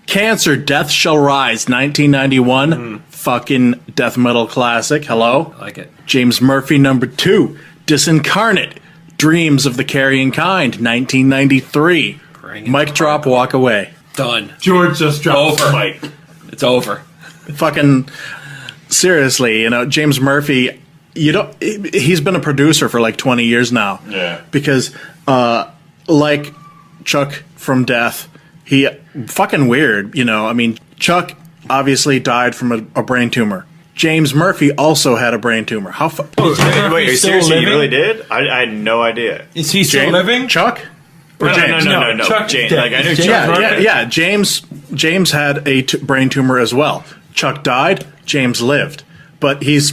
Cancer, Death Shall Rise, 1991. Fucking death metal classic. Hello? I like it. James Murphy, number 2. Disincarnate, Dreams of the Carrying Kind, 1993. Bring it. Mic drop, walk away. Done. George just dropped Over. the mic. It's over. Fucking seriously, James Murphy, he's been a producer for like 20 years now. Yeah. Because like Chuck from Death, he fucking weird, Chuck obviously died from a brain tumor. James Murphy also had a brain tumor. How Wait, are you still seriously? You living? really did? I had no idea. Is he still living? Chuck? Or James? No. Chuck James, dead. like, I knew James Chuck. Murphy. Yeah. James had a brain tumor as well. Chuck died. James lived, but he's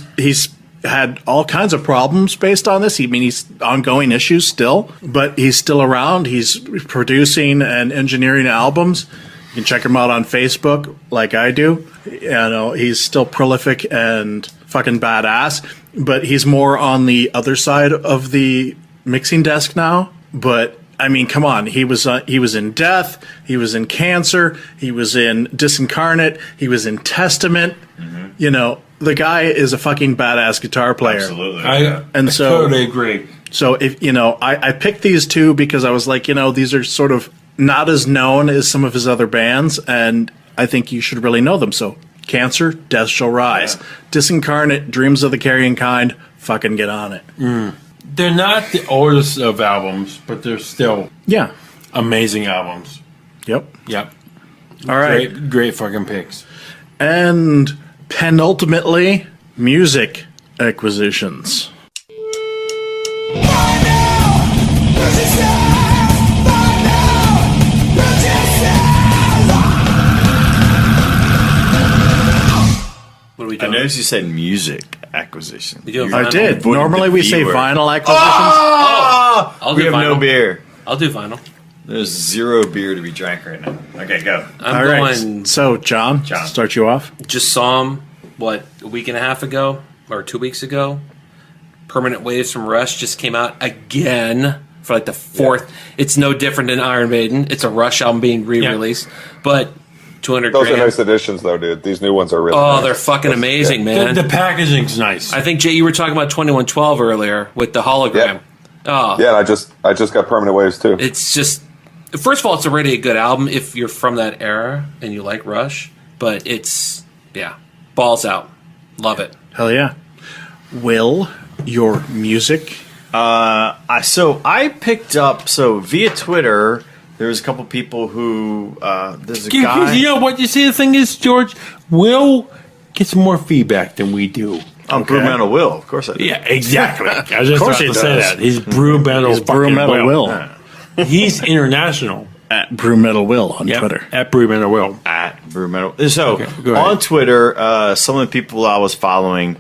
had all kinds of problems based on this. He's ongoing issues still, but he's still around. He's producing and engineering albums. You can check him out on Facebook, like I do. He's still prolific and fucking badass, but he's more on the other side of the mixing desk now. But come on. He was in Death. He was in Cancer. He was in Disincarnate. He was in Testament. The guy is a fucking badass guitar player. Absolutely. I totally agree. So if I picked these two because I was like, these are sort of not as known as some of his other bands, and I think you should really know them. So Cancer, Death Shall Rise. Yeah. Disincarnate, Dreams of the Carrying Kind, fucking get on it. They're not the oldest of albums, but they're still Yeah. amazing albums. Yep. Yep. All right. Great fucking picks. And penultimately, music acquisitions. What are we I doing? noticed you said music acquisition. We do You- a I vinyl? did. avoided Normally the we B say word. vinyl acquisitions. I'll We do have no vinyl. beer. I'll do vinyl. There's zero beer to be drank right now. Okay, go. I'm All right. going. So, John, start you off. Just saw him, a week and a half ago or 2 weeks ago. Permanent Waves from Rush just came out again for like the fourth. It's no different than Iron Maiden. It's a Rush album being re-released, but 200 Those are grand. nice additions, though, dude. These new ones are really Oh, nice. they're fucking amazing, man. The packaging's nice. I think Jay, you were talking about 2112 earlier with the hologram. Oh, Yeah, and I just got Permanent Waves, too. it's just. First of all, it's already a good album if you're from that era and you like Rush, but it's balls out. Love it. Hell yeah. Will, your music? I picked up via Twitter. There's a couple people who there's a guy. You know what? You see, the thing is, George, Will gets more feedback than we do. I'm Brewmaster Will, of course I do. Yeah, exactly. I was just course about he to say does. that. He's Brew Metal. He's Brew fucking Metal Will. He's international. At Brew Metal Will on Yep, Twitter. at Brew Metal Will. At Brewmaster. So go ahead. on Twitter, some of the people I was following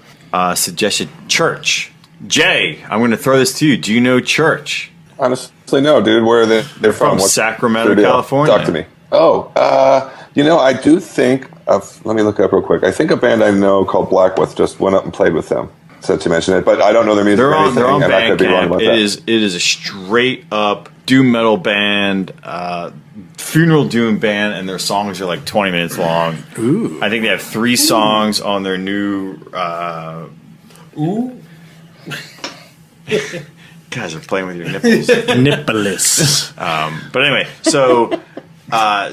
suggested Church. Jay, I'm going to throw this to you. Do you know Church? Honestly, know, dude. Where they're from? From What's Sacramento, their deal? California. Talk to me. Oh, I do think of. Let me look up real quick. I think a band I know called Blackwith just went up and played with them. Since you mentioned it, but I don't know their music. They're or on anything, they're on and I could be wrong Bandcamp. about It that. is a straight up doom metal band, funeral doom band, and their songs are like 20 minutes long. Ooh. I think they have 3 songs on their new. Guys are playing with your nipples. Nippolis. But anyway, so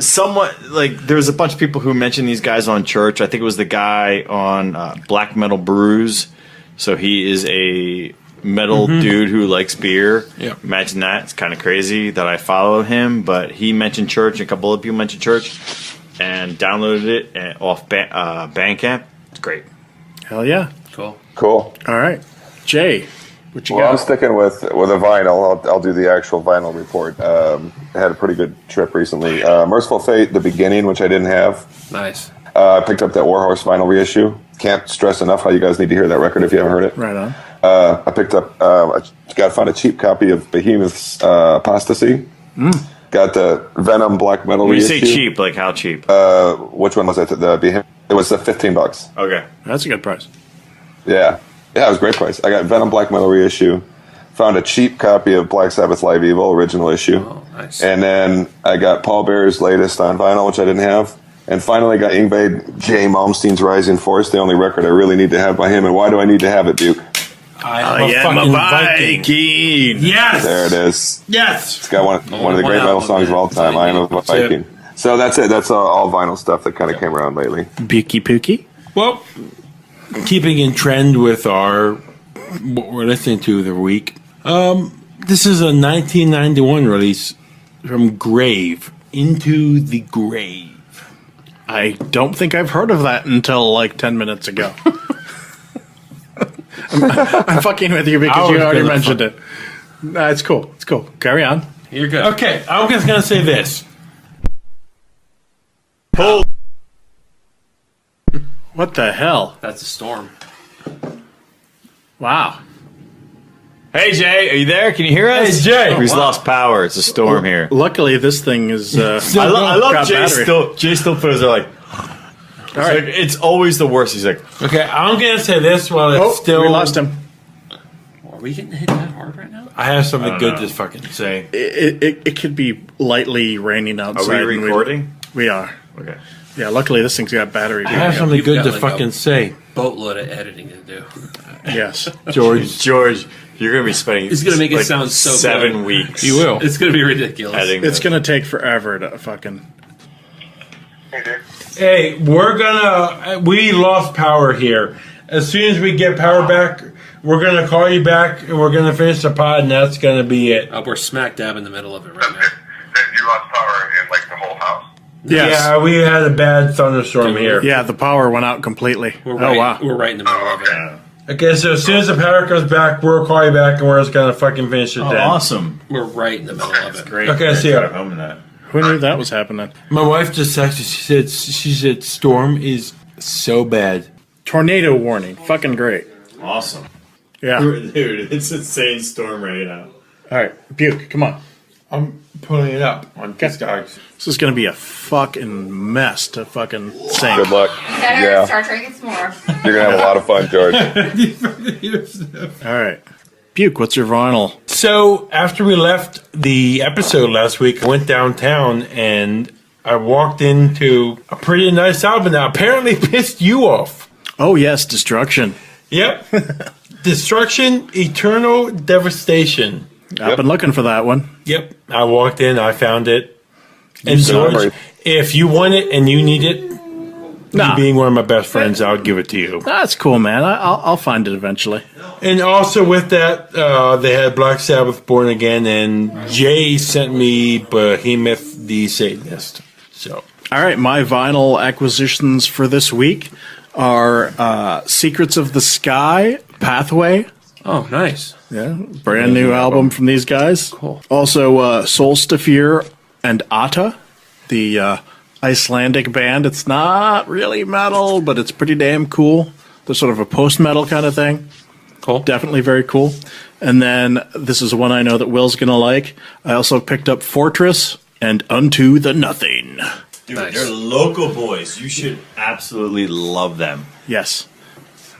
somewhat like there's a bunch of people who mentioned these guys on Church. I think it was the guy on Black Metal Brews. So he is a metal dude who likes beer. Yeah. Imagine that. It's kind of crazy that I follow him, but he mentioned Church. A couple of people mentioned Church and downloaded it off Bandcamp. It's great. Hell yeah. Cool. Cool. All right. Jay, what you Well, I'm got? sticking with a vinyl. I'll do the actual vinyl report. I had a pretty good trip recently. Merciful Fate, The Beginning, which I didn't have. Nice. I picked up that Warhorse vinyl reissue. Can't stress enough how you guys need to hear that record if you haven't heard it. Right on. I picked up. Found a cheap copy of Behemoth's Apostasy. Got the Venom Black Metal When you reissue. say cheap, like how cheap? Which one was it? The Behemoth. It was $15. Okay. That's a good price. Yeah, it was a great price. I got Venom Black Metal reissue. Found a cheap copy of Black Sabbath Live Evil original issue. Oh, nice. And then I got Paul Bearer's latest on vinyl, which I didn't have. And finally got Yngwie J. Malmsteen's Rising Force, the only record I really need to have by him. And why do I need to have it, Duke? I am a fucking Viking. Yes. There it is. Yes. It's got one of the great metal songs of all time. I am a Viking. So that's it. That's all vinyl stuff that kind of came around lately. Beaky Pookie. Well, keeping in trend with what we're listening to the week. This is a 1991 release from Grave, Into the Grave. I don't think I've heard of that until like 10 minutes ago. I'm fucking with you because you already mentioned it. Nah, it's cool. It's cool. Carry on. You're good. Okay, I'm just gonna say this. What the hell? That's a storm. Wow. Hey Jay, are you there? Can you hear us? Hey, Jay. He's lost power. It's a storm here. Luckily, this thing is. I love got Jay battery. still. Jay still puts it like. All right. It's always the worst. He's like, Okay, I'm gonna say this while it's Oh, still. we lost him. Are we getting hit that hard right now? I have something I good don't know. to fucking say. It could be lightly raining are outside. we and recording? We are. Okay. Yeah, luckily this thing's got battery. I have something You've good got to like fucking a- say, Boatload of editing to do. Yes. George. George, you're gonna be spending. It's gonna make it like sound so 7 good. weeks. You will. It's gonna be ridiculous. Editing It's this. going to take forever to fucking. Hey, we lost power here. As soon as we get power back, we're gonna call you back and we're gonna finish the pod, and that's gonna be it. We're smack dab in the middle of it right now. You lost power in like the whole house. Yes. Yeah, we had a bad thunderstorm here. Yeah, the power went out completely. We're Oh, right, wow. We're right in the middle of it. Okay, so as soon as the power comes back, we'll call you back and we're just gonna fucking finish it Oh, then. awesome! We're right in the middle of it. Great. Okay, see ya. Got home in that. Who knew that was happening? My wife just texted. She said storm is so bad. Tornado warning. Fucking great. Awesome, Yeah. dude. It's insane storm right now. All right. Buke, come on. I'm pulling it up on Discogs. This is going to be a fucking mess to fucking sing. Good luck. Better Yeah. Star Trek and s'more. You're gonna have a lot of fun, George. All right. Buke, what's your vinyl? So after we left the episode last week, I went downtown and I walked into a pretty nice album that apparently pissed you off. Oh, yes. Destruction. Yep. Destruction, Eternal Devastation. I've been looking for that one. Yep. I walked in, I found it. And George, celebrate. if you want it and you need it, Nah. you being one of my best friends, I'll give it to you. That's cool, man. I'll find it eventually. And also with that, they had Black Sabbath Born Again, and Jay sent me Behemoth the Satanist. So All right. My vinyl acquisitions for this week are Secrets of the Sky, Pathway. Oh, nice. Yeah, brand new album from these guys. Cool. Also, Solstafir and Atta, the Icelandic band. It's not really metal, but it's pretty damn cool. They're sort of a post-metal kind of thing. Cool. Definitely very cool. And then this is one I know that Will's going to like. I also picked up Fortress and Unto the Nothing. Dude, Nice. they're local boys. You should absolutely love them. Yes,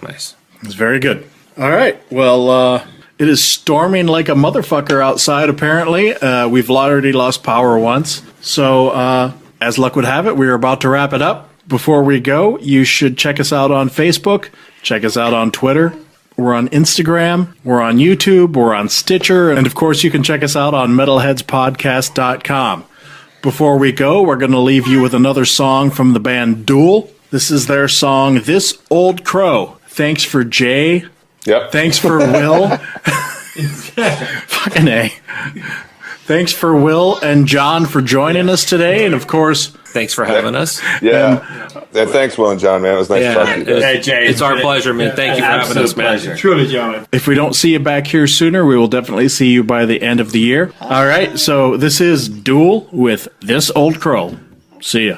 Nice. it's very good. All right, well, it is storming like a motherfucker outside, apparently. We've already lost power once. So, as luck would have it, we're about to wrap it up. Before we go, you should check us out on Facebook, check us out on Twitter. We're on Instagram, we're on YouTube, we're on Stitcher, and of course you can check us out on metalheadspodcast.com. Before we go, we're going to leave you with another song from the band Duel. This is their song, This Old Crow. Thanks for Jay. Yep. Thanks for Will. Fucking A. Thanks for Will and John for joining us today. And of course, Thanks for having us. Yeah. Thanks, Will and John, man. It was nice talking to you. Hey, Jay. It's our pleasure, man. Thank you for having us, man. Truly, gentlemen. if we don't see you back here sooner, we will definitely see you by the end of the year. All right. So this is Duel with This Old Crow. See ya.